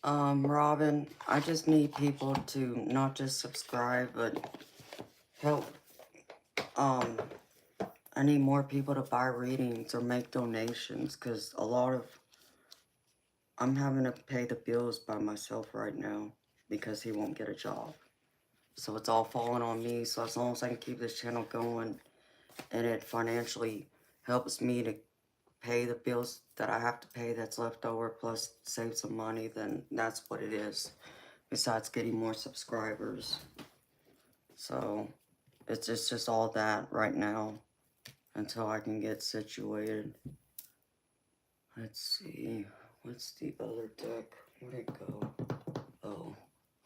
Robin, I just need people to not just subscribe, but help. I need more people to buy readings or make donations, because I'm having to pay the bills by myself right now because he won't get a job. So it's all falling on me. So as long as I can keep this channel going and it financially helps me to pay the bills that I have to pay that's left over, plus save some money, then that's what it is. Besides getting more subscribers. So it's just all that right now until I can get situated. Let's see. What's the other deck? Where'd it go? Oh,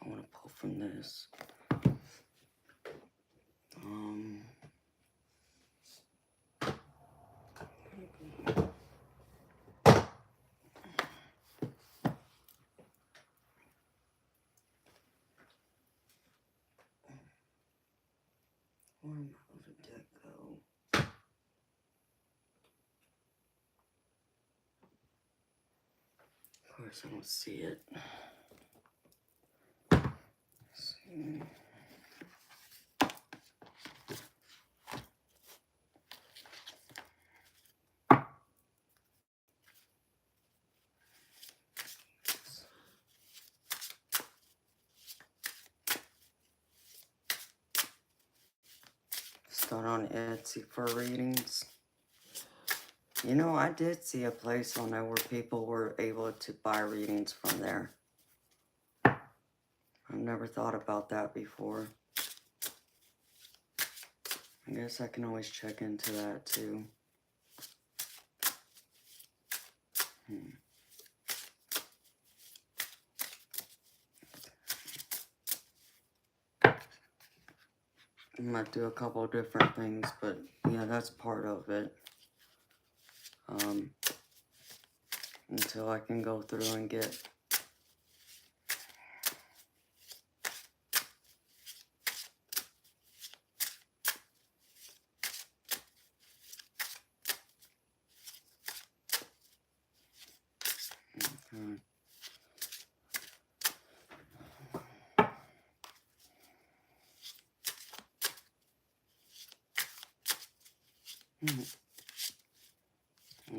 I want to pull from this. Where did my other deck go? Of course, I don't see it. Let's see. Start on Etsy for readings. You know, I did see a place on there where people were able to buy readings from there. I've never thought about that before. I guess I can always check into that too. I might do a couple of different things, but yeah, that's part of it. Until I can go through and get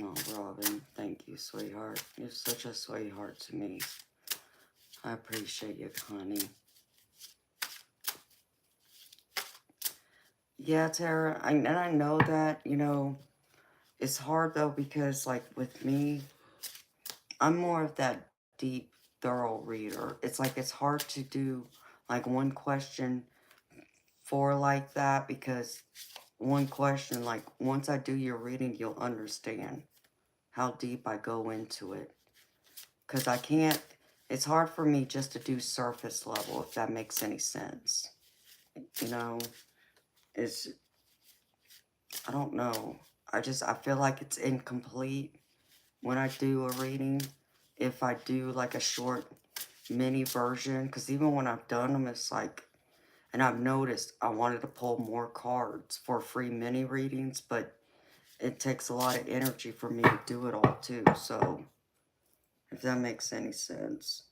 Oh, Robin, thank you, sweetheart. You're such a sweetheart to me. I appreciate you, honey. Yeah, Tara, and I know that, you know, it's hard though because, like, with me, I'm more of that deep, thorough reader. It's like it's hard to do, like, one question for like that because one question, like, once I do your reading, you'll understand how deep I go into it. Because I can't, it's hard for me just to do surface level, if that makes any sense. You know, it's, I don't know. I feel like it's incomplete when I do a reading. If I do like a short mini version, because even when I've done them, it's like, and I've noticed I wanted to pull more cards for free mini readings, but it takes a lot of energy for me to do it all too. So, if that makes any sense.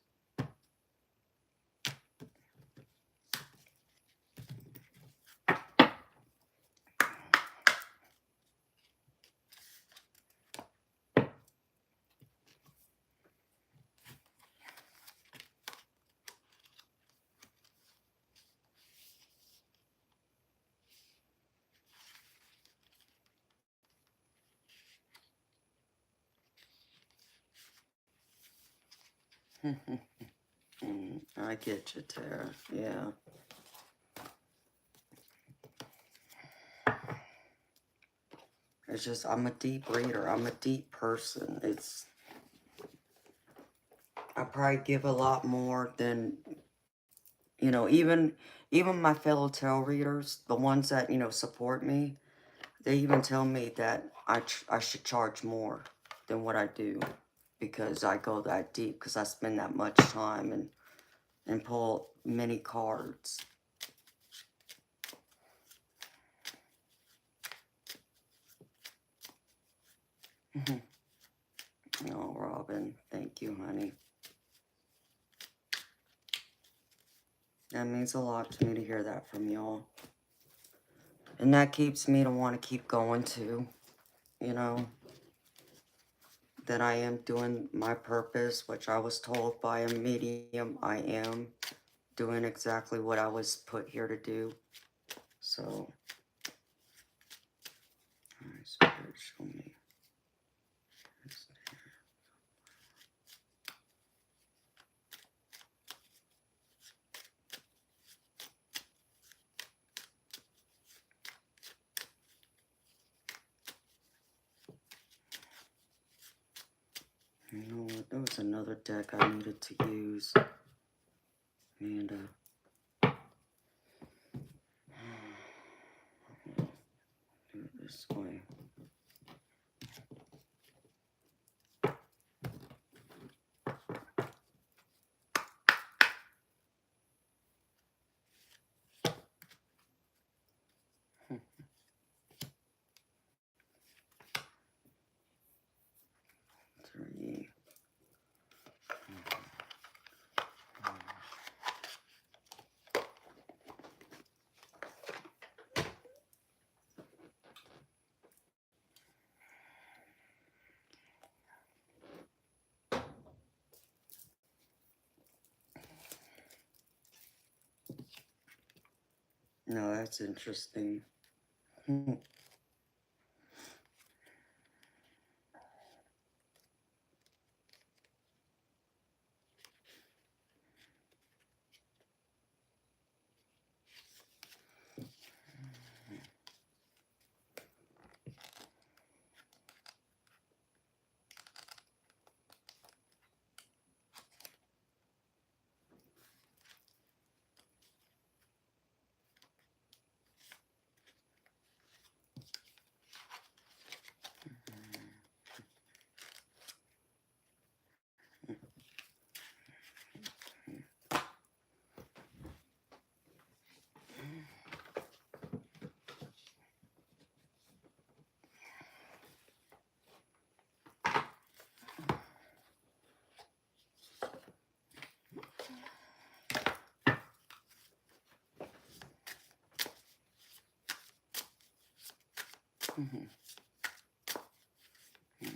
I get you, Tara. Yeah. It's just, I'm a deep reader. I'm a deep person. I probably give a lot more than, you know, even my fellow tarot readers, the ones that, you know, support me, they even tell me that I should charge more than what I do because I go that deep, because I spend that much time and pull many cards. Oh, Robin, thank you, honey. That means a lot to me to hear that from y'all. And that keeps me to want to keep going too. You know, that I am doing my purpose, which I was told by a medium I am doing exactly what I was put here to do. So, alright, Spirit, show me. You know what? There was another deck I needed to use. And, do it this way. Three. No, that's interesting.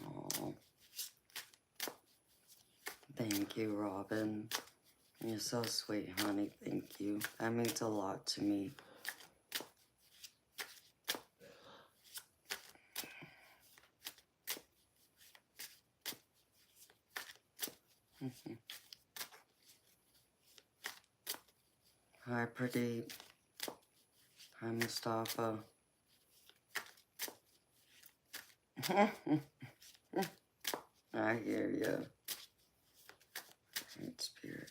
Oh, thank you, Robin. You're so sweet, honey. Thank you. That means a lot to me. Hi, Pradeep. Hi, Mustafa. I hear you. Great Spirit.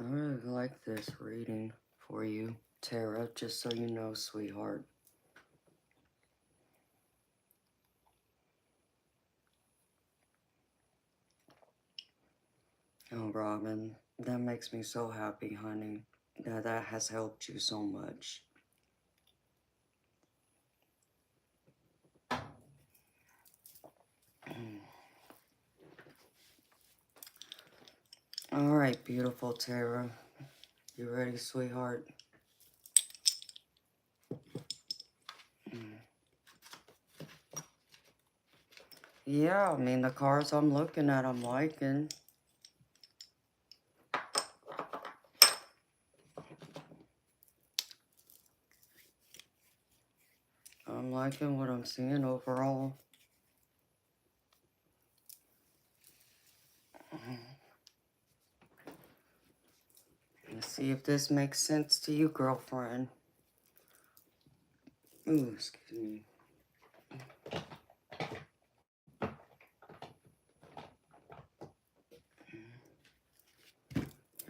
really like this reading for you, Tara, just so you know, sweetheart. Oh, Robin, that makes me so happy, honey. That has helped you so much. All right, beautiful Tara. You ready, sweetheart? Yeah, I mean, the cards I'm looking at, I'm liking. I'm liking what I'm seeing overall. Let's see if this makes sense to you, girlfriend. Ooh, excuse me.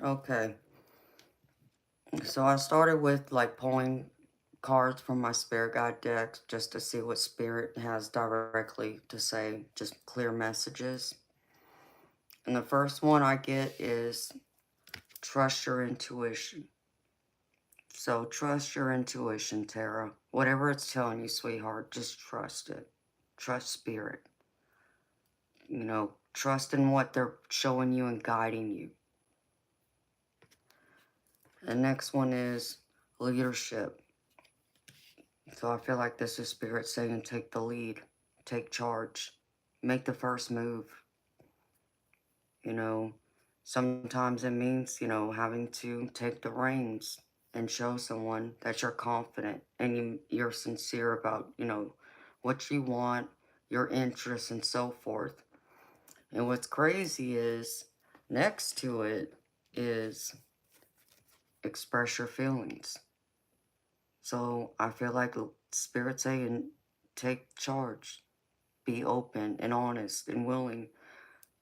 Okay. So I started with like pulling cards from my spirit guide deck just to see what spirit has directly to say, just clear messages. And the first one I get is trust your intuition. So trust your intuition, Tara. Whatever it's telling you, sweetheart, just trust it. Trust spirit. You know, trust in what they're showing you and guiding you. The next one is leadership. So I feel like this is spirit saying take the lead, take charge, make the first move. You know, sometimes it means, you know, having to take the reins and show someone that you're confident and you're sincere about, you know, what you want, your interests, and so forth. And what's crazy is next to it is express your feelings. So I feel like spirit saying take charge, be open and honest and willing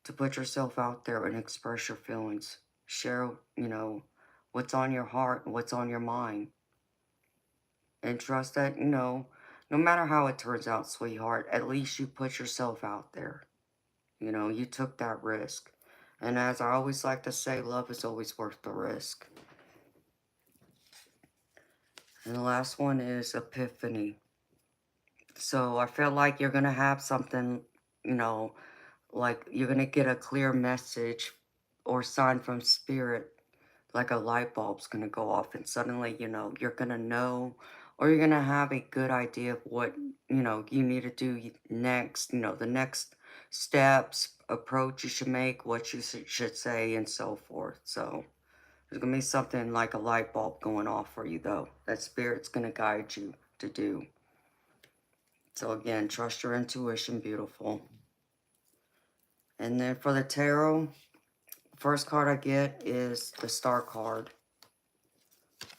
to put yourself out there and express your feelings. Share, you know, what's on your heart, what's on your mind. And trust that, you know, no matter how it turns out, sweetheart, at least you put yourself out there. You know, you took that risk. And as I always like to say, love is always worth the risk. And the last one is epiphany. So I feel like you're going to have something, you know, like you're going to get a clear message or sign from spirit, like a light bulb's going to go off, and suddenly, you know, you're going to know, or you're going to have a good idea of what, you know, you need to do next, you know, the next steps, approach you should make, what you should say, and so forth. So there's going to be something like a light bulb going off for you, though, that spirit's going to guide you to do. So again, trust your intuition, beautiful. And then for the tarot, first card I get is the Star card.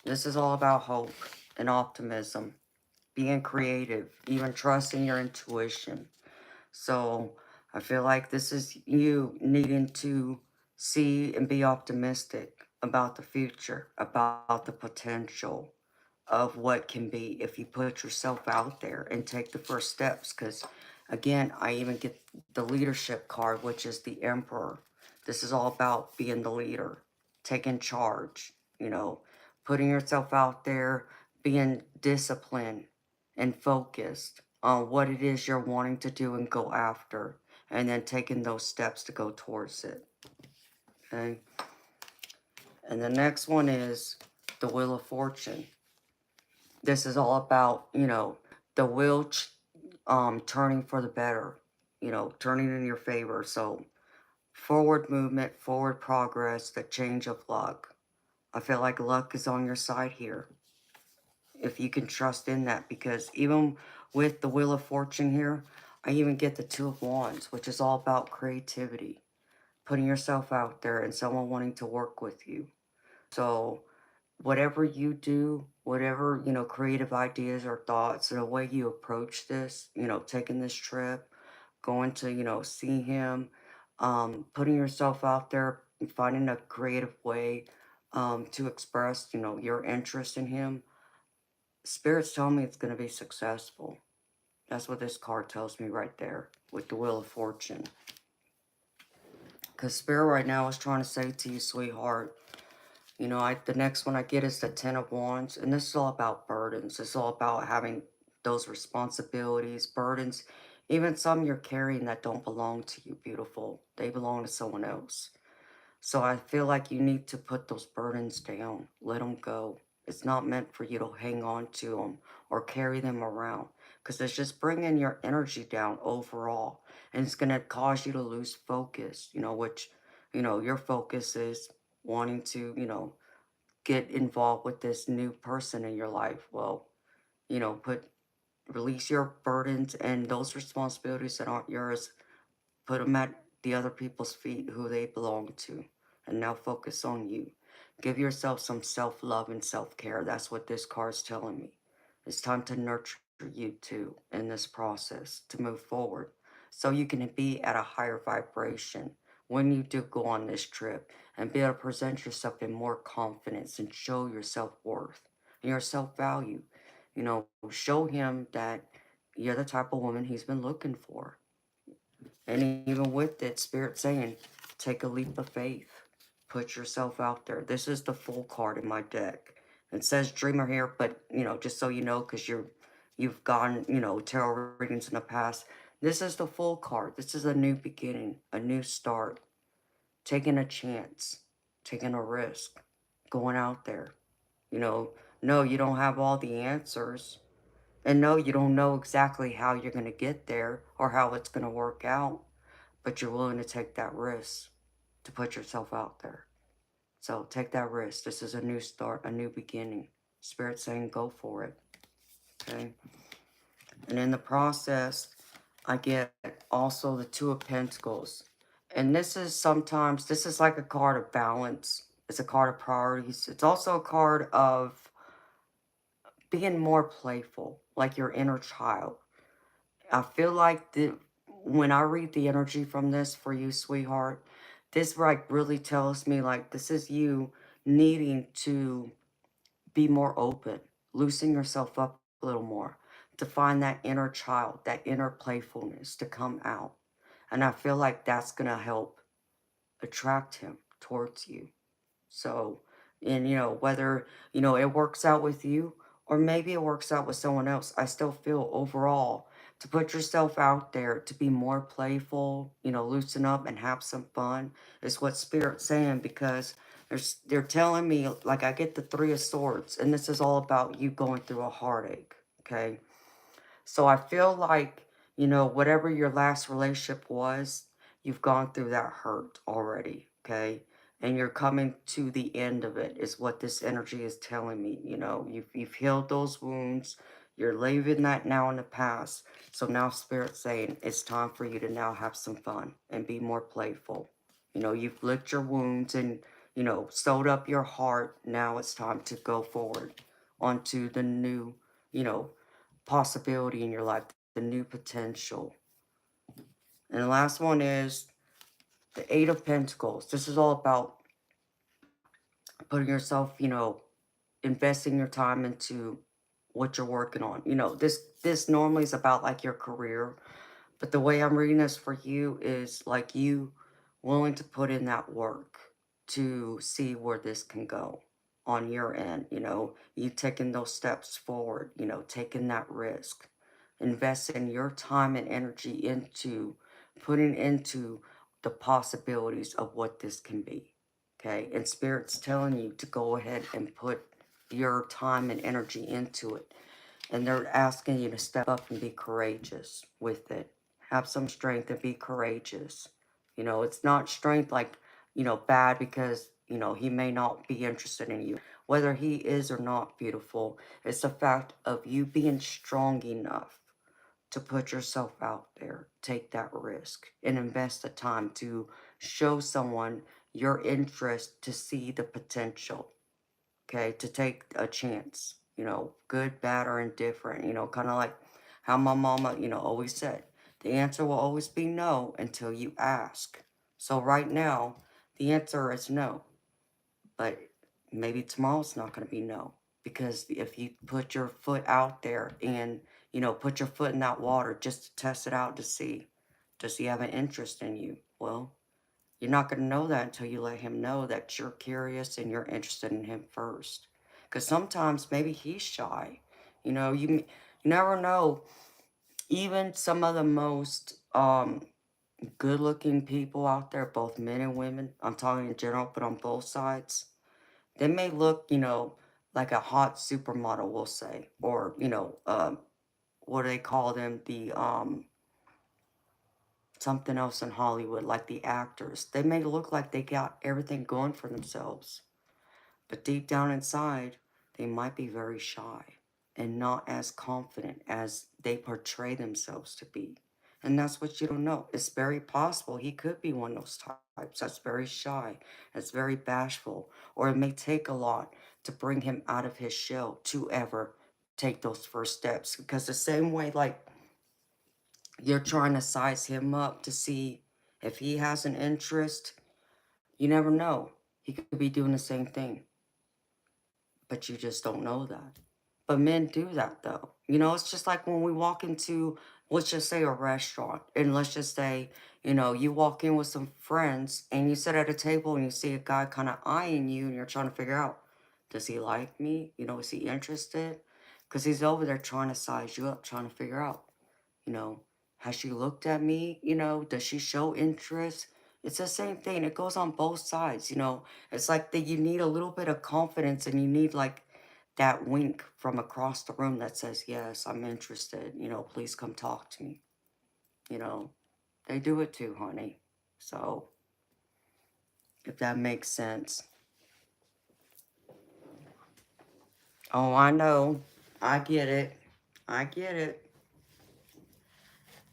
This is all about hope and optimism, being creative, even trusting your intuition. So I feel like this is you needing to see and be optimistic about the future, about the potential of what can be if you put yourself out there and take the first steps. Because again, I even get the leadership card, which is the Emperor. This is all about being the leader, taking charge, you know, putting yourself out there, being disciplined and focused on what it is you're wanting to do and go after, and then taking those steps to go towards it. Okay. And the next one is the Wheel of Fortune. This is all about, you know, the wheel turning for the better, you know, turning in your favor. So forward movement, forward progress, the change of luck. I feel like luck is on your side here, if you can trust in that, because even with the Wheel of Fortune here, I even get the Two of Wands, which is all about creativity, putting yourself out there and someone wanting to work with you. So whatever you do, whatever, you know, creative ideas or thoughts, the way you approach this, you know, taking this trip, going to, you know, see him, putting yourself out there, finding a creative way to express, your interest in him, Spirit's telling me it's going to be successful. That's what this card tells me right there with the Wheel of Fortune. Because Spirit right now is trying to say to you, sweetheart, the next one I get is the Ten of Wands. And this is all about burdens. It's all about having those responsibilities, burdens, even some you're carrying that don't belong to you, beautiful. They belong to someone else. So I feel like you need to put those burdens down. Let them go. It's not meant for you to hang on to them or carry them around, because it's just bringing your energy down overall. And it's going to cause you to lose focus, which, your focus is wanting to, get involved with this new person in your life. Well, release your burdens and those responsibilities that aren't yours. Put them at the other people's feet who they belong to. And now focus on you. Give yourself some self-love and self-care. That's what this card's telling me. It's time to nurture you too in this process to move forward. So you can be at a higher vibration when you do go on this trip and be able to present yourself in more confidence and show your self-worth and your self-value. Show him that you're the type of woman he's been looking for. And even with it, Spirit saying, take a leap of faith. Put yourself out there. This is the full card in my deck. It says dreamer here, but, just so you know, because you've gone, tarot readings in the past. This is the full card. This is a new beginning, a new start. Taking a chance, taking a risk, going out there. No, you don't have all the answers. And no, you don't know exactly how you're going to get there or how it's going to work out, but you're willing to take that risk to put yourself out there. So take that risk. This is a new start, a new beginning. Spirit saying go for it. Okay. And in the process, I get also the Two of Pentacles. And this is like a card of balance. It's a card of priorities. It's also a card of being more playful, like your inner child. I feel like when I read the energy from this for you, sweetheart, this like really tells me like this is you needing to be more open, loosen yourself up a little more, to find that inner child, that inner playfulness to come out. And I feel like that's going to help attract him towards you. So, and whether, it works out with you or maybe it works out with someone else, I still feel overall to put yourself out there, to be more playful, loosen up and have some fun is what Spirit's saying, because they're telling me, like, I get the Three of Swords, and this is all about you going through a heartache, okay? So I feel like, whatever your last relationship was, you've gone through that hurt already, okay? And you're coming to the end of it, is what this energy is telling me. You've healed those wounds. You're leaving that now in the past. So now Spirit's saying it's time for you to now have some fun and be more playful. You've licked your wounds and, sewed up your heart. Now it's time to go forward onto the new, you know, possibility in your life, the new potential. And the last one is the Eight of Pentacles. This is all about putting yourself, investing your time into what you're working on. This normally is about like your career, but the way I'm reading this for you is like you willing to put in that work to see where this can go on your end. You taking those steps forward, taking that risk, investing your time and energy into putting into the possibilities of what this can be. Okay. And Spirit's telling you to go ahead and put your time and energy into it. And they're asking you to step up and be courageous with it. Have some strength and be courageous. It's not strength like, bad because, he may not be interested in you. Whether he is or not, beautiful, it's the fact of you being strong enough to put yourself out there, take that risk, and invest the time to show someone your interest to see the potential. Okay, to take a chance, good, bad, or indifferent, kind of like how my mama, always said, the answer will always be no until you ask. So right now, the answer is no. But, maybe tomorrow's not going to be no. Because if you put your foot out there and, put your foot in that water just to test it out to see, does he have an interest in you? Well, you're not going to know that until you let him know that you're curious and you're interested in him first. Because sometimes maybe he's shy. You never know. Even some of the most good-looking people out there, both men and women, I'm talking in general, but on both sides, they may look, like a hot supermodel, we'll say, or, what do they call them? The, something else in Hollywood, like the actors. They may look like they got everything going for themselves, but deep down inside, they might be very shy and not as confident as they portray themselves to be. And that's what you don't know. It's very possible he could be one of those types that's very shy, that's very bashful, or it may take a lot to bring him out of his shell to ever take those first steps. Because the same way, like, you're trying to size him up to see if he has an interest, you never know. He could be doing the same thing, but you just don't know that. But men do that though. It's just like when we walk into, let's just say a restaurant, and let's just say, you walk in with some friends and you sit at a table and you see a guy kind of eyeing you and you're trying to figure out, does he like me? Is he interested? Because he's over there trying to size you up, trying to figure out, you know, has she looked at me? Does she show interest? It's the same thing. It goes on both sides. It's like that you need a little bit of confidence and you need like that wink from across the room that says, yes, I'm interested. Please come talk to me. You know, they do it too, honey. So, if that makes sense. Oh, I know. I get it. I get it.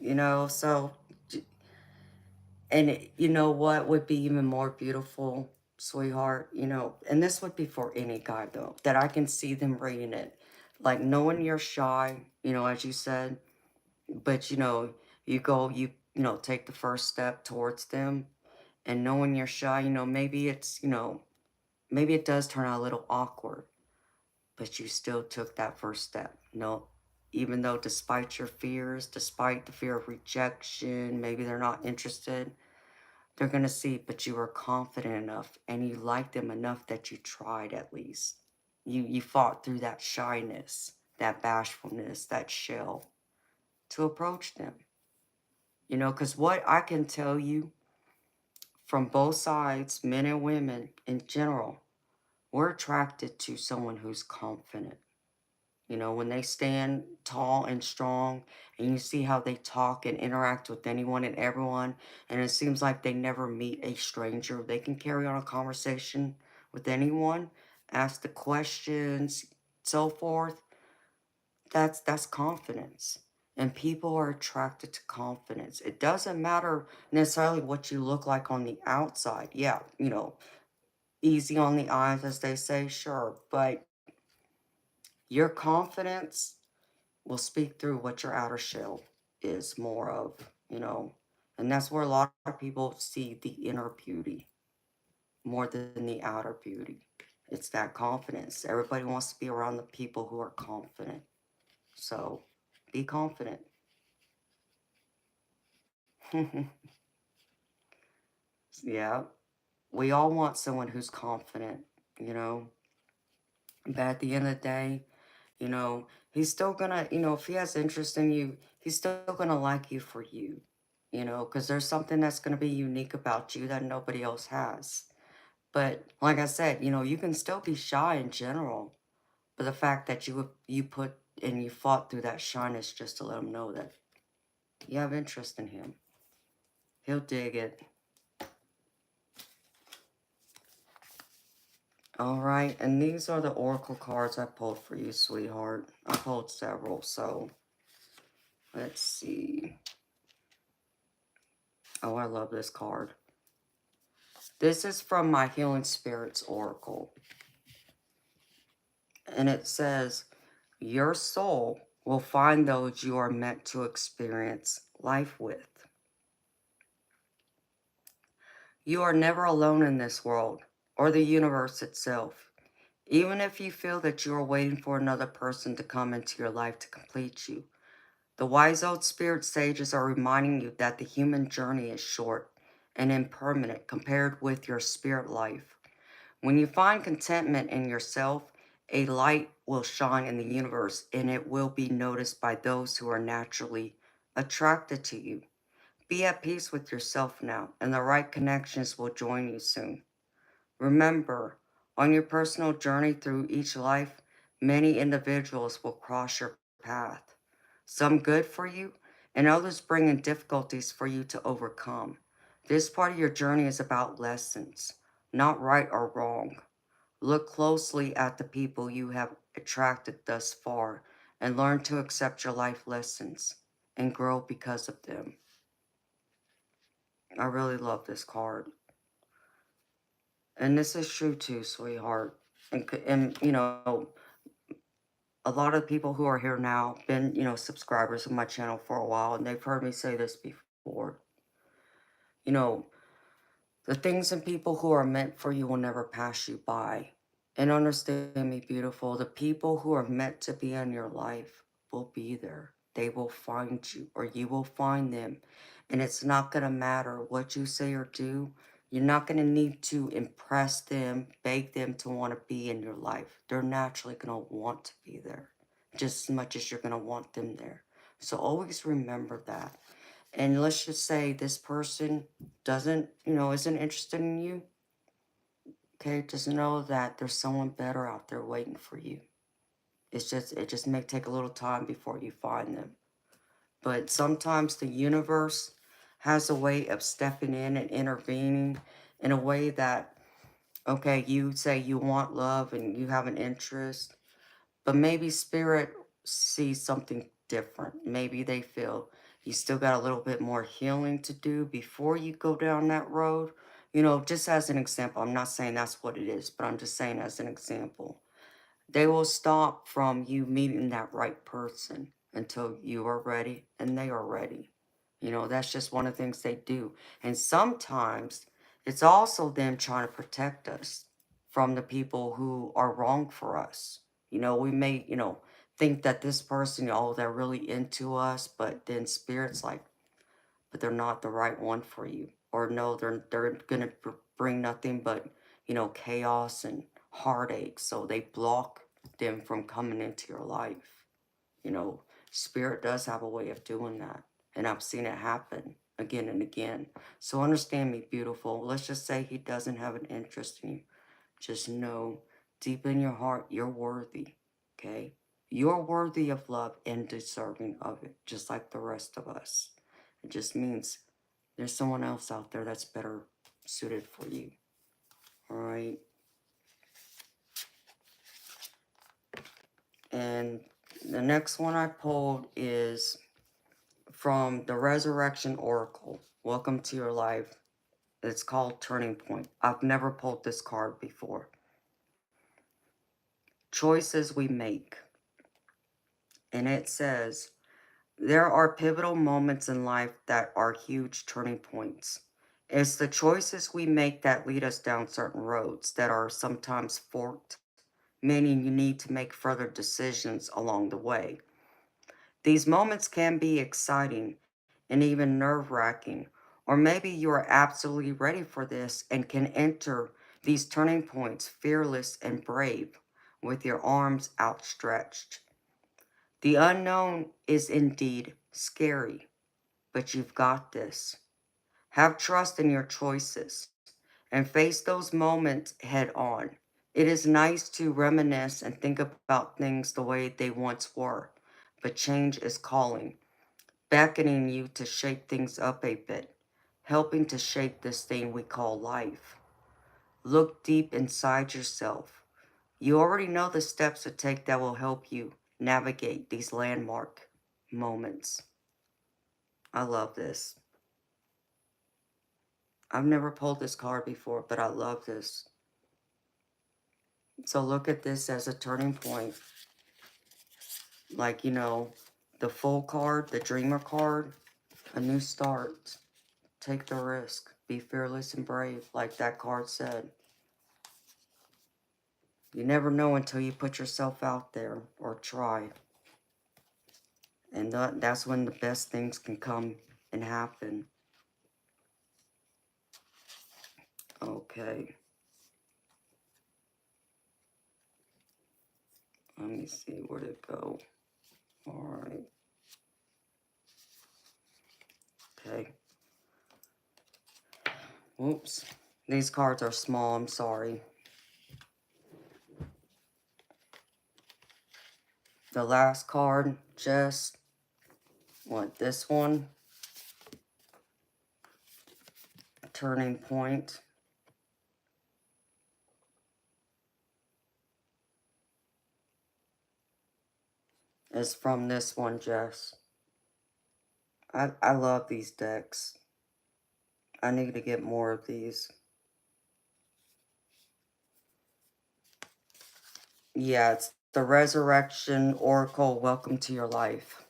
So and you know what would be even more beautiful, sweetheart? And this would be for any guy, though, that I can see them reading it. Like, knowing you're shy, as you said, but, you go, take the first step towards them. And knowing you're shy, maybe maybe it does turn out a little awkward, but you still took that first step. Even though despite your fears, despite the fear of rejection, maybe they're not interested, they're going to see, but you were confident enough and you liked them enough that you tried at least. You fought through that shyness, that bashfulness, that shell to approach them. Because what I can tell you from both sides, men and women in general, we're attracted to someone who's confident. When they stand tall and strong and you see how they talk and interact with anyone and everyone, and it seems like they never meet a stranger. They can carry on a conversation with anyone, ask the questions, so forth. That's confidence. And people are attracted to confidence. It doesn't matter necessarily what you look like on the outside. Yeah, easy on the eyes, as they say, sure. But your confidence will speak through what your outer shell is more of. And that's where a lot of people see the inner beauty more than the outer beauty. It's that confidence. Everybody wants to be around the people who are confident. So be confident. Yeah, we all want someone who's confident, you know. But at the end of the day, he's still gonna, if he has interest in you, he's still gonna like you for you, because there's something that's gonna be unique about you that nobody else has. But like I said, you can still be shy in general, but the fact that you put and you fought through that shyness just to let him know that you have interest in him, he'll dig it. All right, and these are the oracle cards I pulled for you, sweetheart. I pulled several, so let's see. Oh, I love this card. This is from my Healing Spirits Oracle. And it says, your soul will find those you are meant to experience life with. You are never alone in this world or the universe itself. Even if you feel that you are waiting for another person to come into your life to complete you, the wise old spirit sages are reminding you that the human journey is short and impermanent compared with your spirit life. When you find contentment in yourself, a light will shine in the universe and it will be noticed by those who are naturally attracted to you. Be at peace with yourself now, and the right connections will join you soon. Remember, on your personal journey through each life, many individuals will cross your path. Some good for you, and others bring in difficulties for you to overcome. This part of your journey is about lessons, not right or wrong. Look closely at the people you have attracted thus far and learn to accept your life lessons and grow because of them. I really love this card. And this is true too, sweetheart. And a lot of people who are here now been, subscribers of my channel for a while, and they've heard me say this before. You know, the things and people who are meant for you will never pass you by. And understand me, beautiful, the people who are meant to be in your life will be there. They will find you, or you will find them. And it's not going to matter what you say or do. You're not going to need to impress them, beg them to want to be in your life. They're naturally going to want to be there, just as much as you're going to want them there. So always remember that. And let's just say this person doesn't, isn't interested in you. Okay, just know that there's someone better out there waiting for you. It just may take a little time before you find them. But sometimes the universe has a way of stepping in and intervening in a way that, okay, you say you want love and you have an interest, but maybe spirit sees something different. Maybe they feel you still got a little bit more healing to do before you go down that road. Just as an example, I'm not saying that's what it is, but I'm just saying as an example. They will stop from you meeting that right person until you are ready and they are ready. That's just one of the things they do. And sometimes it's also them trying to protect us from the people who are wrong for us. We may, think that this person, oh, they're really into us, but then spirit's like, but they're not the right one for you. Or no, they're going to bring nothing but, chaos and heartache. So they block them from coming into your life. Spirit does have a way of doing that. And I've seen it happen again and again. So understand me, beautiful. Let's just say he doesn't have an interest in you. Just know deep in your heart, you're worthy. Okay? You're worthy of love and deserving of it, just like the rest of us. It just means there's someone else out there that's better suited for you. All right? And the next one I pulled is from the Resurrection Oracle. Welcome to your life. It's called Turning Point. I've never pulled this card before. Choices we make. And it says, there are pivotal moments in life that are huge turning points. It's the choices we make that lead us down certain roads that are sometimes forked, meaning you need to make further decisions along the way. These moments can be exciting and even nerve-wracking, or maybe you are absolutely ready for this and can enter these turning points fearless and brave with your arms outstretched. The unknown is indeed scary, but you've got this. Have trust in your choices and face those moments head on. It is nice to reminisce and think about things the way they once were, but change is calling, beckoning you to shake things up a bit, helping to shape this thing we call life. Look deep inside yourself. You already know the steps to take that will help you navigate these landmark moments. I love this. I've never pulled this card before, but I love this. So look at this as a turning point. Like, the Full card, the Dreamer card, a new start. Take the risk. Be fearless and brave, like that card said. You never know until you put yourself out there or try. And that's when the best things can come and happen. Okay. Let me see, where'd it go? Alright. Okay. Oops. These cards are small, I'm sorry. The last card, just what, this one? Turning point. Is from this one, Jess. I love these decks. I need to get more of these. Yeah, it's the Resurrection Oracle. Welcome to your life.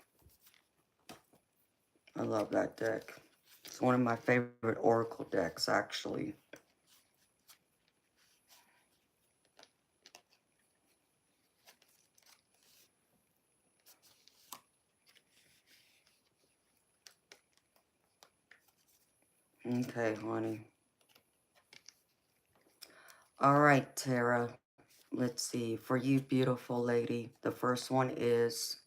I love that deck. It's one of my favorite Oracle decks, actually. Okay, honey. All right, Tara. Let's see. For you, beautiful lady, the first one is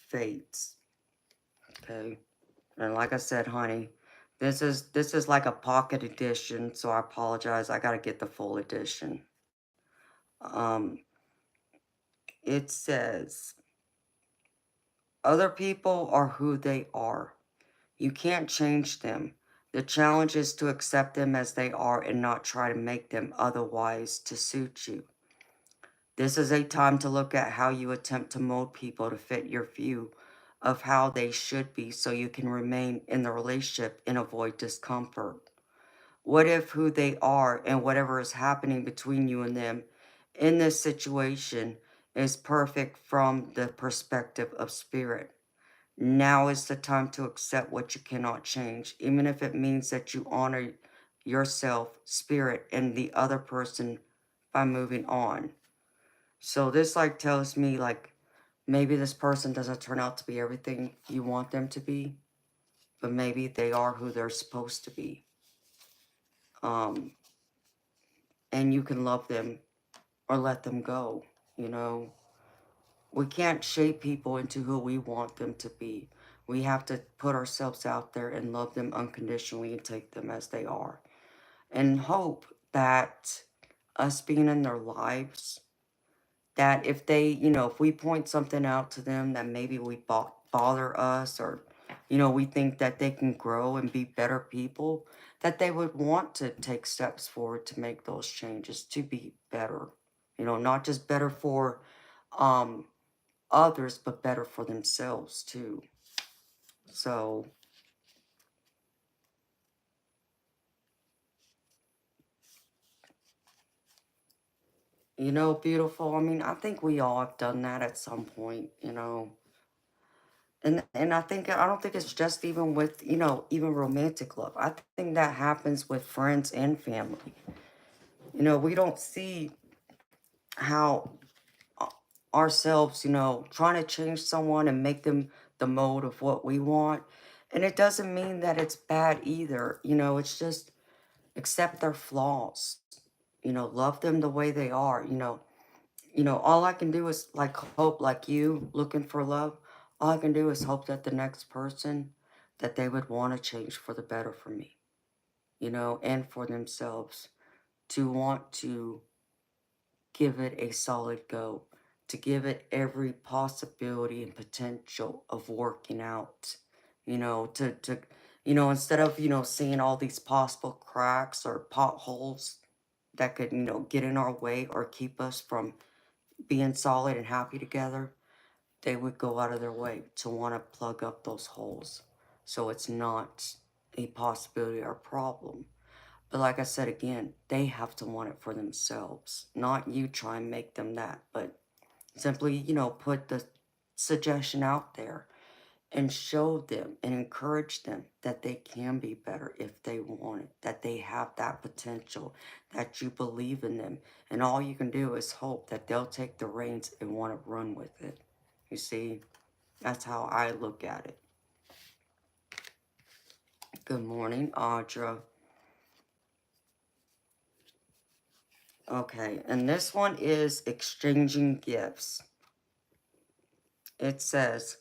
Fates. Okay. And like I said, honey, this is like a pocket edition, so I apologize. I gotta get the full edition. Um, it says, other people are who they are. You can't change them. The challenge is to accept them as they are and not try to make them otherwise to suit you. This is a time to look at how you attempt to mold people to fit your view of how they should be so you can remain in the relationship and avoid discomfort. What if who they are and whatever is happening between you and them in this situation is perfect from the perspective of spirit? Now is the time to accept what you cannot change, even if it means that you honor yourself, spirit, and the other person by moving on. So this like tells me like maybe this person doesn't turn out to be everything you want them to be, but maybe they are who they're supposed to be. Um, and you can love them or let them go, you know. We can't shape people into who we want them to be. We have to put ourselves out there and love them unconditionally and take them as they are. And hope that us being in their lives, that if they, if we point something out to them that maybe we bother us or, we think that they can grow and be better people, that they would want to take steps forward to make those changes to be better. Not just better for um, others, but better for themselves too. So, beautiful. I mean, I think we all have done that at some point. And I don't think it's just even with, even romantic love. I think that happens with friends and family. We don't see how uh, ourselves, trying to change someone and make them the mold of what we want. And it doesn't mean that it's bad either. It's just accept their flaws. Love them the way they are. All I can do is like hope, like you looking for love. All I can do is hope that the next person that they would want to change for the better for me, and for themselves to want to give it a solid go, to give it every possibility and potential of working out, instead of, seeing all these possible cracks or potholes that could, get in our way or keep us from being solid and happy together, they would go out of their way to want to plug up those holes so it's not a possibility or problem. But like I said again, they have to want it for themselves, not you try and make them that, but simply, put the suggestion out there and show them and encourage them that they can be better if they want it, that they have that potential, that you believe in them. And all you can do is hope that they'll take the reins and want to run with it. You see, that's how I look at it. Good morning, Audra. Okay, and this one is exchanging gifts. It says,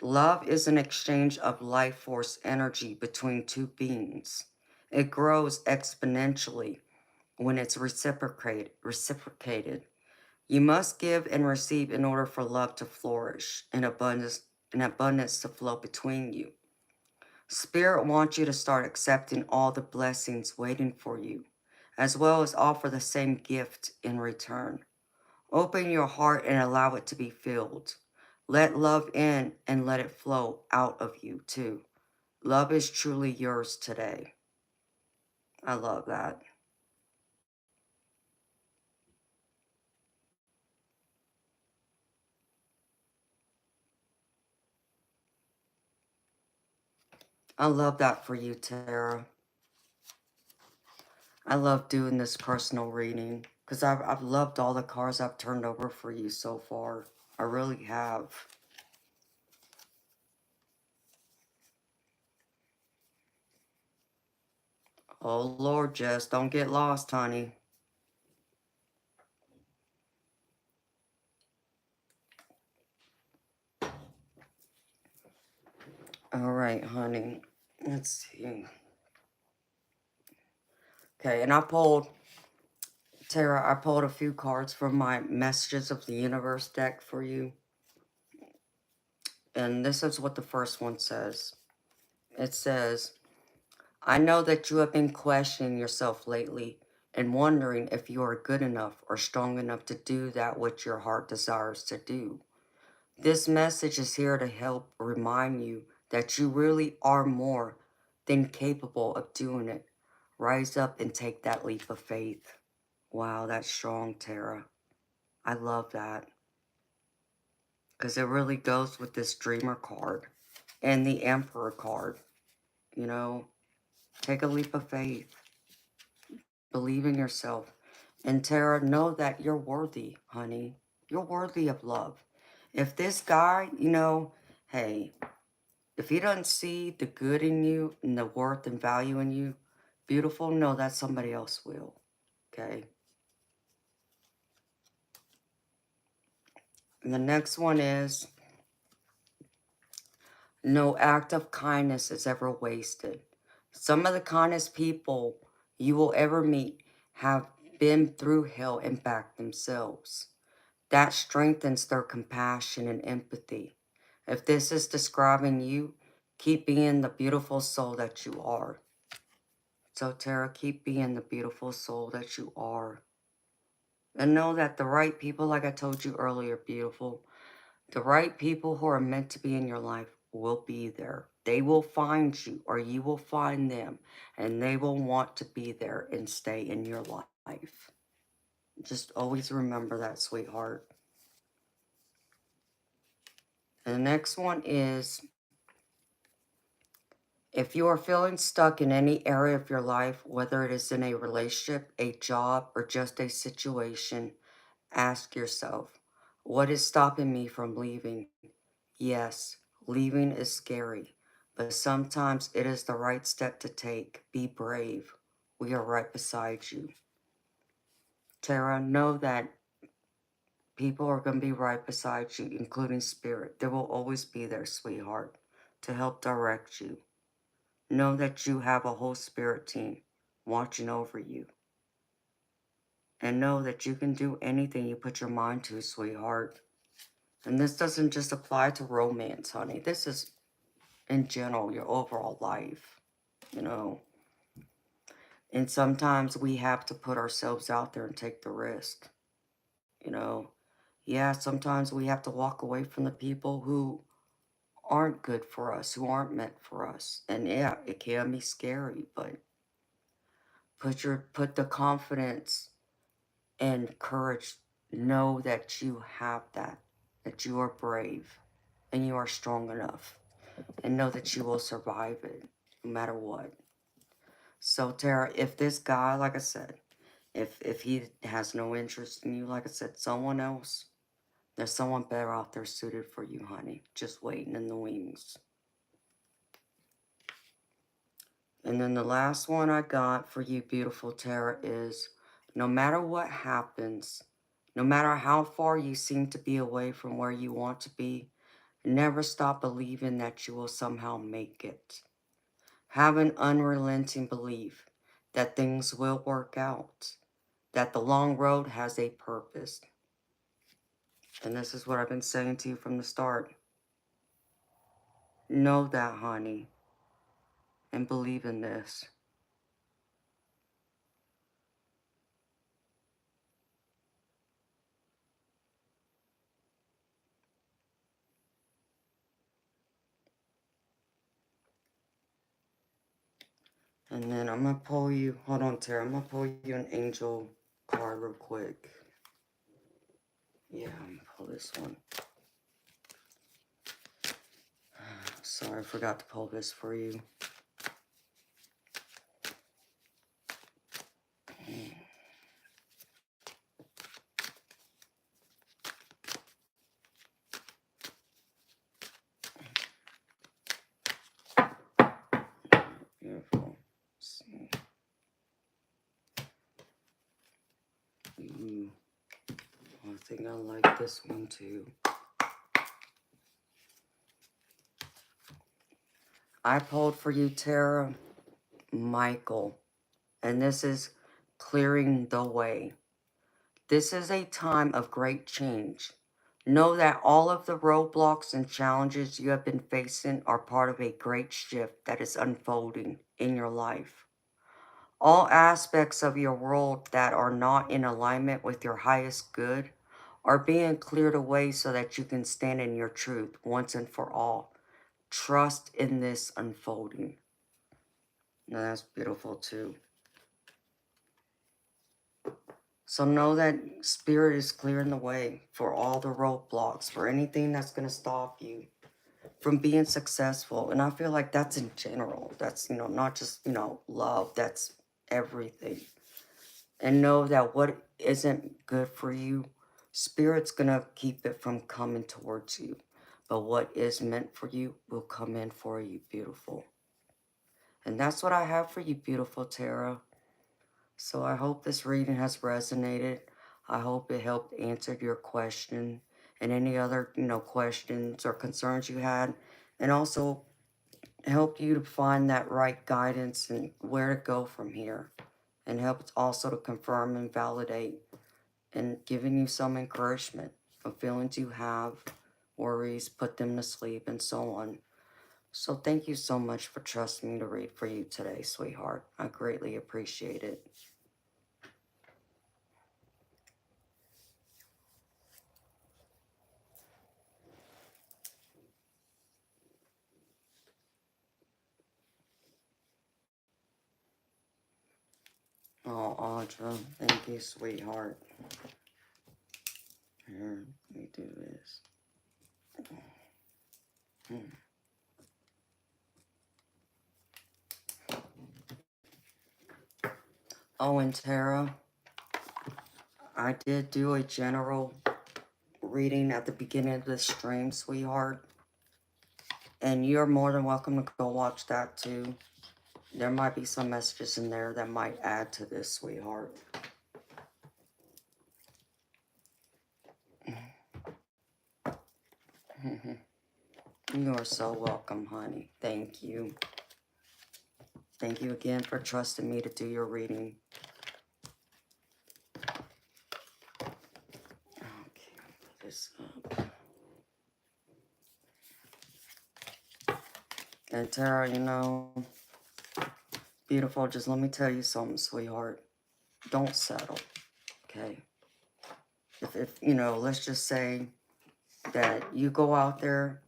love is an exchange of life force energy between two beings. It grows exponentially when it's reciprocated. You must give and receive in order for love to flourish and abundance to flow between you. Spirit wants you to start accepting all the blessings waiting for you, as well as offer the same gift in return. Open your heart and allow it to be filled. Let love in and let it flow out of you too. Love is truly yours today. I love that. I love that for you, Tara. I love doing this personal reading because I've loved all the cards I've turned over for you so far. I really have. Oh, Lord, Jess, don't get lost, honey. All right, honey. Let's see. Okay, and Tara, I pulled a few cards from my Messages of the Universe deck for you. And this is what the first one says. It says, I know that you have been questioning yourself lately and wondering if you are good enough or strong enough to do that which your heart desires to do. This message is here to help remind you that you really are more than capable of doing it. Rise up and take that leap of faith. Wow, that's strong, Tara. I love that because it really goes with this Dreamer card and the Emperor card. You know, take a leap of faith. Believe in yourself. And Tara, know that you're worthy, honey. You're worthy of love. If this guy, hey, if he doesn't see the good in you and the worth and value in you, beautiful, know that somebody else will. Okay? And the next one is, no act of kindness is ever wasted. Some of the kindest people you will ever meet have been through hell and back themselves. That strengthens their compassion and empathy. If this is describing you, keep being the beautiful soul that you are. So Tara, keep being the beautiful soul that you are. And know that the right people, like I told you earlier, beautiful, the right people who are meant to be in your life will be there. They will find you or you will find them. And they will want to be there and stay in your life. Just always remember that, sweetheart. And the next one is, if you are feeling stuck in any area of your life, whether it is in a relationship, a job, or just a situation, ask yourself, what is stopping me from leaving? Yes, leaving is scary, but sometimes it is the right step to take. Be brave. We are right beside you. Tara, know that people are going to be right beside you, including spirit. They will always be there, sweetheart, to help direct you. Know that you have a whole spirit team watching over you. And know that you can do anything you put your mind to, sweetheart. And this doesn't just apply to romance, honey. This is, in general, your overall life, you know. And sometimes we have to put ourselves out there and take the risk, you know. Yeah, sometimes we have to walk away from the people who aren't good for us, who aren't meant for us. And yeah, it can be scary, but put the confidence and courage. Know that you have that you are brave and you are strong enough. and know that you will survive it no matter what. So Tara, if this guy, like I said, if he has no interest in you, like I said, someone else, there's someone better out there suited for you, honey, just waiting in the wings. And then the last one I got for you, beautiful Tara, is no matter what happens, no matter how far you seem to be away from where you want to be, never stop believing that you will somehow make it. Have an unrelenting belief that things will work out, that the long road has a purpose. And this is what I've been saying to you from the start. Know that, honey, and believe in this. And then I'm going to pull you, hold on, Tara, I'm going to pull you an angel card real quick. Yeah, I'm going to pull this one. Sorry, I forgot to pull this for you. Beautiful. Let's see. Ooh, I think I like this one too. I pulled for you, Tara, Michael, and this is clearing the way. This is a time of great change. Know that all of the roadblocks and challenges you have been facing are part of a great shift that is unfolding in your life. All aspects of your world that are not in alignment with your highest good are being cleared away so that you can stand in your truth once and for all. Trust in this unfolding. Now that's beautiful too. So know that Spirit is clearing the way for all the roadblocks, for anything that's going to stop you from being successful. And I feel like that's in general. That's, not just, love. That's everything. And know that what isn't good for you, Spirit's going to keep it from coming towards you. But what is meant for you will come in for you, beautiful. And that's what I have for you, beautiful Tara. So I hope this reading has resonated. I hope it helped answer your question and any other, questions or concerns you had. And also helped you to find that right guidance and where to go from here. And helped also to confirm and validate and giving you some encouragement of feelings you have, worries, put them to sleep, and so on. So thank you so much for trusting me to read for you today, sweetheart. I greatly appreciate it. Oh, Audra, thank you, sweetheart. Here, let me do this. Oh, and Tara, I did do a general reading at the beginning of this stream, sweetheart. And you're more than welcome to go watch that too. There might be some messages in there that might add to this, sweetheart. You are so welcome, honey. Thank you. Thank you again for trusting me to do your reading. Okay, put this up. And Tara, beautiful, just let me tell you something, sweetheart. Don't settle, okay? If let's just say that you go out there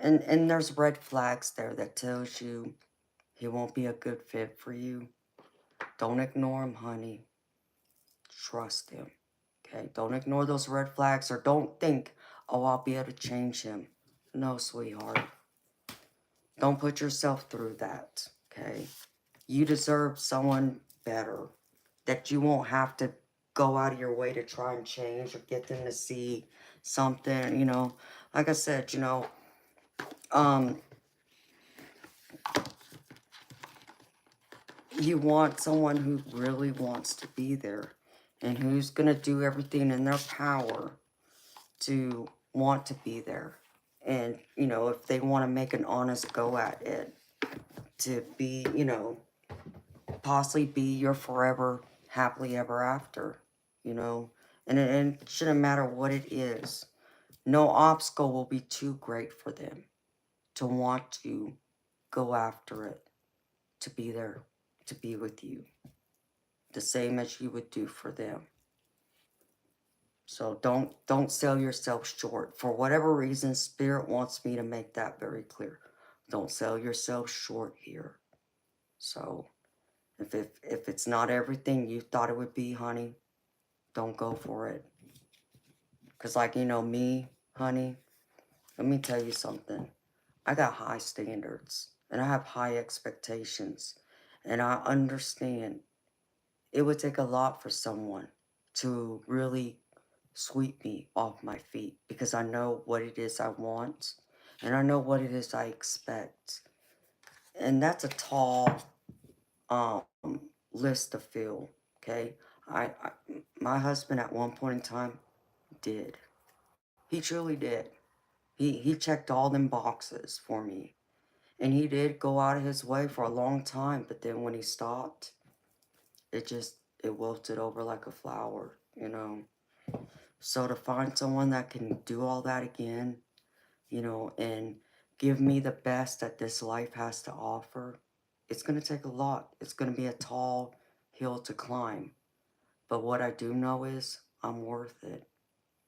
and there's red flags there that tells you he won't be a good fit for you. Don't ignore him, honey. Trust him, okay? Don't ignore those red flags or don't think, oh, I'll be able to change him. No, sweetheart. Don't put yourself through that, okay? You deserve someone better, that you won't have to go out of your way to try and change or get them to see something, you know. Like I said, you know, you want someone who really wants to be there and who's going to do everything in their power to want to be there. And, you know, if they want to make an honest go at it, to be, you know, possibly be your forever happily ever after, you know. And it shouldn't matter what it is. No obstacle will be too great for them to want to go after it, to be there, to be with you. The same as you would do for them. So don't sell yourself short. For whatever reason, Spirit wants me to make that very clear. Don't sell yourself short here. So if it's not everything you thought it would be, honey, don't go for it. Because like, you know, me, honey, let me tell you something. I got high standards and I have high expectations. And I understand it would take a lot for someone to really sweep me off my feet, because I know what it is I want and I know what it is I expect. And that's a tall um list to fill, okay? I my husband at one point in time did. He truly did. He checked all them boxes for me. And he did go out of his way for a long time, but then when he stopped, it wilted over like a flower, you know. So to find someone that can do all that again, you know, and give me the best that this life has to offer, it's going to take a lot. It's going to be a tall hill to climb. But what I do know is I'm worth it.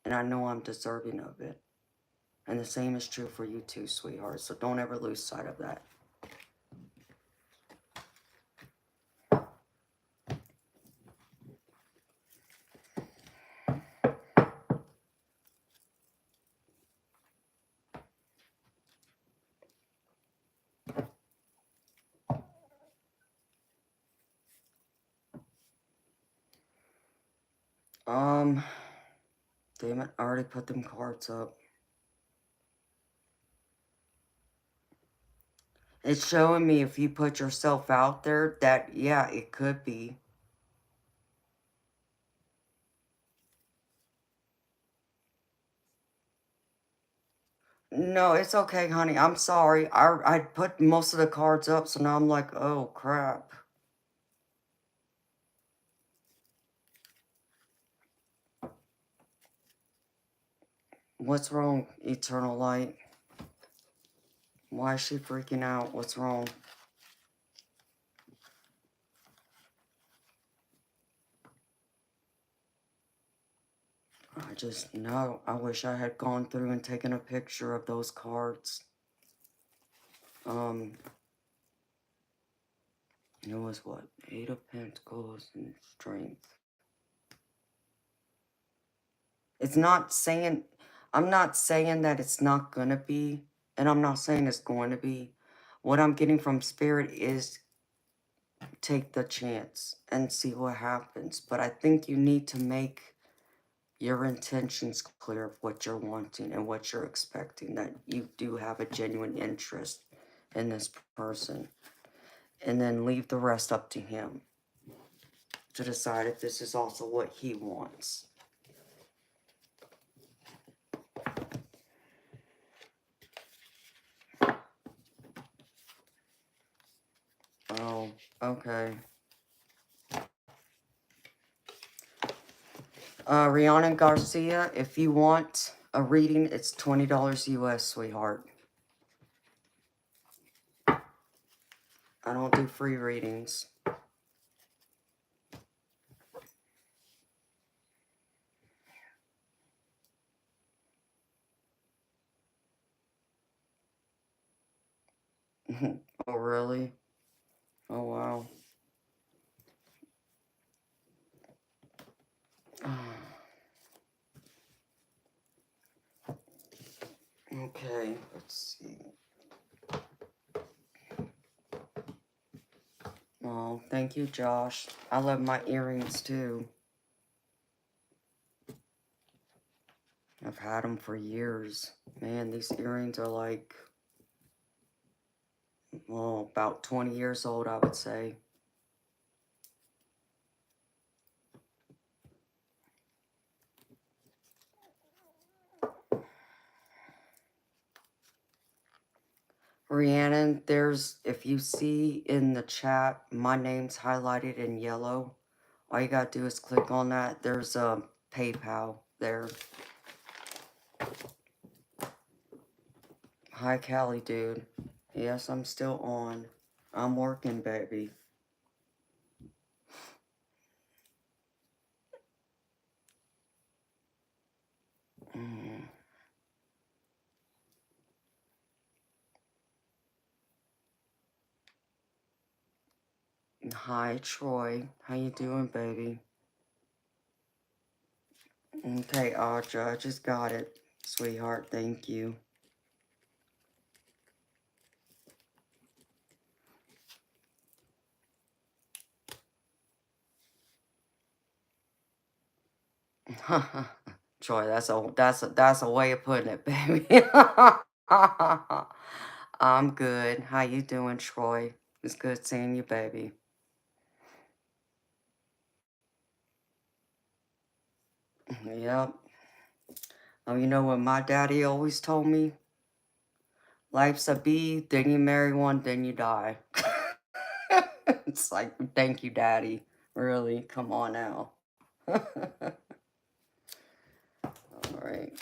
And I know I'm deserving of it. And the same is true for you too, sweetheart. So don't ever lose sight of that. Damn it, I already put them cards up. It's showing me if you put yourself out there that, yeah, it could be. No, it's okay, honey. I'm sorry. I put most of the cards up, so now I'm like, oh, crap. What's wrong, Eternal Light? Why is she freaking out? What's wrong? I just know. I wish I had gone through and taken a picture of those cards. It was what? 8 of Pentacles and Strength. It's not saying, I'm not saying that it's not gonna be, and I'm not saying it's going to be. What I'm getting from Spirit is take the chance and see what happens. But I think you need to make your intentions clear of what you're wanting and what you're expecting, that you do have a genuine interest in this person. And then leave the rest up to him to decide if this is also what he wants. Oh, okay. Rihanna Garcia, if you want a reading, it's $20 US, sweetheart. I don't do free readings. Oh, really? Oh, wow. Okay, let's see. Oh, thank you, Josh. I love my earrings too. I've had them for years. Man, these earrings are like, well, about 20 years old, I would say. Rhiannon, there's, if you see in the chat, my name's highlighted in yellow. All you gotta do is click on that. There's a PayPal there. Hi, Callie, dude. Yes, I'm still on. I'm working, baby. Mm. Hi, Troy. How you doing, baby? Okay, Audra, I just got it. Sweetheart, thank you. Troy, that's a way of putting it, baby. I'm good. How you doing, Troy? It's good seeing you, baby. Yep. Oh, you know what my daddy always told me? Life's a bee, then you marry one, then you die. It's like, thank you, daddy. Really? Come on now. All right.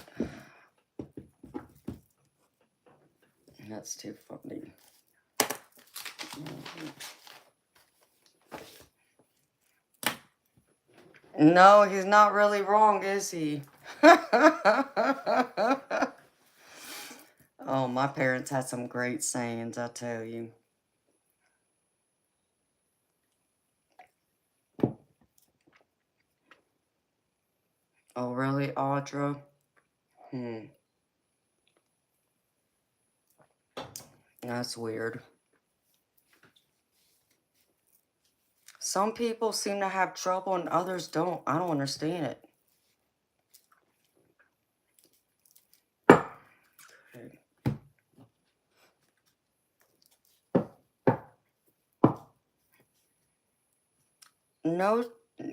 That's too funny. No, he's not really wrong, is he? Oh, my parents had some great sayings, I tell you. Oh, really, Audra? That's weird. Some people seem to have trouble and others don't. I don't understand it. Okay. No,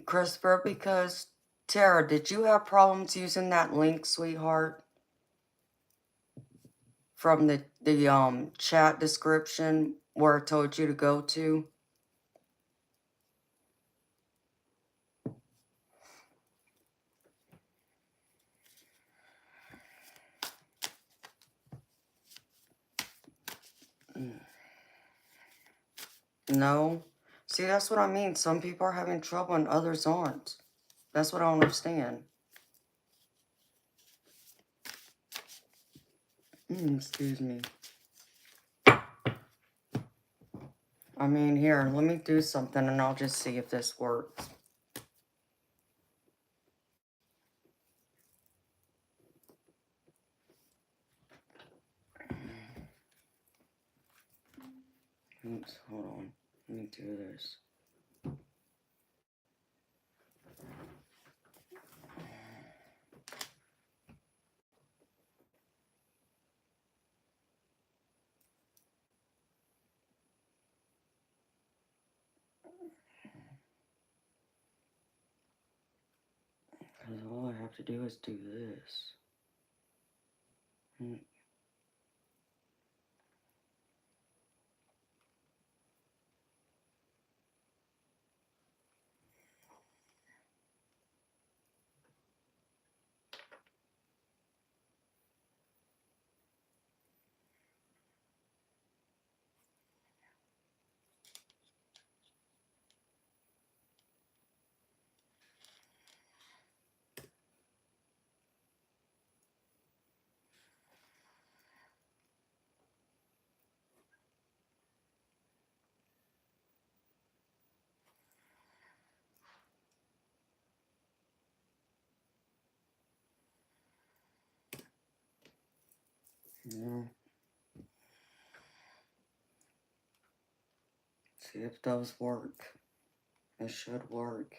Christopher, because Tara, did you have problems using that link, sweetheart? From the chat description where I told you to go to? No? See, that's what I mean. Some people are having trouble and others aren't. That's what I don't understand. Excuse me. I mean, here, let me do something and I'll just see if this works. Oops, hold on. Let me do this. Because all I have to do is do this. Yeah. See if those work. It should work.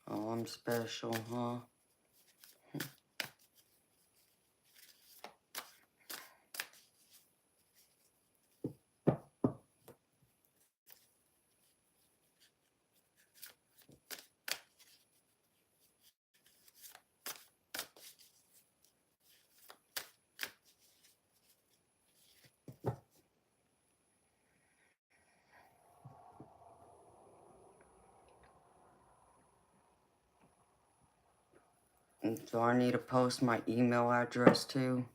Oh, I'm special, huh? Do I need to post my email address too?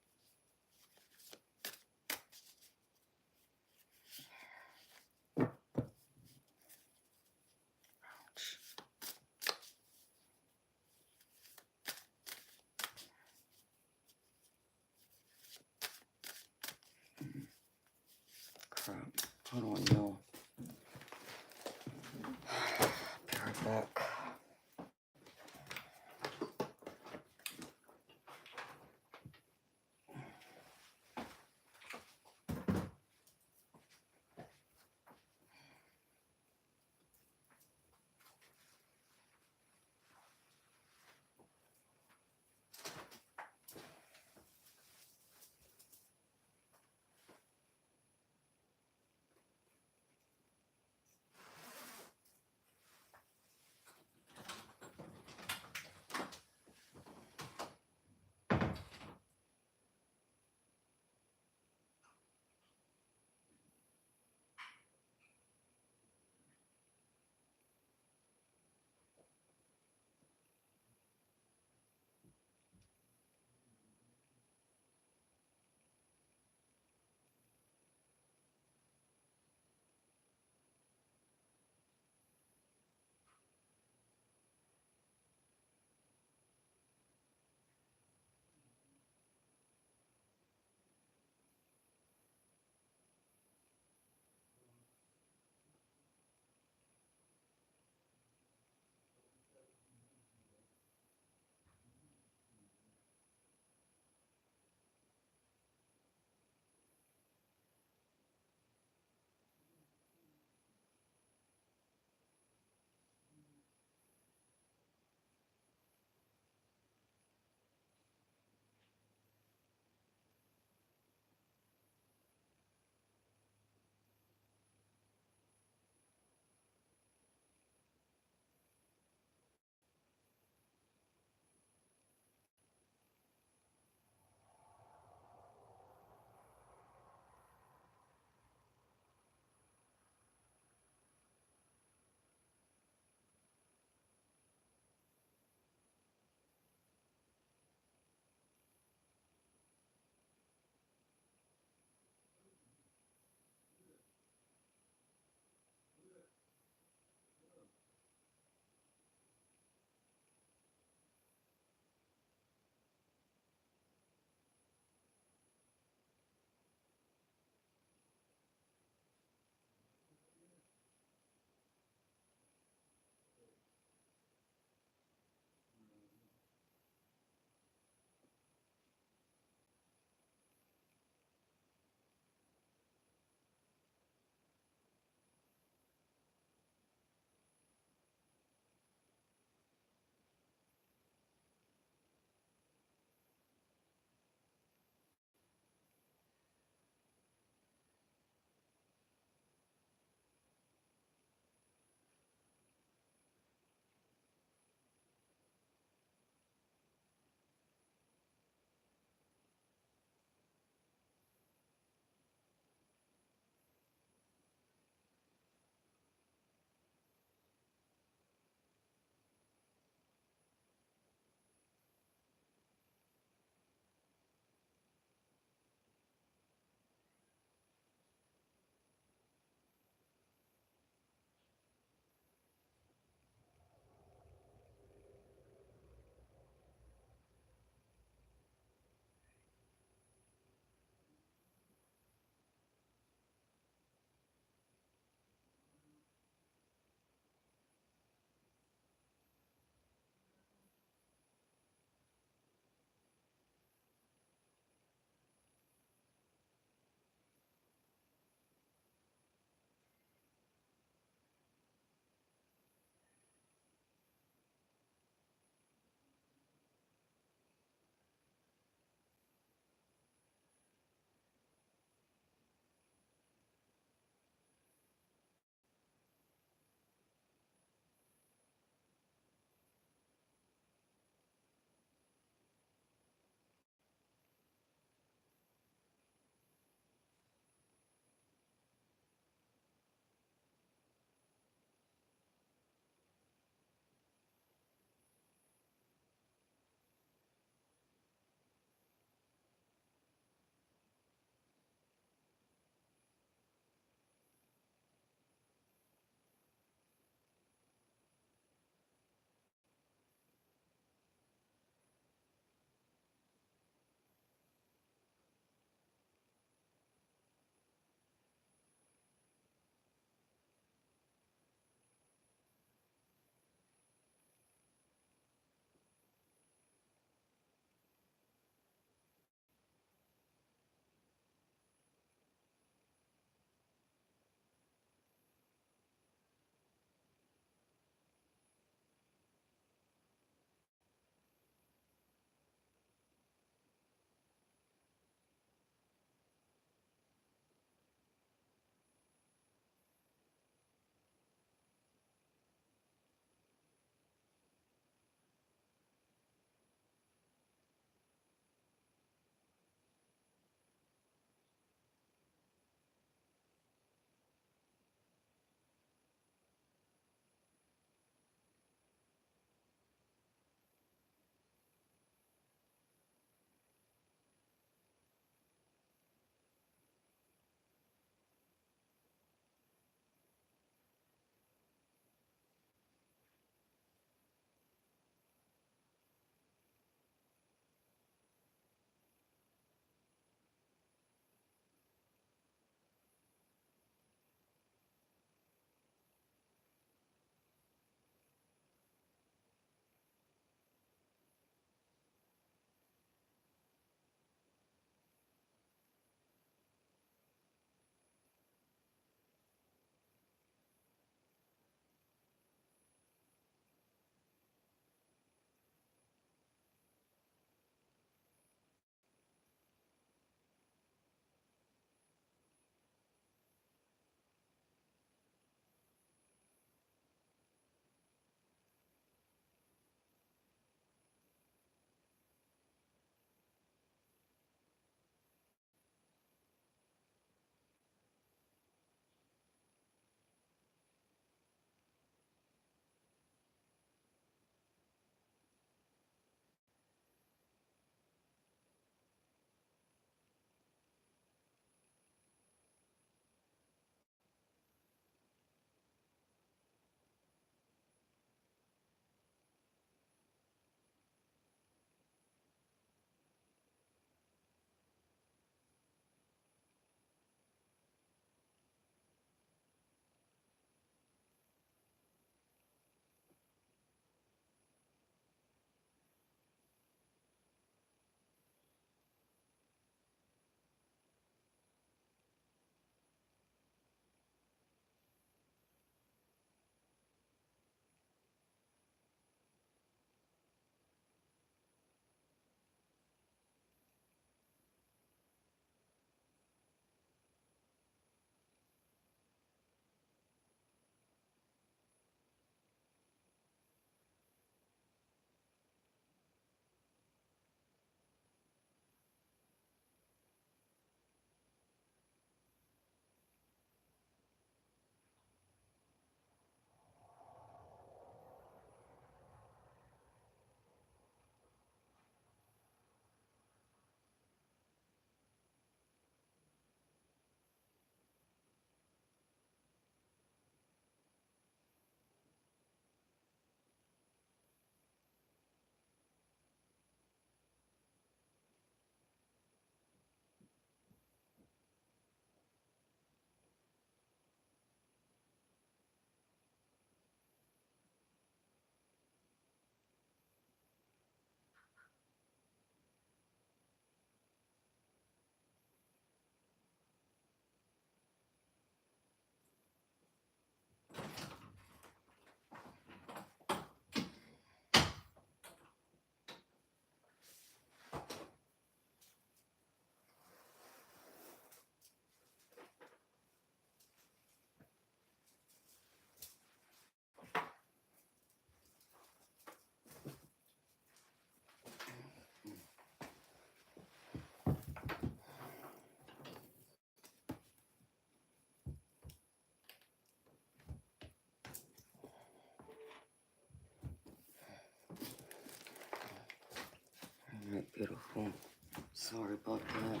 people. Sorry about that.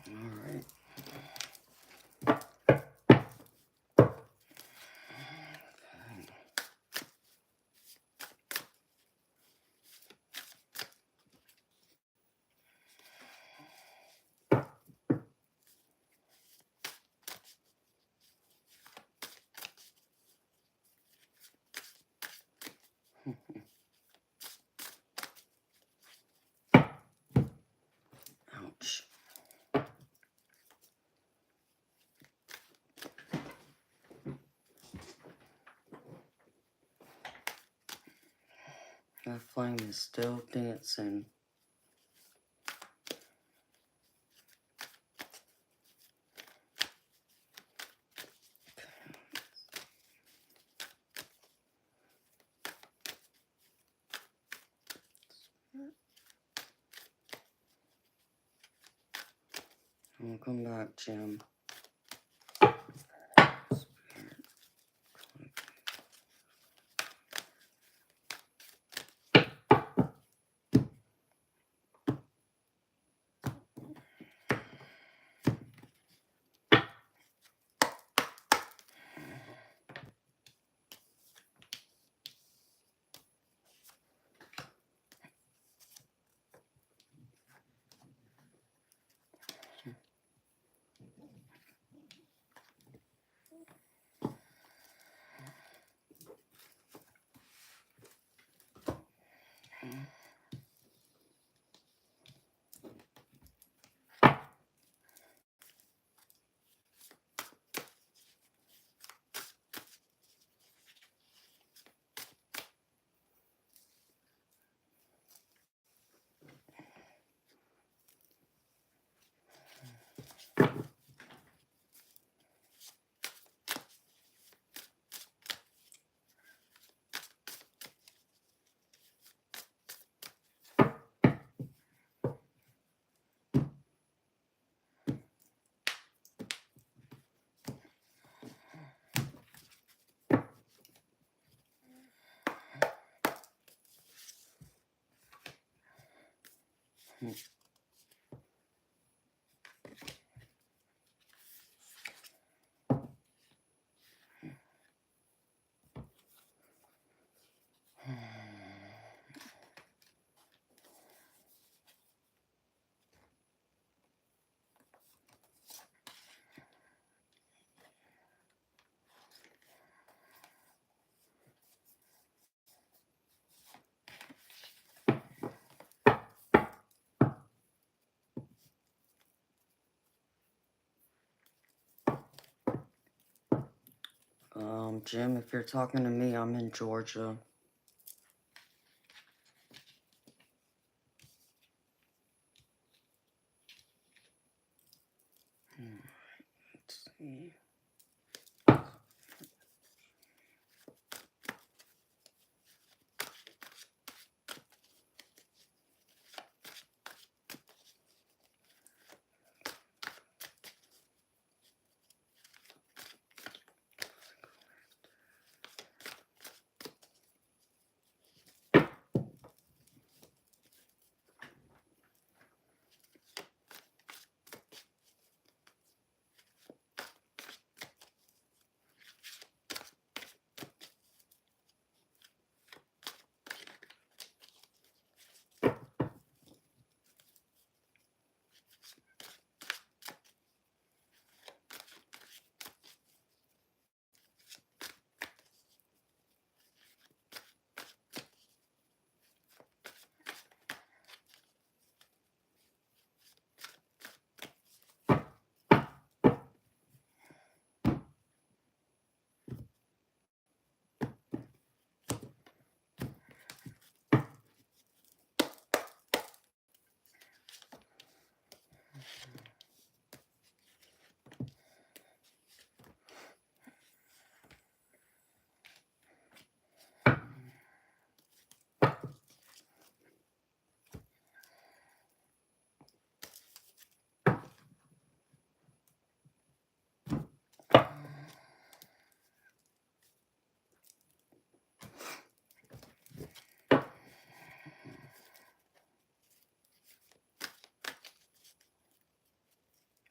All right. Ouch. That flame is still dancing. Welcome back, Jim. Jim, if you're talking to me, I'm in Georgia. Let's see.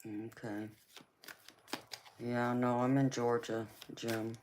Okay. Yeah, no, I'm in Georgia, Jim.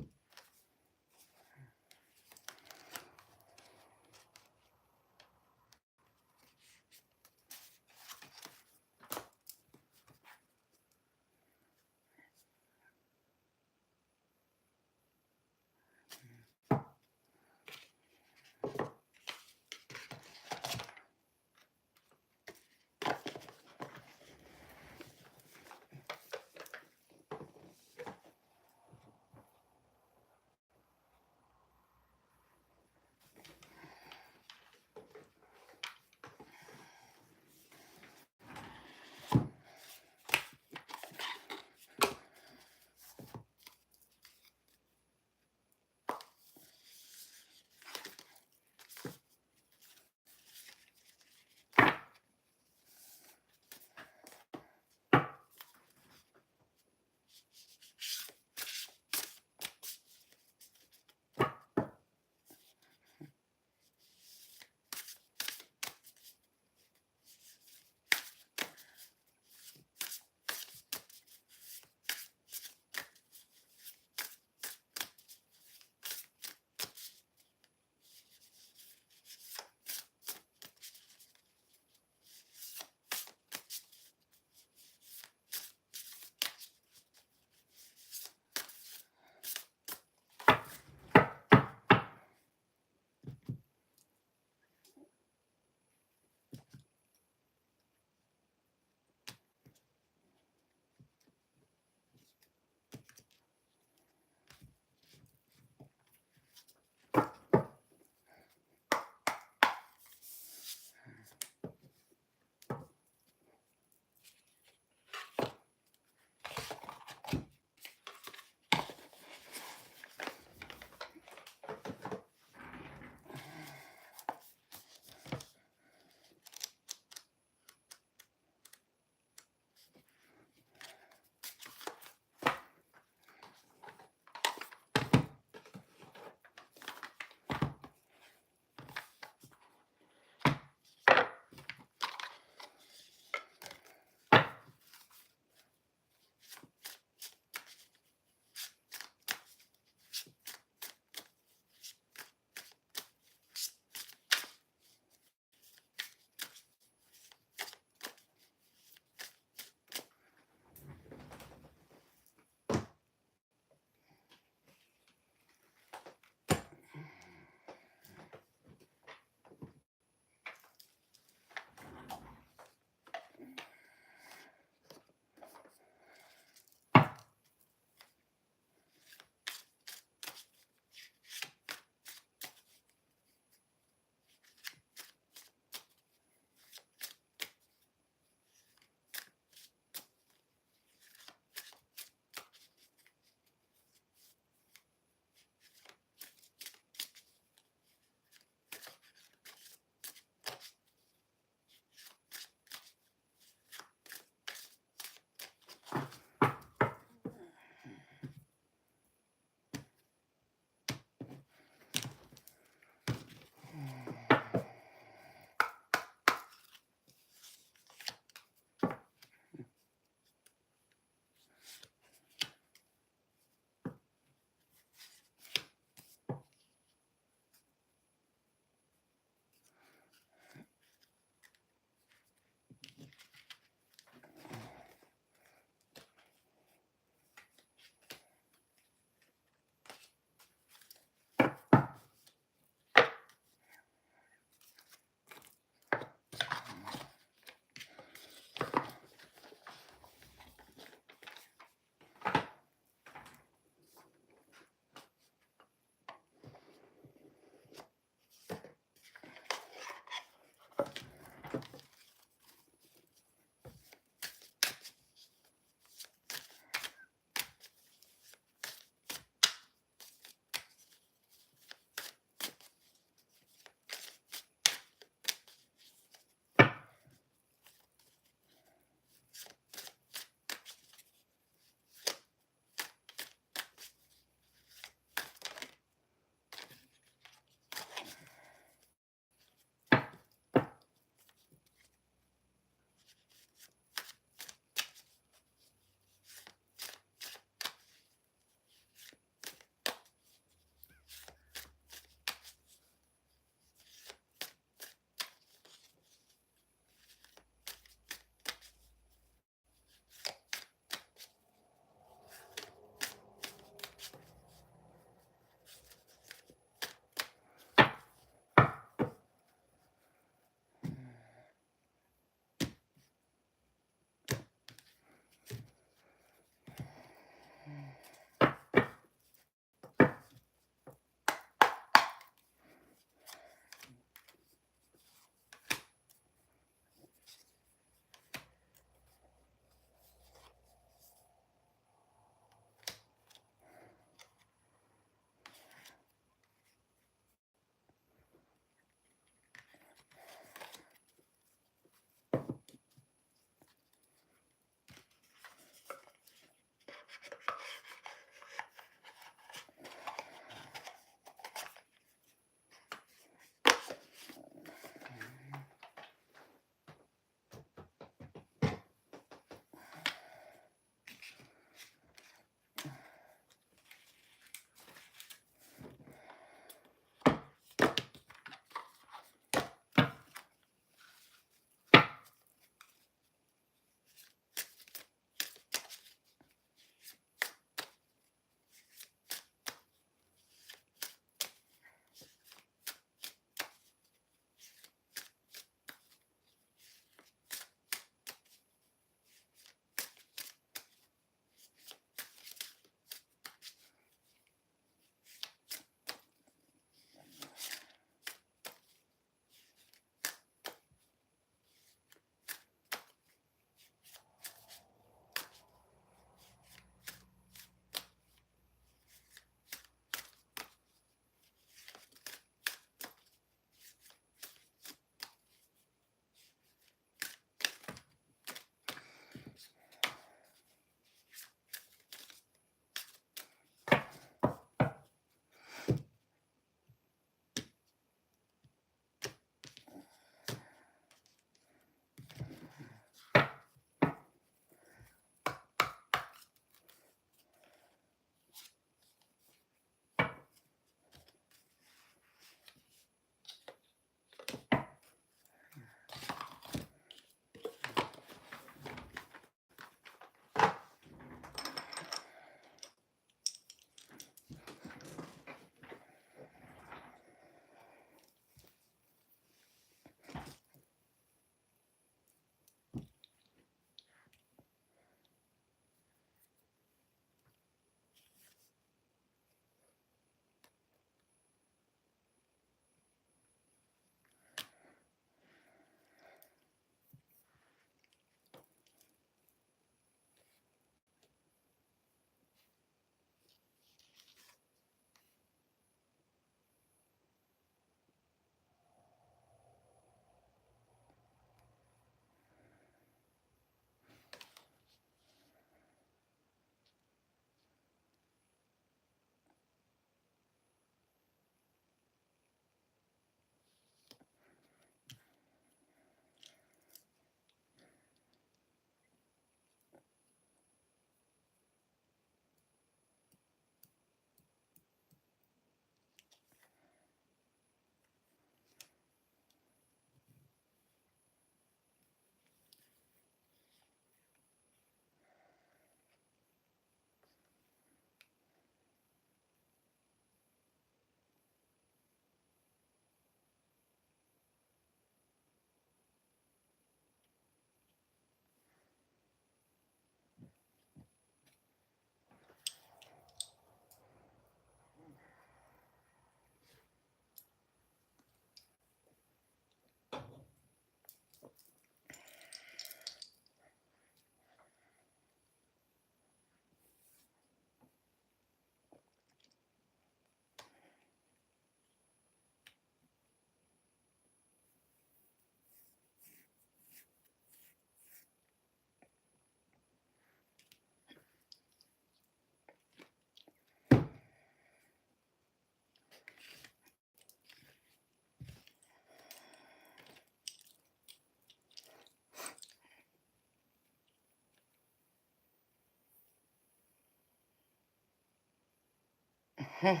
Hi,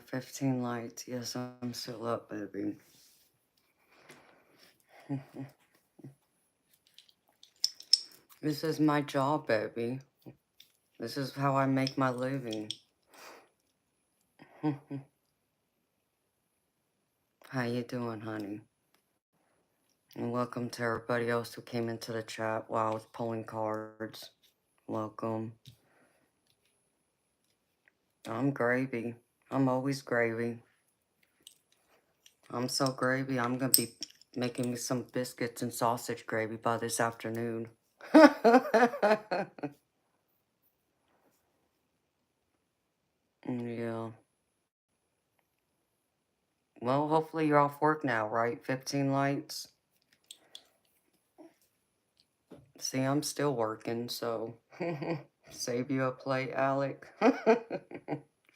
15 lights. Yes, I'm still up, baby. This is my job, baby. This is how I make my living. How you doing, honey? And welcome to everybody else who came into the chat while I was pulling cards. Welcome. I'm gravy. I'm always gravy. I'm so gravy, I'm gonna be making me some biscuits and sausage gravy by this afternoon. Yeah. Well, hopefully you're off work now, right? 15 lights. See, I'm still working, so save you a plate, Alec.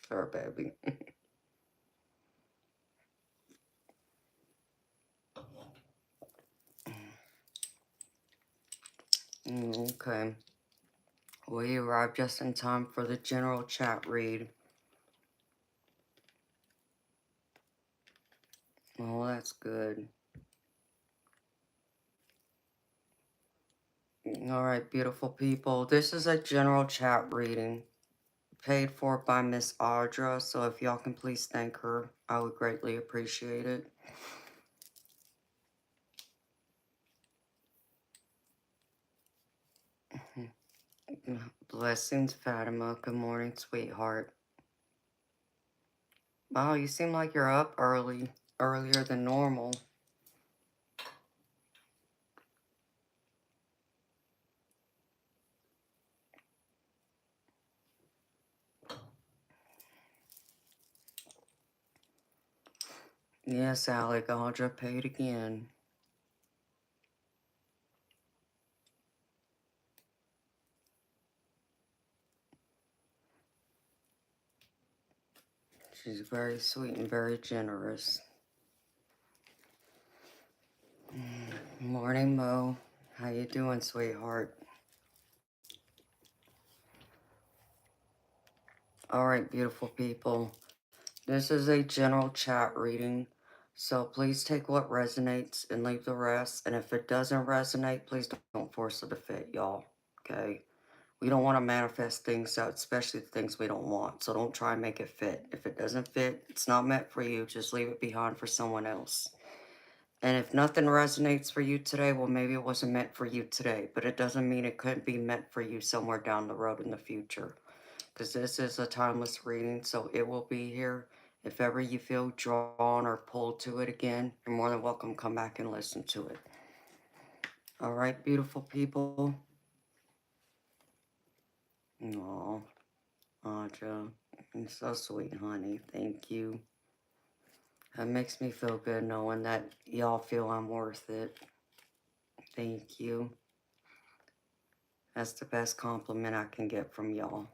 Sure, baby. Okay. We arrived just in time for the general chat read. Oh, that's good. Alright, beautiful people. This is a general chat reading. Paid for by Miss Audra, so if y'all can please thank her, I would greatly appreciate it. Blessings, Fatima. Good morning, sweetheart. Wow, you seem like you're up earlier than normal. Yes, Alec, Audra paid again. She's very sweet and very generous. Morning, Mo. How you doing, sweetheart? Alright, beautiful people. This is a general chat reading, so please take what resonates and leave the rest. And if it doesn't resonate, please don't force it to fit, y'all. Okay? We don't want to manifest things out, especially the things we don't want. So don't try and make it fit. If it doesn't fit, it's not meant for you. Just leave it behind for someone else. And if nothing resonates for you today, well, maybe it wasn't meant for you today. But it doesn't mean it couldn't be meant for you somewhere down the road in the future. Because this is a timeless reading, so it will be here. If ever you feel drawn or pulled to it again, you're more than welcome to come back and listen to it. All right, beautiful people. Aw, Audra, you're so sweet, honey. Thank you. That makes me feel good knowing that y'all feel I'm worth it. Thank you. That's the best compliment I can get from y'all.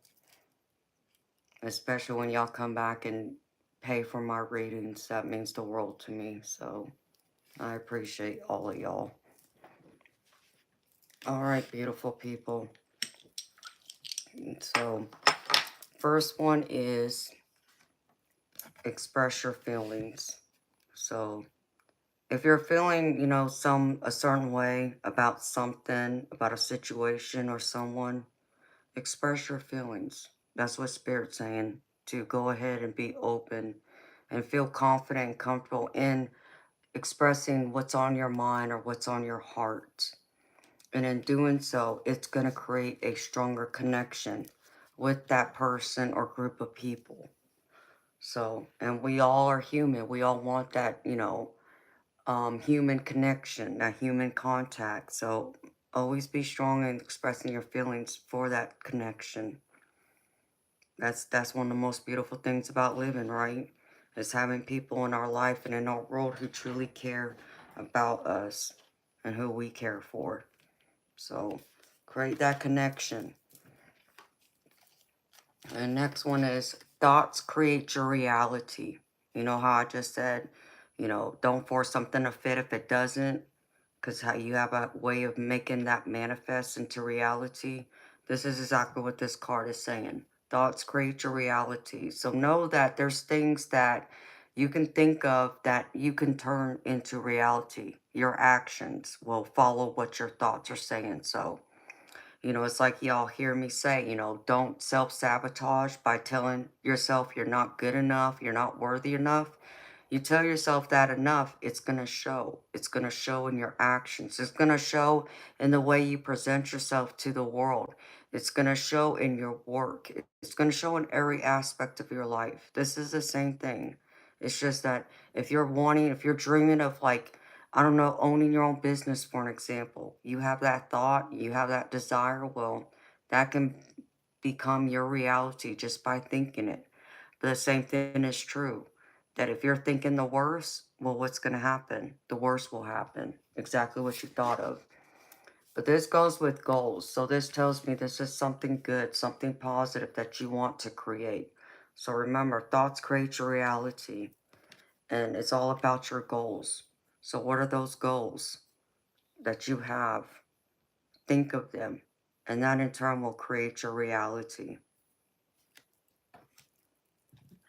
Especially when y'all come back and pay for my readings. That means the world to me, so I appreciate all of y'all. Alright, beautiful people. So, first one is express your feelings. So, if you're feeling, a certain way about something, about a situation or someone, express your feelings. That's what Spirit's saying, to go ahead and be open and feel confident and comfortable in expressing what's on your mind or what's on your heart. And in doing so, it's going to create a stronger connection with that person or group of people. So, and we all are human. We all want that, human connection, that human contact. So always be strong in expressing your feelings for that connection. That's one of the most beautiful things about living, right? Is having people in our life and in our world who truly care about us and who we care for. So create that connection. And next one is thoughts create your reality. You know how I just said, don't force something to fit if it doesn't, because how you have a way of making that manifest into reality. This is exactly what this card is saying. Thoughts create your reality. So know that there's things that you can think of that you can turn into reality. Your actions will follow what your thoughts are saying. So, it's like y'all hear me say, don't self-sabotage by telling yourself you're not good enough, you're not worthy enough. You tell yourself that enough, it's going to show. It's going to show in your actions. It's going to show in the way you present yourself to the world. It's going to show in your work. It's going to show in every aspect of your life. This is the same thing. It's just that if you're dreaming of, like, I don't know, owning your own business, for an example, you have that thought, you have that desire, well, that can become your reality just by thinking it. But the same thing is true, that if you're thinking the worst, well, what's going to happen? The worst will happen. Exactly what you thought of. But this goes with goals. So this tells me this is something good, something positive that you want to create. So remember, thoughts create your reality. And it's all about your goals. So what are those goals that you have? Think of them. And that in turn will create your reality.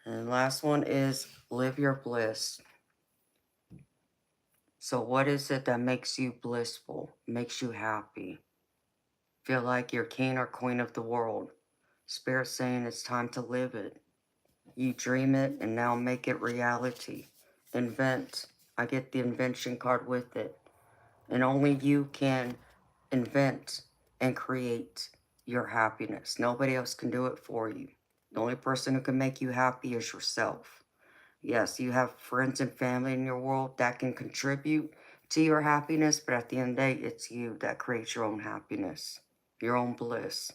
And the last one is live your bliss. So what is it that makes you blissful, makes you happy? Feel like you're king or queen of the world. Spirit saying it's time to live it. You dream it and now make it reality. Invent. I get the invention card with it. And only you can invent and create your happiness. Nobody else can do it for you. The only person who can make you happy is yourself. Yes, you have friends and family in your world that can contribute to your happiness, but at the end of the day, it's you that creates your own happiness, your own bliss.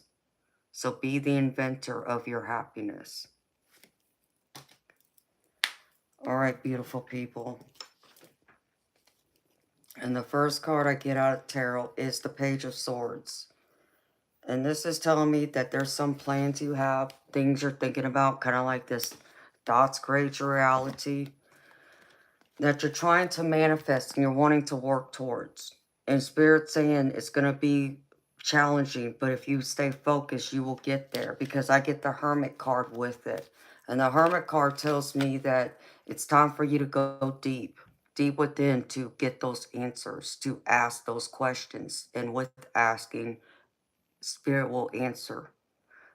So be the inventor of your happiness. All right, beautiful people. And the first card I get out of tarot is the Page of Swords. And this is telling me that there's some plans you have, things you're thinking about, kind of like this thoughts create your reality, that you're trying to manifest and you're wanting to work towards. And Spirit's saying it's going to be challenging, but if you stay focused, you will get there, because I get the Hermit card with it. And the Hermit card tells me that it's time for you to go deep, deep within to get those answers, to ask those questions. And with asking, Spirit will answer.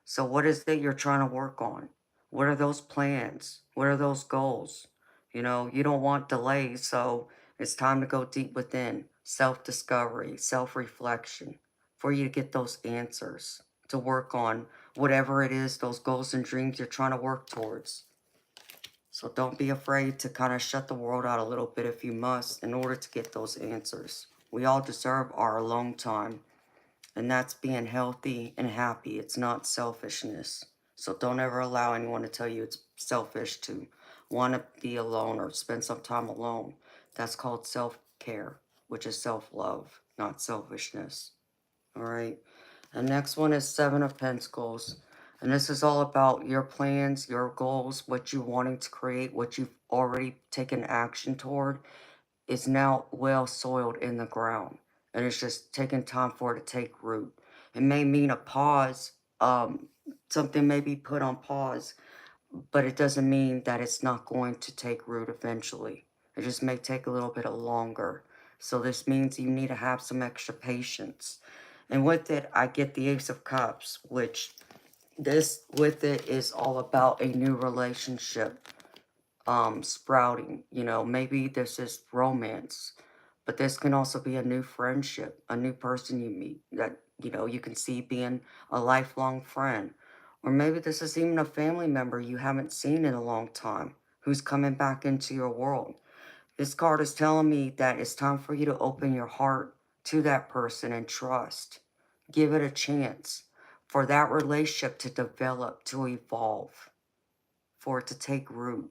So what is it you're trying to work on? What are those plans? What are those goals? You don't want delays, so it's time to go deep within. Self-discovery, self-reflection, for you to get those answers, to work on whatever it is, those goals and dreams you're trying to work towards. So don't be afraid to kind of shut the world out a little bit if you must, in order to get those answers. We all deserve our alone time. And that's being healthy and happy. It's not selfishness. So don't ever allow anyone to tell you it's selfish to want to be alone or spend some time alone. That's called self-care, which is self-love, not selfishness. All right. And next one is Seven of Pentacles. And this is all about your plans, your goals, what you're wanting to create, what you've already taken action toward, is now well soiled in the ground, and it's just taking time for it to take root. It may mean a pause, something may be put on pause, but it doesn't mean that it's not going to take root eventually. It just may take a little bit longer. So this means you need to have some extra patience. And with it, I get the Ace of Cups, which this with it is all about a new relationship sprouting. Maybe this is romance, but this can also be a new friendship, a new person you meet that you can see being a lifelong friend. Or maybe this is even a family member you haven't seen in a long time who's coming back into your world. This card is telling me that it's time for you to open your heart to that person and trust. Give it a chance for that relationship to develop, to evolve, for it to take root.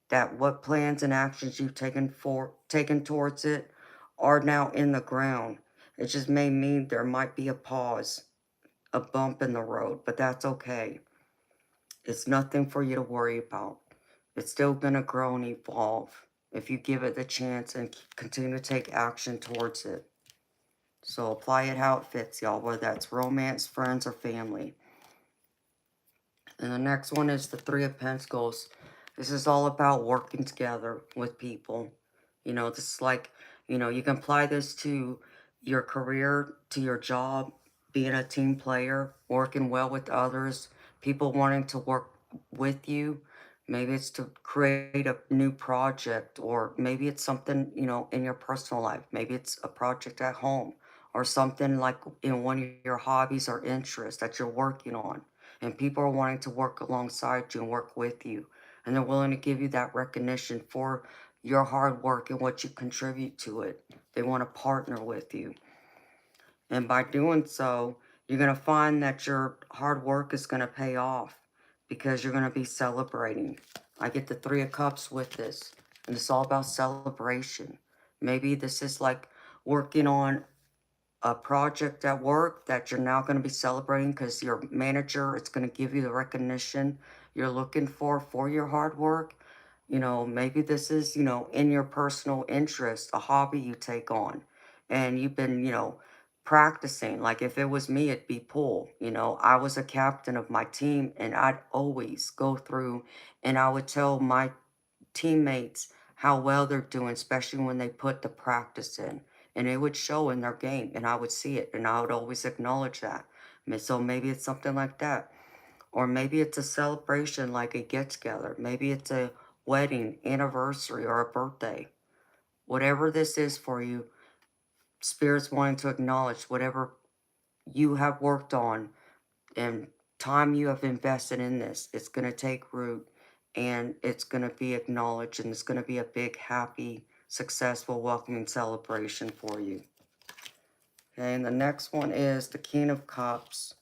That what plans and actions you've taken towards it are now in the ground. It just may mean there might be a pause, a bump in the road, but that's okay. It's nothing for you to worry about. It's still going to grow and evolve if you give it the chance and continue to take action towards it. So apply it how it fits, y'all, whether that's romance, friends, or family. And the next one is the Three of Pentacles. This is all about working together with people. You know, this is like, you know, you can apply this to your career, to your job, being a team player, working well with others, people wanting to work with you. Maybe it's to create a new project, or maybe it's something, you know, in your personal life. Maybe it's a project at home, or something like in one of your hobbies or interests that you're working on, and people are wanting to work alongside you and work with you, and they're willing to give you that recognition for your hard work and what you contribute to it. They want to partner with you, and by doing so, you're going to find that your hard work is going to pay off, because you're going to be celebrating. I get the Three of Cups with this, and it's all about celebration. Maybe this is like working on a project at work that you're now going to be celebrating, because your manager is going to give you the recognition you're looking for your hard work. You know, maybe this is, you know, in your personal interest, a hobby you take on, and you've been, you know, practicing. Like if it was me, it'd be pool. You know, I was a captain of my team, and I'd always go through and I would tell my teammates how well they're doing, especially when they put the practice in. And it would show in their game, and I would see it, and I would always acknowledge that. So maybe it's something like that. Or maybe it's a celebration, like a get together. Maybe it's a wedding, anniversary, or a birthday. Whatever this is for you, Spirit's wanting to acknowledge whatever you have worked on and time you have invested in this. It's going to take root, and it's going to be acknowledged, and it's going to be a big, happy, successful, welcoming celebration for you. Okay, and the next one is the King of Cups.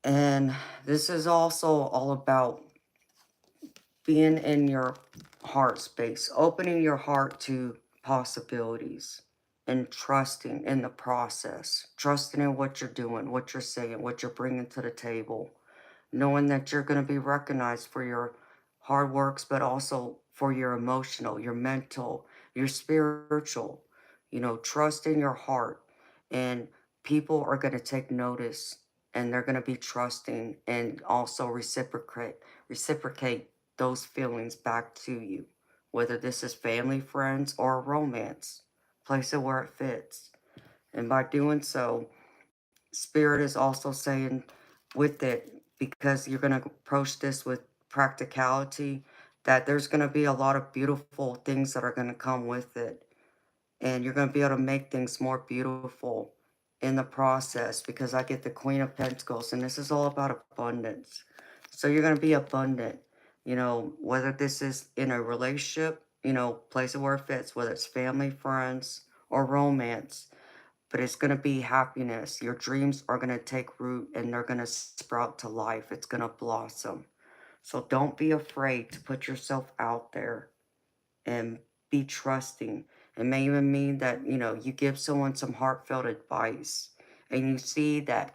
And this is also all about being in your heart space, opening your heart to possibilities, and trusting in the process, trusting in what you're doing, what you're saying, what you're bringing to the table, knowing that you're going to be recognized for your hard works, but also for your emotional, your mental, your spiritual. You know, trust in your heart, and people are going to take notice, and they're going to be trusting, and also reciprocate those feelings back to you, whether this is family, friends, or romance. Place it where it fits. And by doing so, Spirit is also saying with it, because you're going to approach this with practicality, that there's going to be a lot of beautiful things that are going to come with it. And you're going to be able to make things more beautiful in the process, because I get the Queen of Pentacles, and this is all about abundance. So you're going to be abundant, you know, whether this is in a relationship, you know, place it where it fits, whether it's family, friends, or romance, but it's going to be happiness. Your dreams are going to take root, and they're going to sprout to life. It's going to blossom. So don't be afraid to put yourself out there and be trusting. It may even mean that, you know, you give someone some heartfelt advice, and you see that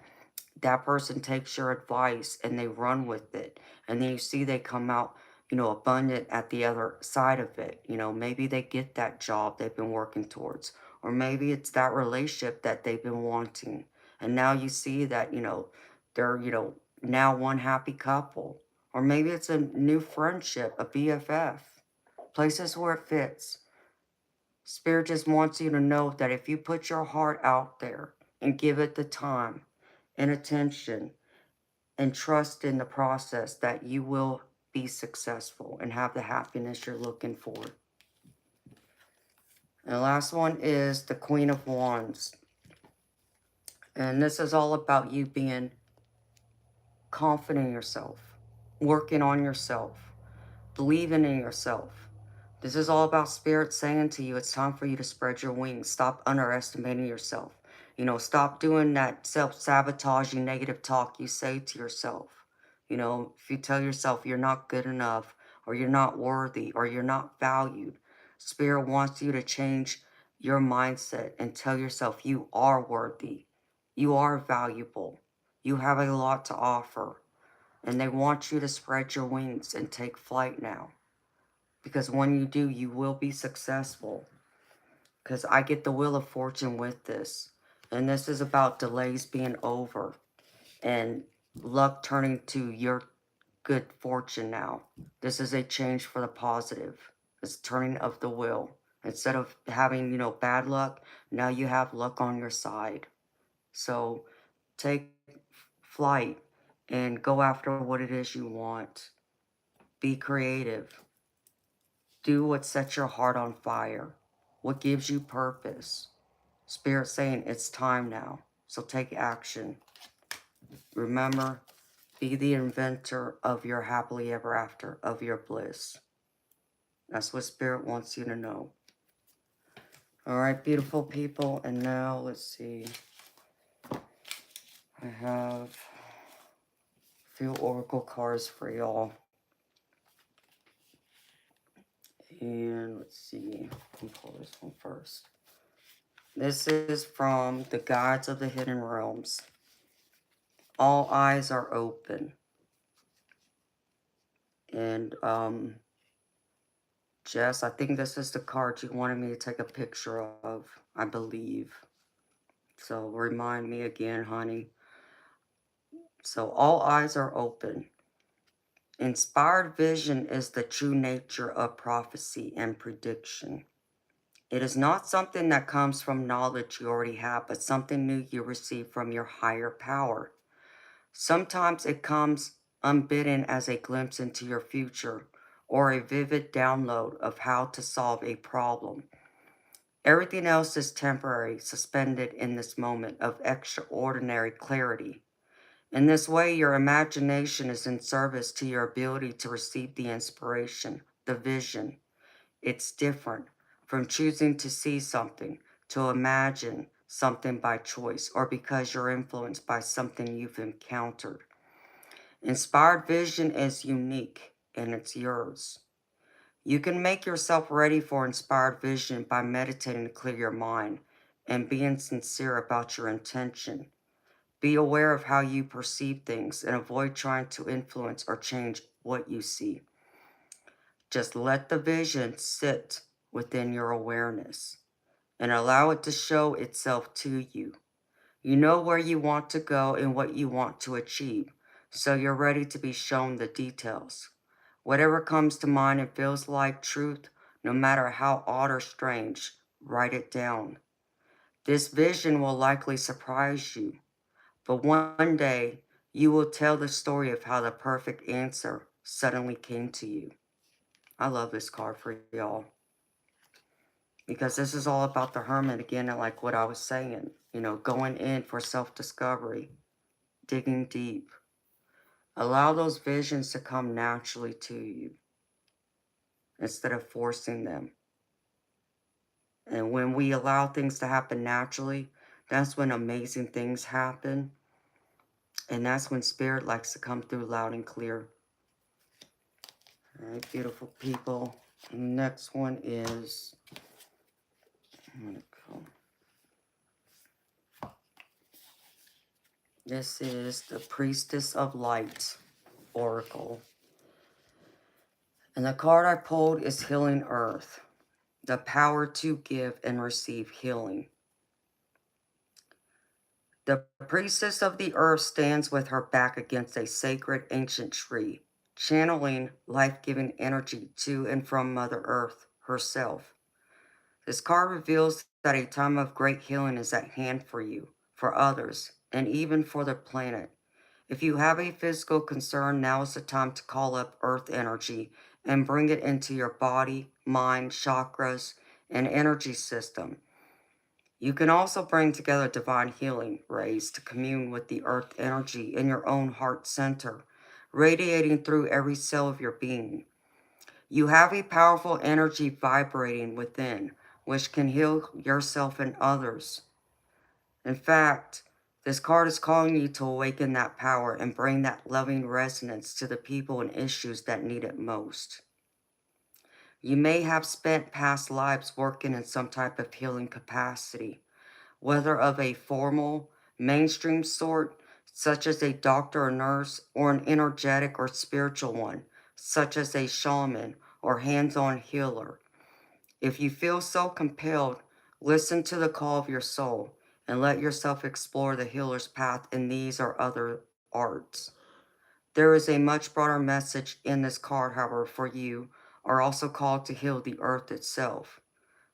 that person takes your advice and they run with it. And then you see they come out, you know, abundant at the other side of it. You know, maybe they get that job they've been working towards, or maybe it's that relationship that they've been wanting. And now you see that, you know, they're, you know, now one happy couple. Or maybe it's a new friendship, a BFF. Places where it fits. Spirit just wants you to know that if you put your heart out there and give it the time and attention and trust in the process, that you will be successful and have the happiness you're looking for. And the last one is the Queen of Wands. And this is all about you being confident in yourself, working on yourself, believing in yourself. This is all about Spirit saying to you, it's time for you to spread your wings. Stop underestimating yourself. You know, stop doing that self-sabotaging negative talk you say to yourself. You know, if you tell yourself you're not good enough, or you're not worthy, or you're not valued, Spirit wants you to change your mindset and tell yourself you are worthy. You are valuable. You have a lot to offer. And they want you to spread your wings and take flight now. Because when you do, you will be successful. because I get the Wheel of Fortune with this. And this is about delays being over and luck turning to your good fortune now. This is a change for the positive. It's turning of the wheel. Instead of having, bad luck, now you have luck on your side. So take flight and go after what it is you want. Be creative. Do what sets your heart on fire. What gives you purpose. Spirit saying it's time now. So take action. Remember, be the inventor of your happily ever after, of your bliss. That's what Spirit wants you to know. All right, beautiful people. And now, let's see. I have a few oracle cards for y'all. And let's see. Let me pull this one first. This is from the Guides of the Hidden Realms. All eyes are open. And, Jess, I think this is the card you wanted me to take a picture of, I believe. So remind me again, honey. So all eyes are open. Inspired vision is the true nature of prophecy and prediction. It is not something that comes from knowledge you already have, but something new you receive from your higher power. Sometimes it comes unbidden as a glimpse into your future or a vivid download of how to solve a problem. Everything else is temporary, suspended in this moment of extraordinary clarity. In this way, your imagination is in service to your ability to receive the inspiration, the vision. It's different from choosing to see something, to imagine something by choice, or because you're influenced by something you've encountered. Inspired vision is unique, and it's yours. You can make yourself ready for inspired vision by meditating to clear your mind and being sincere about your intention. Be aware of how you perceive things and avoid trying to influence or change what you see. Just let the vision sit within your awareness and allow it to show itself to you. You know where you want to go and what you want to achieve, so you're ready to be shown the details. Whatever comes to mind and feels like truth, no matter how odd or strange, write it down. This vision will likely surprise you, but one day you will tell the story of how the perfect answer suddenly came to you. I love this card for y'all because this is all about the hermit again, and like what I was saying, going in for self-discovery, digging deep. Allow those visions to come naturally to you instead of forcing them. And when we allow things to happen naturally, that's when amazing things happen. And that's when spirit likes to come through loud and clear. All right, beautiful people. The next one is, this is the Priestess of Light Oracle. And the card I pulled is Healing Earth, the power to give and receive healing. The priestess of the earth stands with her back against a sacred ancient tree, channeling life-giving energy to and from Mother Earth herself. This card reveals that a time of great healing is at hand for you, for others, and even for the planet. If you have a physical concern, now is the time to call up earth energy and bring it into your body, mind, chakras, and energy system. You can also bring together divine healing rays to commune with the earth energy in your own heart center, radiating through every cell of your being. You have a powerful energy vibrating within, which can heal yourself and others. In fact, this card is calling you to awaken that power and bring that loving resonance to the people and issues that need it most. You may have spent past lives working in some type of healing capacity, whether of a formal, mainstream sort, such as a doctor or nurse, or an energetic or spiritual one, such as a shaman or hands-on healer. If you feel so compelled, Listen to the call of your soul and let yourself explore the healer's path in these or other arts. There is a much broader message in this card, however, for you are also called to heal the earth itself.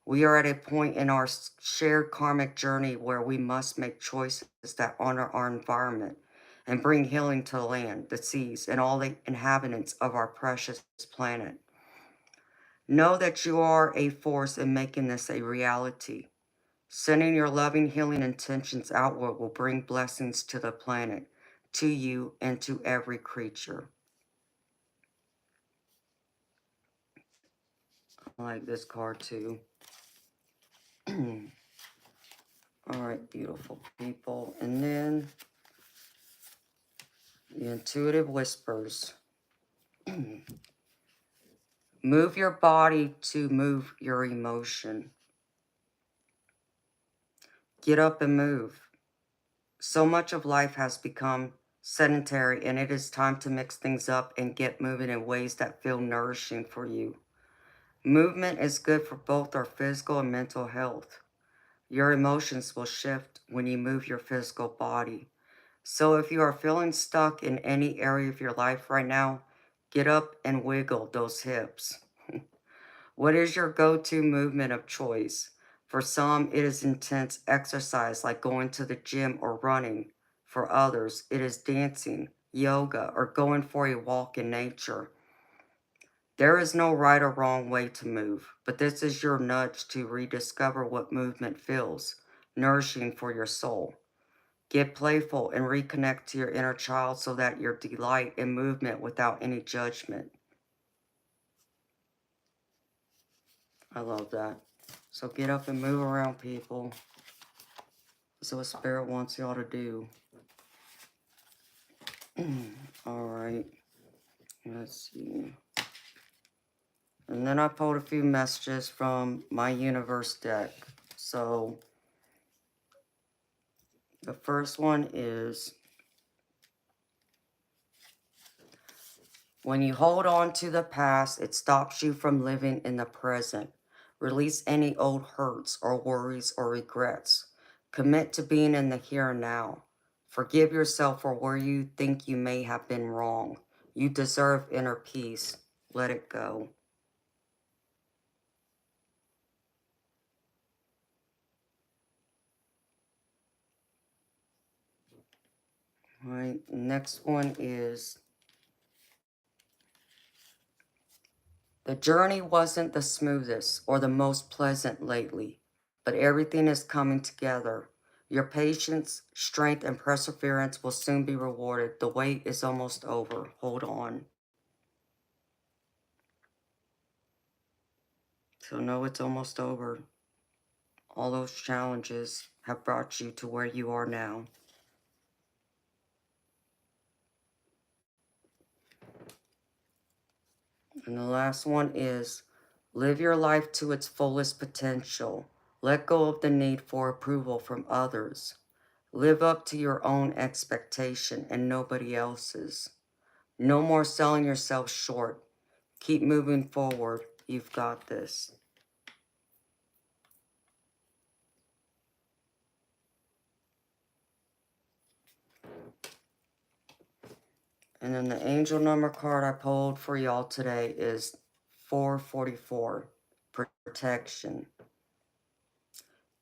We are at a point in our shared karmic journey where we must make choices that honor our environment and bring healing to the land, the seas, and all the inhabitants of our precious planet. Know that you are a force in making this a reality. Sending your loving, healing intentions outward will bring blessings to the planet, to you, and to every creature. I like this card too. All right, beautiful people. And then the intuitive whispers. Move your body to move your emotion. Get up and move. So much of life has become sedentary, and it is time to mix things up and get moving in ways that feel nourishing for you. Movement is good for both our physical and mental health. Your emotions will shift when you move your physical body. So if you are feeling stuck in any area of your life right now, get up and wiggle those hips. What is your go-to movement of choice? For some, it is intense exercise like going to the gym or running. For others, it is dancing, yoga, or going for a walk in nature. There is no right or wrong way to move, but this is your nudge to rediscover what movement feels, nourishing for your soul. Get playful and reconnect to your inner child so that you delight in movement without any judgment. I love that. So get up and move around, people. That's what Spirit wants y'all to do. All right. Let's see. And then I pulled a few messages from my universe deck. So the first one is, when you hold on to the past, it stops you from living in the present. Release any old hurts or worries or regrets. Commit to being in the here and now. Forgive yourself for where you think you may have been wrong. You deserve inner peace. Let it go. All right, next one is, the journey wasn't the smoothest or the most pleasant lately, but everything is coming together. Your patience, strength, and perseverance will soon be rewarded. The wait is almost over. Hold on. So know it's almost over. All those challenges have brought you to where you are now. And the last one is, live your life to its fullest potential. Let go of the need for approval from others. Live up to your own expectation and nobody else's. No more selling yourself short. Keep moving forward. You've got this. And then the angel number card I pulled for y'all today is 444, protection.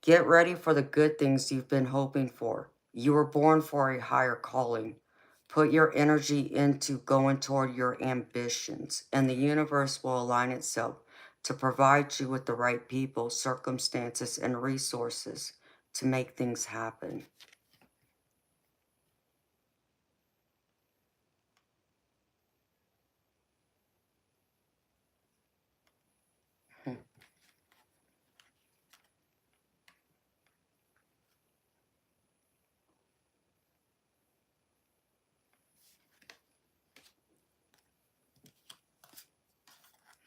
Get ready for the good things you've been hoping for. You were born for a higher calling. Put your energy into going toward your ambitions, and the universe will align itself to provide you with the right people, circumstances, and resources to make things happen.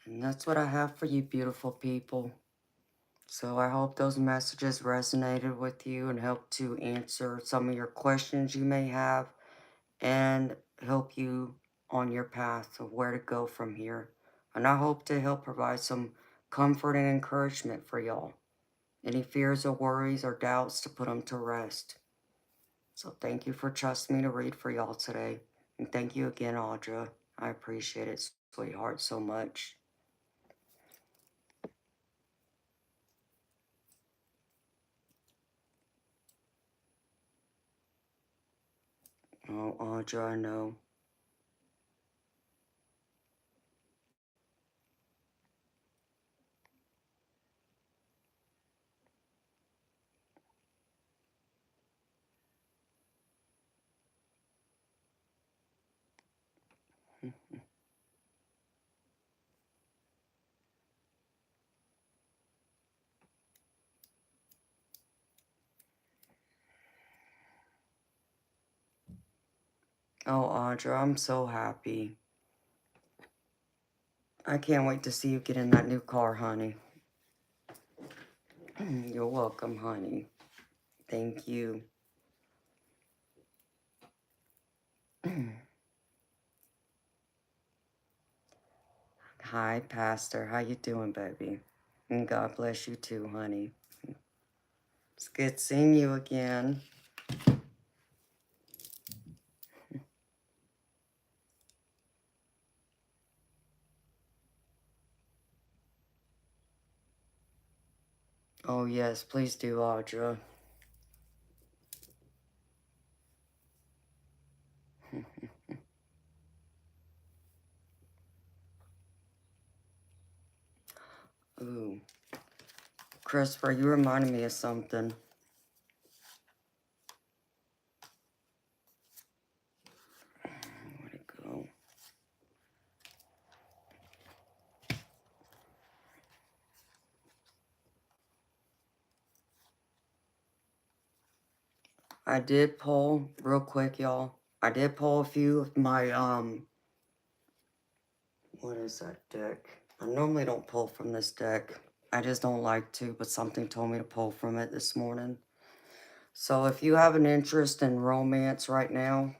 And that's what I have for you, beautiful people. So I hope those messages resonated with you and helped to answer some of your questions you may have and help you on your path of where to go from here. And I hope to help provide some comfort and encouragement for y'all. Any fears or worries or doubts, to put them to rest. So thank you for trusting me to read for y'all today. And thank you again, Audra. I appreciate it, sweetheart, so much. Oh, Audra, I know. Oh, Audra, I'm so happy. I can't wait to see you get in that new car, honey. You're welcome, honey. Thank you. Hi, Pastor. How you doing, baby? And God bless you too, honey. It's good seeing you again. Oh, yes, please do, Audra. Ooh. Christopher, you reminded me of something. Where'd it go? I did pull, real quick, y'all. I did pull a few of my, what is that deck? I normally don't pull from this deck. I just don't like to, but something told me to pull from it this morning. So if you have an interest in romance right now,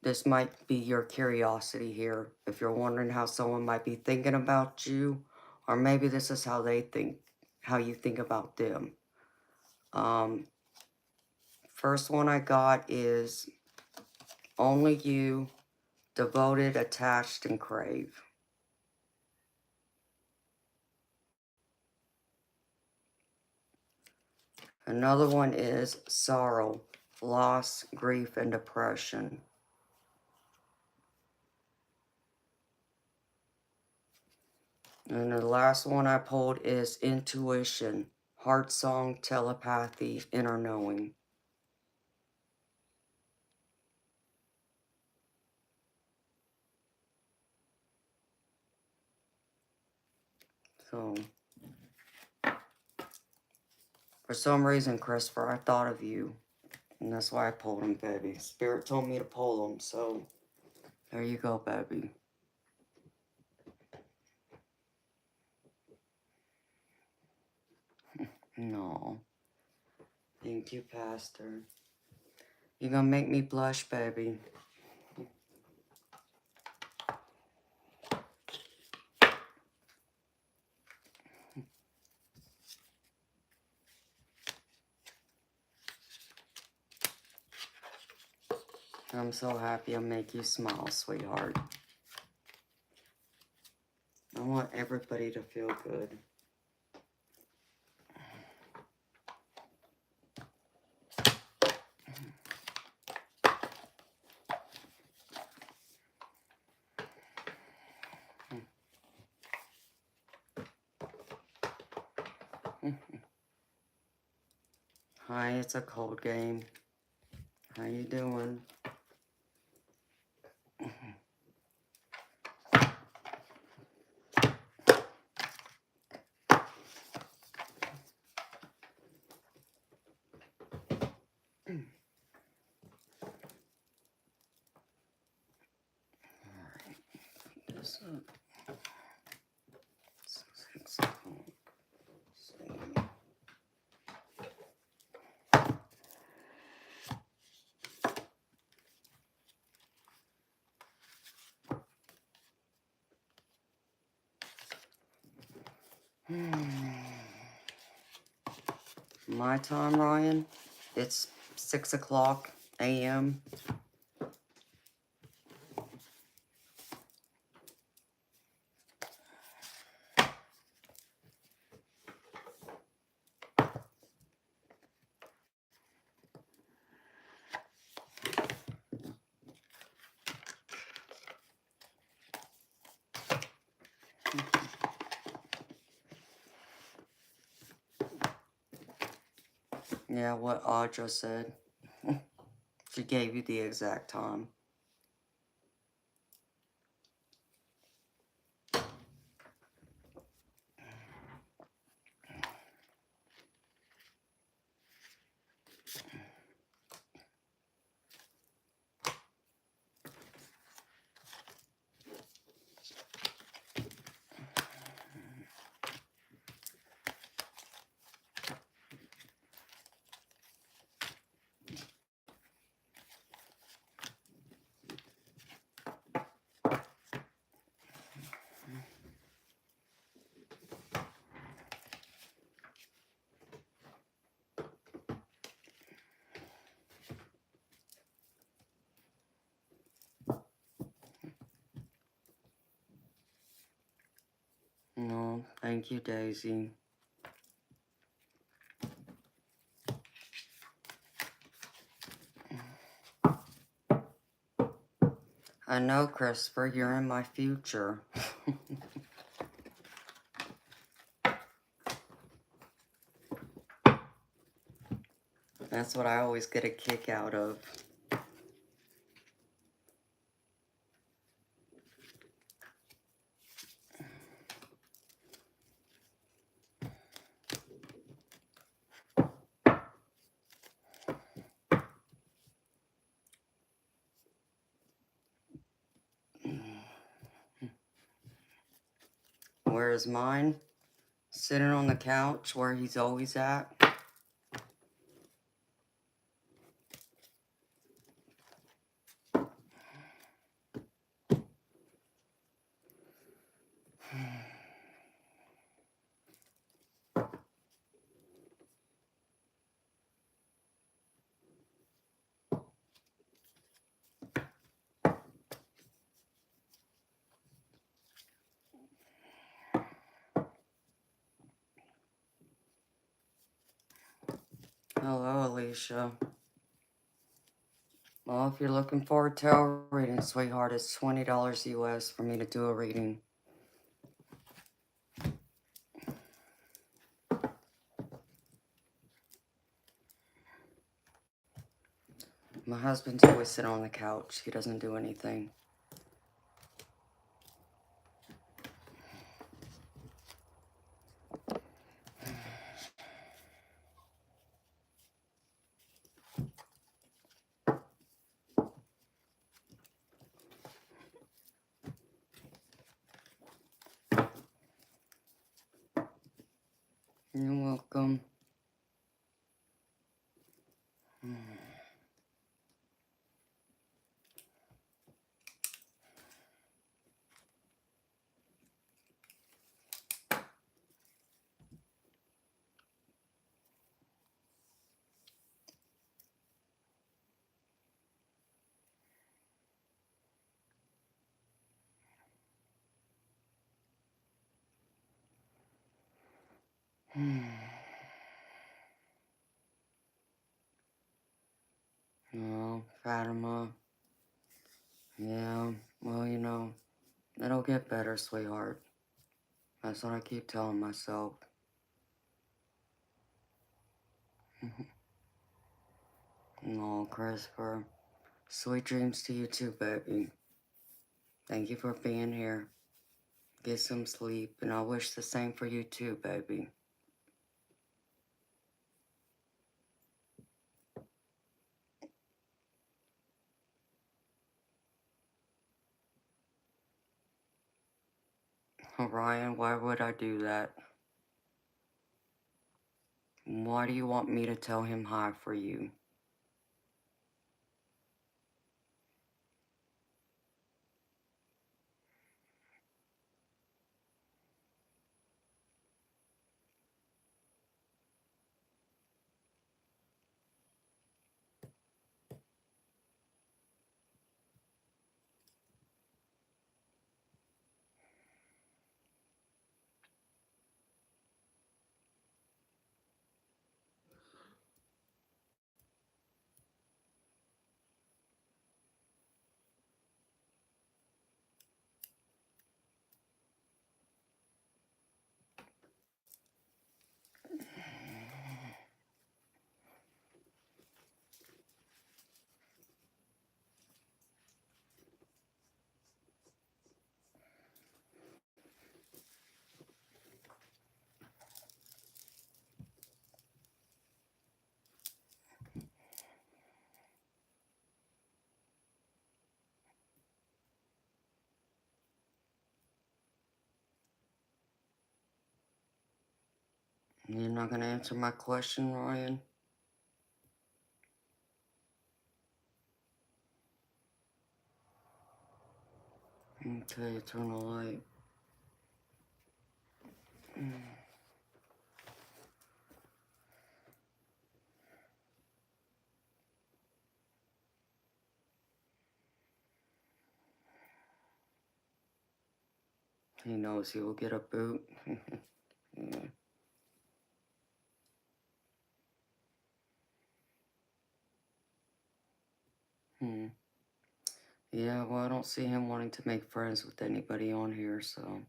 this might be your curiosity here. If you're wondering how someone might be thinking about you, or maybe this is how they think, how you think about them. First one I got is only you, devoted, attached, and crave. Another one is sorrow, loss, grief, and depression. And the last one I pulled is intuition, heart song, telepathy, inner knowing. So, for some reason, Christopher, I thought of you. And that's why I pulled them, baby. Spirit told me to pull them, so there you go, baby. No. Thank you, Pastor. You're gonna make me blush, baby. I'm so happy I make you smile, sweetheart. I want everybody to feel good. Hi, it's a cold game. How you doing? This up. 6 o'clock. My time, Ryan, it's 6 o'clock a.m. Yeah, what Audra said. She gave you the exact time. No, thank you, Daisy. I know, Christopher, you're in my future. That's what I always get a kick out of. Where is mine? Sitting on the couch where he's always at. Hello, Alicia. Well, if you're looking for a tarot reading, sweetheart, it's $20 US for me to do a reading. My husband's always sitting on the couch. He doesn't do anything. You're welcome. Oh, Fatima. Yeah, well, you know, it'll get better, sweetheart. That's what I keep telling myself. Oh, Christopher. Sweet dreams to you too, baby. Thank you for being here. Get some sleep, and I wish the same for you too, baby. Orion, why would I do that? Why do you want me to tell him hi for you? You're not going to answer my question, Ryan? Okay, eternal light. He knows he will get a boot. Yeah. Yeah, well, I don't see him wanting to make friends with anybody on here, so.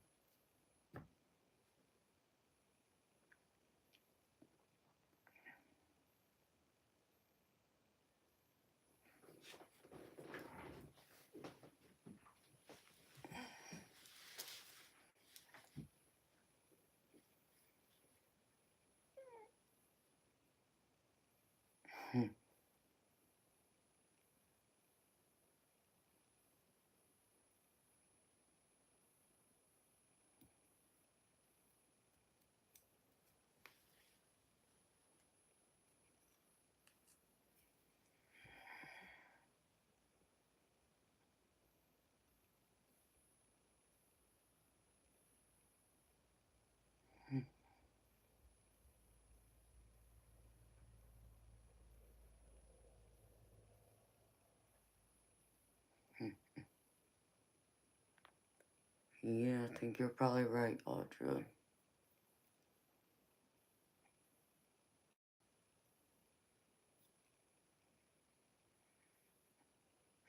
Yeah, I think you're probably right, Audra.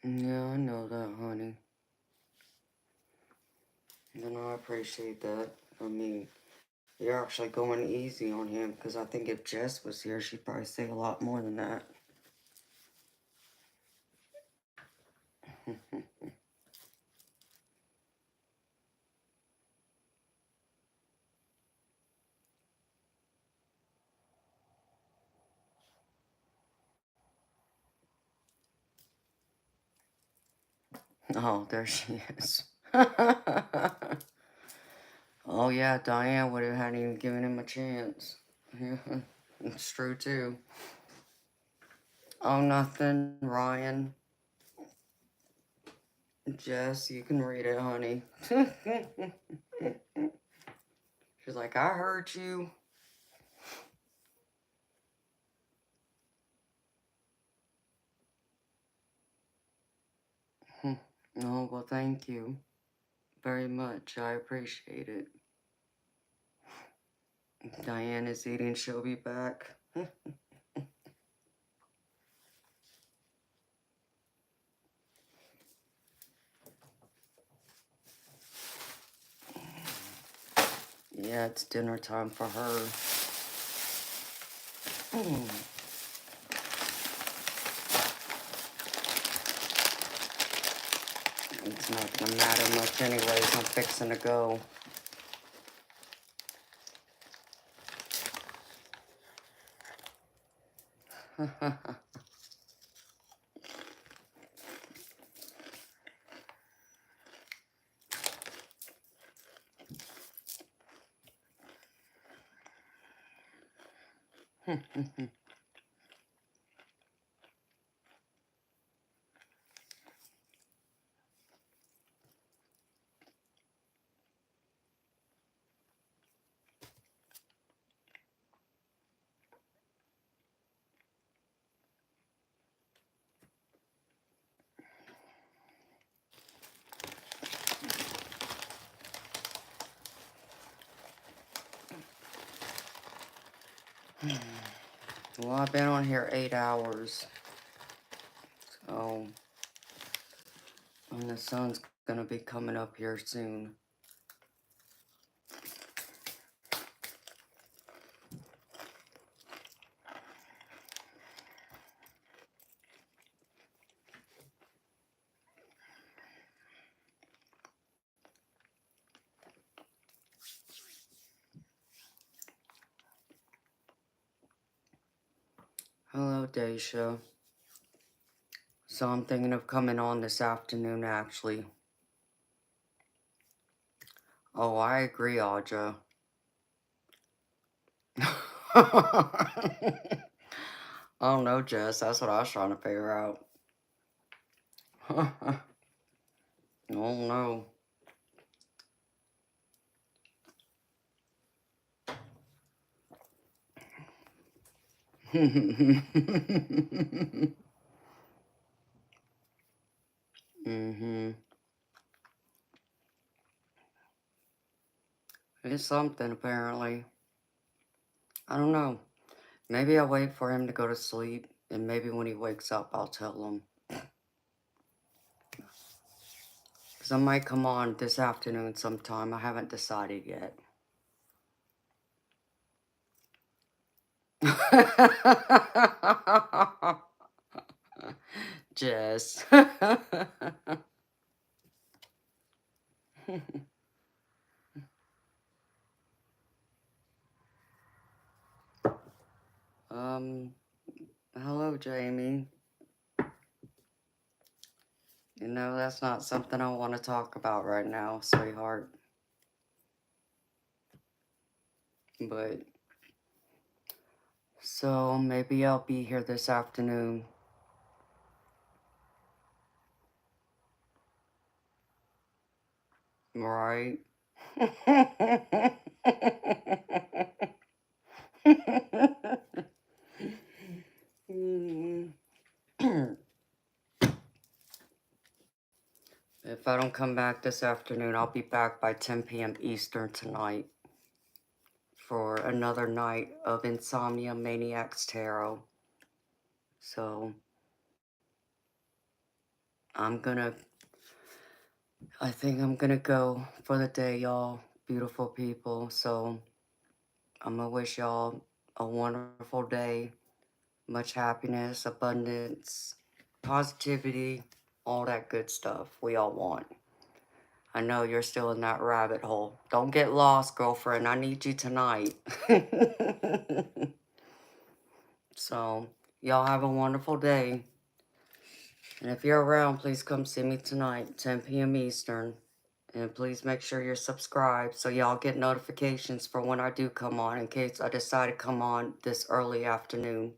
Yeah, I know that, honey. And I appreciate that. I mean, you're actually going easy on him, because I think if Jess was here, she'd probably say a lot more than that. Oh, there she is. Oh, yeah, Diane would have hadn't even given him a chance. Yeah, it's true, too. Oh, nothing, Ryan. Jess, you can read it, honey. She's like, I heard you. Oh, well, thank you very much. I appreciate it. Diane is eating. She'll be back. Yeah, it's dinner time for her. It's not gonna matter much anyways. I'm fixing to go. Well, I've been on here 8 hours. So, and the sun's gonna be coming up here soon. Hello, Daisha. So I'm thinking of coming on this afternoon, actually. Oh, I agree, Audra. I don't know, Jess. That's what I was trying to figure out. Oh no. Mm-hmm. It's something, apparently. I don't know. Maybe I'll wait for him to go to sleep, and maybe when he wakes up, I'll tell him. Because I might come on this afternoon sometime. I haven't decided yet. Jess. um, hello, Jamie. You know, that's not something I want to talk about right now, sweetheart. But, so maybe I'll be here this afternoon. Right? If I don't come back this afternoon, I'll be back by 10 p.m. Eastern tonight for another night of Insomnia Maniacs Tarot. So, I think I'm gonna go for the day, y'all. Beautiful people. So, I'm gonna wish y'all a wonderful day. Much happiness, abundance, positivity, all that good stuff we all want. I know you're still in that rabbit hole. Don't get lost, girlfriend. I need you tonight. So, y'all have a wonderful day. And if you're around, please come see me tonight, 10 p.m. Eastern. And please make sure you're subscribed so y'all get notifications for when I do come on in case I decide to come on this early afternoon.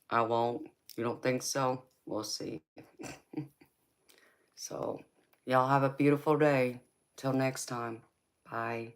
I won't. You don't think so? We'll see. So, y'all have a beautiful day. Till next time. Bye.